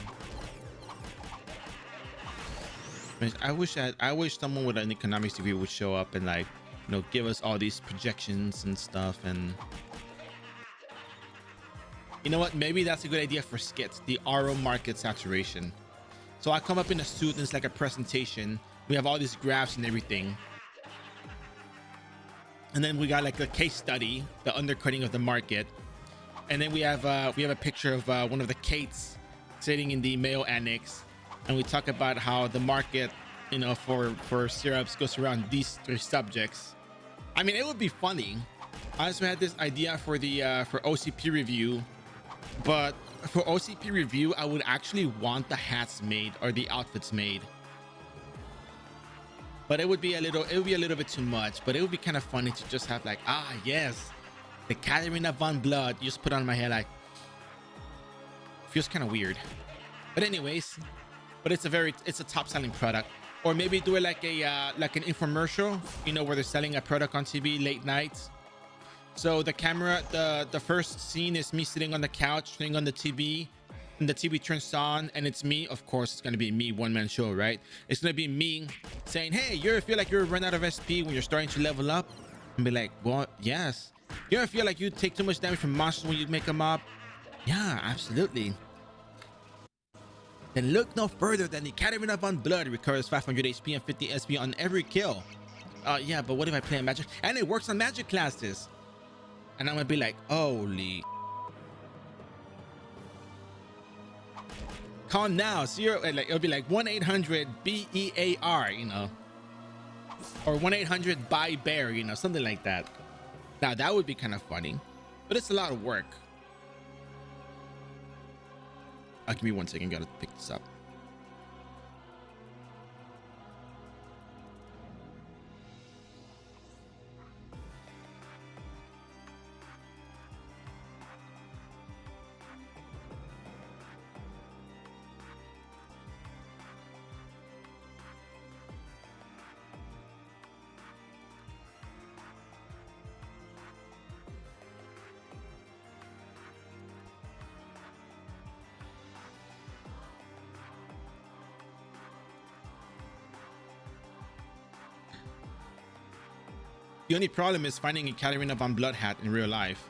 I wish someone with an economics degree would show up and, like, you know, give us all these projections and stuff. And you know what? Maybe that's a good idea for skits. The iRO market saturation. So I come up in a suit and it's like a presentation. We have all these graphs and everything. And then we got like a case study, the undercutting of the market. And then we have a picture of one of the Kates sitting in the mail annex. And we talk about how the market, you know, for syrups goes around these three subjects. I mean, it would be funny. I also had this idea for the for OCP review, but for OCP review, I would actually want the hats made or the outfits made. But it would be a little bit too much. But it would be kind of funny to just have like, ah, yes, the Katarina von Blood. You just put on my hair, like, feels kind of weird. But anyways, but it's a top selling product. Or maybe do it like an infomercial, you know, where they're selling a product on TV late nights. So the camera, the first scene is me sitting on the couch, sitting on the TV, and the TV turns on, and it's me. Of course, it's gonna be me, one-man show, right? It's gonna be me saying, "Hey, you ever feel like you're run out of SP when you're starting to level up?" And be like, "Well, yes." You ever feel like you take too much damage from monsters when you make them up? Yeah, absolutely. Then look no further than the Katarina von Blood recovers 500 HP and 50 SP on every kill. Yeah, but what if I play a magic? And it works on magic classes. And I'm gonna be like, holy. Call now. Zero, like, it'll be like 1-800-BEAR, you know. Or 1-800-BUY-BEAR, you know, something like that. Now that would be kind of funny. But it's a lot of work. Give me 1 second, gotta pick this up. The only problem is finding a Katarina von Blood hat in real life.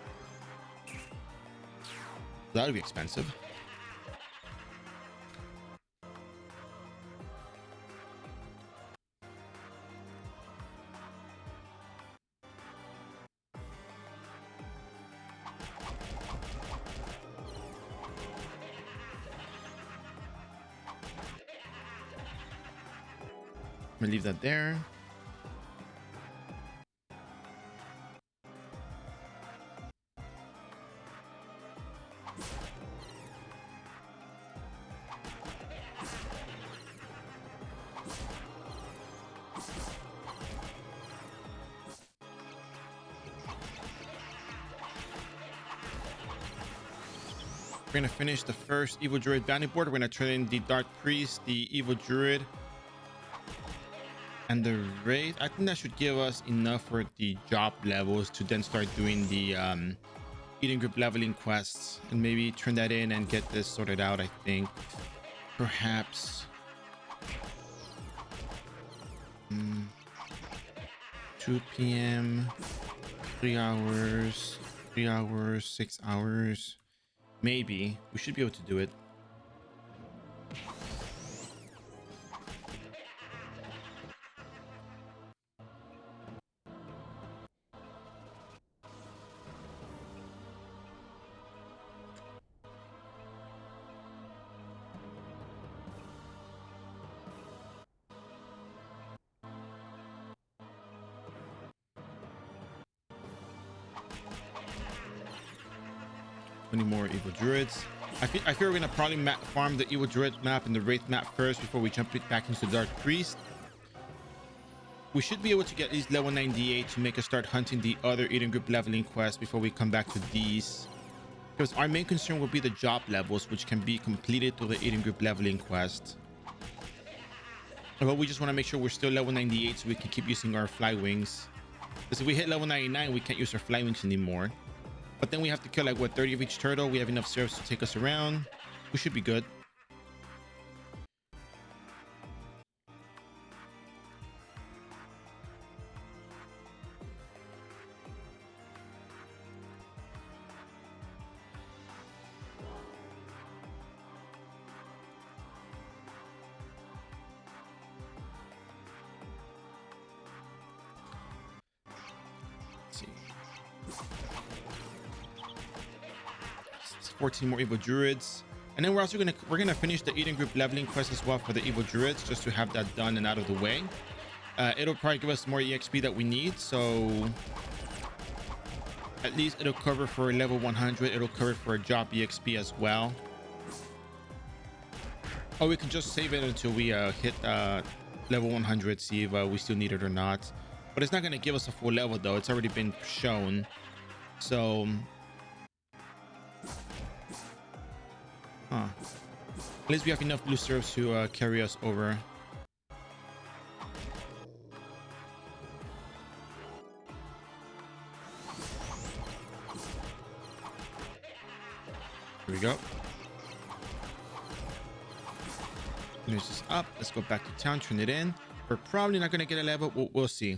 That would be expensive. I'm gonna leave that there. We're gonna finish the first Evil Druid bounty board. We're gonna turn in the Dark Priest, the Evil Druid, and the Wraith. I think that should give us enough for the job levels to then start doing the Eden group leveling quests, and maybe turn that in and get this sorted out. I think perhaps 2 p.m. 3 hours, 3 hours, 6 hours. Maybe we should be able to do it. Any more Evil Druids? I feel we're gonna probably farm the Evil Druid map and the Wraith map first before we jump back into the Dark Priest. we should be able to get at least level 98 to make us start hunting the other Eden group leveling quests before we come back to these. Because our main concern will be the job levels, which can be completed through the Eden group leveling quest. But we just want to make sure we're still level 98 so we can keep using our fly wings. Because if we hit level 99, we can't use our fly wings anymore. But then we have to kill like what, 30 of each turtle. We have enough syrups to take us around. We should be good. Let's see. 14 more evil druids, and then we're also gonna finish the Eden group leveling quest as well for the evil druids, just to have that done and out of the way. It'll probably give us more exp that we need, so at least it'll cover for level 100. It'll cover for a job exp as well, or we can just save it until we hit level 100, see if we still need it or not. But it's not going to give us a full level though. It's already been shown, so at least we have enough blue syrups to carry us over. Here we go. Finish this up. Let's go back to town, turn it in. We're probably not going to get a level. We'll see.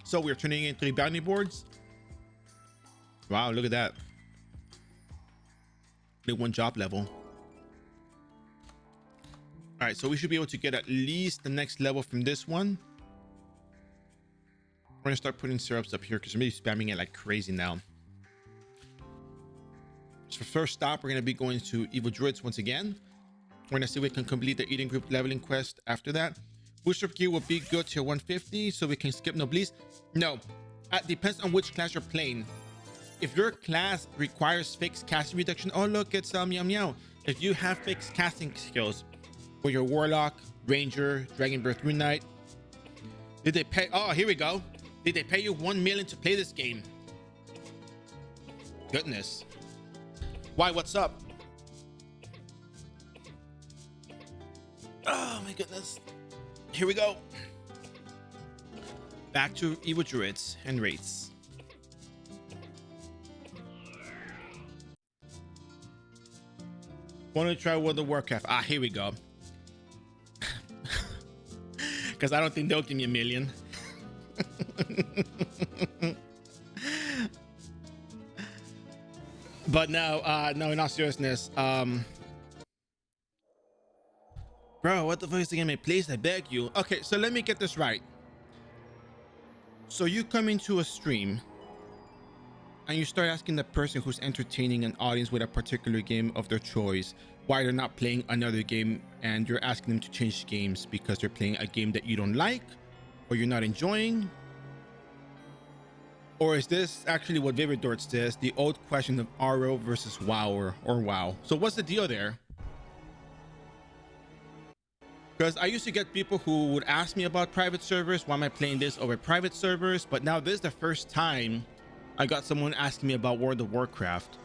So we're turning in 3 bounty boards. Wow, look at that. Only 1 job level. All right, so we should be able to get at least the next level from this one. We're gonna start putting syrups up here because I'm really spamming it like crazy now. So for first stop, we're gonna be going to evil druids once again. We're gonna see if we can complete the Eden group leveling quest after that. Booster gear will be good to 150, so we can skip no bleeds. No, it depends on which class you're playing. If your class requires fixed casting reduction, oh look, it's meow meow. If you have fixed casting skills for your warlock, ranger, dragon birth rune knight, did they pay? Oh, here we go. Did they pay you 1 million to play this game? Goodness. Why? What's up? Oh my goodness. Here we go. Back to evil druids and raids. Want to try World of Warcraft? Ah, here we go. Because I don't think they'll give me 1 million. But no, no, in all seriousness, bro, what the fuck is the game? Please, I beg you. Okay, so let me get this right. So you come into a stream and you start asking the person who's entertaining an audience with a particular game of their choice why they're not playing another game, and you're asking them to change games because they're playing a game that you don't like or you're not enjoying. Or is this actually what Vivid Dort says, the old question of iRO versus WoW or WoW? So what's the deal there? Because I used to get people who would ask me about private servers. Why am I playing this over private servers? But now this is the first time I got someone asking me about World of Warcraft.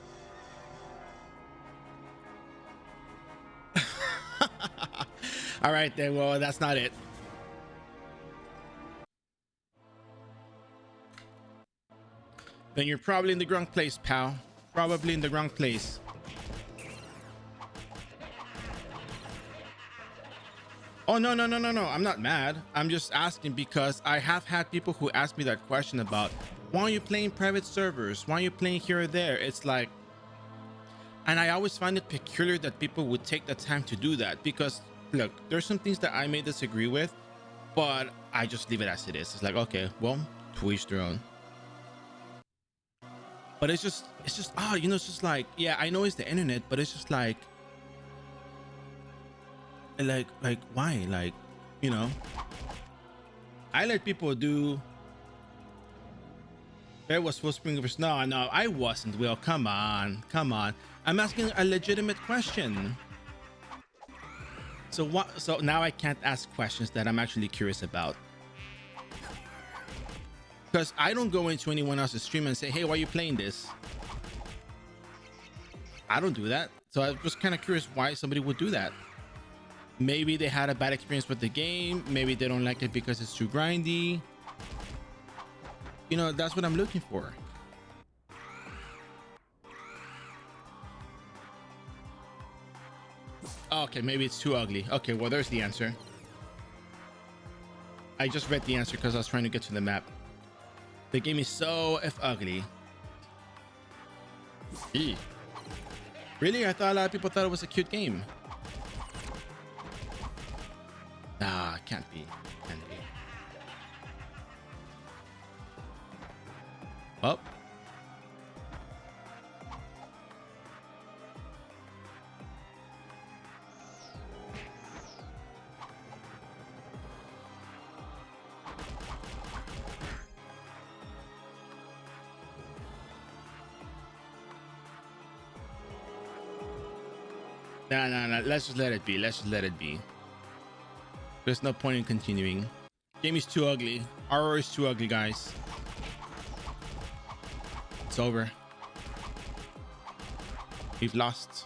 All right then, well, that's not it. Then you're probably in the wrong place, pal. Probably in the wrong place. Oh, no, no, no, no, no. I'm not mad. I'm just asking because I have had people who ask me that question about why are you playing private servers? Why are you playing here or there? It's like, and I always find it peculiar that people would take the time to do that because look, there's some things that I may disagree with, but I just leave it as it is. It's like, okay, well, to each their own. But it's just odd, you know. It's just like, yeah, I know it's the internet, but it's just like why? Like, you know, I let people do. There was full spring of snow. No, I wasn't. Will, come on. I'm asking a legitimate question. So what? So now I can't ask questions that I'm actually curious about, because I don't go into anyone else's stream and say, "Hey, why are you playing this?" I don't do that. So I was kind of curious why somebody would do that. Maybe they had a bad experience with the game. Maybe they don't like it because it's too grindy. You know, that's what I'm looking for. Okay, maybe it's too ugly. Okay, well, there's the answer. I just read the answer because I was trying to get to the map. The game is so ugly. Eee. Really? I thought a lot of people thought it was a cute game. Nah, can't be. Can't be. Up. Nah. Let's just let it be. Let's just let it be. There's no point in continuing. Game is too ugly. iRO is too ugly, guys. It's over. We've lost.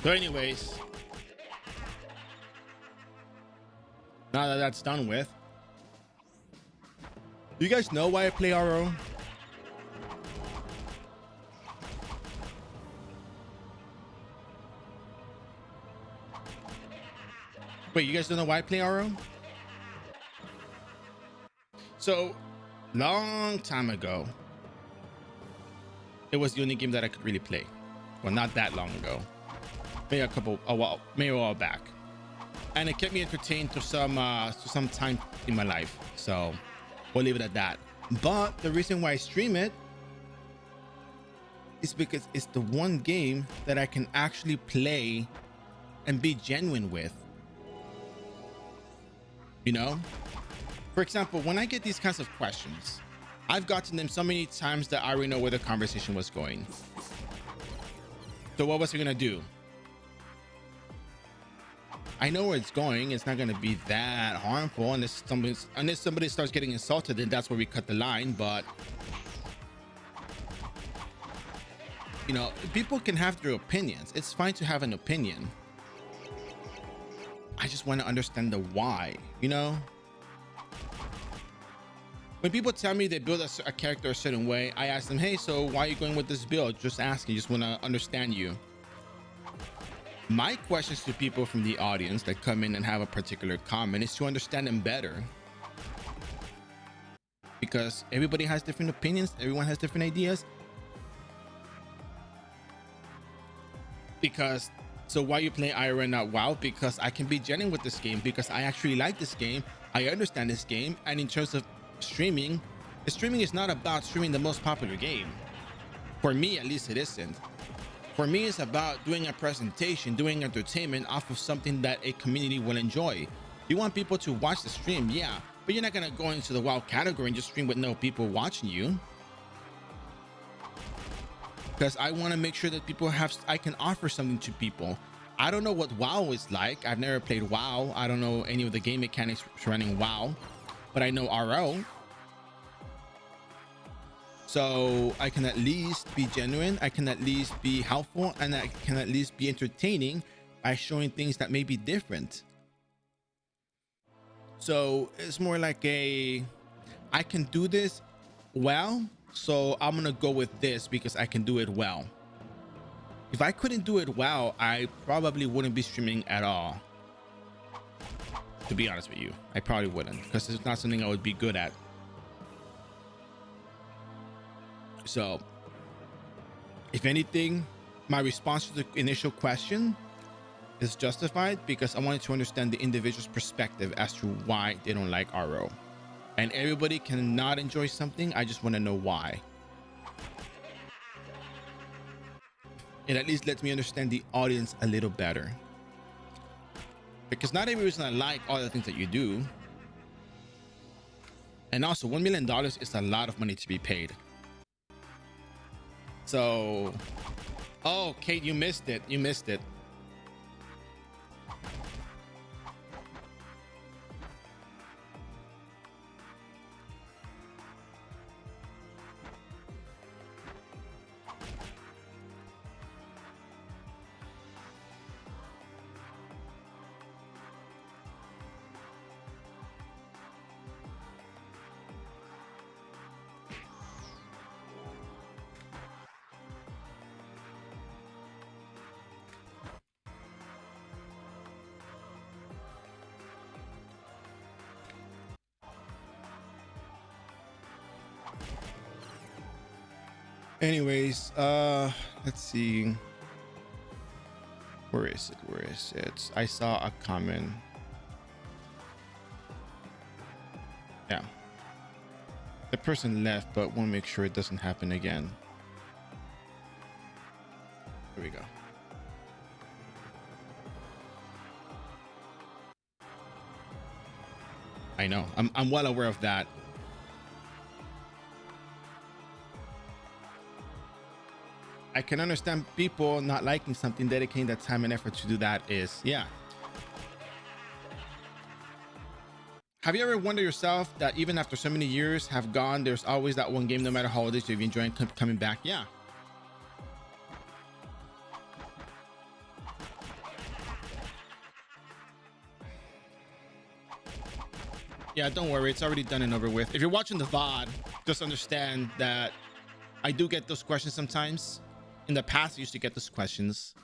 So anyways, now that that's done with, do you guys know why I play iRO? Wait, you guys don't know why I play iRO? So, long time ago, it was the only game that I could really play. Well, not that long ago. Maybe a while back. And it kept me entertained to some time in my life. So, we'll leave it at that. But the reason why I stream it is because it's the one game that I can actually play and be genuine with. You know? For example, when I get these kinds of questions, I've gotten them so many times that I already know where the conversation was going. So what was I gonna do? I know where it's going. It's not gonna be that harmful unless somebody starts getting insulted, then that's where we cut the line. But you know, people can have their opinions. It's fine to have an opinion. I just want to understand the why, you know? When people tell me they build a character a certain way, I ask them, hey, so why are you going with this build? Just asking, just want to understand you. My questions to people from the audience that come in and have a particular comment is to understand them better. Because everybody has different opinions, everyone has different ideas. Because so why you play iRO and not WoW? Because I can be genuine with this game, because I actually like this game, I understand this game, and in terms of streaming is not about streaming the most popular game. For me, at least, it isn't. For me, it's about doing a presentation, doing entertainment off of something that a community will enjoy. You want people to watch the stream, yeah, but you're not gonna go into the WoW category and just stream with no people watching you. Because I want to make sure that I can offer something to people. I don't know what WoW is like. I've never played WoW. I don't know any of the game mechanics surrounding WoW, but I know iRO. So I can at least be genuine. I can at least be helpful, and I can at least be entertaining by showing things that may be different. So it's more like I can do this well. So I'm gonna go with this because I can do it well. If I couldn't do it well, I probably wouldn't be streaming at all. To be honest with you, I probably wouldn't, because it's not something I would be good at. So if anything, my response to the initial question is justified because I wanted to understand the individual's perspective as to why they don't like RO. And everybody cannot enjoy something. I just want to know why. It at least lets me understand the audience a little better. Because not everybody's gonna like all the things that you do. And also $1 million is a lot of money to be paid. So, oh, Kate, you missed it. You missed it. Anyways, let's see. Where is it? Where is it? I saw a comment. Yeah. The person left, but want to make sure it doesn't happen again. There we go. I know. I'm well aware of that. I can understand people not liking something, dedicating that time and effort to do that is, yeah. Have you ever wondered yourself that even after so many years have gone, there's always that one game, no matter how old it is, you've enjoyed coming back? Yeah. Yeah, don't worry. It's already done and over with. If you're watching the VOD, just understand that I do get those questions sometimes. In the past, I used to get those questions,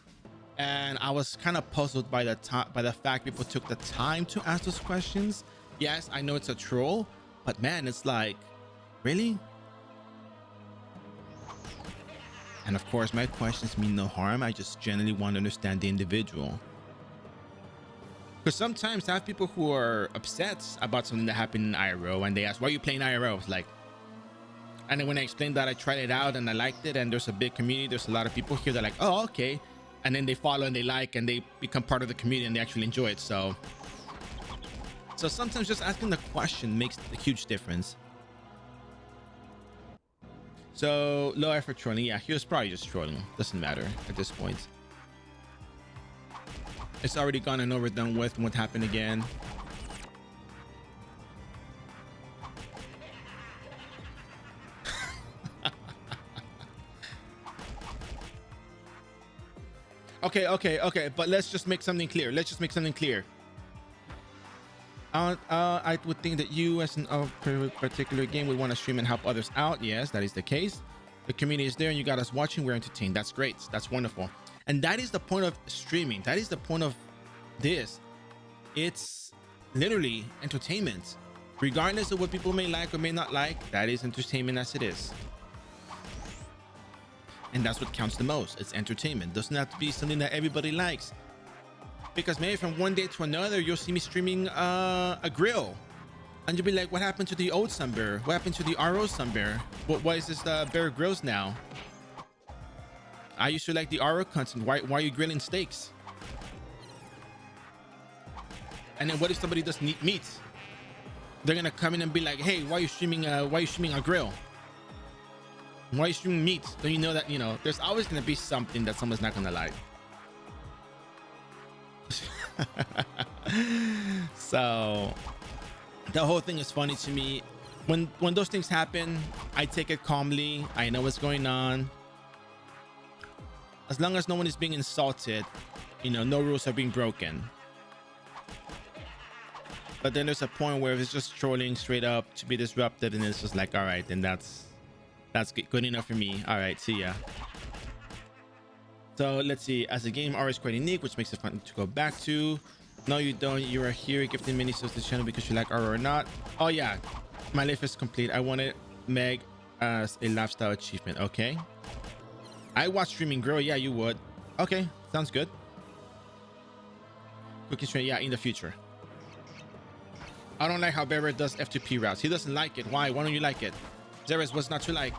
and I was kind of puzzled by the fact people took the time to ask those questions. Yes, I know it's a troll, but man, it's like, really? And of course, my questions mean no harm. I just generally want to understand the individual. Because sometimes I have people who are upset about something that happened in iRO, and they ask, why are you playing iRO? It's like, and then when I explained that I tried it out and I liked it, and there's a big community, there's a lot of people here that are like, oh, okay. And then they follow and they like, and they become part of the community and they actually enjoy it. So sometimes just asking the question makes a huge difference. So low effort trolling. Yeah, he was probably just trolling. Doesn't matter at this point. It's already gone and over, done with. Won't happen again. Okay, but let's just make something clear. I would think that you, as a particular game, would want to stream and help others out. Yes, that is the case. The community is there and you got us watching. We're entertained. That's great. That's wonderful. And that is the point of streaming. That is the point of this. It's literally entertainment. Regardless of what people may like or may not like, that is entertainment as it is. And that's what counts the most. It's entertainment. Doesn't have to be something that everybody likes. Because maybe from one day to another, you'll see me streaming a grill. And you'll be like, what happened to the old Sunbear? What happened to the RO Sunbear? Why is this Bear Grylls now? I used to like the RO content. Why are you grilling steaks? And then what if somebody doesn't eat meat? They're gonna come in and be like, hey, why are you streaming a grill? Why are you streaming meat? Don't you know that, there's always gonna be something that someone's not gonna like. So the whole thing is funny to me. When those things happen, I take it calmly. I know what's going on. As long as no one is being insulted, no rules are being broken. But then there's a point where if it's just trolling straight up to be disruptive, and it's just like, all right, then that's good enough for me. All right, see ya. So let's see. As a game, RO is quite unique, which makes it fun to go back to. No, you don't. You are here gifting many subs to the channel because you like RO or not. Oh yeah, my life is complete. I wanted Meg. as a lifestyle achievement. Okay. I watch streaming girl. Yeah, you would. Okay, sounds good. Cooking train. Yeah, in the future. I don't like how Barrett does F2P routes. He doesn't like it. Why? Why don't you like it? Zeres, what's not to like?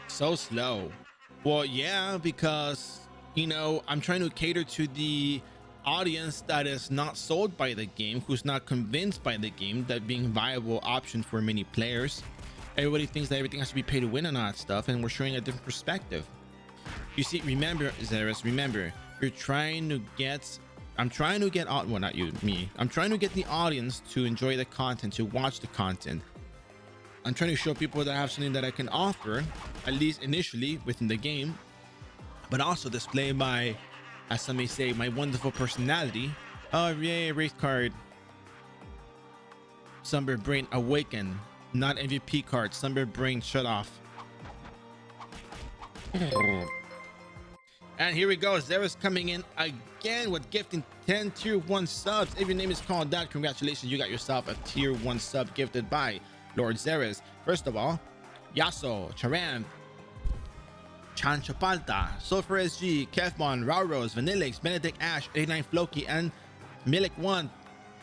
So slow. Well, yeah, because, you know, I'm trying to cater to the audience that is not sold by the game, who's not convinced by the game, that being a viable option for many players. Everybody thinks that everything has to be pay to win and all that stuff, and we're showing a different perspective. You see, remember, Zeres, remember, you're trying to get, I'm trying to get, well, not you, me. I'm trying to get the audience to enjoy the content, to watch the content. I'm trying to show people that I have something that I can offer, at least initially within the game, but also display my, as some may say, my wonderful personality. Oh, yay, race card. Sunbird Brain Awaken. Not MVP card. Sunbird Brain shut off. And here we go. Zeros coming in again with gifting 10 tier 1 subs. If your name is called that, congratulations. You got yourself a tier 1 sub gifted by Lord Zeres. First of all, Yaso, Charan, Chanchapalta, Sulfur SG, Kevmon, Rauros, Vanillix, Benedict Ash, 89 Floki, and Milik1.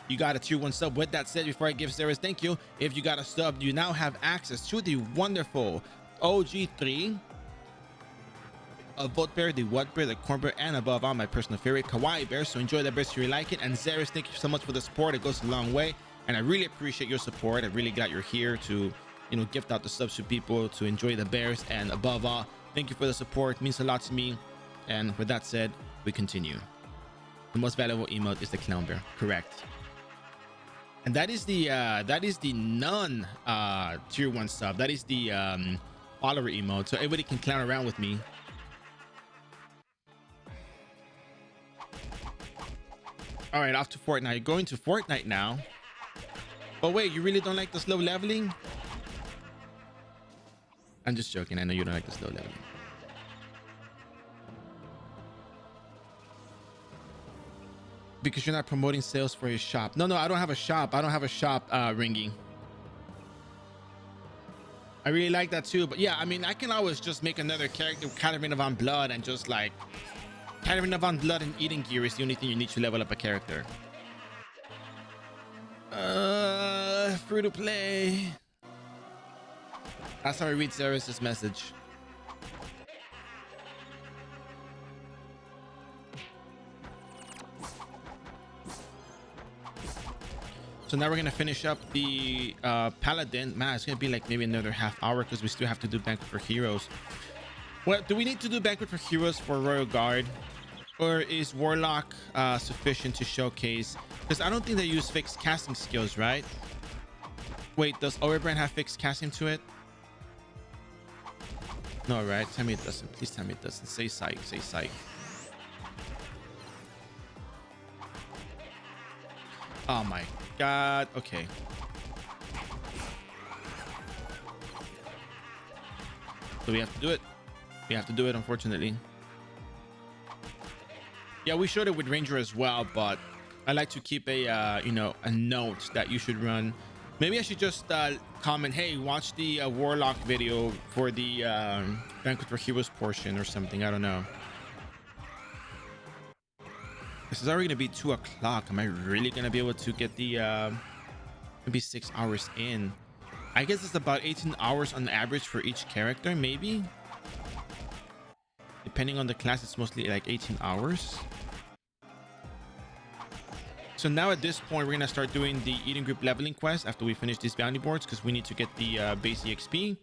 You got a tier 1 sub. With that said, before I give Zeres thank you, if you got a sub, you now have access to the wonderful OG3 of Vote Bear, the What Bear, the Corn Bear, and above all, my personal favorite, Kawaii Bear. So enjoy that bear so you like it. And Zeres, thank you so much for the support. It goes a long way. And I really appreciate your support. I really glad you're here to, you know, gift out the subs to people to enjoy the bears. And above all, thank you for the support. It means a lot to me. And with that said, we continue. The most valuable emote is the clown bear. Correct. And that is the non tier 1 sub. That is the follower emote. So everybody can clown around with me. All right, off to Fortnite. Going to Fortnite now. But wait, you really don't like the slow leveling? I'm just joking. I know you don't like the slow leveling. Because you're not promoting sales for your shop. No, I don't have a shop. I don't have a shop, Ringy. I really like that too. But yeah, I mean, I can always just make another character with Katarina Von Blood and just like Katarina Von Blood and Eating Gear is the only thing you need to level up a character. Free to play. That's how I read Zeres' message. So now we're gonna finish up the Paladin. Man, it's gonna be like maybe another half hour because we still have to do Banquet for Heroes. Well, do we need to do Banquet for Heroes for Royal Guard? Or is Warlock sufficient to showcase? Because I don't think they use fixed casting skills, right? Wait, does Overbrand have fixed casting to it? No, right? Tell me it doesn't. Please tell me it doesn't. Say psych. Say psych. Oh my god. Okay. So we have to do it. We have to do it, unfortunately. Yeah, we showed it with Ranger as well, but I like to keep a you know, a note that you should run. Maybe I should just comment, hey, watch the Warlock video for the Banquet for Heroes portion or something. I don't know. This is already gonna be 2 o'clock. Am I really gonna be able to get the maybe 6 hours in? I guess it's about 18 hours on average for each character, maybe. Depending on the class, it's mostly like 18 hours. So now at this point, we're gonna start doing the Eden Group leveling quest after we finish these bounty boards because we need to get the base EXP.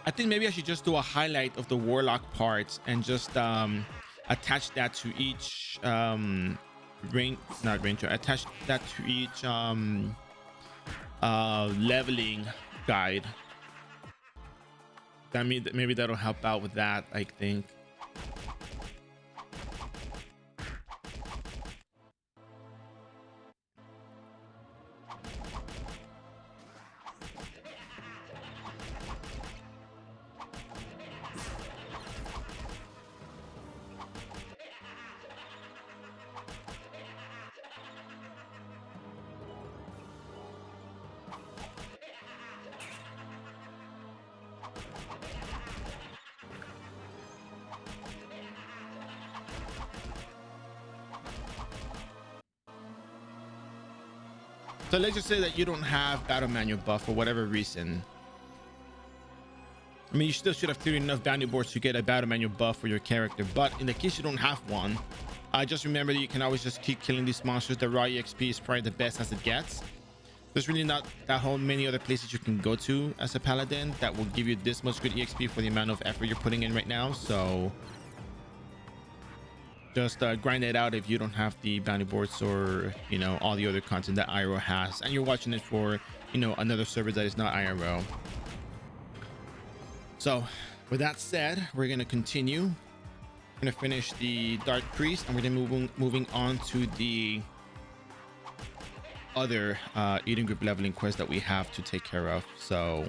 I think maybe I should just do a highlight of the Warlock parts and just attach that to each attach that to each leveling guide. That means that maybe that'll help out with that, I think. So let's just say that you don't have battle manual buff for whatever reason. I mean, you still should have cleared enough bounty boards to get a battle manual buff for your character, but in the case you don't have one, just remember that you can always just keep killing these monsters. The raw EXP is probably the best as it gets. There's really not that whole many other places you can go to as a paladin that will give you this much good EXP for the amount of effort you're putting in right now. So just grind it out if you don't have the bounty boards or, you know, all the other content that iRO has, and you're watching it for, you know, another server that is not iRO. So with that said, we're going to continue. We're going to finish the Dark Priest, and we're going to moving on to the other Eden group leveling quest that we have to take care of. So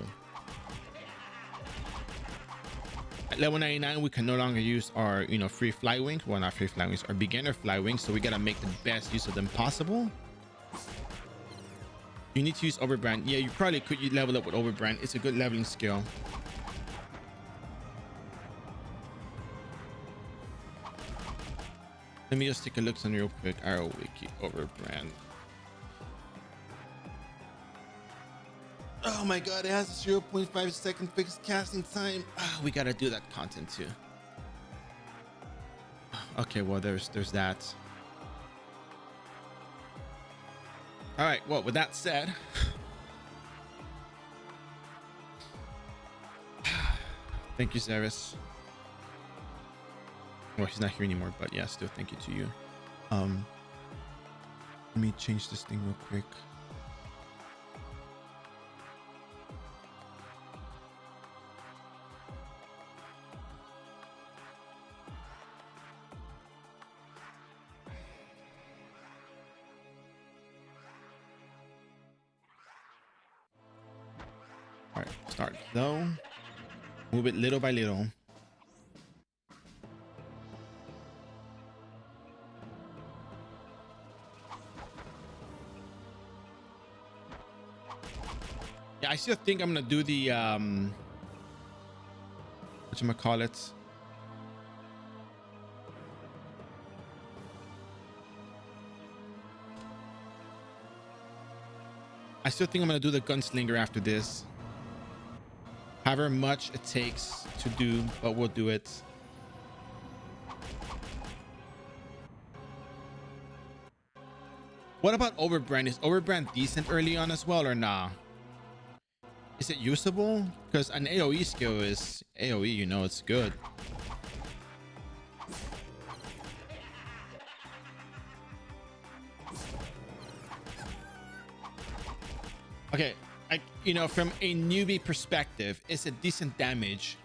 at level 99, we can no longer use our, you know, free fly wings. Well, not free fly wings, our beginner fly wings. So we got to make the best use of them possible. You need to use Overbrand. Yeah, you probably could level up with Overbrand. It's a good leveling skill. Let me just take a look on real quick. iRO wiki Overbrand. Oh my god, it has a 0.5 second fixed casting time. We gotta do that content too. Okay, well there's that. All right, well with that said, thank you, Ceres. Well, she's not here anymore, but yeah, still thank you to you. Let me change this thing real quick. All right, start though. Move it little by little. Yeah, I still think I'm gonna do the whatchamacallit? I still think I'm gonna do the gunslinger after this. However much it takes to do, but we'll do it. What about Overbrand? Is Overbrand decent early on as well or nah? Is it usable? Because an AoE skill is AoE, you know, it's good. Okay, you know, from a newbie perspective, is it decent damage?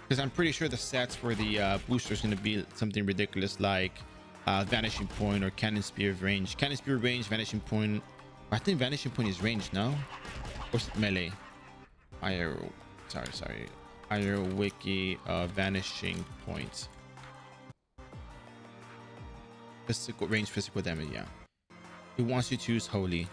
Because I'm pretty sure the sets for the booster is going to be something ridiculous like Vanishing Point or Cannon Spear range. Cannon Spear range, Vanishing Point. I think Vanishing Point is range, no? Or is it melee? iRO. Sorry. iRO wiki Vanishing Point. Physical range, physical damage, yeah. It wants you to use Holy.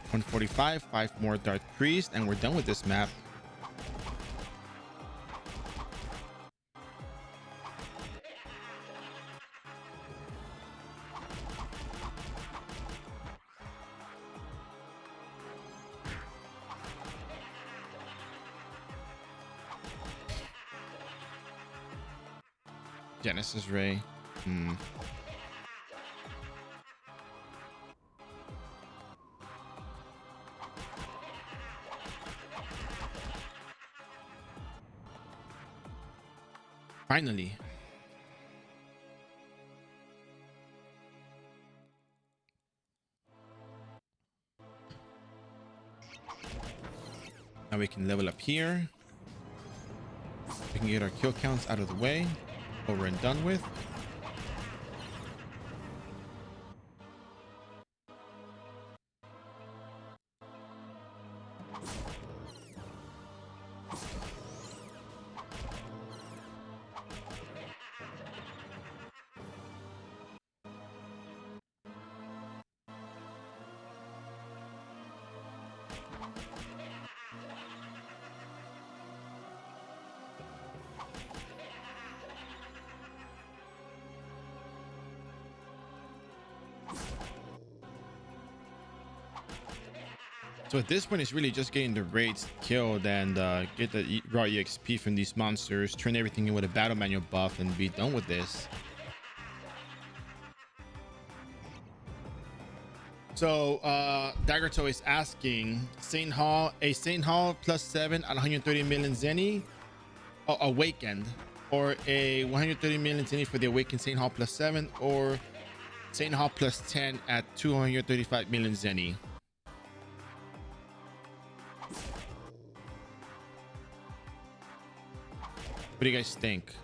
145, 5 more Dark Priest, and we're done with this map. Genesis Ray. Finally. Now we can level up here. We can get our kill counts out of the way. Over and done with. So at this point, it's really just getting the raids killed and get the raw EXP from these monsters, turn everything in with a battle manual buff, and be done with this. So Daggertoe is asking Saint Hall, a Saint Hall +7 at 130 million Zenny, awakened, or a 130 million Zenny for the awakened Saint Hall +7, or Saint Hall +10 at 235 million Zenny. What do you guys think?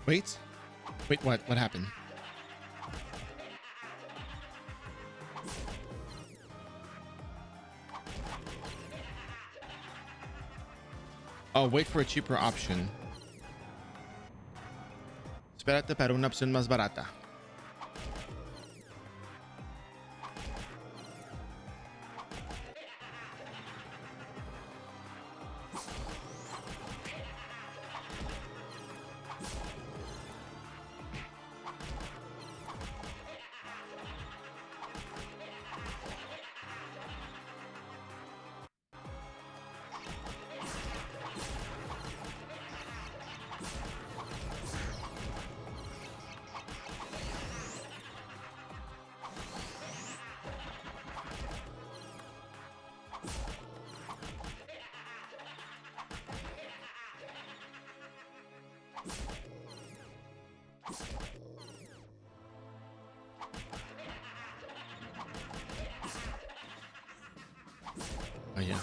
Wait, what happened? Oh, wait for a cheaper option. Espérate para una opción más barata. Oh yeah.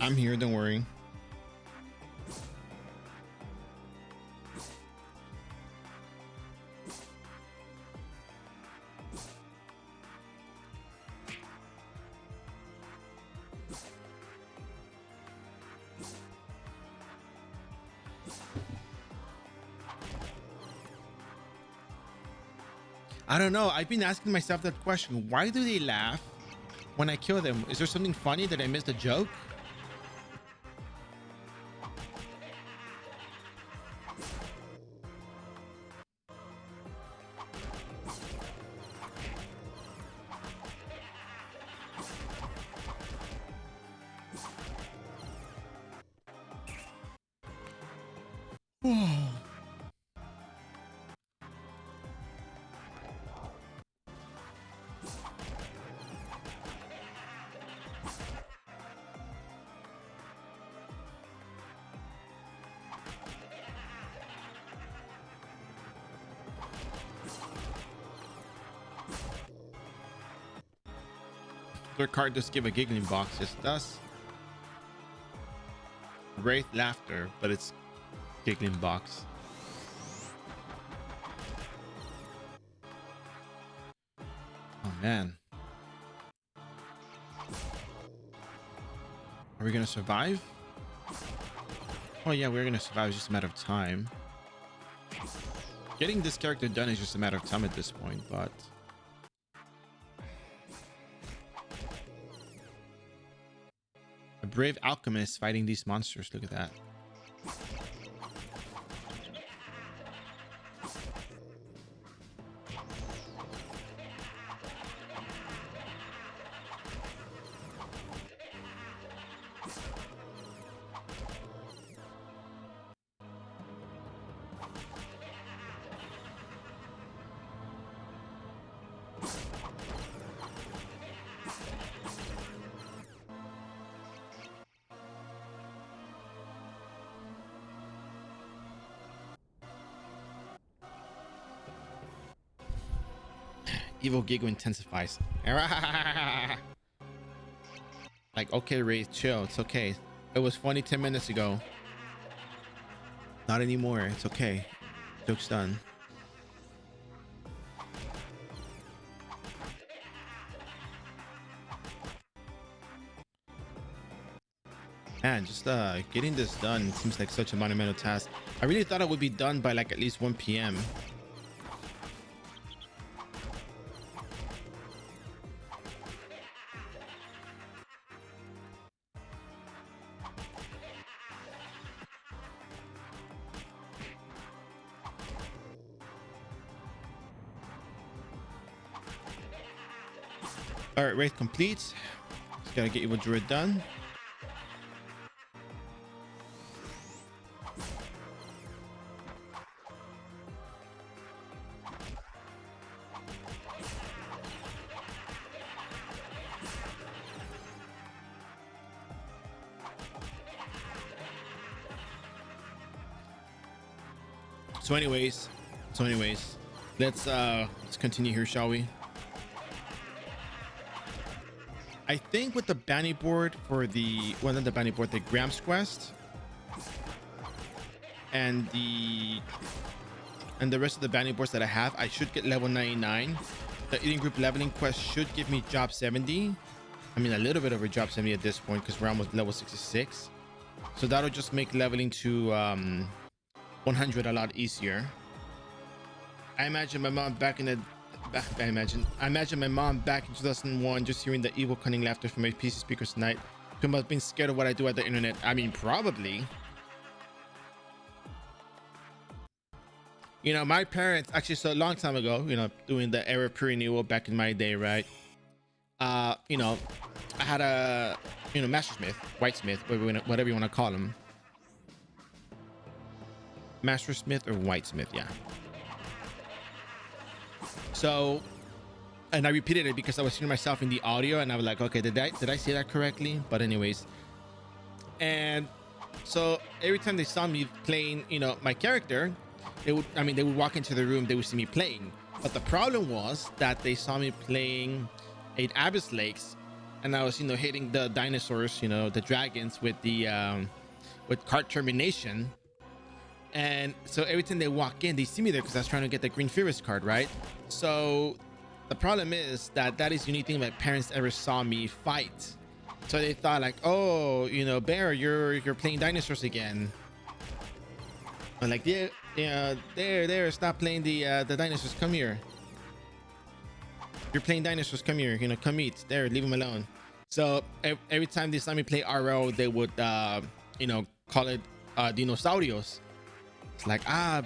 I'm here, don't worry. I don't know. I've been asking myself that question. Why do they laugh when I kill them? Is there something funny that I missed a joke? Their card does give a giggling box. It does. Wraith laughter, but it's giggling box. Oh man. Are we gonna survive? Oh yeah, we're gonna survive. It's just a matter of time. Getting this character done is just a matter of time at this point, but brave alchemist fighting these monsters. Look at that. Evil giggle intensifies. Like, okay, Wraith, chill. It's okay. It was funny 10 minutes ago. Not anymore. It's okay. Joke's done. Man, just getting this done seems like such a monumental task. I really thought it would be done by like at least 1 p.m. All right, Wraith complete. Just gotta get Evil Druid done. So anyways, let's continue here, shall we? I think with the bounty board for the, well, not the bounty board, the Graham's quest and the rest of the bounty boards that I have, I should get level 99. The eating group leveling quest should give me job 70. I mean, a little bit over job 70 at this point because we're almost level 66. So that'll just make leveling to 100 a lot easier. I imagine my mom back in the I imagine my mom back in 2001 just hearing the evil cunning laughter from my PC speakers tonight, talking about being scared of what I do at the internet. I mean, probably. You know, my parents actually, so a long time ago, you know, doing the era pre-renewal back in my day, right? You know, I had a, you know, mastersmith, whitesmith, whatever you want to call him. Mastersmith or whitesmith, yeah. So, and I repeated it because I was hearing myself in the audio and I was like, okay, did I say that correctly? But anyways, and so every time they saw me playing, you know, my character, they would walk into the room, they would see me playing. But the problem was that they saw me playing 8 Abyss Lakes and I was, you know, hitting the dinosaurs, you know, the dragons with the, with card termination. And so every time they walk in, they see me there because I was trying to get the Green Furious card, right? So the problem is that is the only thing my parents ever saw me fight. So they thought like, oh, you know, Bear, you're playing dinosaurs again. I'm like, yeah, there, stop playing the dinosaurs. Come here. You're playing dinosaurs. Come here. You know, come eat. There, leave them alone. So every time they saw me play iRO, they would, you know, call it dinosaurios. It's like,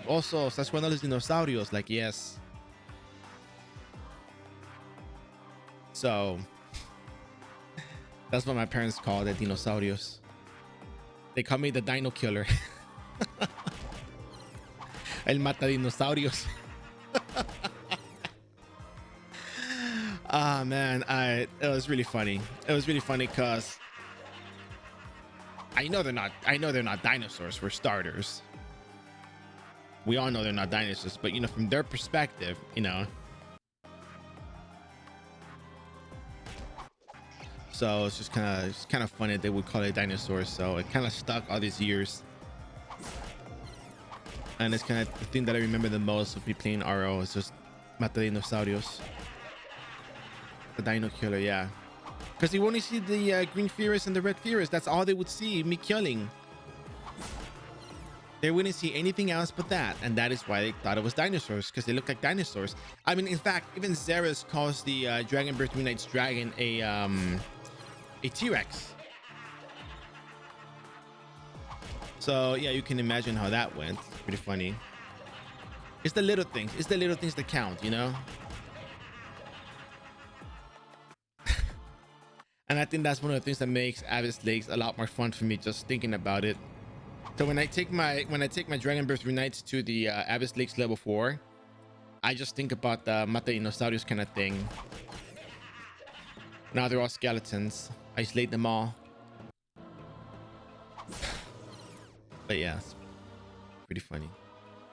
also, that's one of those dinosaurios. Like, yes. So that's what my parents call the dinosaurios. They call me the dino killer. El mata dinosaurios. Ah, man, it was really funny. It was really funny because I know they're not dinosaurs for starters. We all know they're not dinosaurs, but you know, from their perspective, you know. So it's just kind of funny they would call it dinosaurs. So it kind of stuck all these years. And it's kind of the thing that I remember the most of me playing RO is just Mata Dinosaurios. The Dino Killer, yeah. Because you only see the Green Furious and the Red Furious. That's all they would see me killing. They wouldn't see anything else but that. And that is why they thought it was dinosaurs, because they look like dinosaurs. I mean, in fact, even Xeris calls the Dragon Birth Midnight's Dragon a T-Rex. So yeah, you can imagine how that went. Pretty funny. It's the little things. It's the little things that count, you know? And I think that's one of the things that makes Abyss Lakes a lot more fun for me, just thinking about it. So when I take my Dragon Birth Unites to the Abyss Lakes level 4, I just think about the Mata Dinosaurus kind of thing. Now they're all skeletons. Isolate them all. But yeah, it's pretty funny.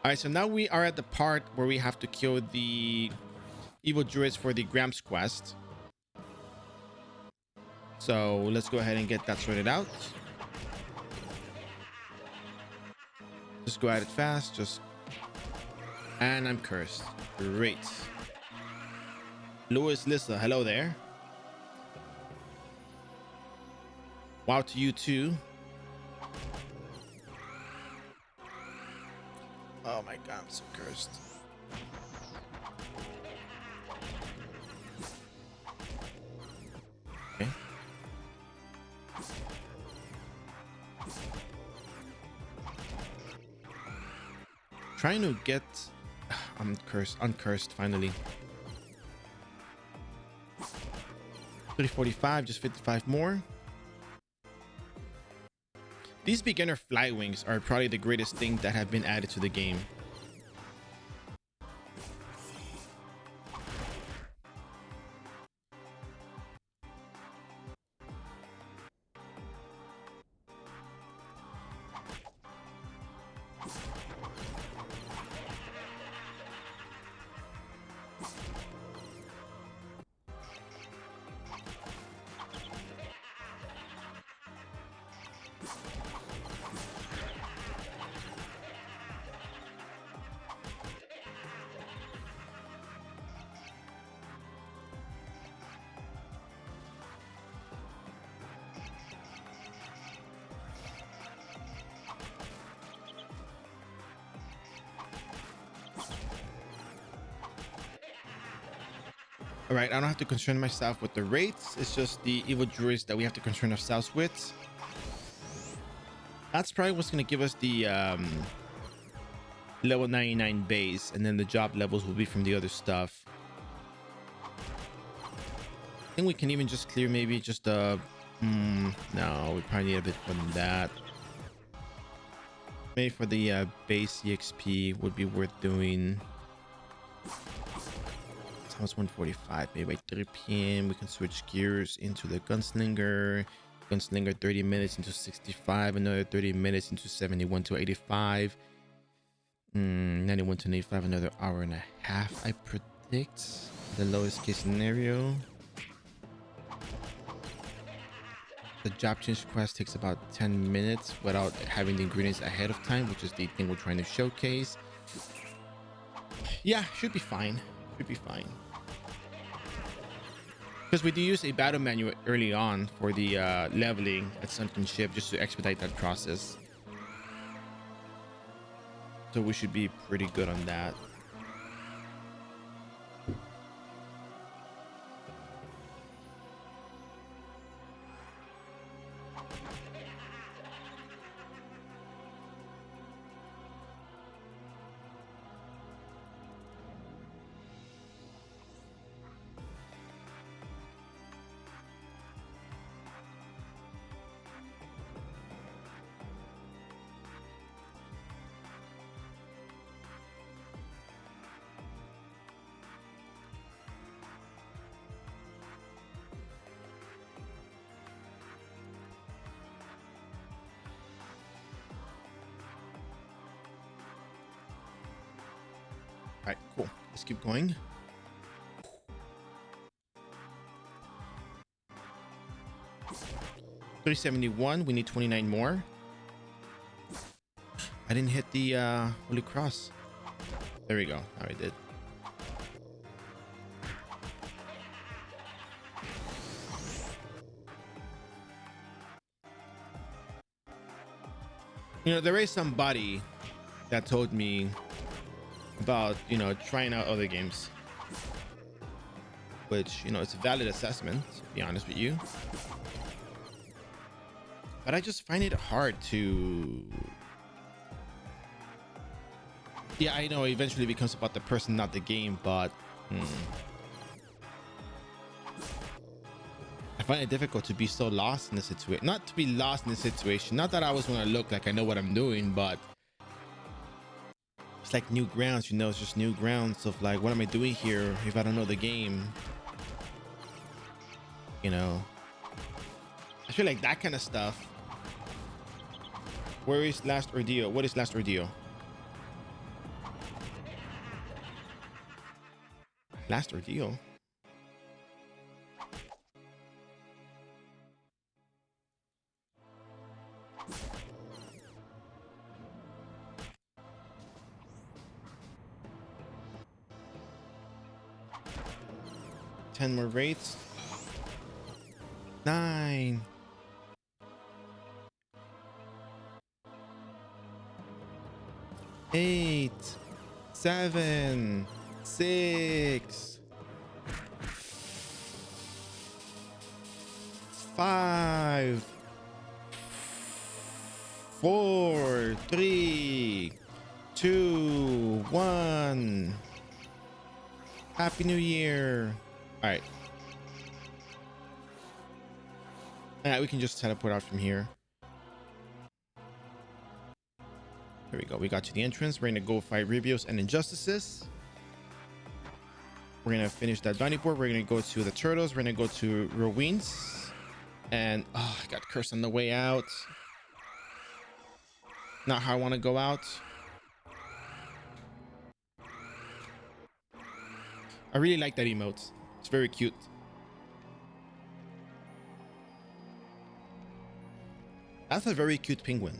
All right, so now we are at the part where we have to kill the evil druids for the Gramps quest. So let's go ahead and get that sorted out. Just go at it fast. And I'm cursed. Great. Louis Lissa, hello there. Wow to you too. Oh my god, I'm so cursed. Okay. Trying to get... I'm uncursed finally. 345, just 55 more. These beginner fly wings are probably the greatest thing that have been added to the game. All right, I don't have to concern myself with the rates. It's just the evil druids that we have to concern ourselves with. That's probably what's going to give us the level 99 base, and then the job levels will be from the other stuff. I think we can even just clear maybe just no, we probably need a bit more than that. Maybe for the base EXP would be worth doing. It's 145. Maybe by 3 p.m. we can switch gears into the gunslinger. 30 minutes into 65, another 30 minutes into 71 to 85. 91 to 85, another hour and a half, I predict. The lowest case scenario. The job change quest takes about 10 minutes without having the ingredients ahead of time, which is the thing we're trying to showcase. Yeah, should be fine. Should be fine. Because we do use a battle manual early on for the leveling at Sunken Ship, just to expedite that process. So we should be pretty good on that. All right, cool. Let's keep going. $371. We need 29 more. I didn't hit the Holy Cross. There we go. Now I did. You know, there is somebody that told me about, you know, trying out other games, which, you know, it's a valid assessment, to be honest with you. But I just find it hard to Yeah, I know it eventually becomes about the person, not the game, but I find it difficult to be so lost in the situation. Not to be lost in the situation. Not that I always want to look like I know what I'm doing, but it's like new grounds, you know, it's just new grounds of like, what am I doing here if I don't know the game? You know, I feel like that kind of stuff. Where is last ordeal? What is last ordeal? Last ordeal? Ten more rates. 9. 8. 7. 6. 5. 4. 3. 2. 1. Happy New Year. All right. We can just teleport out from here. There we go. We got to the entrance. We're gonna go fight Ribios and Injustices. We're gonna finish that bounty board. We're gonna go to the turtles. We're gonna go to ruins. And I got cursed on the way out. Not how I want to go out. I really like that emote. It's very cute. That's a very cute penguin.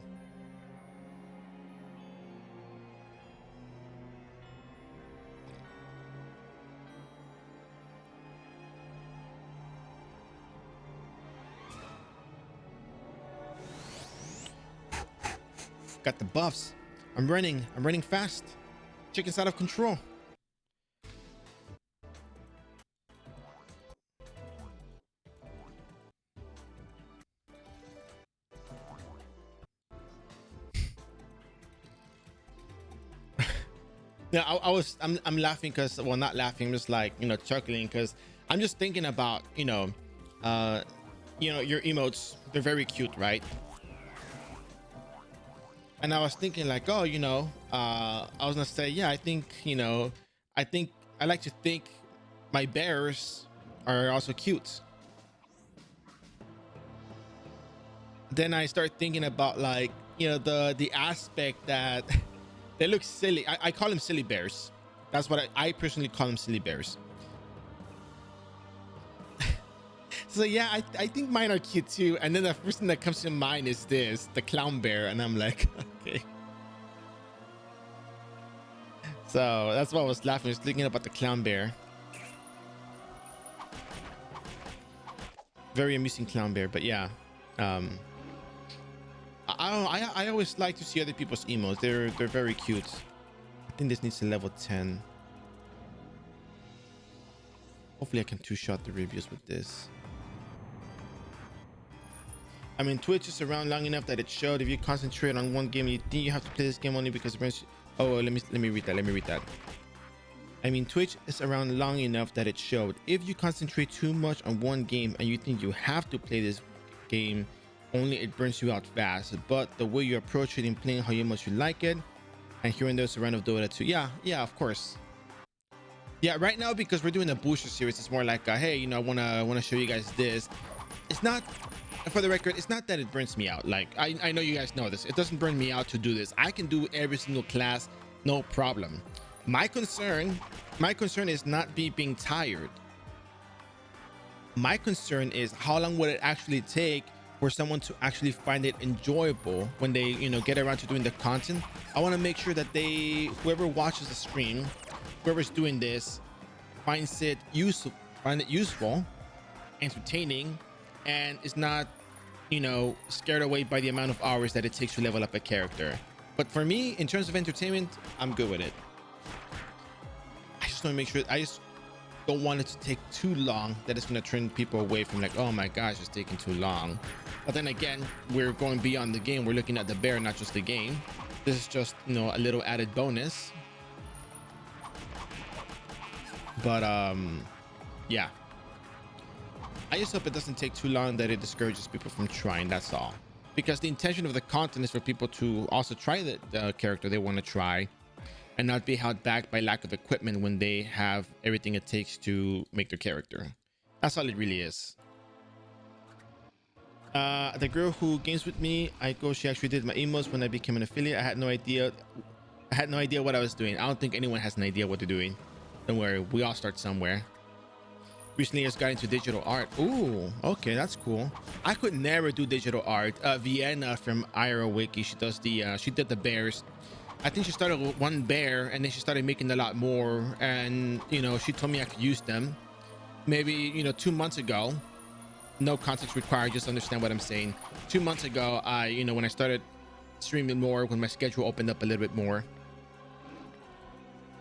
Got the buffs. I'm running fast. Chicken's out of control. Yeah, I'm laughing because, well, not laughing, I'm just like, you know, chuckling because I'm just thinking about, you know, your emotes, they're very cute, right? And I was thinking like, oh, you know, I was gonna say, yeah, I think, you know, I like to think my bears are also cute. Then I start thinking about, like, you know, the aspect that they look silly. I call them silly bears. That's what I personally call them, silly bears. So yeah, I think mine are cute too. And then the first thing that comes to mind is this, the clown bear. And I'm like, okay. So that's why I was laughing, just thinking about the clown bear. Very amusing clown bear, but yeah. I always like to see other people's emotes. They're very cute. I think this needs a level 10. Hopefully I can two-shot the reviews with this. I mean, Twitch is around long enough that it showed if you concentrate on one game, you think you have to play this game only because it brings you... Oh, let me read that. I mean, Twitch is around long enough that it showed if you concentrate too much on one game and you think you have to play this game only, it burns you out fast. But the way you approach it in playing, how much you like it, and hearing there's a round of Dota 2. Yeah, of course. Yeah, right now, because we're doing a booster series, it's more like, hey, you know, I wanna show you guys this. It's not, for the record, it's not that it burns me out. Like, I know you guys know this. It doesn't burn me out to do this. I can do every single class, no problem. My concern is not being tired. My concern is how long would it actually take for someone to actually find it enjoyable when they, you know, get around to doing the content. I want to make sure that whoever watches the stream, whoever's doing this, finds it useful, entertaining, and is not, you know, scared away by the amount of hours that it takes to level up a character. But for me, in terms of entertainment, I'm good with it. I just want to make sure, I just don't want it to take too long that it's going to turn people away from, like, oh my gosh, it's taking too long. But then again, we're going beyond the game. We're looking at the bear, not just the game. This is just, you know, a little added bonus. But yeah, I just hope it doesn't take too long that it discourages people from trying. That's all, because the intention of the content is for people to also try the character they want to try and not be held back by lack of equipment when they have everything it takes to make their character. That's all it really is. The girl who games with me, Aiko, she actually did my emotes when I became an affiliate. I had no idea what I was doing. I don't think anyone has an idea what they're doing. Don't worry, we all start somewhere. Recently just got into digital art. Ooh, okay, that's cool. I could never do digital art. Vienna from iRO Wiki, she did the bears. I think she started with one bear and then she started making a lot more, and she told me I could use them maybe 2 months ago. No context required, just understand what I'm saying. 2 months ago, when I started streaming more, when my schedule opened up a little bit more.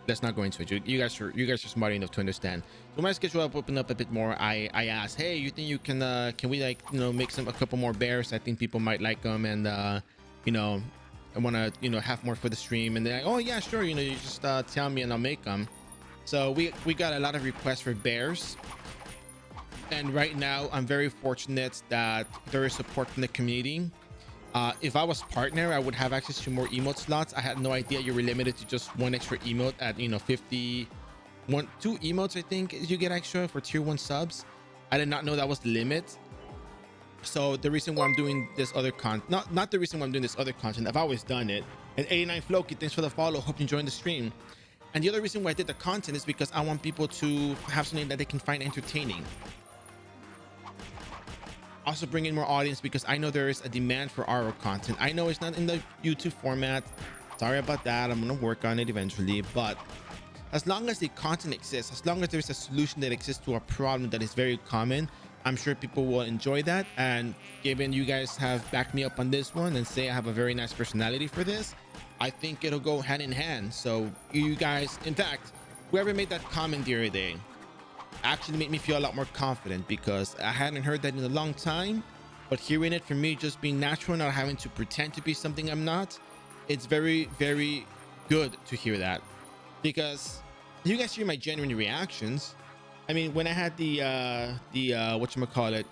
Let's not go into it. You guys are smart enough to understand. So my schedule opened up a bit more. I asked, hey, you think you can we make a couple more bears? I think people might like them, and I want to have more for the stream. And they're like, oh yeah, sure. You just tell me and I'll make them. So we got a lot of requests for bears. And right now, I'm very fortunate that there is support from the community. If I was partner, I would have access to more emote slots. I had no idea you were limited to just one extra emote at 2 emotes. I think you get extra for tier 1 subs. I did not know that was the limit. So the reason why I'm doing this other not the reason why I'm doing this other content. I've always done it. And 89 Floki, thanks for the follow. Hope you enjoyed the stream. And the other reason why I did the content is because I want people to have something that they can find entertaining. Also bring in more audience, because I know there is a demand for iRO content. I know it's not in the YouTube format. Sorry about that. I'm gonna work on it eventually. But as long as the content exists, as long as there's a solution that exists to a problem that is very common, I'm sure people will enjoy that. And given you guys have backed me up on this one and say I have a very nice personality for this, I think it'll go hand in hand. So you guys, in fact, whoever made that comment the other day actually made me feel a lot more confident, because I hadn't heard that in a long time. But hearing it from me, just being natural, not having to pretend to be something I'm not, it's very, very good to hear that, because you guys hear my genuine reactions. I mean, when I had the whatchamacallit,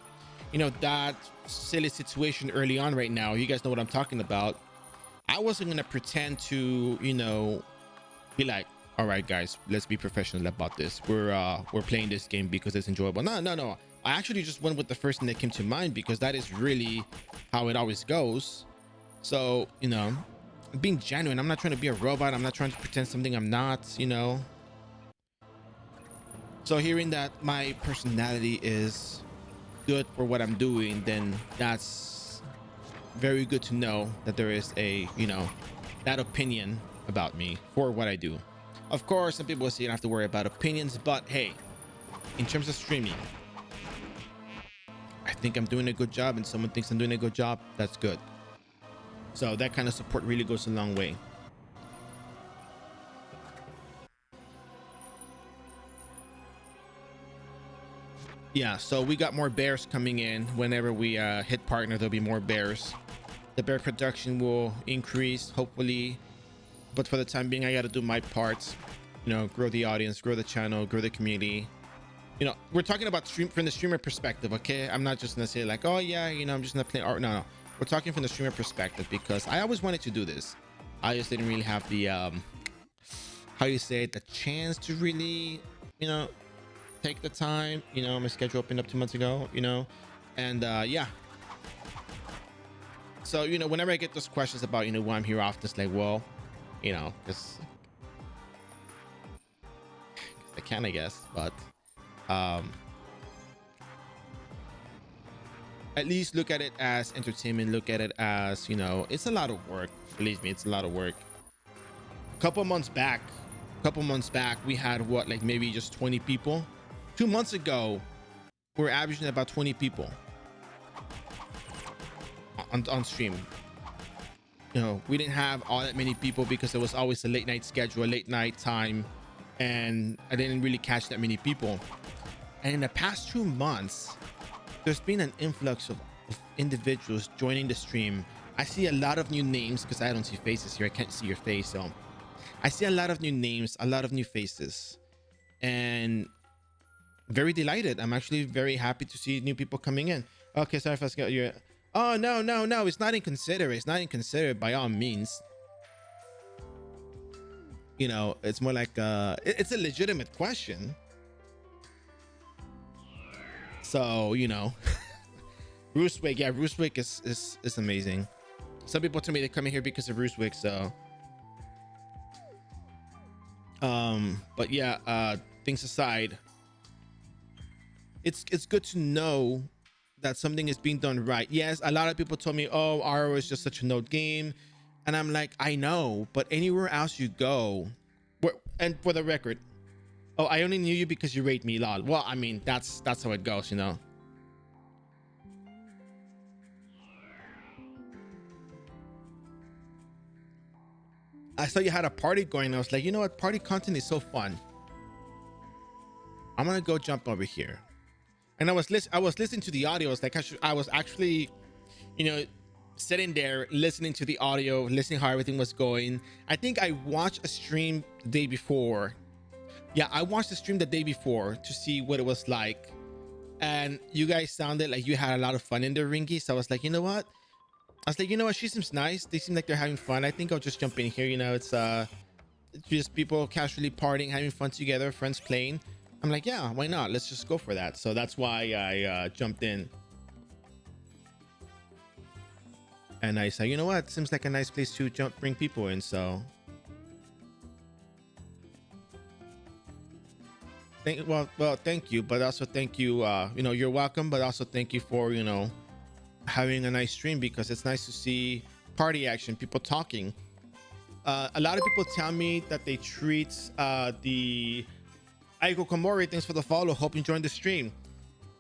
that silly situation early on right now, you guys know what I'm talking about. I wasn't gonna pretend to be like, all right guys, let's be professional about this. We're playing this game because it's enjoyable. No, I actually just went with the first thing that came to mind, because that is really how it always goes. So being genuine. I'm not trying to be a robot. I'm not trying to pretend something I'm not. So hearing that my personality is good for what I'm doing, then that's very good to know that there is a that opinion about me for what I do. Of course, some people will say you don't have to worry about opinions, but hey, in terms of streaming, I think I'm doing a good job, and someone thinks I'm doing a good job, that's good. So that kind of support really goes a long way. Yeah, so we got more bears coming in. Whenever we hit partner, there'll be more bears. The bear production will increase, hopefully. But for the time being, I got to do my parts, grow the audience, grow the channel, grow the community. We're talking about from the streamer perspective, okay? I'm not just gonna say like, oh yeah, I'm just gonna play art. No, we're talking from the streamer perspective, because I always wanted to do this. I just didn't really have the how you say it, the chance to really take the time. My schedule opened up 2 months ago, and yeah. So whenever I get those questions about why I'm here often, it's like, well, because I can, I guess. But at least look at it as entertainment. Look at it as it's a lot of work. Believe me, it's a lot of work. A couple months back, we had like maybe just 20 people. 2 months ago, we were averaging about 20 people on stream. We didn't have all that many people, because it was always a late night schedule, a late night time, and I didn't really catch that many people. And in the past 2 months, there's been an influx of individuals joining the stream. I see a lot of new names, because I don't see faces here. I can't see your face, so I see a lot of new names, a lot of new faces. and very delighted. I'm actually very happy to see new people coming in. Okay, sorry if I got you. Oh, no, no, no. It's not inconsiderate. It's not inconsiderate by all means. You know, it's more like it's a legitimate question. So, you know, Roostwick, yeah, Roostwick is amazing. Some people tell me they're coming here because of Roostwick, so but yeah, things aside, it's good to know that something is being done right. Yes, a lot of people told me, oh, iRO is just such a node game, and I'm like, I know, but anywhere else you go, and for the record, oh, I only knew you because you rate me, lol. Well, I mean, that's how it goes, you know. I saw you had a party going. I was like, you know what? Party content is so fun. I'm gonna go jump over here. And I was listening to the audio. I was like, I was actually, you know, sitting there listening to the audio, listening how everything was going. I think I watched a stream the day before. Yeah, I watched the stream the day before to see what it was like. And you guys sounded like you had a lot of fun in there, Ringy. So I was like, you know what? I was like, you know what? She seems nice. They seem like they're having fun. I think I'll just jump in here. You know, it's just people casually partying, having fun together, friends playing. I'm like, yeah, why not? Let's just go for that. So that's why I jumped in. And I said, you know what? Seems like a nice place to bring people in. So thank you. But also thank you. You know, you're welcome. But also thank you for, you know, having a nice stream, because it's nice to see party action, people talking. A lot of people tell me that they treat the Aiko Komori, thanks for the follow. Hope you enjoyed the stream.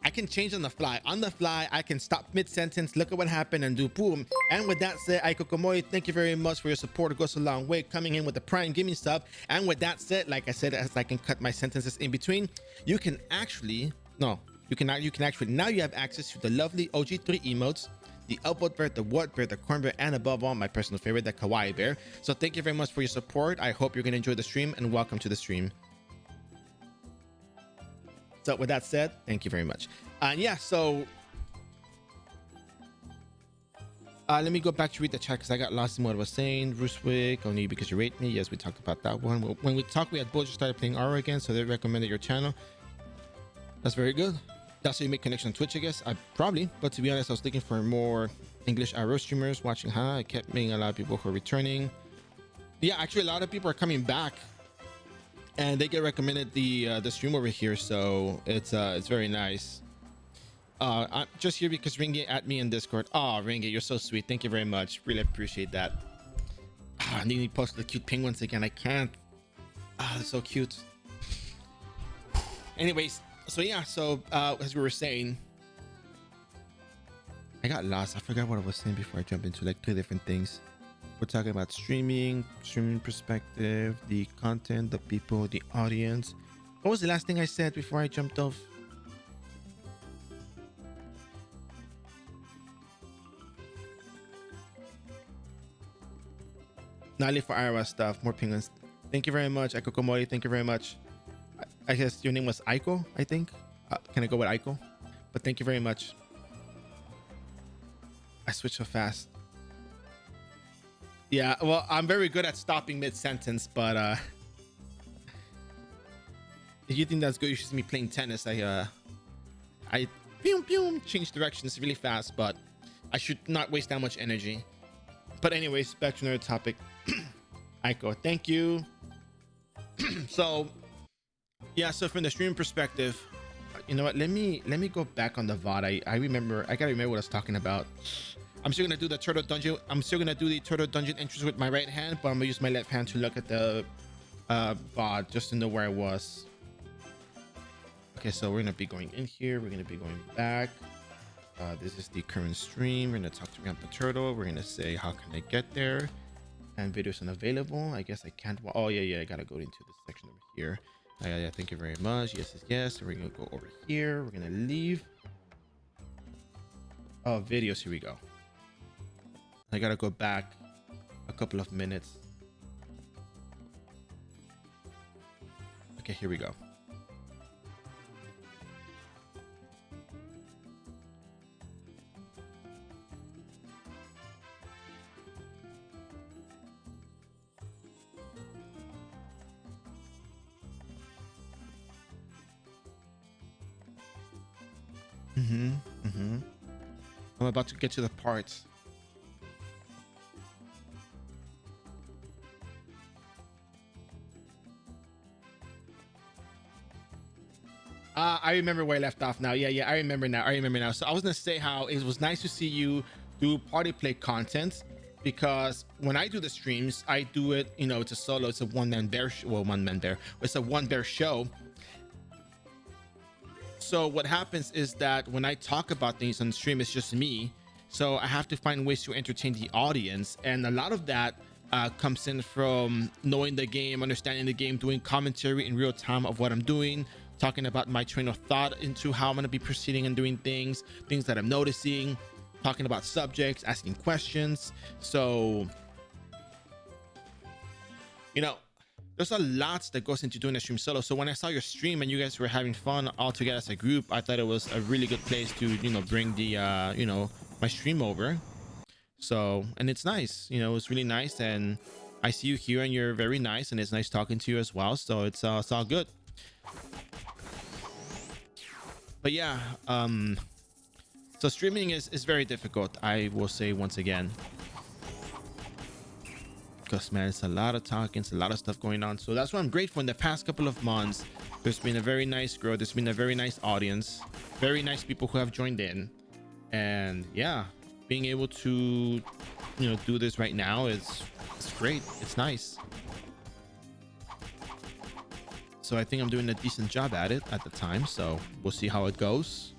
I can change on the fly. On the fly, I can stop mid-sentence, look at what happened, and do boom. And with that said, Aiko Komori, thank you very much for your support. It goes a long way. Coming in with the Prime Gaming stuff. And with that said, like I said, as I can cut my sentences in between, you can actually, no, you can actually, now you have access to the lovely OG3 emotes, the elbow bear, the what bear, the corn bear, and above all, my personal favorite, the kawaii bear. So thank you very much for your support. I hope you're going to enjoy the stream, and welcome to the stream. So with that said, thank you very much. And yeah, so let me go back to read the chat because I got lost in what I was saying. Roostwick, only because you rate me. Yes, we talked about that one. When we talked, we had Bulger started playing iRO again, so they recommended your channel. That's very good. That's how you make connection on Twitch, I guess. I probably, but to be honest, I was looking for more English iRO streamers watching. I kept meeting a lot of people who are returning. Yeah, actually, a lot of people are coming back, and they get recommended the stream over here, so it's very nice. I'm just here because Ringy at me in Discord. Oh, Ringy, you're so sweet. Thank you very much. Really appreciate that. I need to post the cute penguins again. I can't. They're so cute. Anyways, so yeah, so as we were saying, I got lost. I forgot what I was saying before I jumped into like 2 different things. We're talking about streaming perspective, the content, the people, the audience. What was the last thing I said before I jumped off? Nali for iOS stuff, more penguins. Thank you very much, Aiko Komori. Thank you very much. I guess your name was Aiko, I think. Can I go with Aiko? But thank you very much. I switched so fast. Yeah, well, I'm very good at stopping mid-sentence, but if you think that's good, you should see me playing tennis. I change directions really fast, but I should not waste that much energy. But anyways, back to another topic. Aiko, thank you. So yeah, so from the stream perspective, you know what? Let me go back on the VOD. I remember. I gotta remember what I was talking about. I'm still gonna do the turtle dungeon. I'm still gonna do the turtle dungeon entrance with my right hand, but I'm gonna use my left hand to look at the VOD just to know where I was. Okay, so we're gonna be going in here. We're gonna be going back. This is the current stream. We're gonna talk to Grandpa Turtle. We're gonna say, how can I get there? And videos unavailable. I guess I can't. Oh yeah, I gotta go into this section over here. Yeah, thank you very much. Yes. So we're gonna go over here. We're gonna leave. Oh, videos. Here we go. I gotta go back a couple of minutes. Okay, here we go. Mm-hmm. Mm-hmm. I'm about to get to the parts. I remember where I left off now. Yeah, I remember now. So I was gonna say how it was nice to see you do party play content, because when I do the streams, I do it, it's a solo, it's a one-man bear, it's a one bear show. So what happens is that when I talk about things on stream, it's just me. So I have to find ways to entertain the audience. And a lot of that comes in from knowing the game, understanding the game, doing commentary in real time of what I'm doing, talking about my train of thought into how I'm going to be proceeding and doing things that I'm noticing, talking about subjects, asking questions. So, there's a lot that goes into doing a stream solo. So when I saw your stream and you guys were having fun all together as a group, I thought it was a really good place to, bring the, my stream over. So, and it's nice, it's really nice. And I see you here and you're very nice, and it's nice talking to you as well. So it's all good. But yeah, so streaming is very difficult, I will say once again. Because, man, it's a lot of talking, it's a lot of stuff going on. So that's why I'm grateful. In the past couple of months, there's been a very nice growth. There's been a very nice audience, very nice people who have joined in. And yeah, being able to, do this right now it's great. It's nice. So I think I'm doing a decent job at it at the time. So we'll see how it goes.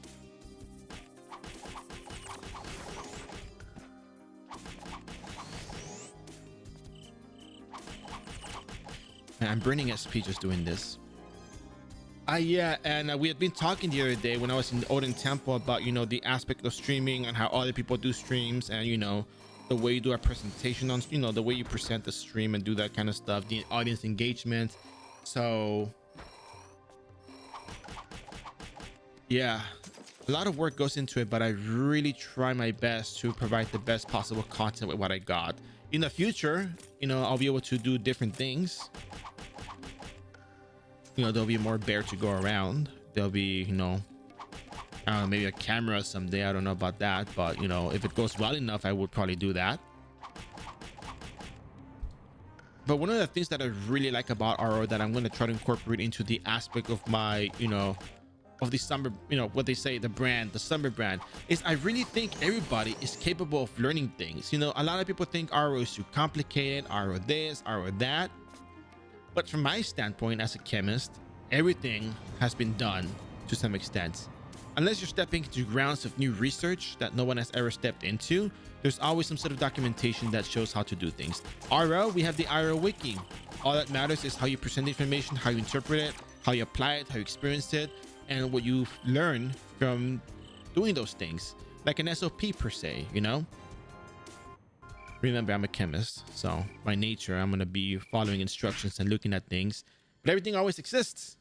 Man, I'm burning SP just doing this. Yeah, and we had been talking the other day when I was in the Odin Temple about, the aspect of streaming and how other people do streams, and, the way you do a presentation on, the way you present the stream and do that kind of stuff, the audience engagement. So, yeah, a lot of work goes into it, but I really try my best to provide the best possible content with what I got. In the future, I'll be able to do different things. There'll be more bear to go around. There'll be, maybe a camera someday. I don't know about that, but if it goes well enough, I would probably do that. But one of the things that I really like about iRO that I'm going to try to incorporate into the aspect of my, of the summer, what they say, the summer brand, is I really think everybody is capable of learning things. A lot of people think iRO is too complicated, iRO this, iRO that. But from my standpoint as a chemist, everything has been done to some extent. Unless you're stepping into grounds of new research that no one has ever stepped into, there's always some sort of documentation that shows how to do things. iRO, we have the iRO wiki. All that matters is how you present the information, how you interpret it, how you apply it, how you experience it, and what you learn from doing those things. Like an SOP per se, Remember, I'm a chemist, so by nature, I'm going to be following instructions and looking at things, but everything always exists.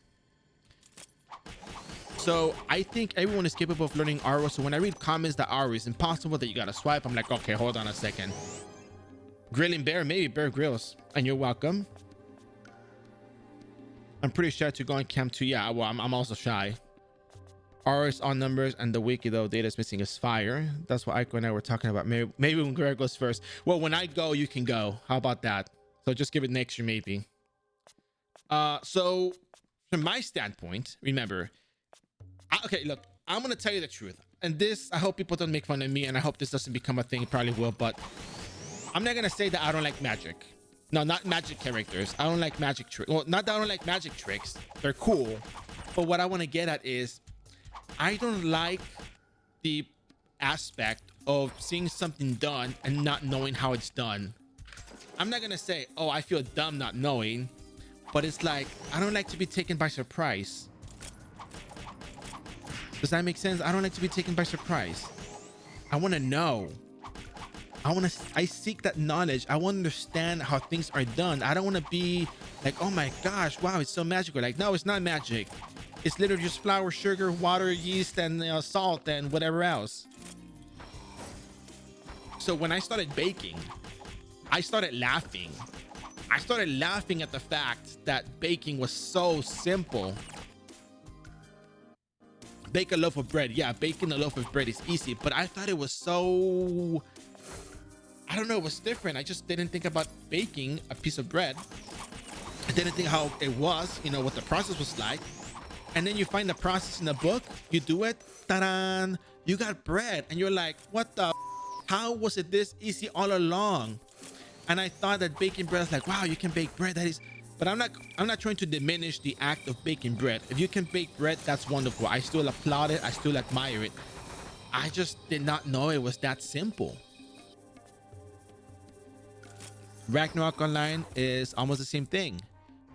So I think everyone is capable of learning iRO. So when I read comments that iRO is impossible, that you got to swipe, I'm like, okay, hold on a second. Grilling Bear, maybe Bear Grylls, and you're welcome. I'm pretty shy to go on camp too. Yeah, well, I'm also shy. iRO is on numbers, and the wiki though data is missing is fire. That's what Aiko and I were talking about. Maybe when Greg goes first. Well, when I go, you can go. How about that? So just give it an extra maybe. So from my standpoint, remember, okay, look, I'm gonna tell you the truth, and this, I hope people don't make fun of me, and I hope this doesn't become a thing. It probably will, but I'm not gonna say that I don't like magic. No, not magic characters. I don't like magic tricks. Well, not that I don't like magic tricks. They're cool, but what I want to get at is, I don't like the aspect of seeing something done and not knowing how it's done. I'm not gonna say, oh, I feel dumb not knowing, but it's like, I don't like to be taken by surprise. Does that make sense? I don't like to be taken by surprise. I want to know. I seek that knowledge. I want to understand how things are done. I don't want to be like, oh my gosh, wow, it's so magical. Like, no, it's not magic. It's literally just flour, sugar, water, yeast, and salt, and whatever else. So when I started baking, I started laughing. I started laughing at the fact that baking was so simple. bake a loaf of bread. Yeah, baking a loaf of bread is easy, but I thought it was so, I don't know, it was different. I just didn't think about baking a piece of bread. I didn't think how it was, you know, what the process was like. And then you find the process in the book, you do it, ta-da, you got bread, and you're like, what the, how was it this easy all along? And I thought that baking bread is like, wow, you can bake bread, that is, but I'm not trying to diminish the act of baking bread. If you can bake bread, that's wonderful. I still applaud it, I still admire it. I just did not know it was that simple. Ragnarok Online is almost the same thing.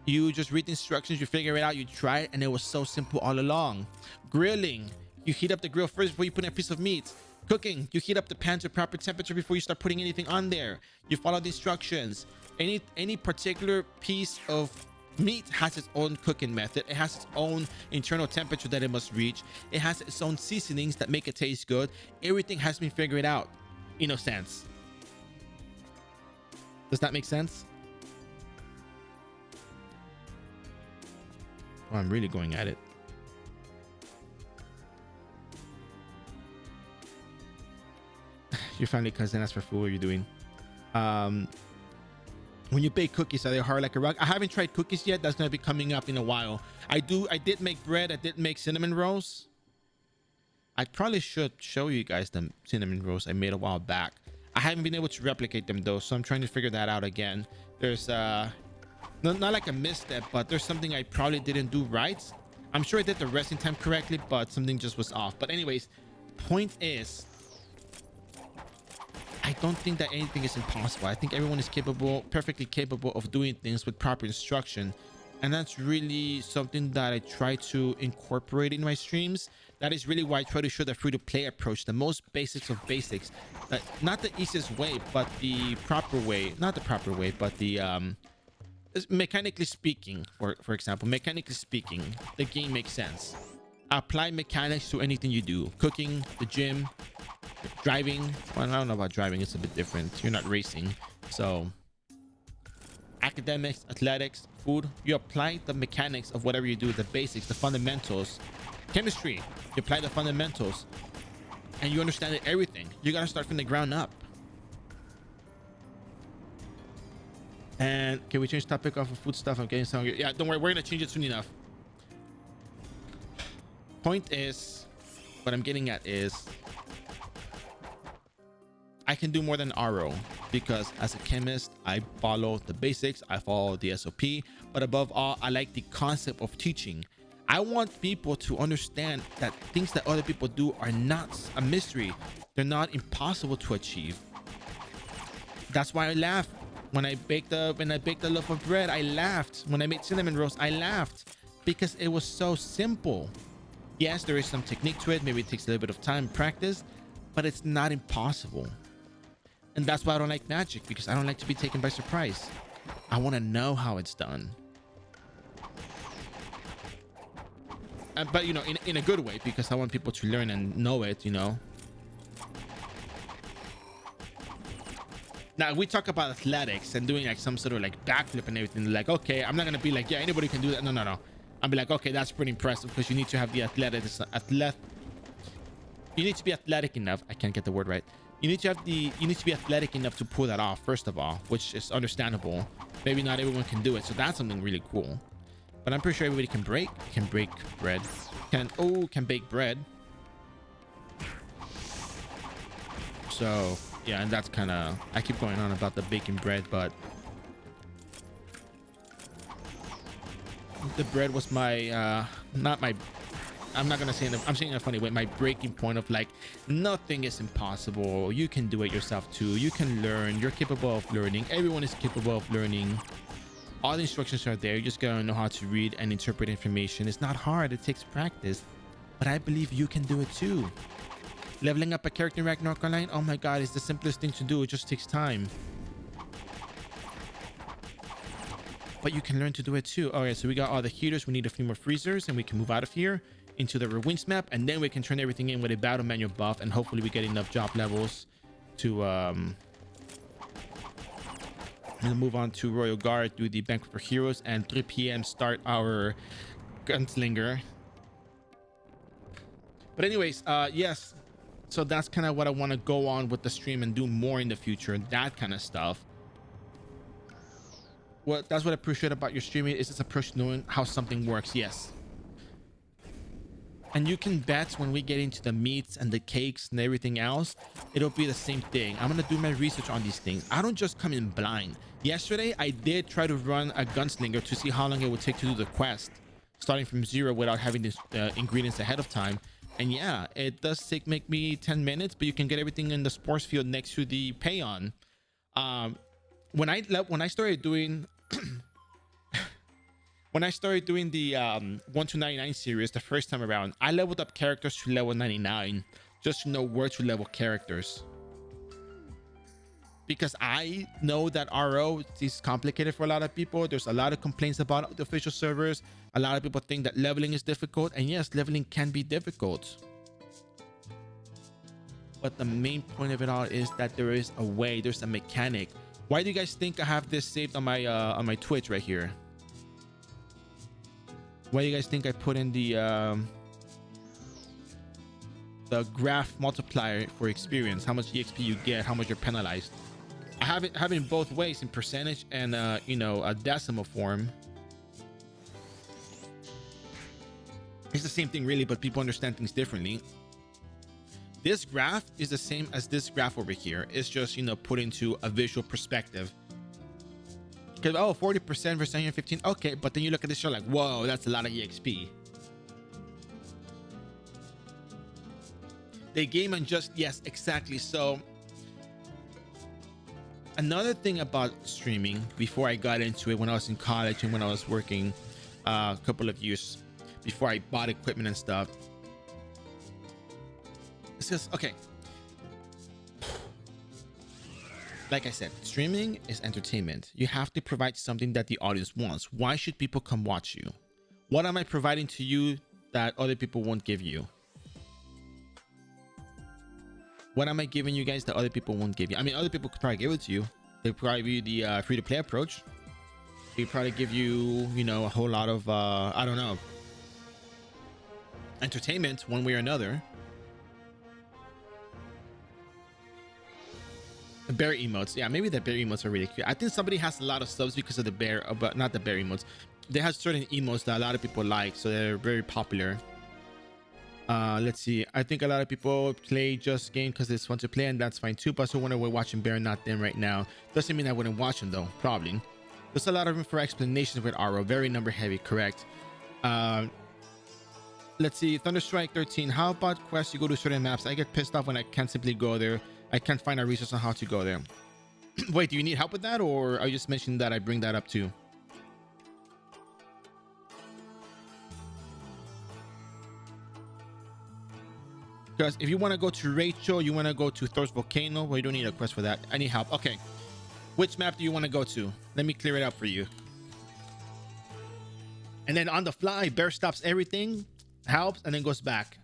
You just read the instructions, you figure it out, you try it, and it was so simple all along. Grilling, you heat up the grill first before you put in a piece of meat. Cooking, you heat up the pan to proper temperature before you start putting anything on there. You follow the instructions. Any particular piece of meat has its own cooking method. It has its own internal temperature that it must reach. It has its own seasonings that make it taste good. Everything has been figured out. In a sense. Does that make sense? Oh, I'm really going at it. Your family cousin asked for food. What are you doing? When you bake cookies, are they hard like a rock? I haven't tried cookies yet. That's gonna be coming up in a while. I did make bread. I did make cinnamon rolls. I probably should show you guys the cinnamon rolls I made a while back. I haven't been able to replicate them though, so I'm trying to figure that out again. There's not like a misstep, but there's something I probably didn't do right. I'm sure I did the resting time correctly, but something just was off. But anyways, point is, I don't think that anything is impossible. I think everyone is capable, perfectly capable of doing things with proper instruction. And that's really something that I try to incorporate in my streams. That is really why I try to show the free-to-play approach, the most basics of basics. Not the easiest way, but the proper way. Not the proper way, but the mechanically speaking, for example, mechanically speaking, the game makes sense. Apply mechanics to anything you do. Cooking, the gym, driving. Well, I don't know about driving, it's a bit different. You're not racing. So academics, athletics, food, you apply the mechanics of whatever you do, the basics, the fundamentals. Chemistry, you apply the fundamentals and you understand everything. You gotta start from the ground up. And can we change topic off of food stuff? I'm getting so hungry. Yeah, don't worry, we're gonna change it soon enough. Point is, what I'm getting at is, I can do more than iRO because as a chemist, I follow the basics, I follow the SOP, but above all, I like the concept of teaching. I want people to understand that things that other people do are not a mystery. They're not impossible to achieve. That's why I laughed when I baked a loaf of bread. I laughed when I made cinnamon rolls. I laughed because it was so simple. Yes, there is some technique to it. Maybe it takes a little bit of time and practice, but it's not impossible. And that's why I don't like magic, because I don't like to be taken by surprise. I want to know how it's done. But, you know, in a good way, because I want people to learn and know it, you know. Now, we talk about athletics and doing like some sort of like backflip and everything. Like, okay, I'm not going to be like, yeah, anybody can do that. No, no, no. I'll be like, okay, that's pretty impressive, because you need to have the you need to be athletic enough. I can't get the word right. You need to be athletic enough to pull that off, first of all, which is understandable. Maybe not everyone can do it, so that's something really cool. But I'm pretty sure everybody can break bread. Can bake bread. So yeah, and that's kind of, I keep going on about the baking bread, but the bread was my I'm not gonna say it, I'm saying it in a funny way, my breaking point of like, nothing is impossible. You can do it yourself too. You can learn. You're capable of learning. Everyone is capable of learning. All the instructions are there. You just gotta know how to read and interpret information. It's not hard. It takes practice, but I believe you can do it too. Leveling up a character in Ragnarok Online, oh my god, it's the simplest thing to do. It just takes time, but you can learn to do it too. All right, so we got all the heaters. We need a few more freezers and we can move out of here into the ruins map, and then we can turn everything in with a battle manual buff, and hopefully we get enough job levels to move on to Royal Guard, do the Banquet for Heroes, and 3 p.m. start our Gunslinger. But anyways, yes. So that's kind of what I want to go on with the stream and do more in the future, that kind of stuff. Well, that's what I appreciate about your streaming, is it's a approach knowing how something works. Yes. And you can bet when we get into the meats and the cakes and everything else, it'll be the same thing. I'm gonna do my research on these things. I don't just come in blind. Yesterday I did try to run a gunslinger to see how long it would take to do the quest, starting from zero without having the ingredients ahead of time. And yeah, it does make me 10 minutes, but you can get everything in the sports field next to the payon. When I started doing when I started doing the 1 to 99 series the first time around, I leveled up characters to level 99 just to know where to level characters. Because I know that RO is complicated for a lot of people. There's a lot of complaints about the official servers. A lot of people think that leveling is difficult. And yes, leveling can be difficult. But the main point of it all is that there is a way, there's a mechanic. Why do you guys think I have this saved on my Twitch right here? Why do you guys think I put in the graph multiplier for experience? How much EXP you get, how much you're penalized. I have it in both ways, in percentage and you know, a decimal form. It's the same thing really, but people understand things differently. This graph is the same as this graph over here. It's just, you know, put into a visual perspective. Because, oh, 40% versus 115. Okay, but then you look at this show like, whoa, that's a lot of EXP. They game and just, yes, exactly. So another thing about streaming, before I got into it, when I was in college and when I was working a couple of years before I bought equipment and stuff, it's just, okay, like I said, streaming is entertainment. You have to provide something that the audience wants. Why should people come watch you? What am I providing to you that other people won't give you? What am I giving you guys that other people won't give you? I mean, other people could probably give it to you. They'll probably give you the free-to-play approach. They probably give you, you know, a whole lot of, I don't know, entertainment one way or another. The bear emotes. Yeah, maybe the bear emotes are really cute. I think somebody has a lot of subs because of the bear, but not the bear emotes. They have certain emotes that a lot of people like, so they're very popular. Let's see. I think a lot of people play just game because it's fun to play, and that's fine too. But so when we're watching bear, not them right now. Doesn't mean I wouldn't watch them though. Probably. There's a lot of room for explanations with iRO. Very number heavy, correct? Let's see. Thunderstrike 13. How about quests you go to certain maps? I get pissed off when I can't simply go there. I can't find a resource on how to go there. Wait, do you need help with that, or are you just mentioning that I bring that up too? Because if you want to go to Rachel, you want to go to Thor's Volcano, well, you don't need a quest for that. I need help. Okay. Which map do you want to go to? Let me clear it up for you. And then on the fly, bear stops everything, helps, and then goes back.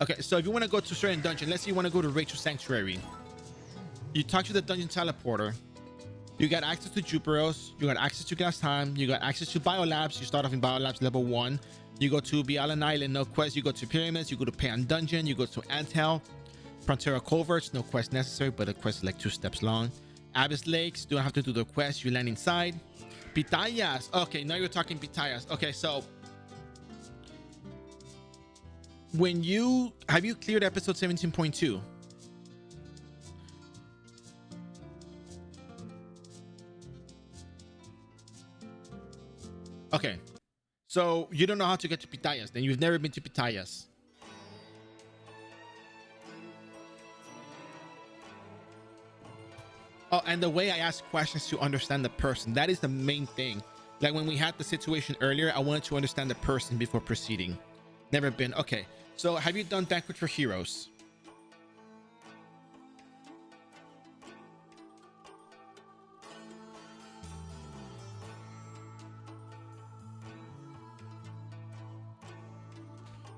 Okay, so if you want to go to a certain dungeon, let's say you want to go to Rachel Sanctuary. You talk to the dungeon teleporter. You got access to Juperos. You got access to Glass Time. You got access to Biolabs. You start off in Biolabs level 1. You go to Bialan Island, no quest. You go to Pyramids. You go to Payon Dungeon. You go to Anthel. Frontera Culverts, no quest necessary, but the quest is like 2 steps long. Abyss Lakes, don't have to do the quest. You land inside. Pitayas. Okay, now you're talking Pitayas. Okay, so when you have you cleared episode 17.2? Okay, so you don't know how to get to Pitayas, then you've never been to Pitayas. Oh, and the way I ask questions to understand the person, that is the main thing. Like when we had the situation earlier, I wanted to understand the person before proceeding. Never been. Okay, so have you done Banquet for Heroes?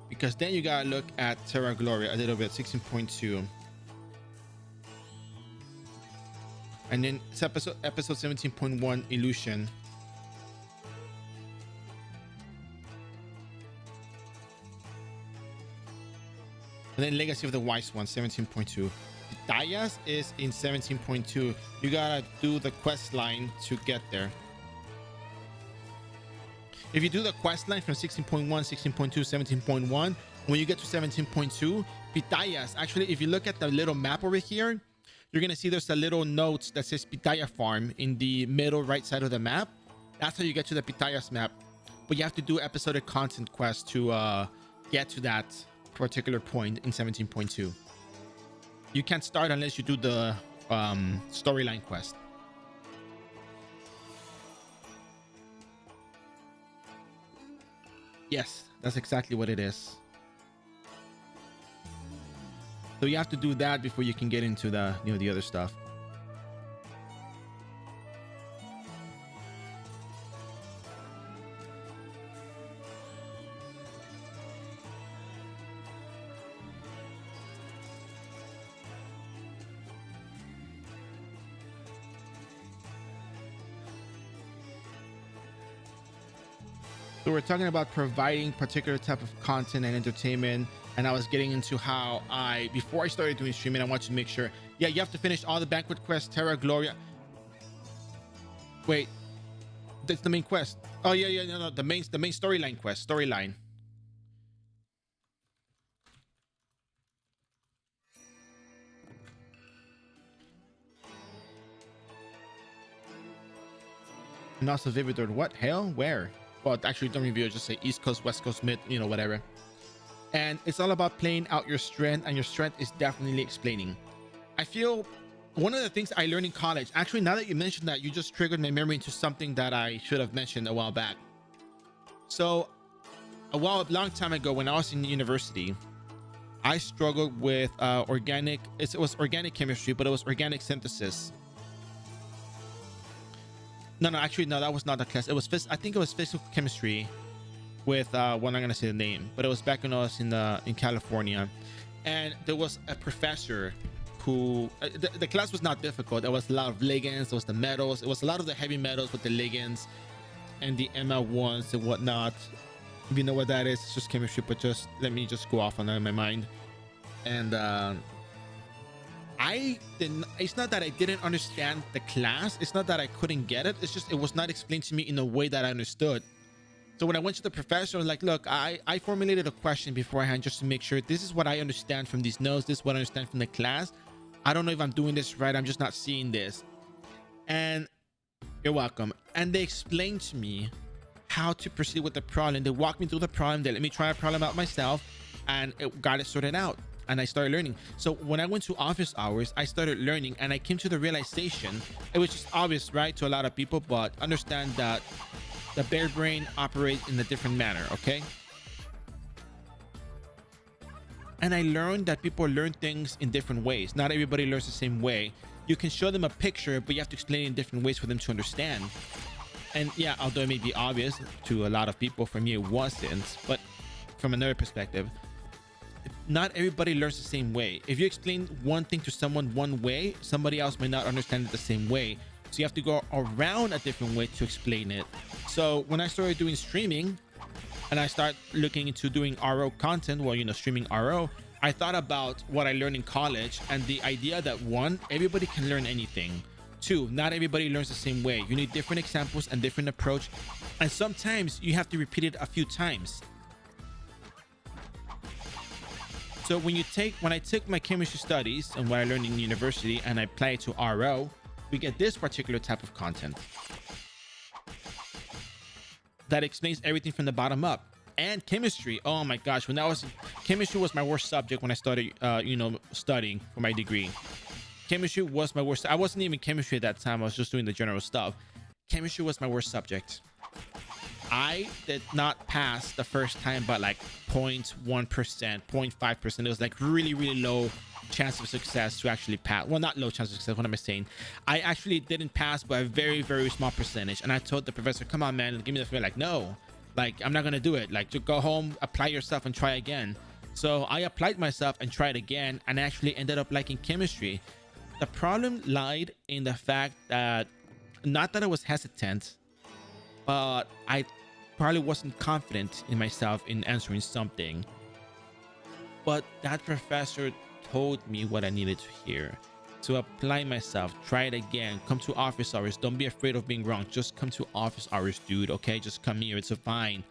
Because then you gotta look at Terra Gloria a little bit, 16.2. And then it's episode 17.1 Illusion. And then Legacy of the Wise One, 17.2. Dayas is in 17.2. You gotta do the quest line to get there. If you do the quest line from 16.1, 16.2, 17.1, when you get to 17.2, Pitayas, actually, if you look at the little map over here, you're gonna see there's a little note that says Pitaya Farm in the middle right side of the map. That's how you get to the Pitayas map. But you have to do episodic content quests to get to that particular point in 17.2. You can't start unless you do the storyline quest. Yes, that's exactly what it is. So you have to do that before you can get into the, you know, the other stuff. So we're talking about providing particular type of content and entertainment, and I was getting into how before I started doing streaming, I wanted to make sure, yeah, you have to finish all the banquet quests, Terra Gloria. Wait, that's the main quest. Oh yeah, no, the main storyline quest, storyline. And also Vividor, what hell? Where? Well, actually, don't review it. Just say East Coast, West Coast, Mid, you know, whatever. And it's all about playing out your strength, and your strength is definitely explaining. I feel one of the things I learned in college, actually, now that you mentioned that, you just triggered my memory into something that I should have mentioned a while back. So, a long time ago, when I was in university, I struggled with organic. It was organic chemistry, but it was organic synthesis. No, that was not the class. It was I think it was physical chemistry with well, I'm not gonna say the name, but it was back when I was in California, and there was a professor who the class was not difficult. There was a lot of ligands, there was the metals, it was a lot of the heavy metals with the ligands and the ML1s and whatnot. If you know what that is, it's just chemistry, but just let me just go off on that in my mind. And it's not that I didn't understand the class, it's not that I couldn't get it, it's just it was not explained to me in a way that I understood. So when I went to the professor, I was like, look, I formulated a question beforehand just to make sure this is what I understand from these notes, this is what I understand from the class. I don't know if I'm doing this right, I'm just not seeing this. And you're welcome. And they explained to me how to proceed with the problem. They walked me through the problem, they let me try a problem out myself, and it got it sorted out. And I started learning. So when I went to office hours, I started learning, and I came to the realization, it was just obvious, right, to a lot of people, but understand that the bear brain operates in a different manner, okay? And I learned that people learn things in different ways. Not everybody learns the same way. You can show them a picture, but you have to explain it in different ways for them to understand. And yeah, although it may be obvious to a lot of people, for me it wasn't, but from another perspective, not everybody learns the same way. If you explain one thing to someone one way, somebody else may not understand it the same way. So you have to go around a different way to explain it. So when I started doing streaming and I started looking into doing RO content, well, you know, streaming RO, I thought about what I learned in college and the idea that one, everybody can learn anything. Two, not everybody learns the same way. You need different examples and different approach. And sometimes you have to repeat it a few times. So when I took my chemistry studies and what I learned in university and I apply it to RO, we get this particular type of content that explains everything from the bottom up. And chemistry, oh my gosh, chemistry was my worst subject when I started studying for my degree. Chemistry was my worst. I wasn't even chemistry at that time, I was just doing the general stuff. Chemistry was my worst subject. I did not pass the first time by like 0.1%, 0.5%. It was like really, really low chance of success to actually pass. Well, not low chance of success, what am I saying? I actually didn't pass by a very, very small percentage. And I told the professor, come on, man, give me the feel. Like, no, like, I'm not going to do it. Like, to go home, apply yourself and try again. So I applied myself and tried again and actually ended up liking chemistry. The problem lied in the fact that, not that I was hesitant, but I probably wasn't confident in myself in answering something. But that professor told me what I needed to hear. To apply myself, try it again, come to office hours. Don't be afraid of being wrong. Just come to office hours, dude. Okay, just come here. It's fine.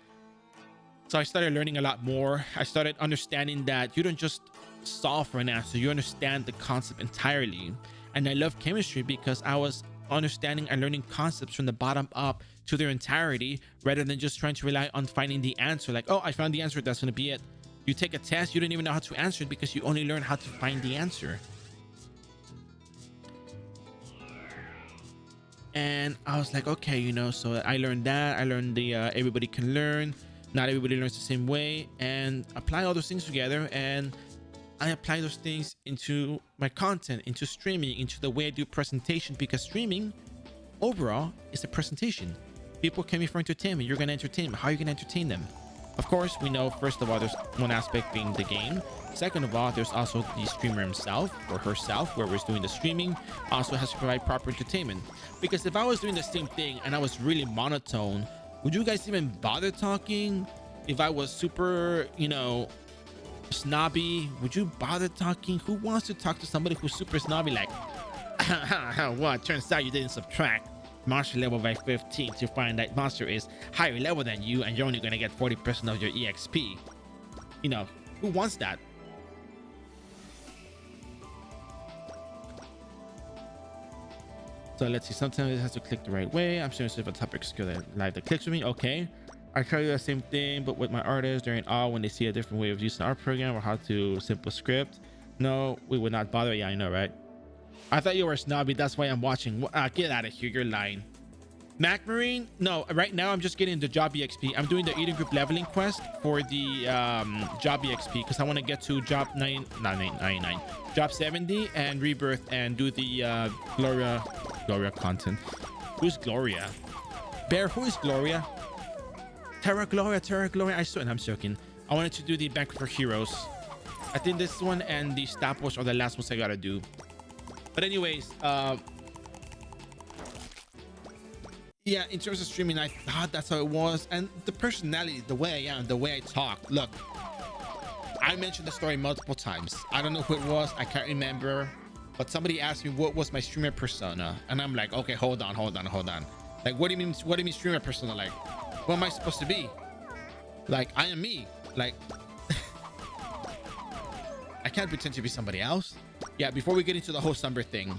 So I started learning a lot more. I started understanding that you don't just solve for an answer, you understand the concept entirely. And I love chemistry because I was understanding and learning concepts from the bottom up to their entirety, rather than just trying to rely on finding the answer. Like, oh, I found the answer, that's gonna be it. You take a test, you don't even know how to answer it because you only learn how to find the answer. And I was like, okay, you know, so I learned that. I learned the everybody can learn. Not everybody learns the same way, and apply all those things together. And I apply those things into my content, into streaming, into the way I do presentation, because streaming overall is a presentation. People came here for entertainment. You're going to entertain them. How are you going to entertain them? Of course, we know, first of all, there's one aspect being the game. Second of all, there's also the streamer himself or herself, whoever's doing the streaming, also has to provide proper entertainment. Because if I was doing the same thing and I was really monotone, would you guys even bother talking? If I was super, you know, snobby, would you bother talking? Who wants to talk to somebody who's super snobby, like, what? Turns out you didn't subtract monster level by 15 to find that monster is higher level than you, and you're only going to get 40% of your EXP. You know, who wants that? So let's see, sometimes it has to click the right way. I'm sure if a topic skill that like that clicks with me. Okay, I try to do the same thing but with my artists during all when they see a different way of using our program or how to simple script. No, we would not bother. Yeah, I know, right? I thought you were snobby, that's why I'm watching. Get out of here, you're lying. Mac Marine? No, right now I'm just getting the job EXP. I'm doing the Eden group leveling quest for the job EXP because I want to get to job 99, job 70 and rebirth and do the Gloria content. Who's Gloria? Bear, who is Gloria? Terra Gloria. I swear, I'm joking. I wanted to do the Banquet for Heroes. I think this one and the Stopwatch are the last ones I gotta do. But anyways, yeah, in terms of streaming, I thought that's how it was. And the personality, the way I am, the way I talk. Look, I mentioned the story multiple times. I don't know who it was. I can't remember. But somebody asked me what was my streamer persona. And I'm like, okay, hold on. Like, what do you mean streamer persona? Like, what am I supposed to be? Like, I am me. Like, I can't pretend to be somebody else. Yeah, before we get into the host number thing.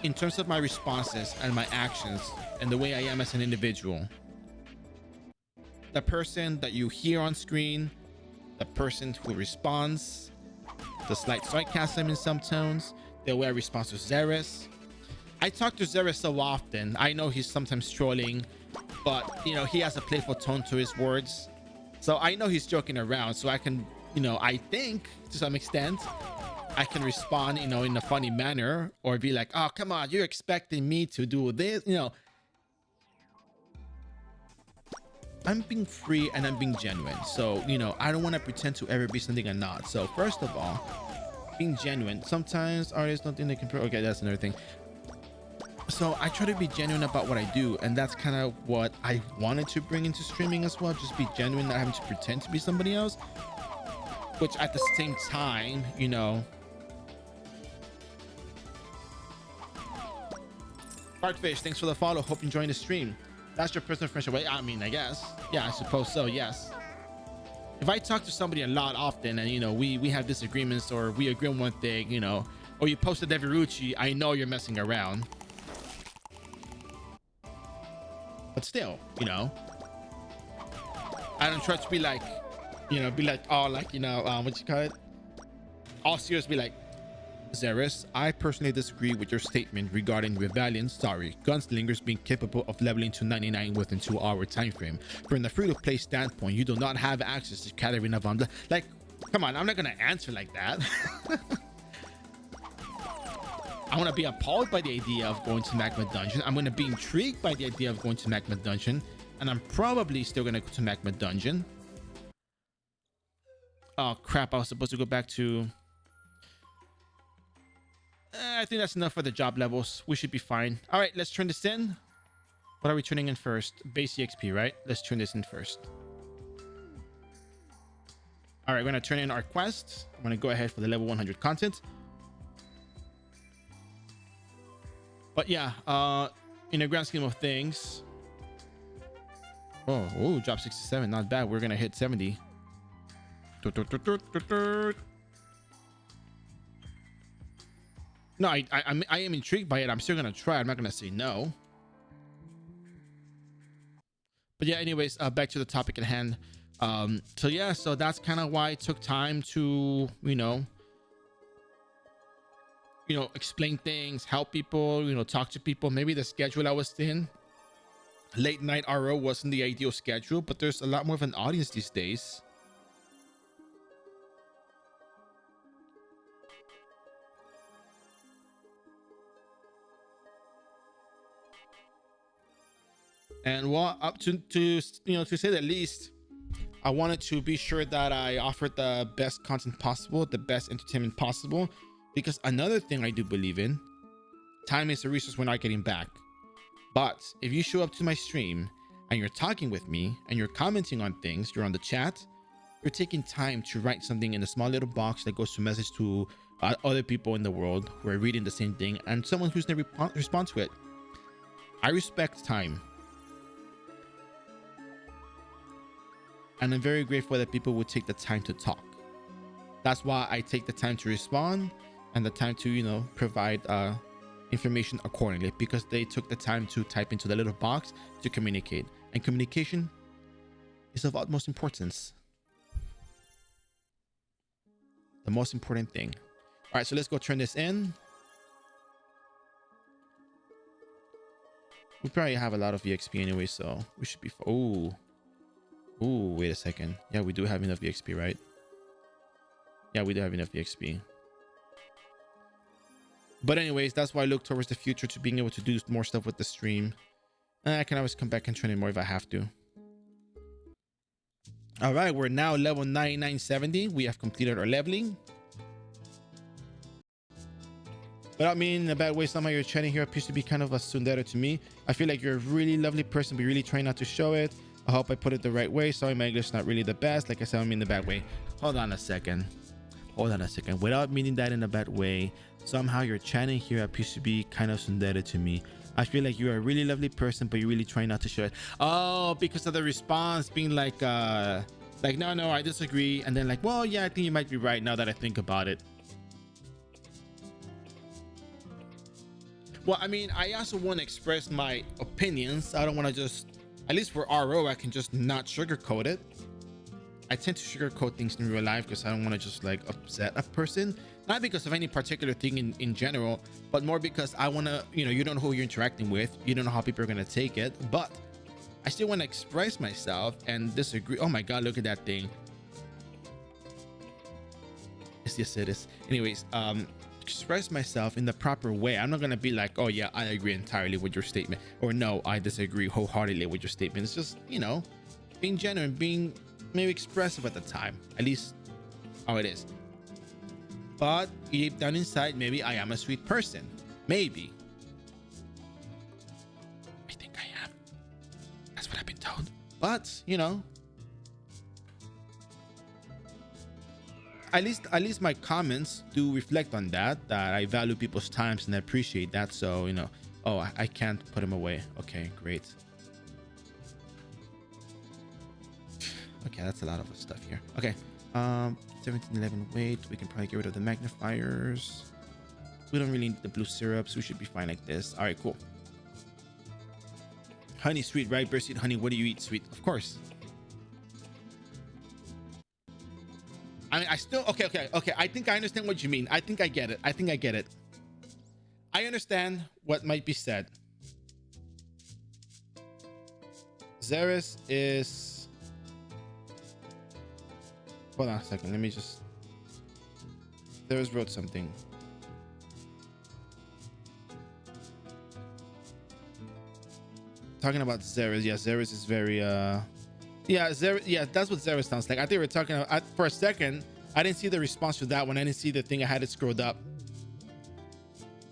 In terms of my responses and my actions and the way I am as an individual, the person that you hear on screen, the person who responds, the slight sarcasm in some tones, the way I respond to Xeris. I talk to Xeris so often. I know he's sometimes trolling, but you know, he has a playful tone to his words. So I know he's joking around, so I can, you know, I think to some extent I can respond, you know, in a funny manner, or be like, oh, come on, you're expecting me to do this, you know. I'm being free and I'm being genuine. So, you know, I don't want to pretend to ever be something I'm not. So first of all, being genuine. Sometimes artists don't think they can, okay, that's another thing. So I try to be genuine about what I do, and that's kind of what I wanted to bring into streaming as well. Just be genuine, not having to pretend to be somebody else, which at the same time, you know. Darkfish, thanks for the follow. Hope you enjoying the stream. That's your personal friendship. Well, I mean, I guess. Yeah, I suppose so, yes. If I talk to somebody a lot often and, you know, we have disagreements, or we agree on one thing, you know, or you post a Devirucci, I know you're messing around. But still, you know, I don't try to be like, you know, all like, you know, what you call it? All serious, be like, Xeris, I personally disagree with your statement regarding rebellion. Sorry, gunslingers being capable of leveling to 99 within 2-hour time frame. From the free-to-play standpoint, you do not have access to Katarina von like, come on, I'm not gonna answer like that. I want to be appalled by the idea of going to Magma Dungeon. I'm going to be intrigued by the idea of going to Magma Dungeon, and I'm probably still going to go to Magma Dungeon. Oh crap, I was supposed to go back to... I think that's enough for the job levels. We should be fine. All right, let's turn this in. What are we turning in first? Base EXP, right? Let's turn this in first. All right, we're gonna turn in our quest. I'm gonna go ahead for the level 100 content. But yeah, in the grand scheme of things, oh, drop 67, not bad. We're gonna hit 70. No, I am intrigued by it. I'm still gonna try. I'm not gonna say no. But yeah, anyways, back to the topic at hand. So yeah, so that's kind of why it took time to, explain things, help people, talk to people. Maybe the schedule I was in, late night RO, wasn't the ideal schedule, but there's a lot more of an audience these days. And well, up to say the least, I wanted to be sure that I offered the best content possible, the best entertainment possible, because another thing I do believe in, time is a resource we're not getting back. But if you show up to my stream and you're talking with me and you're commenting on things, you're on the chat, you're taking time to write something in a small little box that goes to message to other people in the world who are reading the same thing, and someone who's never respond to it. I respect time. And I'm very grateful that people would take the time to talk. That's why I take the time to respond and the time to, provide information accordingly, because they took the time to type into the little box to communicate. And communication is of utmost importance. The most important thing. All right, so let's go turn this in. We probably have a lot of EXP anyway, so we should be. Ooh, wait a second. Yeah, we do have enough EXP, right? Yeah, we do have enough EXP. But anyways, that's why I look towards the future, to being able to do more stuff with the stream. And I can always come back and train it more if I have to. All right, we're now level 9970. We have completed our leveling. Without meaning in a bad way, somehow your chatting here appears to be kind of a tsundere to me. I feel like you're a really lovely person, but really trying not to show it. I hope I put it the right way. Sorry, my English is not really the best. Like I said, I mean in the bad way. Hold on a second. Without meaning that in a bad way, somehow your chatting here appears to be kind of tsundere to me. I feel like you're a really lovely person, but you're really trying not to show it. Oh, because of the response being like no, I disagree. And then like, well, yeah, I think you might be right now that I think about it. Well, I mean, I also want to express my opinions. I don't want to just, at least for RO, I can just not sugarcoat it. I tend to sugarcoat things in real life because I don't want to just like upset a person. Not because of any particular thing in general, but more because I want to, you don't know who you're interacting with. You don't know how people are going to take it. But I still want to express myself and disagree. Oh my God, look at that thing. Yes, it is. Anyways, express myself in the proper way. I'm not going to be like, oh yeah, I agree entirely with your statement. Or no, I disagree wholeheartedly with your statement. It's just, being genuine, being maybe expressive at the time, at least how it is. But deep down inside, maybe I am a sweet person. Maybe. I think I am. That's what I've been told. But, at least my comments do reflect on that I value people's times and I appreciate that. So, oh, I can't put him away. Okay, great. Okay, that's a lot of stuff here. Okay, 1711 weight. We can probably get rid of the magnifiers. We don't really need the blue syrups. We should be fine like this. All right, cool. Honey, sweet, right? Birdseed honey. What do you eat, sweet? Of course. I mean, I still okay. I think I understand what you mean. I think I get it. I understand what might be said. Xeris is. Hold on a second. Let me just. Xeris wrote something. Talking about Xeris. Yeah, Xeris is very. Yeah, Xeris. Yeah, that's what Xeris sounds like. I think we were talking about. For a second, I didn't see the response to that one. I didn't see the thing. I had it scrolled up.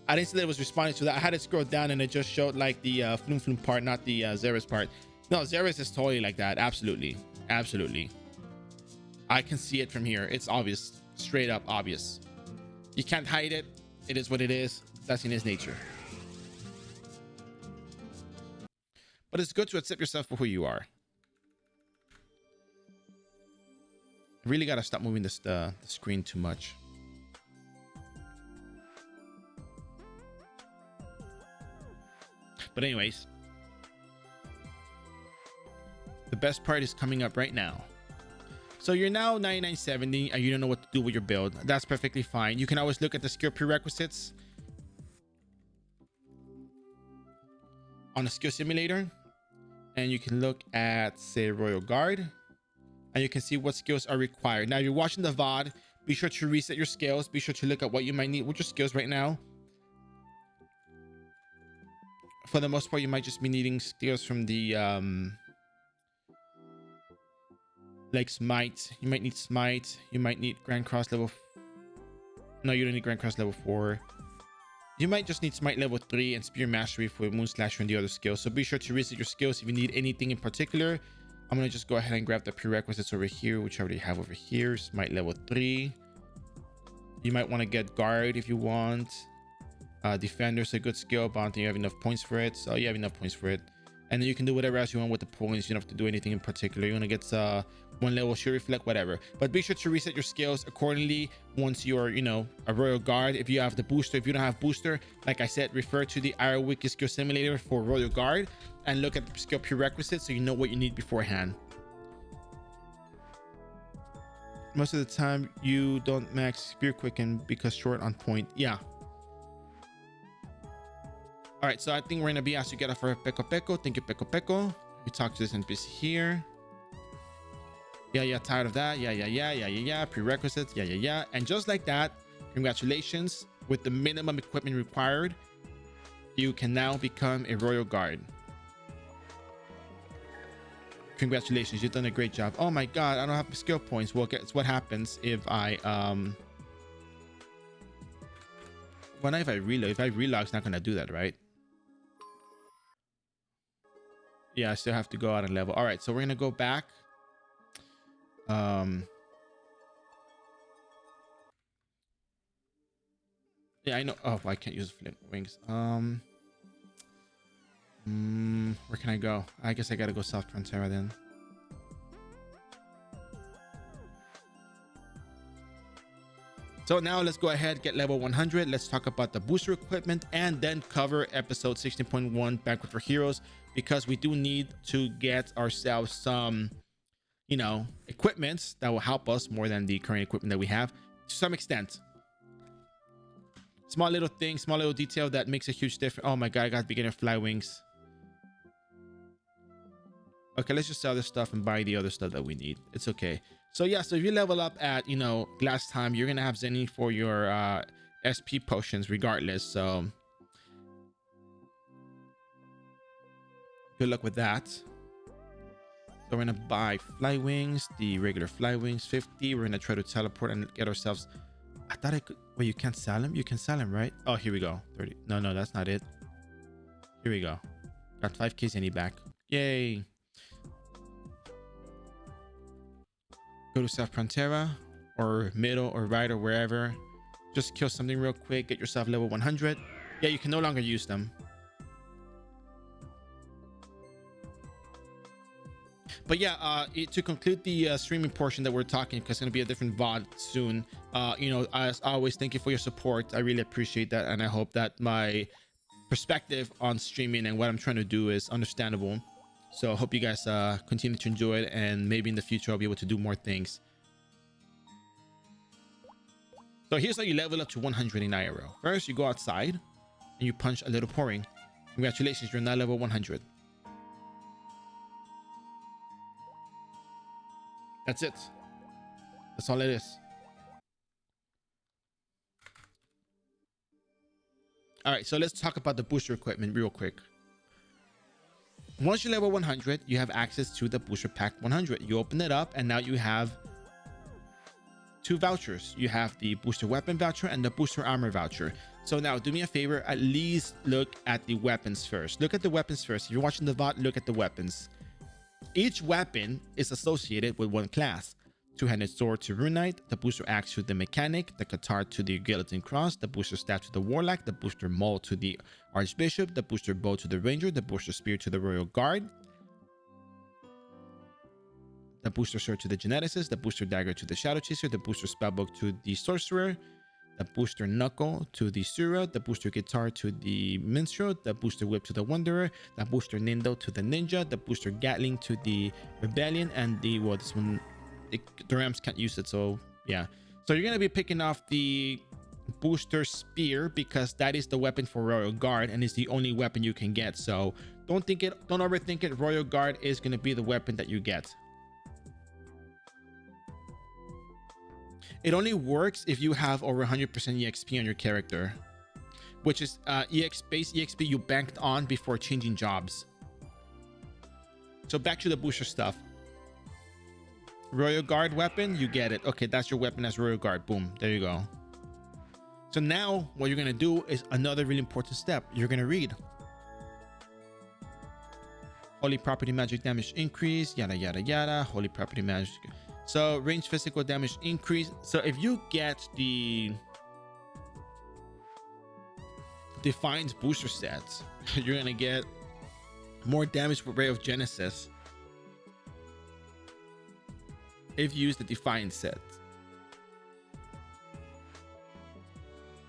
I didn't see that it was responding to that. I had it scrolled down and it just showed like the Flume Flume part, not the Xeris part. No, Xeris is totally like that. Absolutely. I can see it from here. It's obvious, straight up obvious. You can't hide it. It is what it is. That's in his nature. But it's good to accept yourself for who you are. I really gotta stop moving this the screen too much. But anyways, the best part is coming up right now. So you're now 9970 and you don't know what to do with your build. That's perfectly fine. You can always look at the skill prerequisites on the skill simulator, and you can look at, say, Royal Guard, and you can see what skills are required. Now, if you're watching the VOD, be sure to reset your skills. Be sure to look at what you might need with your skills right now. For the most part, you might just be needing skills from the like Smite. You might need Smite. You might need Grand Cross level. No, you don't need Grand Cross level 4. You might just need Smite level 3 and Spear Mastery for Moon Slasher and the other skills. So be sure to reset your skills if you need anything in particular. I'm going to just go ahead and grab the prerequisites over here, which I already have over here. Smite level 3. You might want to get Guard if you want. Defender's a good skill, but I don't think you have enough points for it. So you have enough points for it. And then you can do whatever else you want with the points. You don't have to do anything in particular. You want to get one level, Shield Reflect, whatever. But be sure to reset your skills accordingly once you're, you know, a Royal Guard. If you have the booster, if you don't have booster, like I said, refer to the iRO Wiki skill simulator for Royal Guard and look at the skill prerequisites so you know what you need beforehand. Most of the time, you don't max Spear Quicken because short on point. Yeah. All right, so I think we're gonna be asked to get off for Peko Peko. Thank you, Peko Peko. We talk to this NPC here. Yeah, tired of that. Yeah. Prerequisites. Yeah. And just like that, congratulations. With the minimum equipment required, you can now become a Royal Guard. Congratulations, you've done a great job. Oh my God, I don't have skill points. Well, guess what happens if I well, not if I reload. If I reload, it's not gonna do that, right? Yeah, I still have to go out and level. All right, so we're gonna go back. Yeah, I know. Oh, I can't use flint wings. Where can I go? I guess I gotta go South Frontera then. So now let's go ahead, get level 100. Let's talk about the booster equipment and then cover episode 16.1 Banquet for Heroes, because we do need to get ourselves some, you know, equipments that will help us more than the current equipment that we have to some extent. Small little thing, small little detail that makes a huge difference. Oh my God, I got beginner fly wings. Okay, let's just sell this stuff and buy the other stuff that we need. It's okay. So yeah, so if you level up at, you know, glass time, you're gonna have Zenny for your SP potions regardless. So good luck with that. So we're gonna buy fly wings, the regular fly wings, 50. We're gonna try to teleport and get ourselves. I thought I could. Wait, you can't sell them? You can sell them, right? Oh, here we go. 30. No, that's not it. Here we go. Got 5k Zenny back. Yay. Go to South Frontera or middle or right or wherever. Just kill something real quick. Get yourself level 100. Yeah, you can no longer use them. But yeah, to conclude the streaming portion that we're talking, because it's going to be a different VOD soon. You know, as always, thank you for your support. I really appreciate that. And I hope that my perspective on streaming and what I'm trying to do is understandable. So I hope you guys continue to enjoy it, and maybe in the future I'll be able to do more things. So here's how you level up to 100 in iRO. First, you go outside and you punch a little pouring. Congratulations, you're now level 100. That's it. That's all it is. All right, so let's talk about the booster equipment real quick. Once you level 100, you have access to the booster pack 100. You open it up and now you have two vouchers. You have the booster weapon voucher and the booster armor voucher. So now do me a favor, at least look at the weapons first. Look at the weapons first. If you're watching the VOD, look at the weapons. Each weapon is associated with one class. two-handed sword to Rune Knight, the booster axe to the Mechanic, the Guitar to the Guillotine Cross, the booster staff to the Warlock, the booster maul to the Archbishop, the booster bow to the Ranger, the booster spear to the Royal Guard, the booster sword to the Geneticist, the booster dagger to the Shadow Chaser, the booster spellbook to the Sorcerer, the booster knuckle to the Sura, the booster guitar to the Minstrel, the booster whip to the Wanderer, the booster Nindo to the Ninja, the booster Gatling to the Rebellion, and the, well, this one, the Rams can't use it, so yeah. So you're gonna be picking off the booster spear because that is the weapon for Royal Guard and it's the only weapon you can get. So don't overthink it. Royal Guard is gonna be the weapon that you get. It only works if you have over 100% EXP on your character, which is base EXP you banked on before changing jobs. So back to the booster stuff. Royal Guard weapon, you get it. Okay, that's your weapon as Royal Guard. Boom, there you go. So now what you're gonna do is another really important step. You're gonna read holy property magic damage increase, yada yada yada. Holy property magic. So range physical damage increase. So if you get the Defiance booster sets, you're gonna get more damage with Ray of Genesis if you use the Defiance set.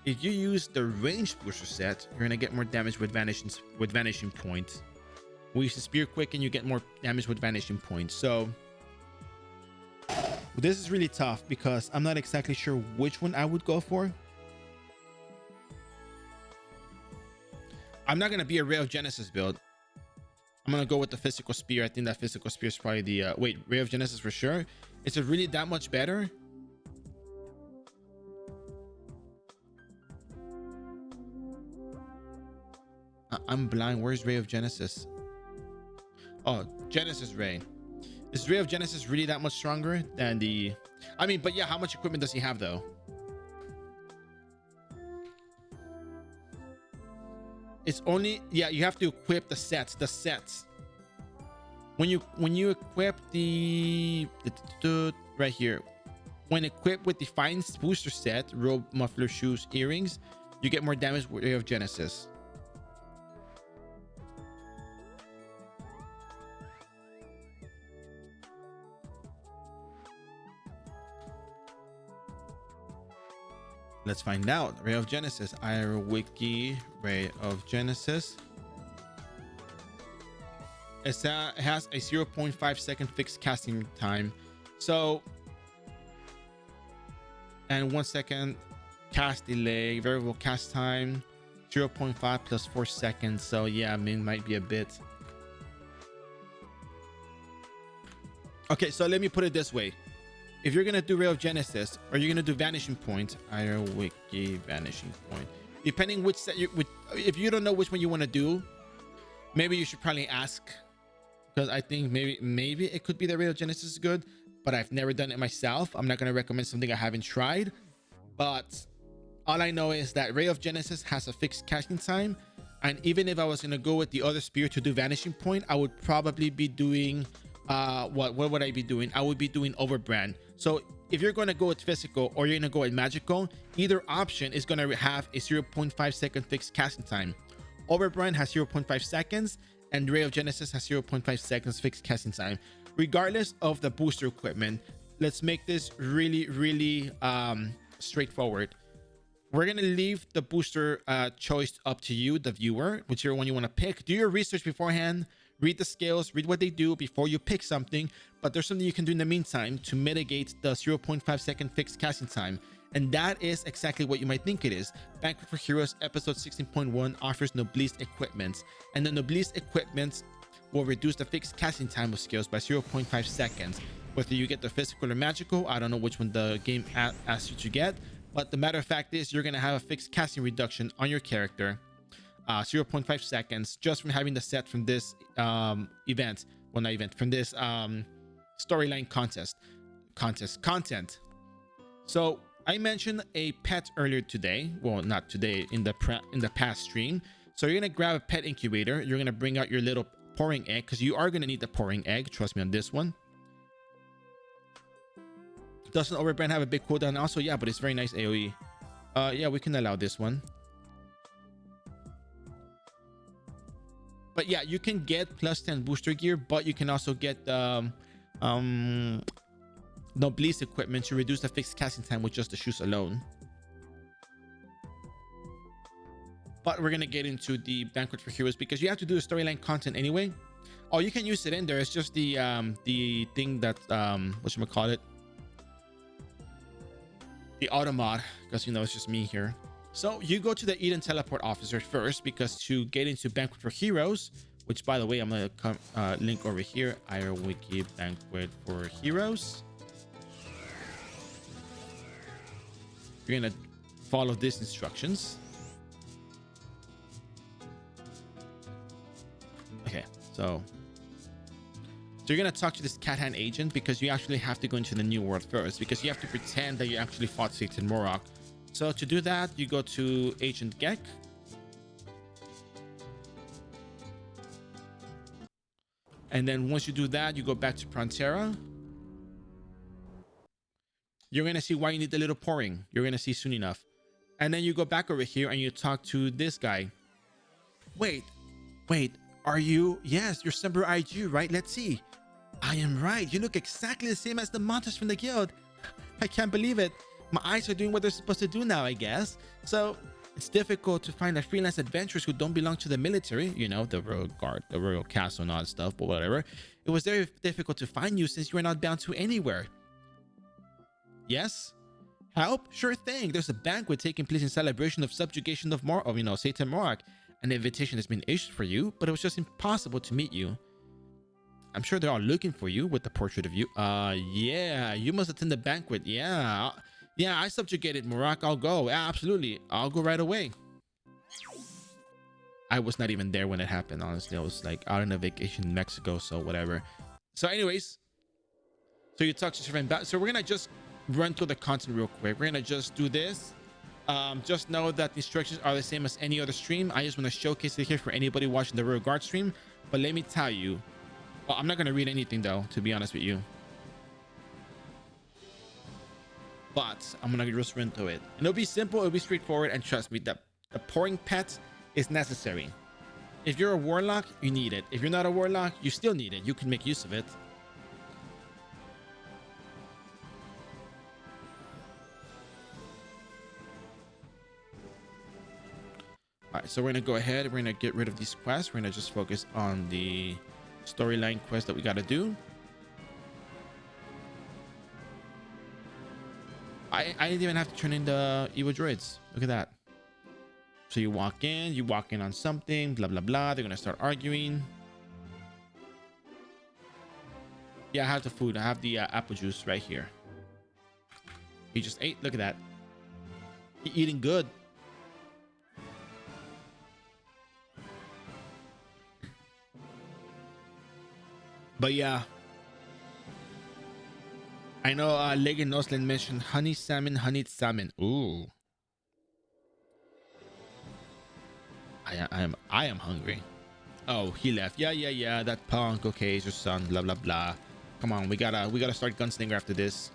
If you use the range booster set, you're gonna get more damage with vanishing points. We use the spear quicken, you get more damage with vanishing points. So this is really tough because I'm not exactly sure which one I would go for. I'm not going to be a Ray of Genesis build. I'm going to go with the physical spear. I think that physical spear is probably the Ray of Genesis for sure. Is it really that much better? I'm blind. Where's Ray of Genesis? Oh, Genesis Ray. Is Ray of Genesis really that much stronger than the... I mean, but yeah, how much equipment does he have though? It's only... Yeah, you have to equip the sets. When you equip the right here, when equipped with Defiance booster set, robe, muffler, shoes, earrings, you get more damage with Ray of Genesis. Let's find out. Ray of Genesis, iRO Wiki, Ray of Genesis. It has a 0.5 second fixed casting time. So, and 1 second cast delay, variable cast time, 0.5 plus 4 seconds. So yeah, I mean, might be a bit. Okay, so let me put it this way. If you're gonna do Ray of Genesis or you're gonna do Vanishing Point, iRO Wiki Vanishing Point, depending which set if you don't know which one you want to do, maybe you should probably ask, because I think maybe it could be that Ray of Genesis is good, but I've never done it myself. I'm not gonna recommend something I haven't tried, but all I know is that Ray of Genesis has a fixed casting time, and even if I was gonna go with the other spear to do Vanishing Point, I would probably be doing what would I be doing? I would be doing Overbrand. So if you're going to go with physical or you're going to go with magical, either option is going to have a 0.5 second fixed casting time. Overbrand has 0.5 seconds and Ray of Genesis has 0.5 seconds fixed casting time. Regardless of the booster equipment, let's make this really straightforward. We're going to leave the booster choice up to you, the viewer, whichever one you want to pick. Do your research beforehand. Read the scales, read what they do before you pick something, but there's something you can do in the meantime to mitigate the 0.5 second fixed casting time. And that is exactly what you might think it is. Banquet for Heroes episode 16.1 offers Noblesse equipment, and the Noblesse equipment will reduce the fixed casting time of skills by 0.5 seconds. Whether you get the physical or magical, I don't know which one the game asks you to get, but the matter of fact is you're going to have a fixed casting reduction on your character. 0.5 seconds just from having the set from this from this storyline content. So I mentioned a pet earlier today, well, not today, in the past stream. So you're gonna grab a pet incubator, you're gonna bring out your little pouring egg, because you are gonna need the pouring egg, trust me on this one. Doesn't overbrand have a big cooldown also? Yeah, but it's very nice AoE. Yeah, we can allow this one. But yeah, you can get plus 10 booster gear, but you can also get Noblesse equipment to reduce the fixed casting time with just the shoes alone. But we're gonna get into the Banquet for Heroes because you have to do the storyline content anyway. Oh, you can use it in there. It's just the thing that whatchamacallit, the auto mod, because you know it's just me here. So you go to the Eden Teleport Officer first because to get into Banquet for Heroes, which by the way I'm gonna come link over here, iRO Wiki Banquet for Heroes. You're gonna follow these instructions. Okay, so you're gonna talk to this cat hand agent because you actually have to go into the new world first because you have to pretend that you actually fought Satan Morok. So to do that, you go to Agent Gek. And then once you do that, you go back to Prontera. You're gonna see why you need the little pouring. You're gonna see soon enough. And then you go back over here and you talk to this guy. Wait, are you? Yes, you're Semper IG, right? Let's see. I am right. You look exactly the same as the monsters from the guild. I can't believe it. My eyes are doing what they're supposed to do now, I guess. So it's difficult to find freelance adventurers who don't belong to the military, you know, the royal guard, the royal castle and all that stuff, but whatever. It was very difficult to find you since you are not bound to anywhere. Yes? Help? Sure thing. There's a banquet taking place in celebration of subjugation of Satan Morok. An invitation has been issued for you, but it was just impossible to meet you. I'm sure they're all looking for you with the portrait of you. Yeah, you must attend the banquet. Yeah, I subjugated Morok. I'll go. Yeah, absolutely. I'll go right away. I was not even there when it happened, honestly. I was like out on a vacation in Mexico, so whatever. So anyways, so you talk to your friend. So we're going to just run through the content real quick. We're going to just do this. Just know that the instructions are the same as any other stream. I just want to showcase it here for anybody watching the Royal Guard stream. But let me tell you, well, I'm not going to read anything though, to be honest with you. But I'm going to just run through it. And it'll be simple, it'll be straightforward, and trust me, the pouring pet is necessary. If you're a warlock, you need it. If you're not a warlock, you still need it. You can make use of it. All right, so we're going to go ahead. We're going to get rid of these quests. We're going to just focus on the storyline quest that we got to do. I didn't even have to turn in the Evo droids. Look at that. So you walk in on something, blah, blah, blah. They're going to start arguing. Yeah, I have the food. I have the apple juice right here. He just ate. Look at that. He eating good. But yeah, I know Legan Nosland mentioned honeyed salmon. Ooh, I am hungry. Oh, he left. Yeah. That punk. Okay, it's your son. Blah blah blah. Come on, we gotta start gunslinger after this.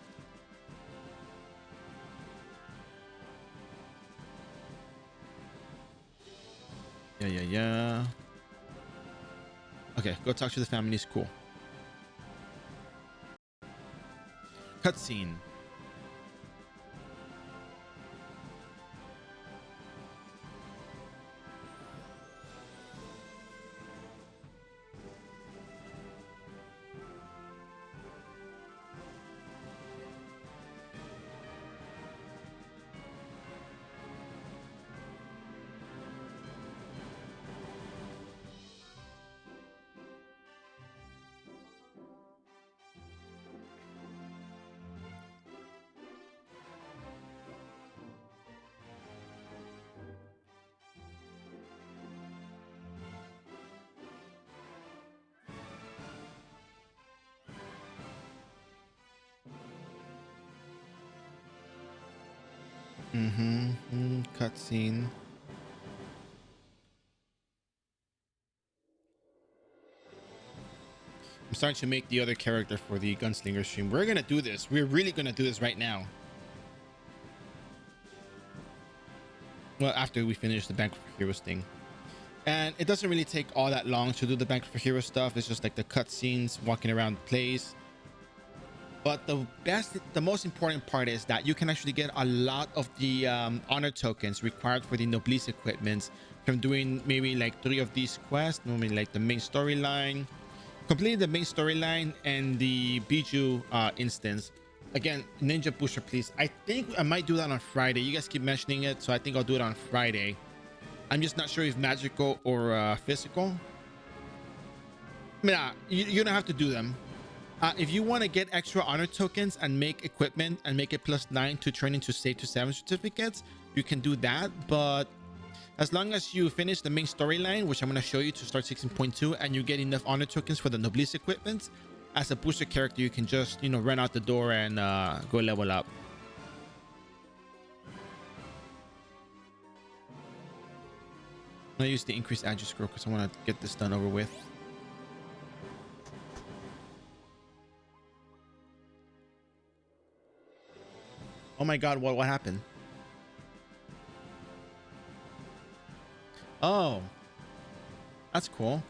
Yeah. Okay, go talk to the families. Cool. Cutscene. Cutscene. I'm starting to make the other character for the gunslinger stream. We're gonna do this. We're really gonna do this right now. Well, after we finish the Bank for Heroes thing. And it doesn't really take all that long to do the Bank for Heroes stuff. It's just like the cutscenes, walking around the place. But the most important part is that you can actually get a lot of the honor tokens required for the Noblesse equipments from doing maybe like 3 of these quests, maybe like the main storyline, completing the main storyline and the Bijou instance. Again, Ninja Booster, please. I think I might do that on Friday. You guys keep mentioning it, so I think I'll do it on Friday. I'm just not sure if magical or physical. Nah, you don't have to do them. If you want to get extra honor tokens and make equipment and make it +9 to turn into save to 7 certificates, you can do that. But as long as you finish the main storyline, which I'm going to show you to start 16.2, and you get enough honor tokens for the Noblesse equipment, as a booster character, you can just, you know, run out the door and go level up. I'm going to use the increased address scroll because I want to get this done over with. Oh my god, what happened? Oh, that's cool.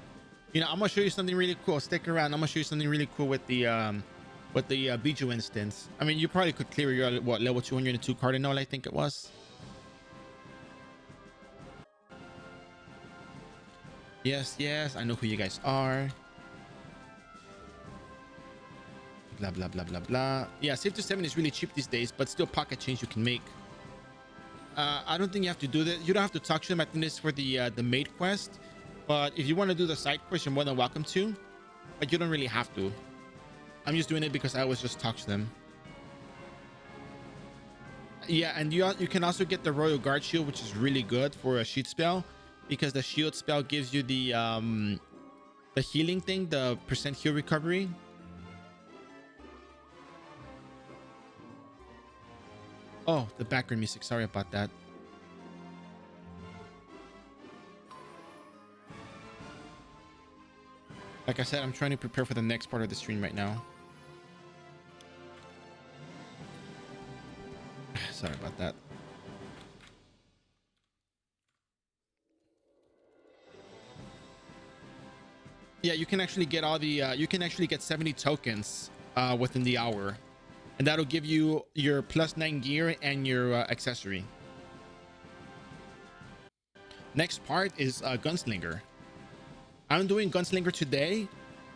You know, I'm gonna show you something really cool. Stick around. I'm gonna show you something really cool with the Bijou instance. I mean, you probably could clear your level 202 Cardinal, I think it was. Yes, I know who you guys are. Blah blah blah blah blah. Yeah, save to 7 is really cheap these days, but still pocket change you can make. I don't think you have to do that. You don't have to talk to them. I think this is for the maid quest. But if you want to do the side quest, you're more than welcome to. But you don't really have to. I'm just doing it because I always just talk to them. Yeah, and you can also get the Royal Guard Shield, which is really good for a sheet spell, because the shield spell gives you the healing thing, the % heal recovery. Oh, the background music. Sorry about that. Like I said, I'm trying to prepare for the next part of the stream right now. Sorry about that. Yeah, you can actually get all the you can actually get 70 tokens within the hour, and that'll give you your +9 gear and your accessory. Next part is Gunslinger. I'm doing Gunslinger today.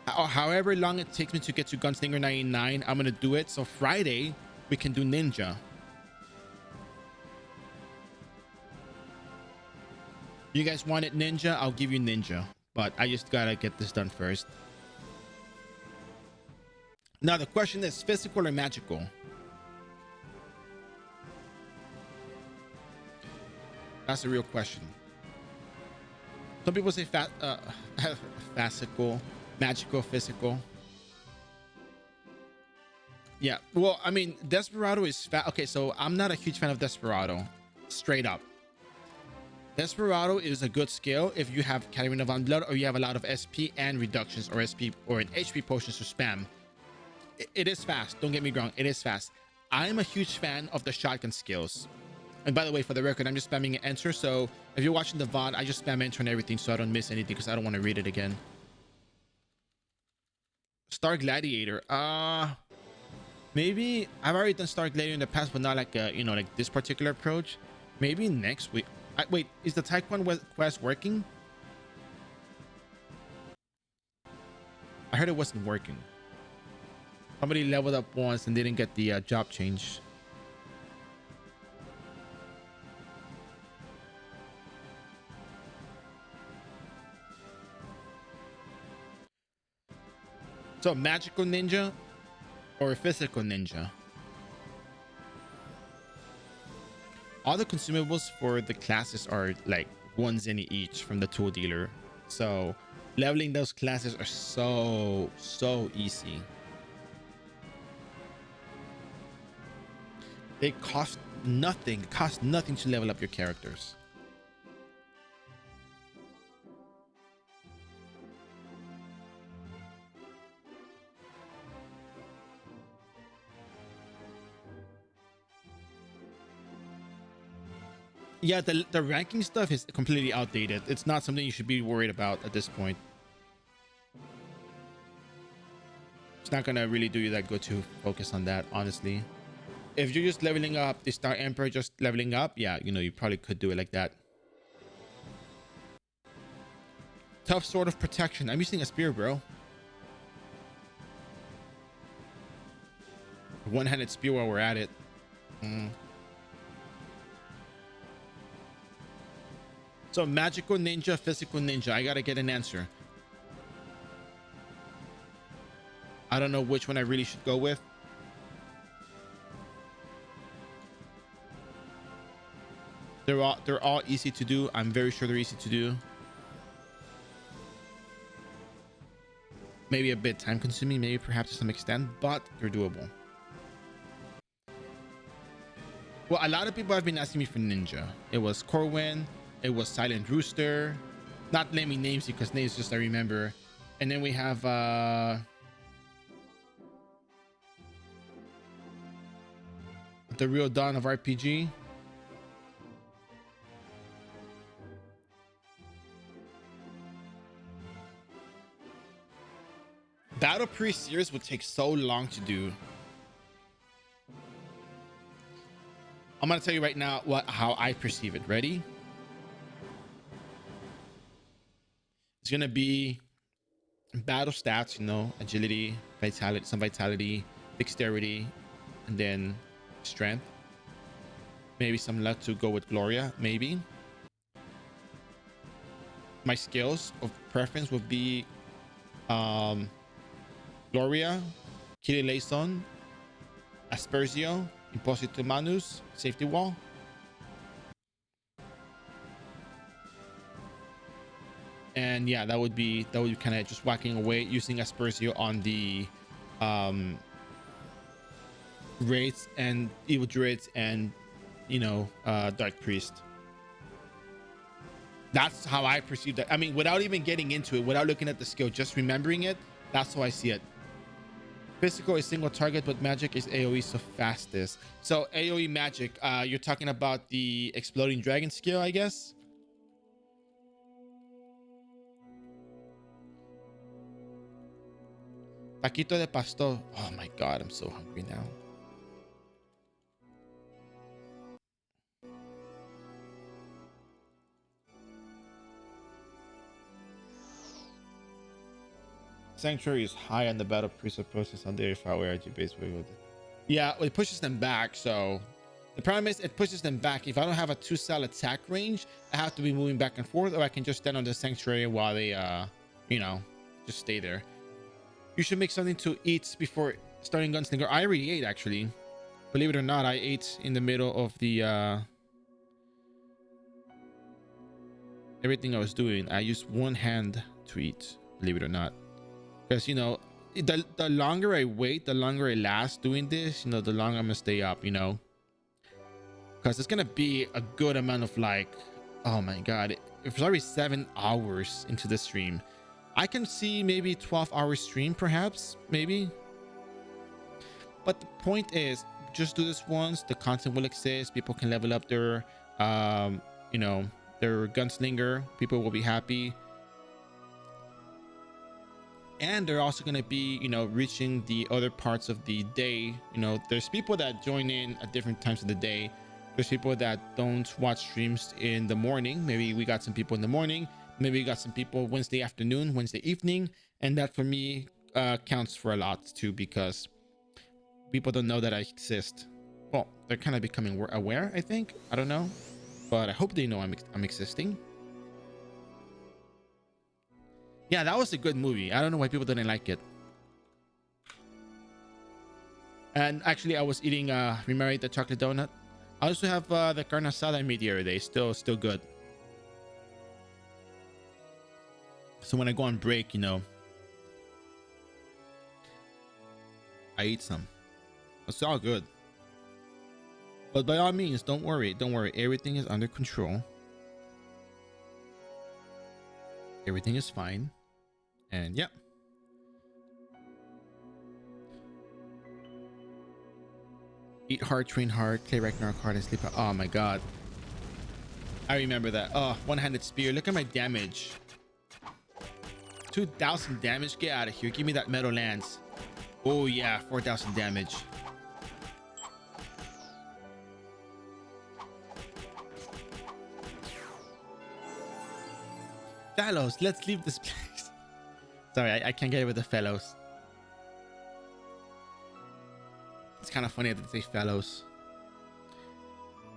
However long it takes me to get to Gunslinger 99, I'm gonna do it. So Friday we can do Ninja. You guys wanted Ninja? I'll give you Ninja, but I just gotta get this done first. Now the question is, physical or magical? That's a real question. Some people say physical, magical, physical. Yeah, well, I mean, Desperado is okay, so I'm not a huge fan of Desperado, straight up. Desperado is a good skill if you have Catarina Von Blood or you have a lot of SP and reductions or SP or an HP potions to spam. It is fast, don't get me wrong, it is fast. I'm a huge fan of the shotgun skills. And by the way, for the record, I'm just spamming enter, so if you're watching the VOD, I just spam enter and everything so I don't miss anything because I don't want to read it again. Star Gladiator. Maybe I've already done Star Gladiator in the past, but not like you know, like this particular approach. Maybe next week. Wait, is the Taekwondo quest working? I heard it wasn't working. Somebody leveled up once and didn't get the job change. So magical ninja or physical ninja? All the consumables for the classes are like 1 zenny each from the tool dealer. So leveling those classes are so easy. They cost nothing. It costs nothing to level up your characters. Yeah, the ranking stuff is completely outdated. It's not something you should be worried about at this point. It's not gonna really do you that good to focus on that, honestly. If you're just leveling up the Star Emperor, just leveling up, yeah, you know, you probably could do it like that. Tough Sword of Protection. I'm using a spear, bro. One-handed spear while we're at it. So magical ninja, physical ninja. I gotta get an answer. I don't know which one I really should go with. They're all easy to do. I'm very sure they're easy to do. Maybe a bit time consuming, maybe perhaps to some extent, but they're doable. Well, a lot of people have been asking me for ninja. It was Corwin, it was Silent Rooster. Not naming names because names just I remember. And then we have the real dawn of RPG. Battle Priest series would take so long to do. I'm gonna tell you right now how I perceive it. Ready? It's gonna be battle stats, you know, agility, vitality, some vitality, dexterity, and then strength. Maybe some luck to go with Gloria, maybe. My skills of preference would be Gloria, Kirileison, Aspersio, Imposito Manus, Safety Wall. And yeah, that would be kind of just whacking away using Aspersio on the Wraiths and Evil Druids and, you know, Dark Priest. That's how I perceive that. I mean, without even getting into it, without looking at the skill, just remembering it, that's how I see it. Physical is single target, but magic is AoE, so fastest. So AoE magic, you're talking about the exploding dragon skill, I guess. Taquito de pastor. Oh my god, I'm so hungry now. Sanctuary is high on the battle priest process on the far away RG base. Yeah, it pushes them back. So the problem is it pushes them back. If I don't have a 2-cell attack range, I have to be moving back and forth, or I can just stand on the sanctuary while they, you know, just stay there. You should make something to eat before starting Gunslinger. I already ate, actually. Believe it or not, I ate in the middle of the everything I was doing. I used one hand to eat, believe it or not. Because, you know, the longer I wait, the longer I last doing this, you know, the longer I'm gonna stay up, you know. Because it's gonna be a good amount of, like, oh my god, it's already 7 hours into the stream. I can see maybe 12-hour stream, perhaps, maybe. But the point is, just do this once. The content will exist. People can level up their, you know, their gunslinger. People will be happy. And they're also going to be, you know, reaching the other parts of the day. You know, there's people that join in at different times of the day. There's people that don't watch streams in the morning. Maybe we got some people in the morning. Maybe we got some people Wednesday afternoon, Wednesday evening. And that for me counts for a lot too, because people don't know that I exist. Well, they're kind of becoming aware, I think. I don't know. But I hope they know I'm existing. Yeah, that was a good movie. I don't know why people didn't like it. And actually, I was eating remember the chocolate donut. I also have the carne asada I made the other day. Still good. So when I go on break, you know, I eat some. It's all good. But by all means, don't worry. Don't worry. Everything is under control. Everything is fine. And yeah. Eat hard, train hard, play Ragnarok hard, and sleep hard. Oh my god. I remember that. Oh, one-handed spear. Look at my damage. 2,000 damage. Get out of here. Give me that metal lance. Oh yeah, 4,000 damage. Fellows, let's leave this place. Sorry, I can't get it with the fellows. It's kind of funny that they say fellows.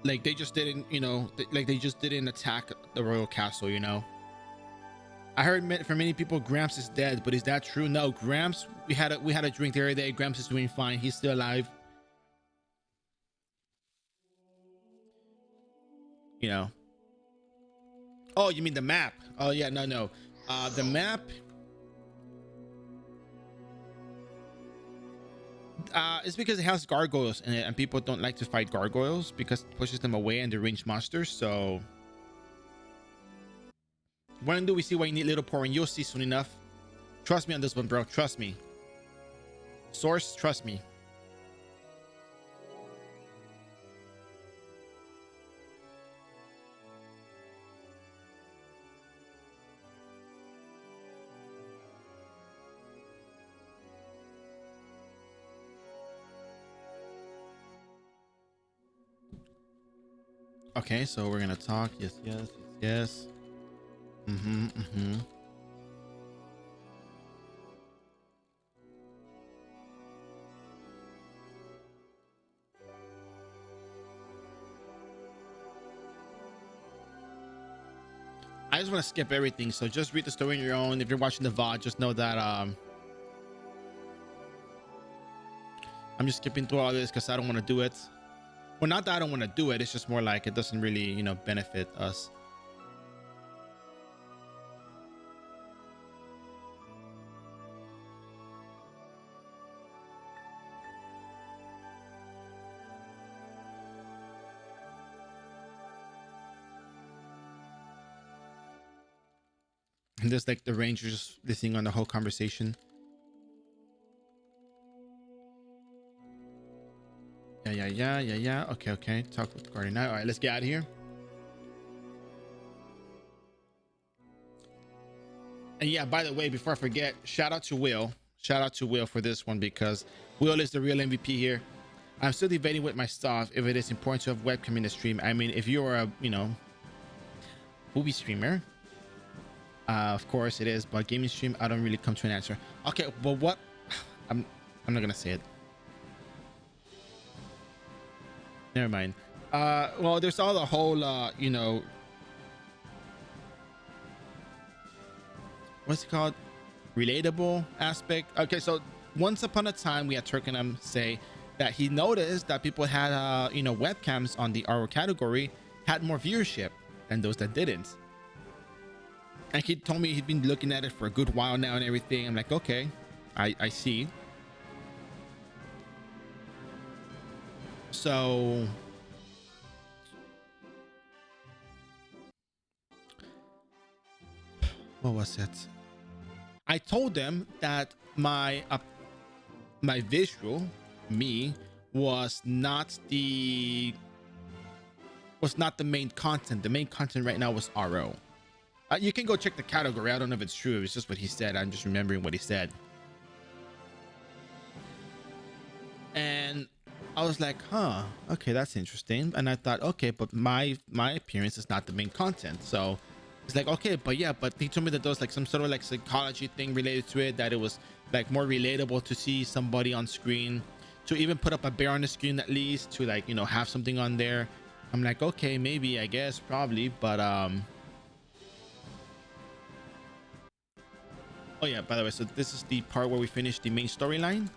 Like they just didn't, you know, like they just didn't attack the royal castle, you know. I heard for many people Gramps is dead, but is that true? No, Gramps, we had a drink the other day. Gramps is doing fine. He's still alive. You know. Oh, you mean the map? Oh yeah, no. The map. It's because it has gargoyles in it, and people don't like to fight gargoyles because it pushes them away and they're ranged monsters. So when do we see why you need little pouring? You'll see soon enough. Trust me on this one, bro. Trust me. Source, trust me. Okay, so we're gonna talk. Yes. Mm-hmm. I just want to skip everything, so just read the story on your own. If you're watching the VOD, just know that I'm just skipping through all this because I don't want to do it. Well, not that I don't want to do it, it's just more like it doesn't really, you know, benefit us. And there's like the rangers listening on the whole conversation. Yeah. Okay. Talk with Guardian Knight. All right, let's get out of here. And yeah, by the way, before I forget, shout out to Will. Shout out to Will for this one because Will is the real MVP here. I'm still debating with my stuff if it is important to have webcam in the stream. I mean, if you're a, you know, movie streamer, of course it is, but gaming stream, I don't really come to an answer. Okay, but what? I'm not gonna say it. Never mind. Well, there's all the whole, you know, what's it called? Relatable aspect. Okay, so once upon a time, we had Turkinum say that he noticed that people had, you know, webcams on the iRO category had more viewership than those that didn't. And he told me he'd been looking at it for a good while now and everything. I'm like, okay, I see. So what was it? I told them that my visual me was not the main content. The main content right now was iRO. You can go check the category. I don't know if it's true. It's just what he said. I'm just remembering what he said. And I was like, huh, okay, that's interesting. And I thought, okay, but my appearance is not the main content. So it's like, okay, but yeah, but he told me that there was like some sort of like psychology thing related to it, that it was like more relatable to see somebody on screen, to even put up a bear on the screen at least, to like, you know, have something on there. I'm like, okay, maybe, I guess, probably, but oh yeah, by the way, so this is the part where we finish the main storyline.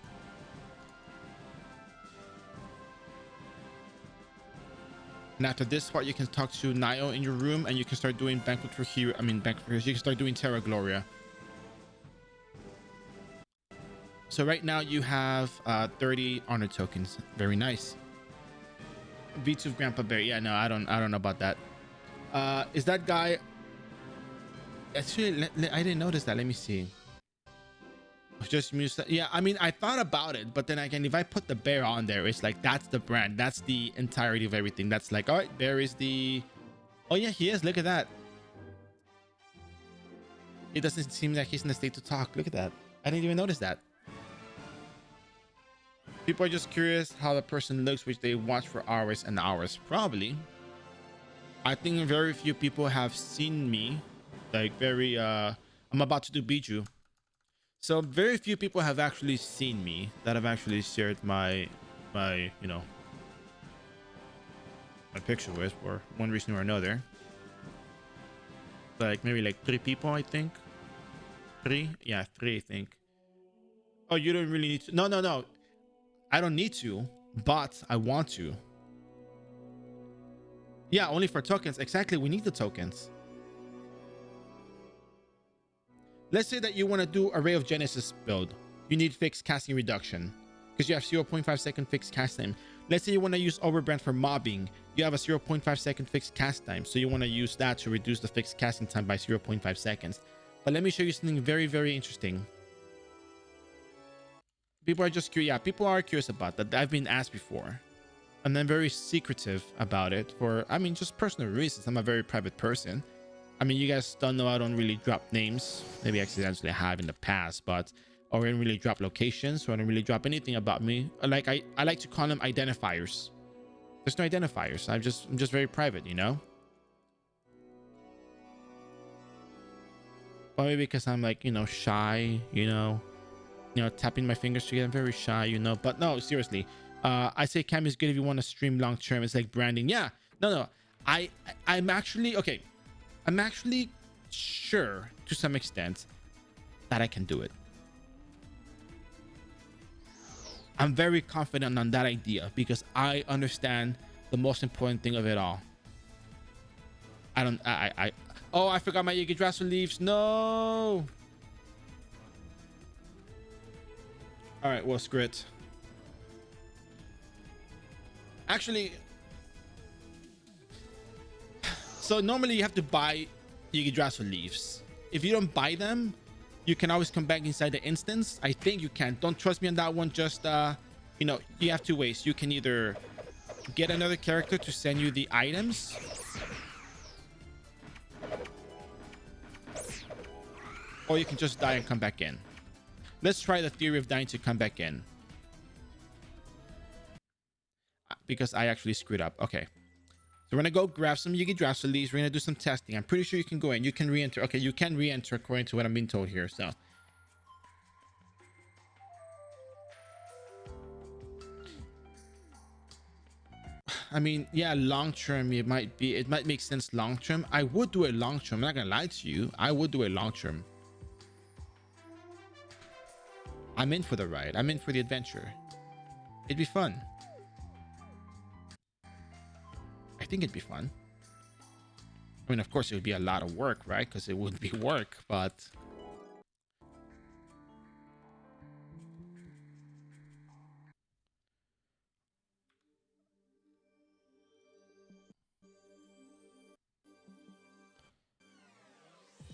And after this part, you can talk to Nio in your room, and you can start doing Banquet for Hero. Banquet for Heroes. You can start doing Terra Gloria. So right now you have 30 honor tokens. Very nice. V2 of Grandpa Bear. Yeah, no, I don't know about that. Is that guy? Actually, I didn't notice that. Let me see. Just yeah, I mean, I thought about it, but then again, if I put the bear on there, it's like that's the brand, that's the entirety of everything. That's like, all right, there is the Oh yeah, he is. Look at that. It doesn't seem like he's in the state to talk. Look at that. I didn't even notice that. People are just curious how the person looks, which they watch for hours and hours. Probably. I think very few people have seen me. Like very I'm about to do Biju. So very few people have actually seen me that have actually shared my you know, my picture with for one reason or another. Like maybe like 3 people, I think. 3? Yeah, 3, I think. Oh, you don't really need to. No, no, no. I don't need to, but I want to. Yeah, only for tokens. Exactly. We need the tokens. Let's say that you want to do Array of Genesis build. You need fixed casting reduction because you have 0.5 second fixed cast time. Let's say you want to use Overbrand for mobbing. You have a 0.5 second fixed cast time. So you want to use that to reduce the fixed casting time by 0.5 seconds. But let me show you something very, very interesting. People are just curious. Yeah, people are curious about that. I've been asked before. And I'm very secretive about it for, I mean, just personal reasons. I'm a very private person. I mean, you guys don't know I don't really drop names. Maybe accidentally have in the past, but or I don't really drop locations, so I don't really drop anything about me. Like I like to call them identifiers. There's no identifiers. I'm just very private, you know? Or maybe because I'm like, you know, shy, you know, tapping my fingers together. I'm very shy, you know. But no, seriously. I say cam is good if you want to stream long term. It's like branding. Yeah. No. I'm actually okay. I'm actually sure to some extent that I can do it. I'm very confident on that idea because I understand the most important thing of it all. Oh, I forgot my Yggdrasil leaves. No. All right, well, screw it. Actually, so normally you have to buy Yggdrasil leaves. If you don't buy them, you can always come back inside the instance. I think you can. Don't trust me on that one. Just you know, you have 2 ways. You can either get another character to send you the items, or you can just die and come back in. Let's try the theory of dying to come back in, because I actually screwed up. Okay. So we're gonna go grab some Yggdrasil leaves. We're gonna do some testing. I'm pretty sure you can go in. You can re-enter. Okay, you can re-enter according to what I'm being told here. So I mean, yeah, long term it might make sense long term. I would do it long term. I'm not gonna lie to you. I would do it long term. I'm in for the ride. I'm in for the adventure. It'd be fun. I think it'd be fun. I mean, of course, it would be a lot of work, right? Because it would be work, but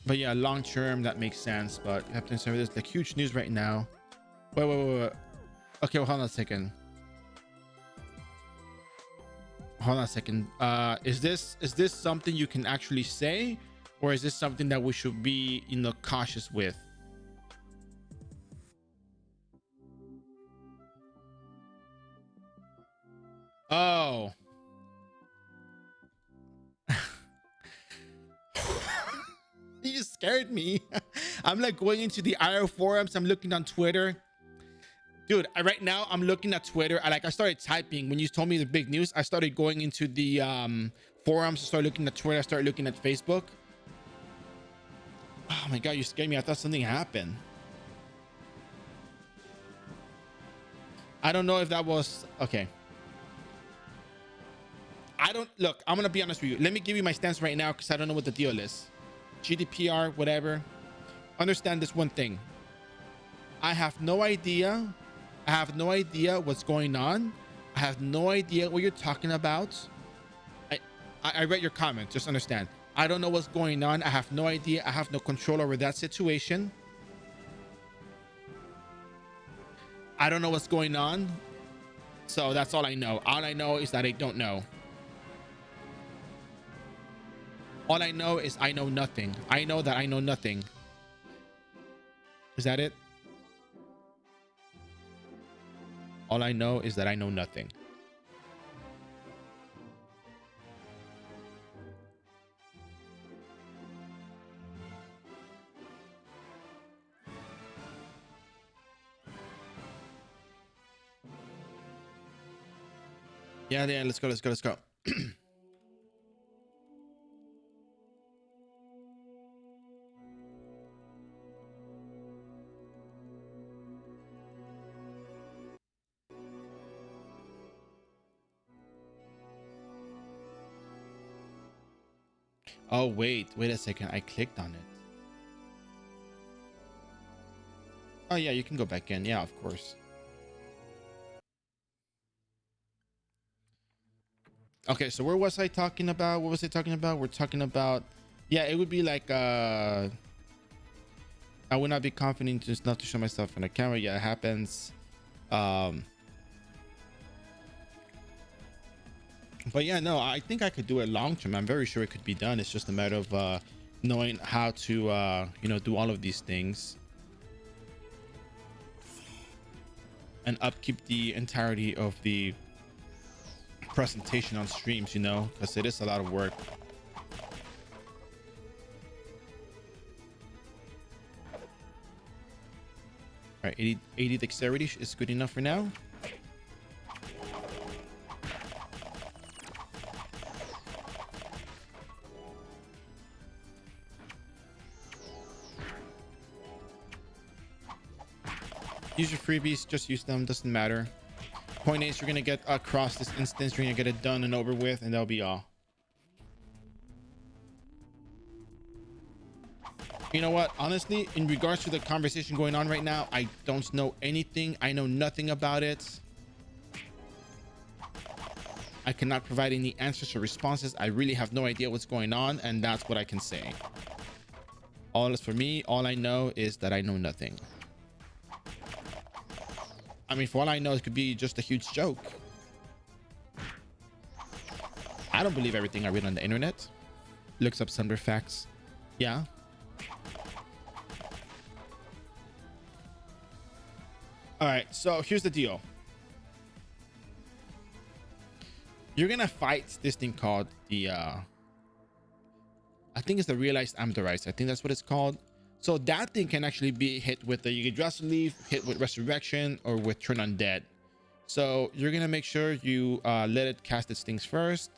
yeah, long term that makes sense. But you have to consider this like huge news right now. Wait. Okay, well, hold on a second. Hold on a second. Is this something you can actually say, or is this something that we should be, you know, cautious with? Oh. You just scared me. I'm like going into the iRO forums. I'm looking on Twitter. Dude, right now I'm looking at Twitter. I started typing when you told me the big news. I started going into the forums. I started looking at Twitter. I started looking at Facebook. Oh my God, you scared me. I thought something happened. I don't know if that was okay. Look, I'm gonna be honest with you. Let me give you my stance right now because I don't know what the deal is. GDPR, whatever. Understand this one thing. I have no idea. I have no idea what's going on. I have no idea what you're talking about. I read your comment. Just understand. I don't know what's going on. I have no idea. I have no control over that situation. I don't know what's going on. So that's all I know. All I know is that I don't know. All I know is I know nothing. I know that I know nothing. Is that it? All I know is that I know nothing. Yeah, let's go, let's go, let's go. Oh, wait a second. I clicked on it. Oh, yeah, you can go back in. Yeah, of course. Okay, so where was I talking about? What was I talking about? We're talking about, yeah, it would be like, I would not be confident just not to show myself on the camera. Yeah, it happens. But yeah, no, I think I could do it long term. I'm very sure it could be done. It's just a matter of knowing how to do all of these things and upkeep the entirety of the presentation on streams, because it is a lot of work. All right, 80 dexterity is good enough for now. Use your freebies, just use them, doesn't matter. Point is, you're gonna get across this instance, you're gonna get it done and over with, and that'll be all. You know what, honestly, in regards to the conversation going on right now, I don't know anything. I know nothing about it. I cannot provide any answers or responses. I really have no idea what's going on, and that's what I can say. All is for me, all I know is that I know nothing. I mean, for all I know, it could be just a huge joke. I don't believe everything I read on the internet. Looks up Sunber facts. Yeah. All right, so here's the deal. You're gonna fight this thing called the I think it's the realized amdorites. I think that's what it's called. So that thing can actually be hit with the Yggdrasil leaf, hit with resurrection, or with turn undead. So you're gonna make sure you let it cast its things first.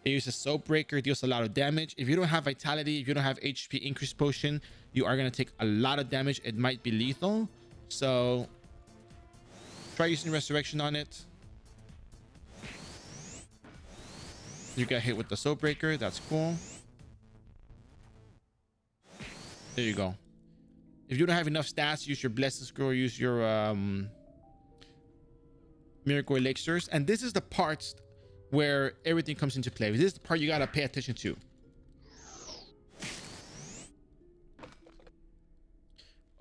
It uses soap breaker, deals a lot of damage. If you don't have vitality, if you don't have HP increase potion, you are gonna take a lot of damage. It might be lethal. So try using resurrection on it. You get hit with the soap breaker. That's cool. There you go. If you don't have enough stats, use your blessing scroll, use your miracle elixirs. And this is the parts where everything comes into play. This is the part you gotta pay attention to.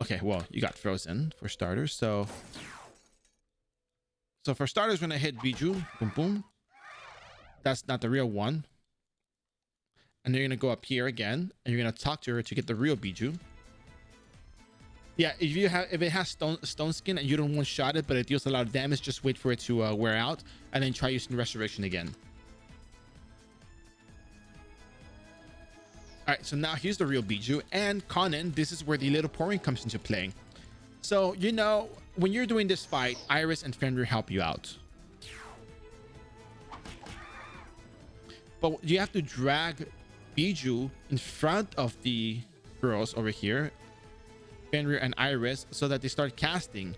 Okay, well, you got frozen for starters. So for starters, we're gonna hit Biju. Boom, boom. That's not the real one. And then you're gonna go up here again, and you're gonna talk to her to get the real Biju. Yeah, if it has stone skin and you don't one-shot it, but it deals a lot of damage, just wait for it to wear out, and then try using resurrection again. All right, so now here's the real Biju, and Conan, this is where the little pouring comes into play. So when you're doing this fight, Iris and Fenrir help you out, but you have to drag Biju in front of the girls over here, Fenrir and Iris, so that they start casting.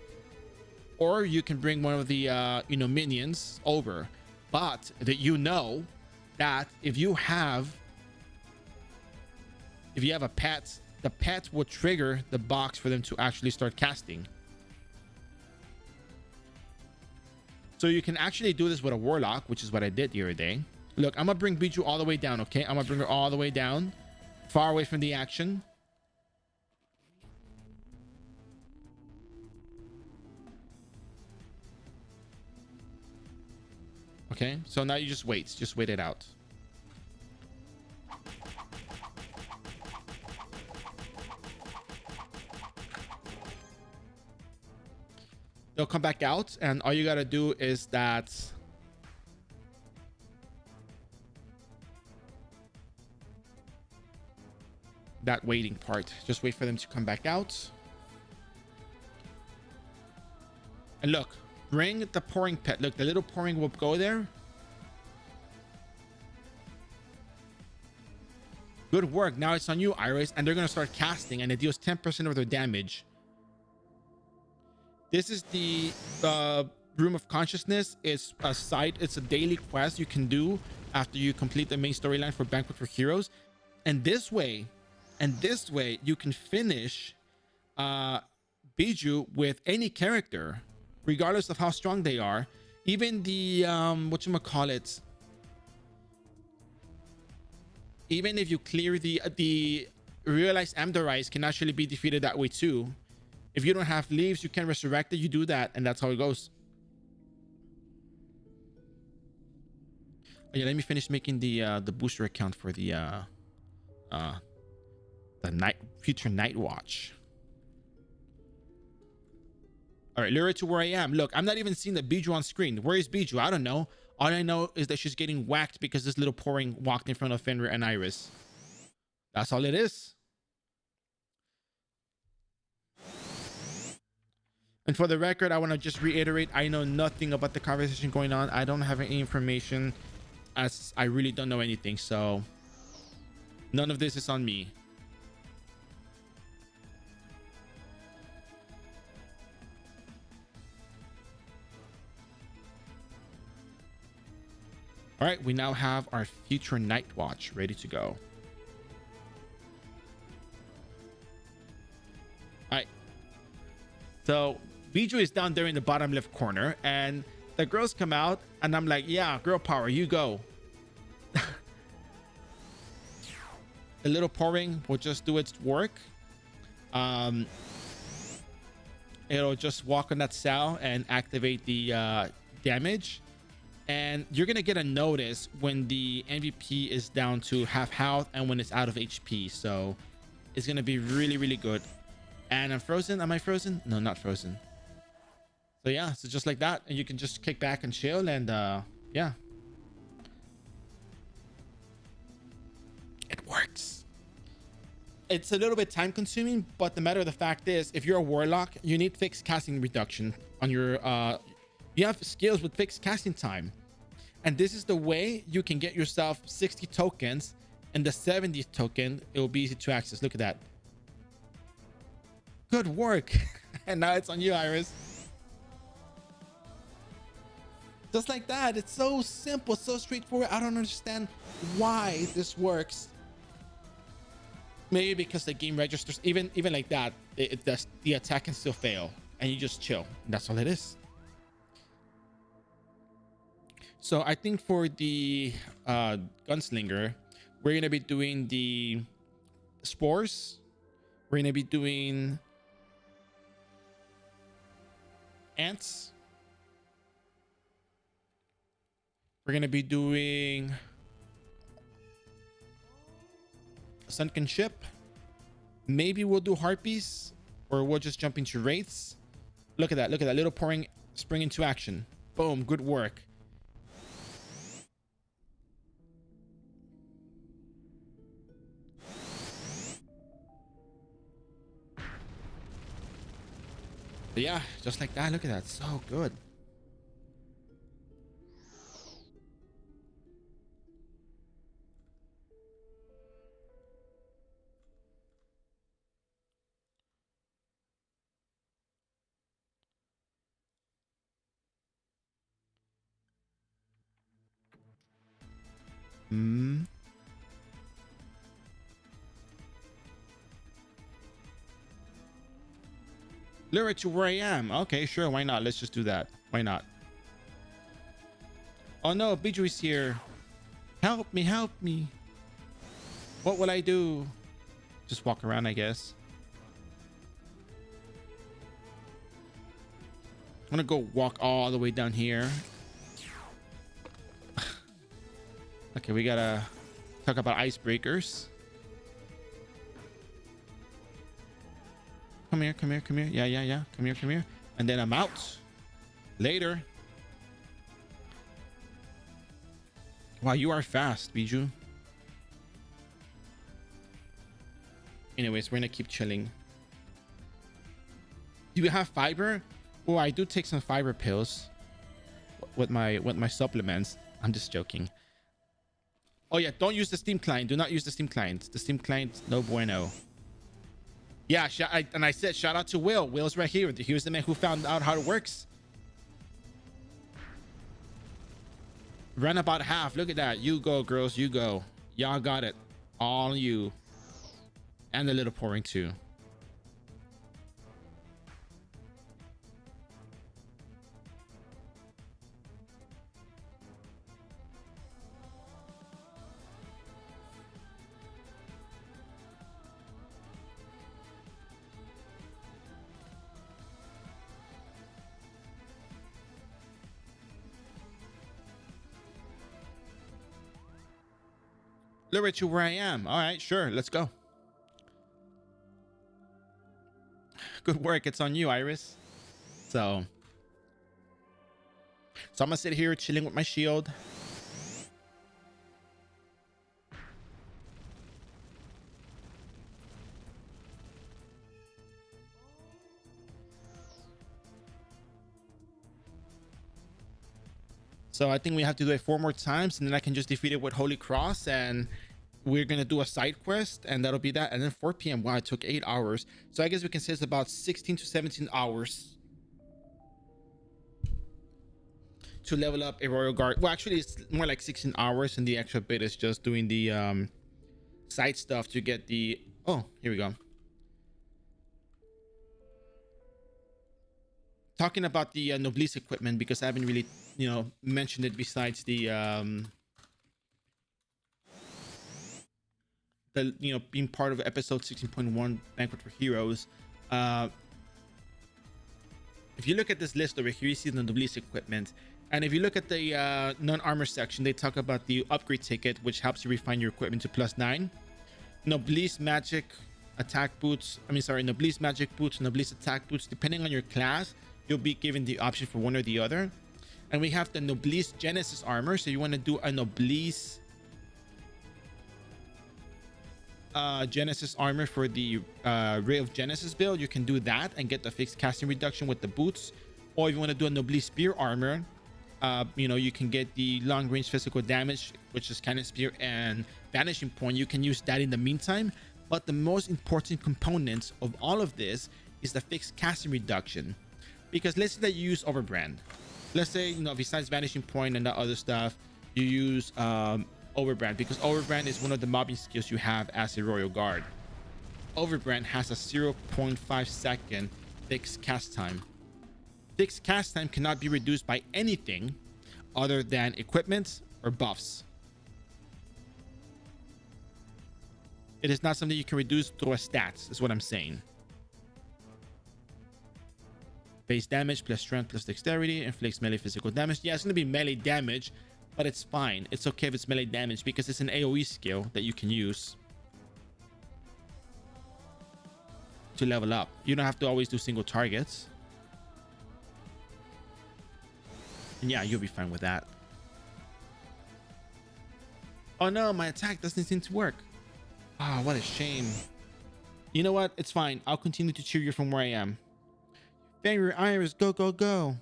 Or you can bring one of the minions over, but that if you have a pet, the pet will trigger the box for them to actually start casting. So you can actually do this with a warlock, which is what I did the other day. Look, I'm gonna bring Biju all the way down. Okay, I'm gonna bring her all the way down, far away from the action. Okay, so now you just wait it out. they'll come back out, and all you gotta do is that waiting part. Just wait for them to come back out. And look, bring the pouring pet. Look, the little pouring will go there. Good work. Now it's on you, Iris, and they're gonna start casting, and it deals 10% of their damage. This is the Room of Consciousness. It's a side. It's a daily quest you can do after you complete the main storyline for Banquet for Heroes, and this way you can finish Bijou with any character, regardless of how strong they are. Even the whatchamacallit, even if you clear the realized Amdorize can actually be defeated that way too. If you don't have leaves, you can resurrect it. You do that, and that's how it goes. Oh, yeah, let me finish making the booster account for the future Night Watch. All right, lure it to where I am. Look, I'm not even seeing the Bijou on screen. Where is Bijou? I don't know. All I know is that she's getting whacked because this little pouring walked in front of Fenrir and Iris. That's all it is. And for the record, I want to just reiterate, I know nothing about the conversation going on. I don't have any information, as I really don't know anything. So none of this is on me. All right, we now have our future Night Watch ready to go. All right. So Bijou is down there in the bottom left corner, and the girls come out, and I'm like, yeah, girl power, you go. The little pouring will just do its work. It'll just walk on that cell and activate the damage. And you're gonna get a notice when the MVP is down to half health and when it's out of HP. So it's gonna be really, really good. And I'm frozen. Am I frozen? No, not frozen. So yeah, so just like that, and you can just kick back and chill, and yeah, it works. It's a little bit time consuming, but the matter of the fact is, if you're a warlock, you need fixed casting reduction on your you have skills with fixed casting time, and this is the way you can get yourself 60 tokens, and the 70th token, it will be easy to access. Look at that. Good work. And now it's on you, Iris. Just like that. It's so simple, so straightforward. I don't understand why this works. Maybe because the game registers, even like that, the attack can still fail, and you just chill. That's all it is. So I think for the gunslinger, we're gonna be doing the spores. We're gonna be doing ants. We're gonna be doing sunken ship. Maybe we'll do harpies, or we'll just jump into wraiths. Look at that. Look at that little pouring spring into action. Boom. Good work. But yeah, just like that. Look at that. So good. Lure it to where I am. Okay, sure. Why not? Let's just do that. Why not? Oh no, Bijou is here. Help me, help me. What will I do? Just walk around, I guess. I'm gonna go walk all the way down here. Okay, we gotta talk about icebreakers. Come here, come here, come here. Yeah, yeah, yeah. Come here, come here. And then I'm out. Later. Wow, you are fast, Bijou. Anyways, we're gonna keep chilling. Do you have fiber? Oh, I do take some fiber pills with my supplements. I'm just joking. Oh yeah, don't use the Steam client. Do not use the Steam client. The Steam client, no bueno. Yeah, and I said shout out to Will. Will's right here. He was the man who found out how it works. Run about half. Look at that. You go, girls. You go. Y'all got it. All you. And the little pouring too. Look at you where I am. All right, sure. Let's go. Good work. It's on you, Iris. So I'm gonna sit here chilling with my shield. So I think we have to do it 4 more times, and then I can just defeat it with Holy Cross, and we're gonna do a side quest, and that'll be that. And then 4 p.m. Wow, it took 8 hours. So I guess we can say it's about 16 to 17 hours to level up a Royal Guard. Well, actually, it's more like 16 hours, and the extra bit is just doing the side stuff to get the. Oh, here we go. Talking about the Noblesse equipment, because I haven't really, mentioned it besides the being part of episode 16.1 Banquet for Heroes. If you look at this list over here, you see the Noblesse equipment. And if you look at the non-armor section, they talk about the upgrade ticket, which helps you refine your equipment to +9. Noblesse magic attack boots. Noblesse magic boots, Noblesse attack boots. Depending on your class, you'll be given the option for one or the other. And we have the Noblesse Genesis armor. So you want to do a Noblesse Genesis armor for the Ray of Genesis build. You can do that and get the fixed casting reduction with the boots. Or if you want to do a Noblesse Spear armor, you can get the long range physical damage, which is Cannon Spear and Vanishing Point. You can use that in the meantime. But the most important component of all of this is the fixed casting reduction. Because let's say that you use Overbrand. Let's say, besides Vanishing Point and that other stuff, you use Overbrand, because Overbrand is one of the mobbing skills you have as a Royal Guard. Overbrand has a 0.5 second fixed cast time. Fixed cast time cannot be reduced by anything other than equipment or buffs. It is not something you can reduce through a stats, is what I'm saying. Base damage plus strength plus dexterity inflicts melee physical damage. Yeah, it's going to be melee damage, but it's fine. It's okay if it's melee damage because it's an AoE skill that you can use to level up. You don't have to always do single targets. And yeah, you'll be fine with that. Oh no, my attack doesn't seem to work. Ah, what a shame. You know what? It's fine. I'll continue to cheer you from where I am. Fenrir, Iris, go, go, go.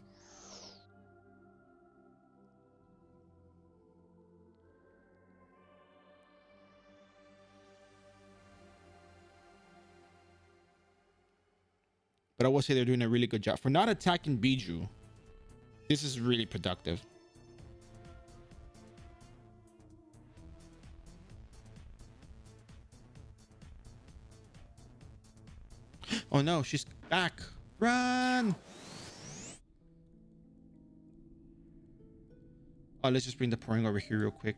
But I will say they're doing a really good job. For not attacking Bijou, this is really productive. Oh no, she's back. Run! Oh, let's just bring the pouring over here real quick.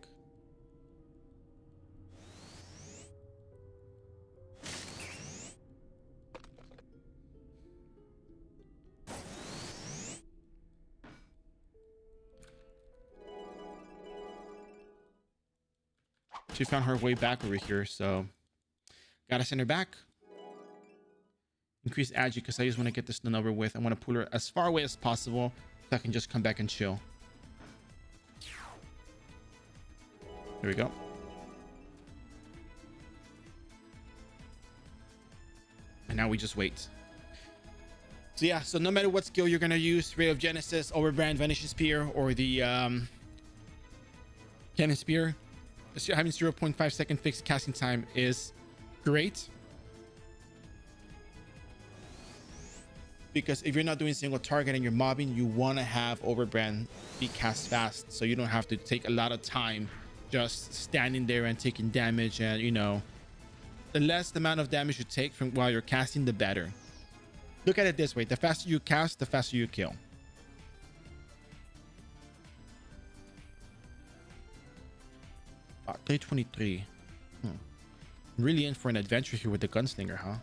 She found her way back over here, so gotta send her back. Increase agi because I just want to get this done over with. I want to pull her as far away as possible So I can just come back and chill. There we go. And now we just wait. So yeah, so no matter what skill you're gonna use, Ray of Genesis, Overbrand, Vanishing Spear, or the Cannon Spear, having 0.5 second fixed casting time is great. Because if you're not doing single target and you're mobbing, you want to have Overbrand be cast fast, so you don't have to take a lot of time just standing there and taking damage. And you know, the less amount of damage you take from while you're casting, the better. Look at it this way: the faster you cast, the faster you kill. Day 23. Really in for an adventure here with the gunslinger, huh?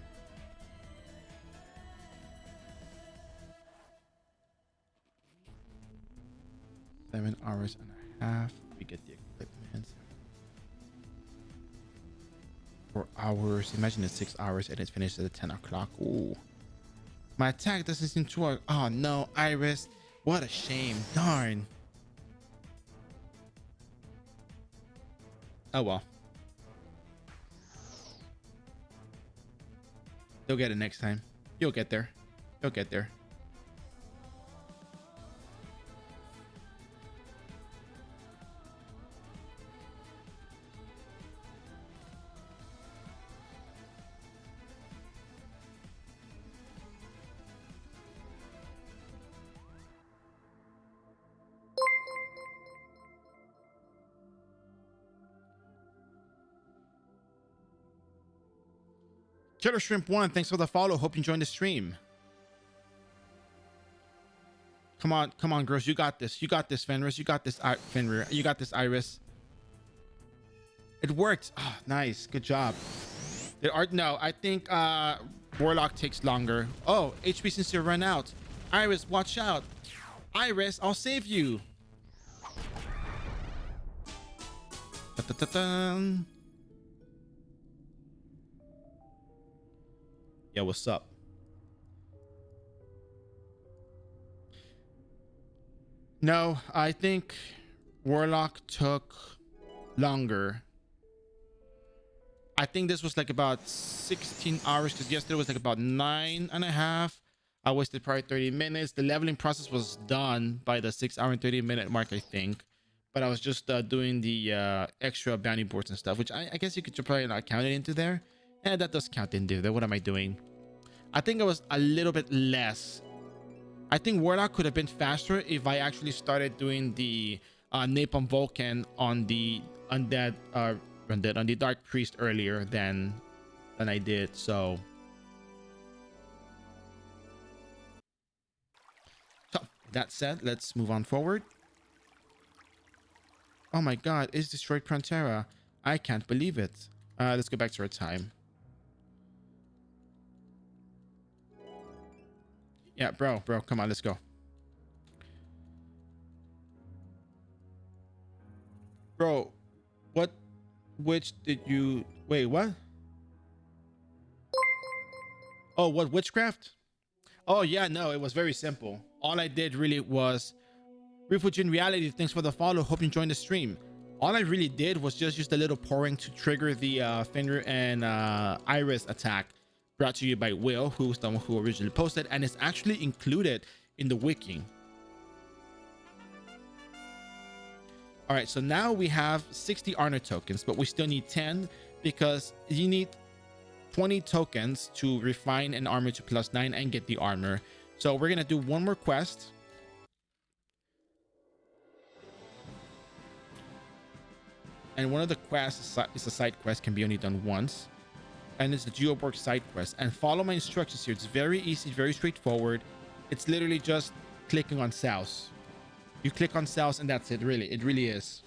Seven hours and a half. We get the equipment. 4 hours. Imagine it's 6 hours and it finishes at 10 o'clock. Ooh. My attack doesn't seem to work. Oh no, Iris. What a shame. Darn. Oh well. You'll get it next time. You'll get there. You'll get there. Killer Shrimp 1, thanks for the follow. Hope you enjoyed the stream. Come on, girls. You got this. You got this, Fenris. You got this, Fenrir. You got this, Iris. It worked. Oh, nice. Good job. No, I think Warlock takes longer. Oh, HP seems to run out. Iris, watch out. Iris, I'll save you. Da-da-da-dun. Yo, what's up? No, I think Warlock took longer. I think this was like about 16 hours because yesterday was like about 9.5. I wasted probably 30 minutes. The leveling process was done by the 6 hour and 30-minute mark, I think. But I was just doing the extra bounty boards and stuff, which I guess you could probably not count it into there. Yeah, that does count into there. What am I doing? I think it was a little bit less. I think Warlock could have been faster if I actually started doing the Napalm Vulcan on the undead, on the Dark Priest earlier than I did. So that said, let's move on forward. Oh my God, it's destroyed Prontera. I can't believe it. Let's go back to our time. Yeah, bro, come on, let's go. Bro, which did you, wait, what? Oh, what witchcraft? Oh yeah, no, it was very simple. All I did really was, Refugee Reality, thanks for the follow. Hope you enjoyed the stream. All I really did was just use the little pouring to trigger the Fenrir and Iris attack. Brought to you by Will, who's the one who originally posted, and it's actually included in the wiki. All right, so now we have 60 honor tokens, but we still need 10 because you need 20 tokens to refine an armor to +9 and get the armor. So we're gonna do one more quest. And one of the quests is a side quest, can be only done once. And it's the Geoborg side quest. And follow my instructions here. It's very easy, very straightforward. It's literally just clicking on South. You click on South and that's it, really. It really is.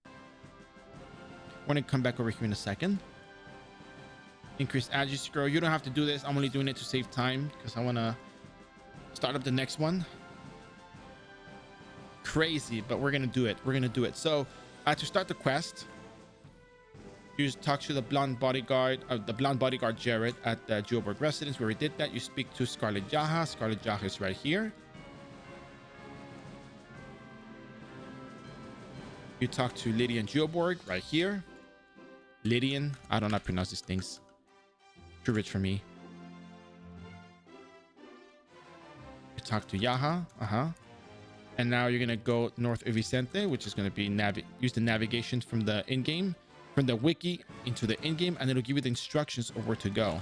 We're gonna come back over here in a second. Increase as you scroll. You don't have to do this. I'm only doing it to save time because I wanna start up the next one. Crazy, but we're gonna do it. We're gonna do it. So to start the quest, You talk to the blonde bodyguard Jared at the Geoborg residence where we did that. You speak to Scarlet Jaha. Scarlet Jaha is right here. You talk to Lydian Geoborg right here. Lydian, I don't know how to pronounce these things. Too rich for me. You talk to Yaha. And now you're gonna go north of Vicente, which is gonna be use the navigation from the in-game, from the wiki into the in-game, and it'll give you the instructions of where to go.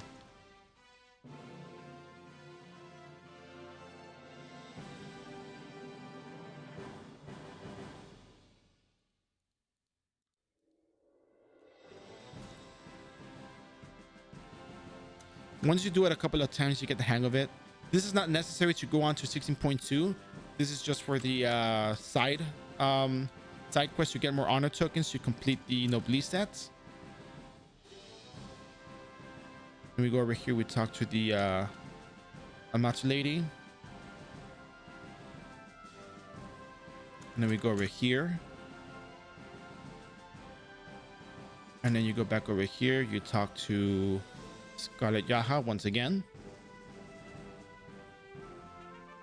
Once you do it a couple of times, you get the hang of it. This is not necessary to go on to 16.2. This is just for the side quest. You get more honor tokens to complete the Noblesse sets. And we go over here. We talk to the Amatsu lady. And then we go over here. And then you go back over here. You talk to Scarlet Yaha once again.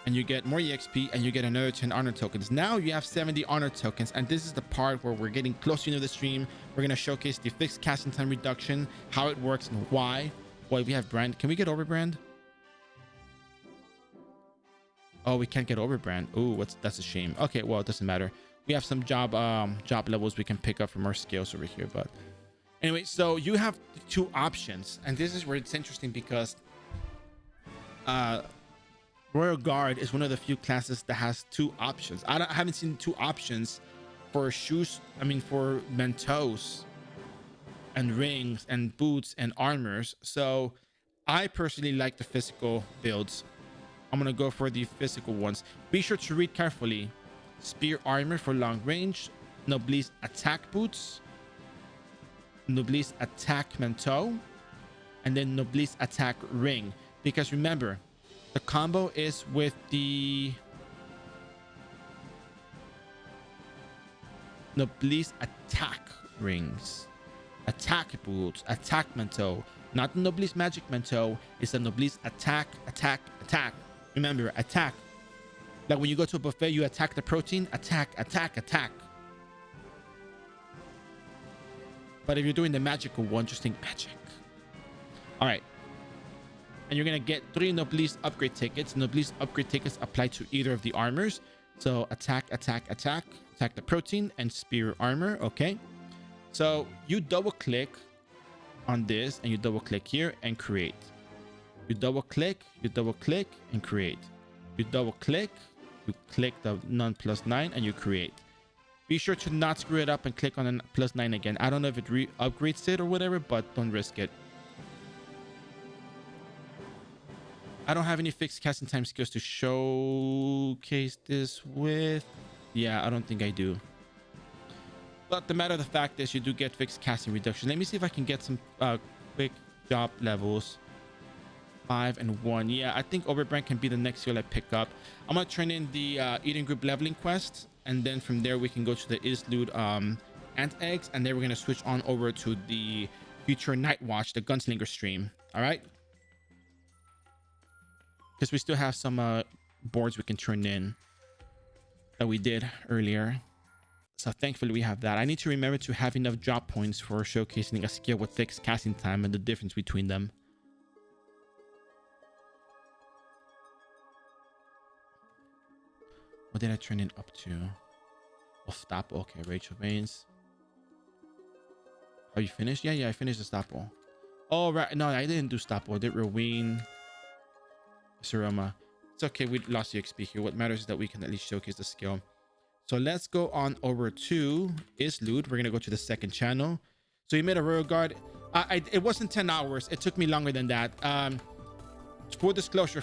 And you get more EXP and you get another 10 honor tokens. Now you have 70 honor tokens, and this is the part where we're getting close to the end of the stream. We're going to showcase the fixed casting time reduction, how it works and why. Boy, we have brand. Can we get overbrand? Oh, we can't get overbrand. Oh, that's a shame. Okay, well, it doesn't matter. We have some job levels we can pick up from our scales over here. But anyway, so you have two options, and this is where it's interesting because Royal Guard is one of the few classes that has two options. I haven't seen two options for shoes. I mean, for mentos and rings and boots and armors. So I personally like the physical builds. I'm going to go for the physical ones. Be sure to read carefully. Spear armor for long range. Noblesse attack boots. Noblesse attack manteau. And then Noblesse attack ring. Because remember, the combo is with the Noblesse attack rings, attack boots, attack manteau. Not the Noblesse magic manteau. It's the Noblesse attack. Remember, attack. Like when you go to a buffet, you attack the protein. Attack. But if you're doing the magical one, just think magic. All right. And you're going to get 3 Noblesse upgrade tickets. Noblesse upgrade tickets apply to either of the armors. So attack the protein and spear armor. Okay. So you double click on this and you double click here and create. You double click and create. You double click, you click the none +9 and you create. Be sure to not screw it up and click on the +9 again. I don't know if it upgrades it or whatever, but don't risk it. I don't have any fixed casting time skills to showcase this with. Yeah, I don't think I do. But the matter of the fact is you do get fixed casting reduction. Let me see if I can get some quick job levels. 5 and 1. Yeah, I think Overbrand can be the next skill I pick up. I'm going to turn in the Eden Group leveling quest. And then from there, we can go to the Islude Ant Eggs. And then we're going to switch on over to the future Night Watch, the Gunslinger stream. All right. Because we still have some boards we can turn in that we did earlier. So thankfully we have that. I need to remember to have enough job points for showcasing a skill with fixed casting time and the difference between them. What did I turn it up to? Oh, stop. Okay, Rachel Baines. Oh, you finished? Yeah, I finished the Staple. Oh, right. No, I didn't do Staple. I did Rowena. Saroma. It's okay, we lost the XP here. What matters is that we can at least showcase the skill. So let's go on over to Islude. We're gonna go to the second channel. So you made a Royal Guard. It wasn't 10 hours. It took me longer than that. Full disclosure.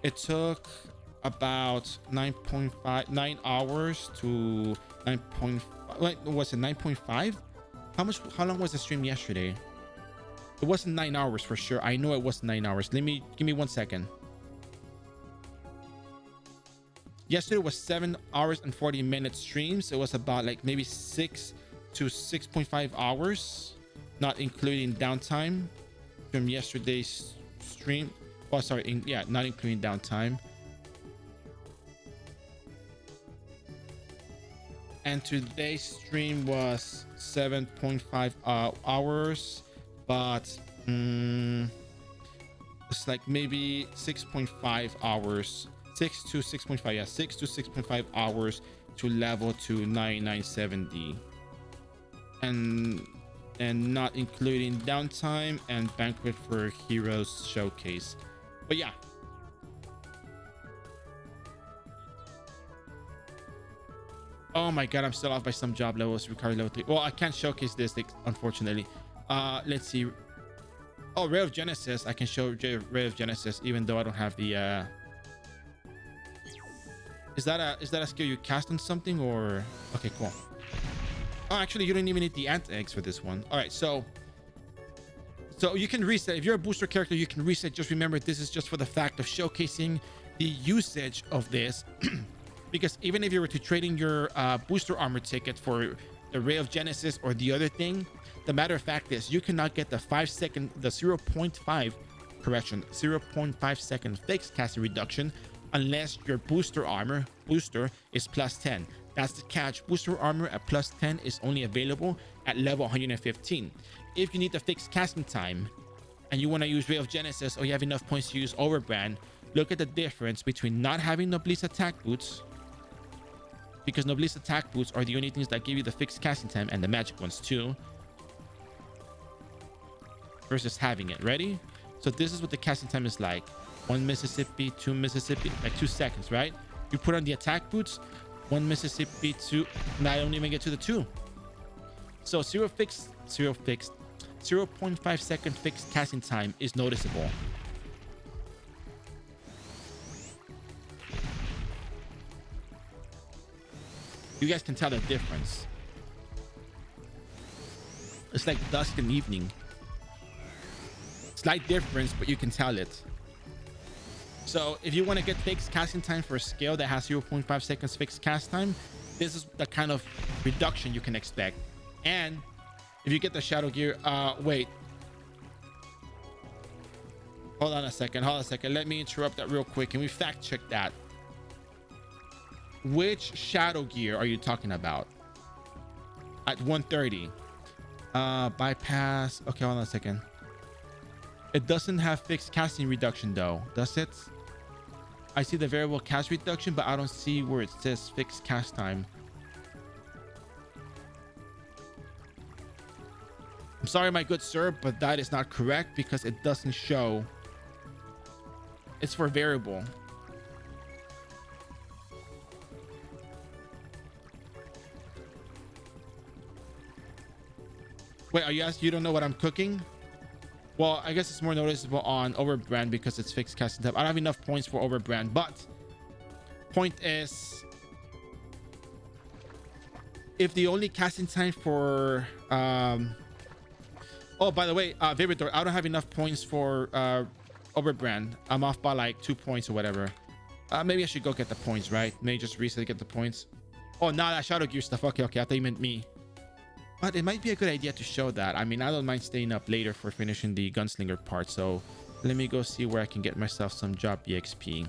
It took about 9 hours to 9.5. Wait, was it 9.5? How long was the stream yesterday? It wasn't 9 hours for sure. I know it wasn't 9 hours. Give me 1 second. Yesterday was 7 hours and 40 minutes streams. It was about like maybe 6 to 6.5 hours, not including downtime from yesterday's stream. Oh, sorry, yeah, not including downtime. And today's stream was 7.5 hours, but it's like maybe 6.5 hours, 6 to 6.5, yeah, 6 to 6.5 hours to level to 9970, and not including downtime and banquet for heroes showcase. But yeah, oh my god, I'm still off by some job levels. Recovery level 3. Well, I can't showcase this, unfortunately. Let's see. Oh, Ray of Genesis. I can show Ray of Genesis even though I don't have the is that a skill you cast on something, or okay, cool. Oh, actually you don't even need the ant eggs for this one. All right, so you can reset. If you're a booster character, you can reset. Just remember, this is just for the fact of showcasing the usage of this. Because even if you were to trade in your booster armor ticket for the Ray of Genesis or the other thing, the matter of fact is you cannot get the 0.5 second fixed casting reduction unless your booster is plus 10. That's the catch. Booster armor at plus 10 is only available at level 115. If you need the fixed casting time and you want to use Ray of Genesis, or you have enough points to use Overbrand, look at the difference between not having Noblesse attack boots, because Noblesse attack boots are the only things that give you the fixed casting time, and the magic ones too, versus having it. Ready? So this is what the casting time is like. 1 Mississippi, 2 Mississippi, like 2 seconds, right? You put on the attack boots, 1 Mississippi, 2, and I don't even get to the 2. So 0.5 second fixed casting time is noticeable. You guys can tell the difference. It's like dusk and evening. Slight difference, but you can tell it. So if you want to get fixed casting time for a skill that has 0.5 seconds fixed cast time, this is the kind of reduction you can expect. And if you get the shadow gear, wait, hold on a second, let me interrupt that real quick. Can we fact check that? Which shadow gear are you talking about? At 130 bypass. Okay, hold on a second. It doesn't have fixed casting reduction though, does it? I see the variable cast reduction, but I don't see where it says fixed cast time. I'm sorry, my good sir, but that is not correct because it doesn't show. It's for variable. Wait, are you asking? You don't know what I'm cooking? Well, I guess it's more noticeable on Overbrand because it's fixed casting time. I don't have enough points for Overbrand, but point is, if the only casting time for oh, by the way, Vividor, I don't have enough points for Overbrand. I'm off by like 2 points or whatever. Maybe I should go get the points, right? Maybe just reset, get the points. Oh, nah, that Shadow Gear stuff. Okay, I thought you meant me. But it might be a good idea to show that. I mean, I don't mind staying up later for finishing the gunslinger part. So let me go see where I can get myself some job EXP.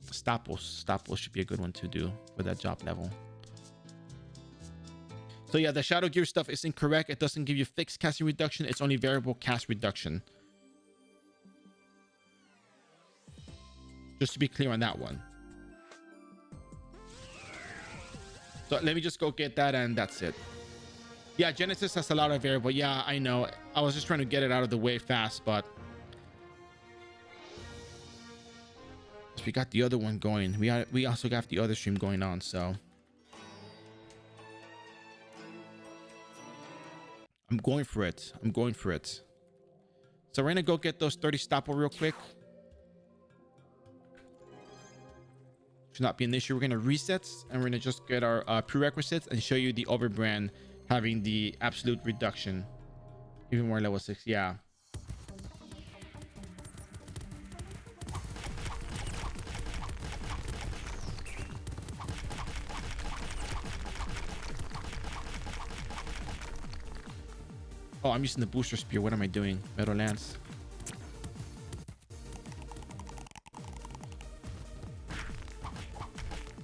Staples should be a good one to do for that job level. So yeah, the Shadow Gear stuff is incorrect. It doesn't give you fixed casting reduction. It's only variable cast reduction. Just to be clear on that one. So let me just go get that, and that's it. Yeah, Genesis has a lot of variable. Yeah, I know. I was just trying to get it out of the way fast, but we got the other one going. We also got the other stream going on, so I'm going for it. So we're gonna go get those 30 Staple real quick. Should not be an issue. We're gonna reset, and we're gonna just get our prerequisites and show you the Overbrand having the absolute reduction. Even more level 6. Yeah. Oh, I'm using the booster spear. What am I doing? Metal lance.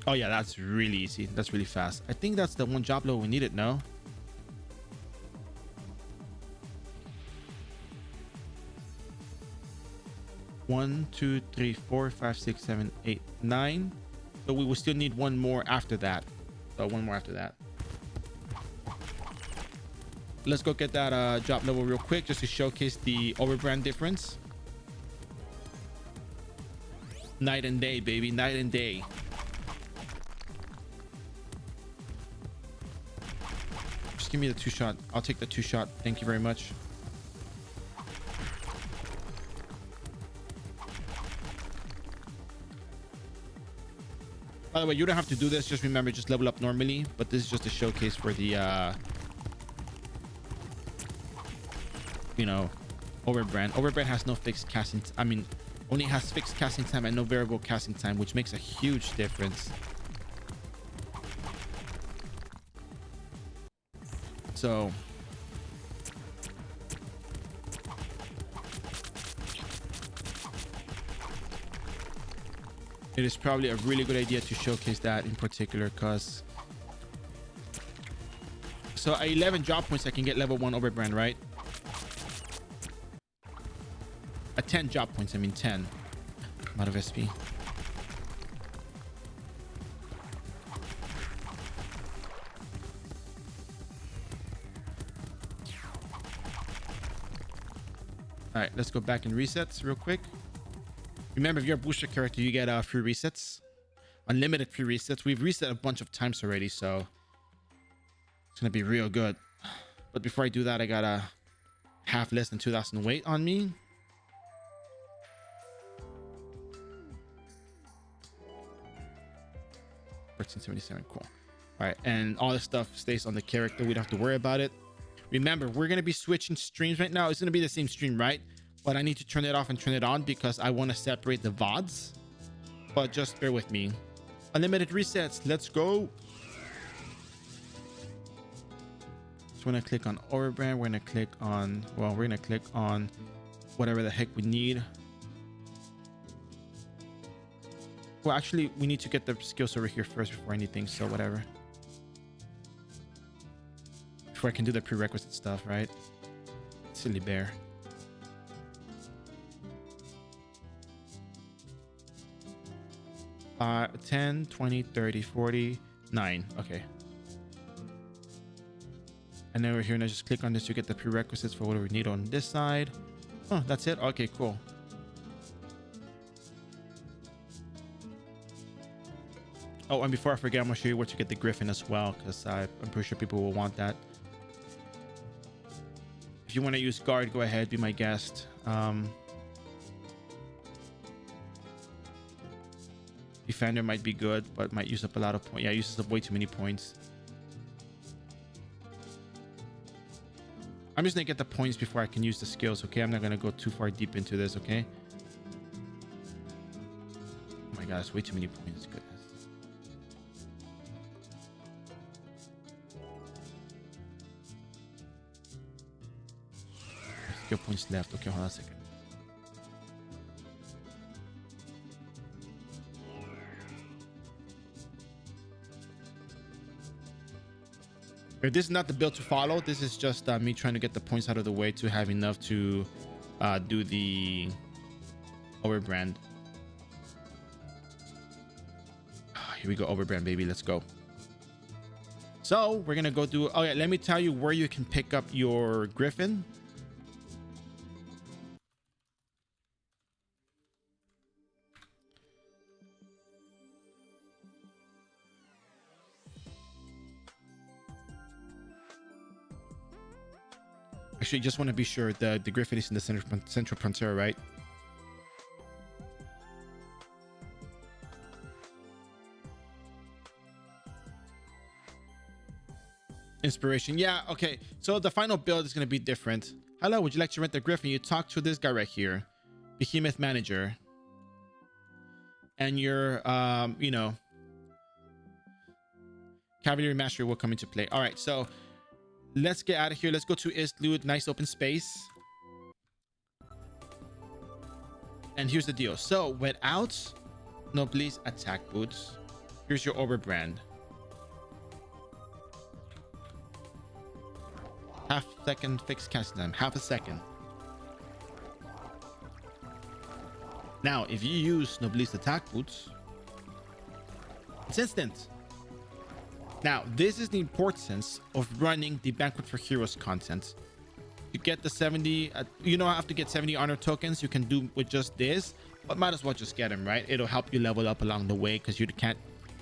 Oh yeah, that's really easy. That's really fast. I think that's the one job level we needed, no? One, two, three, four, five, six, seven, eight, nine. So we will still need one more after that. So one more after that. Let's go get that job level real quick just to showcase the overbrand difference. Night and day, baby. Night and day. Just give me the 2-shot. I'll take the 2-shot. Thank you very much. By the way, you don't have to do this. Just remember, just level up normally. But this is just a showcase for the, you know, overbrand. Overbrand has no fixed casting. I mean, only has fixed casting time and no variable casting time, which makes a huge difference. So it is probably a really good idea to showcase that in particular, because so at 11 job points I can get level 1 overbrand, right? At 10 job points, I mean 10. I'm out of SP. All right, let's go back and resets real quick. Remember, if you're a booster character, you get free resets, unlimited free resets. We've reset a bunch of times already, so it's gonna be real good. But before I do that, I gotta have less than 2,000 weight on me. $1377, cool. All right, and all this stuff stays on the character. We don't have to worry about it. Remember, we're gonna be switching streams right now. It's gonna be the same stream, right? But I need to turn it off and turn it on because I want to separate the VODs. But just bear with me. Unlimited resets. Let's go. So we're gonna click on overbrand. We're gonna click on, well, we're gonna click on whatever the heck we need. Well, actually, we need to get the skills over here first before anything. So whatever. Before I can do the prerequisite stuff, right? Silly bear. 10, 20, 30, 40, 9. Okay. And then we're here and I just click on this to get the prerequisites for what we need on this side. Oh, that's it. Okay, cool. Oh, and before I forget, I'm gonna show you where to get the Griffin as well, because I'm pretty sure people will want that. If you want to use guard, go ahead, be my guest. Defender might be good, but might use up a lot of points. Yeah, it uses up way too many points. I'm just gonna get the points before I can use the skills, okay? I'm not gonna go too far deep into this, okay? Oh my god, it's way too many points. Goodness. Skill points left. Okay, hold on a second. This is not the build to follow. This is just me trying to get the points out of the way to have enough to do the overbrand. Here we go, overbrand, baby. Let's go. So we're gonna go do. Oh yeah, let me tell you where you can pick up your Griffin. Actually, just want to be sure the Griffin is in the central frontier, right? Inspiration. Yeah, okay. So the final build is going to be different. Hello, would you like to rent the Griffin? You talk to this guy right here, Behemoth Manager. And your, you know, Cavalry Mastery will come into play. All right, so Let's get out of here. Let's go to Isloot. Nice open space. And here's the deal. So without Noblesse attack boots, here's your overbrand. Half second fixed cast time. Half a second. Now, if you use Noblesse attack boots, it's instant. Now, this is the importance of running the Banquet for Heroes content. You get the 70, you don't have to get 70 honor tokens. You can do with just this, but might as well just get them, right? It'll help you level up along the way because you can't.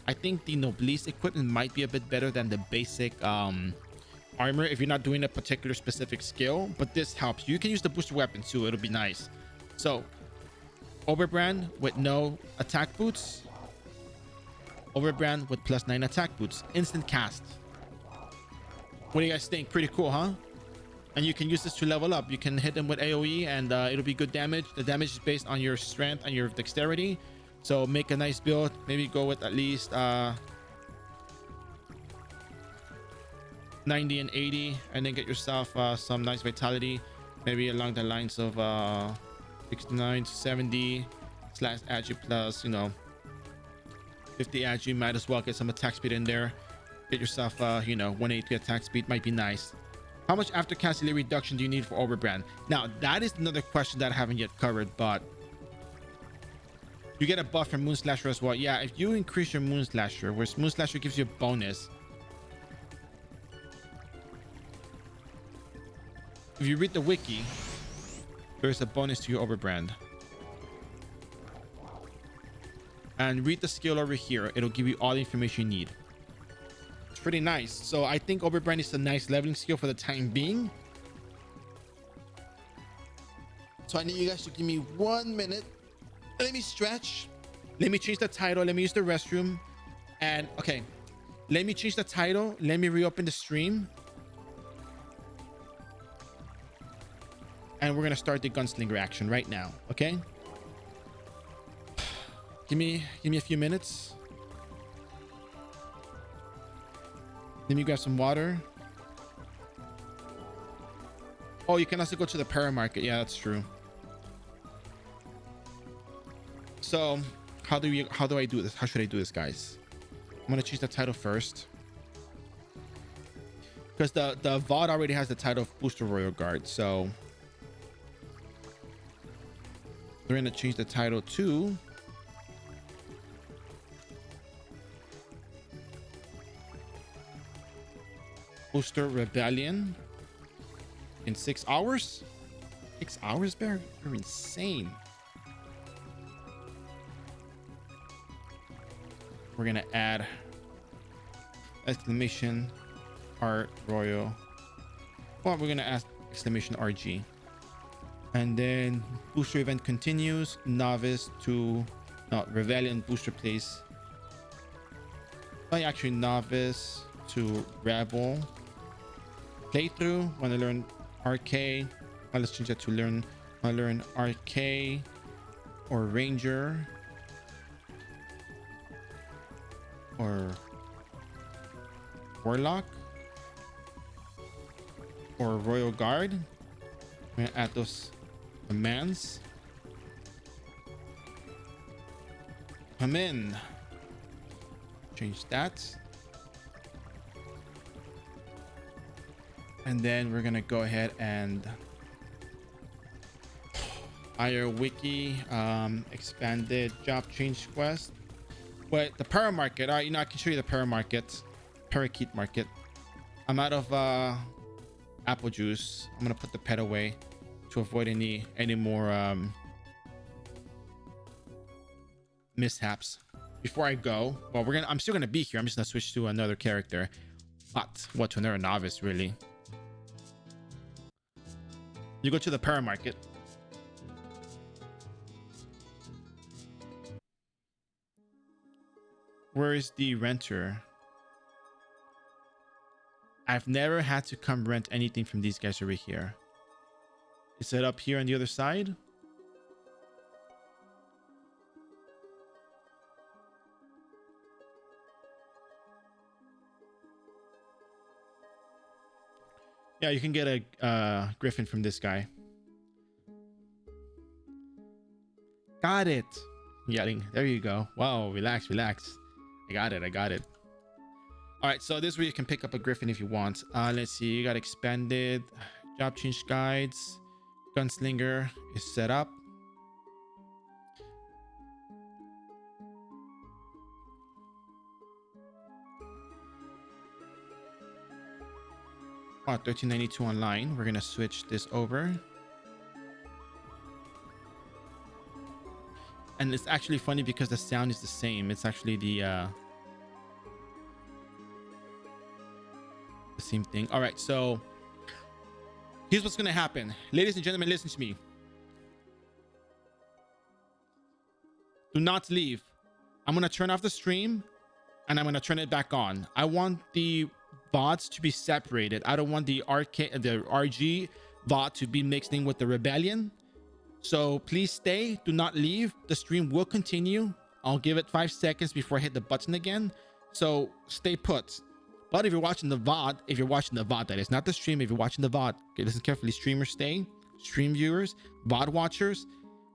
I think the Noblesse equipment might be a bit better than the basic armor if you're not doing a particular specific skill, but this helps. You can use the booster weapon too. It'll be nice. So, overbrand with no attack boots. Overbrand with +9 attack boots. Instant cast. What do you guys think? Pretty cool, huh? And you can use this to level up. You can hit them with AoE and it'll be good damage. The damage is based on your strength and your dexterity. So make a nice build. Maybe go with at least 90 and 80 and then get yourself some nice vitality. Maybe along the lines of 69 to 70 / agi plus, 50 agi. Might as well get some attack speed in there. Get yourself 180 attack speed. Might be nice. How much aftercast delay reduction do you need for overbrand? Now that is another question that I haven't yet covered, but you get a buff from Moonslasher as well. Yeah, if you increase your Moonslasher, where Moonslasher gives you a bonus, if you read the wiki, there's a bonus to your overbrand. And read the skill over here. It'll give you all the information you need. It's pretty nice. So I think overbrand is a nice leveling skill for the time being. So I need you guys to give me 1 minute. Let me stretch. Let me change the title. Let me use the restroom. And okay, let me change the title. Let me reopen the stream. And we're gonna start the gunslinger action right now. Okay. Give me a few minutes. Let me grab some water. Oh, you can also go to the para market. Yeah, that's true. So how do I do this? How should I do this, guys? I'm gonna choose the title first. Because the VOD already has the title of Booster Royal Guard. So we're gonna change the title to Booster Rebellion in 6 hours. 6 hours, Bear? You're insane. We're gonna add exclamation art royal. Well, we're gonna add exclamation RG. And then booster event continues. Novice to Rebellion booster place. Actually, novice to Rebel playthrough. Want to learn RK? Well, let's change that to learn RK or Ranger or Warlock or Royal Guard. I'm gonna add those commands. Come in. Change that. And then we're gonna go ahead and iRO wiki expanded job change quest. But the para market, I can show you the para market, parakeet market. I'm out of apple juice. I'm gonna put the pet away to avoid any more mishaps. Before I go, well, I'm still gonna be here. I'm just gonna switch to another character, but to another novice, really. You go to the para market. Where is the renter? I've never had to come rent anything from these guys over here. Is it up here on the other side? Yeah, you can get a griffin from this guy. Got it. Yelling. There you go. Wow, relax, relax. I got it. I got it. All right, so this is where you can pick up a griffin if you want. Let's see. You got expanded. Job change guides. Gunslinger is set up. Oh, 1392 online. We're gonna switch this over. And it's actually funny because the sound is the same. It's actually the same thing. All right, so here's what's gonna happen. Ladies and gentlemen, listen to me. Do not leave. I'm gonna turn off the stream and I'm gonna turn it back on. I want the bots to be separated. I don't want the RG bot to be mixed in with the rebellion. So please stay. Do not leave. The stream will continue. I'll give it 5 seconds before I hit the button again. So stay put. But if you're watching the VOD, that is not the stream. If you're watching the VOD, okay, listen carefully. Streamers stay. Stream viewers, VOD watchers.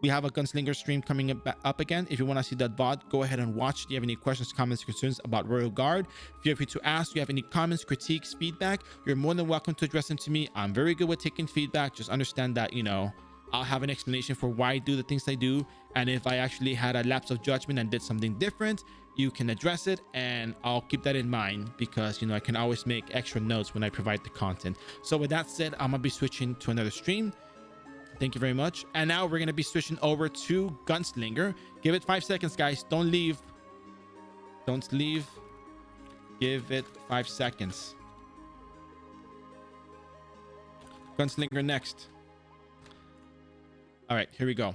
We have a Gunslinger stream coming up again. If you want to see that VOD, go ahead and watch. Do you have any questions, comments, concerns about Royal Guard? Feel free to ask. Do you have any comments, critiques, feedback? You're more than welcome to address them to me. I'm very good with taking feedback. Just understand that, you know, I'll have an explanation for why I do the things I do. And if I actually had a lapse of judgment and did something different, you can address it. And I'll keep that in mind because, you know, I can always make extra notes when I provide the content. So with that said, I'm going to be switching to another stream. Thank you very much. And now we're going to be switching over to Gunslinger. Give it 5 seconds, guys. Don't leave. Don't leave. Give it 5 seconds. Gunslinger next. All right, here we go.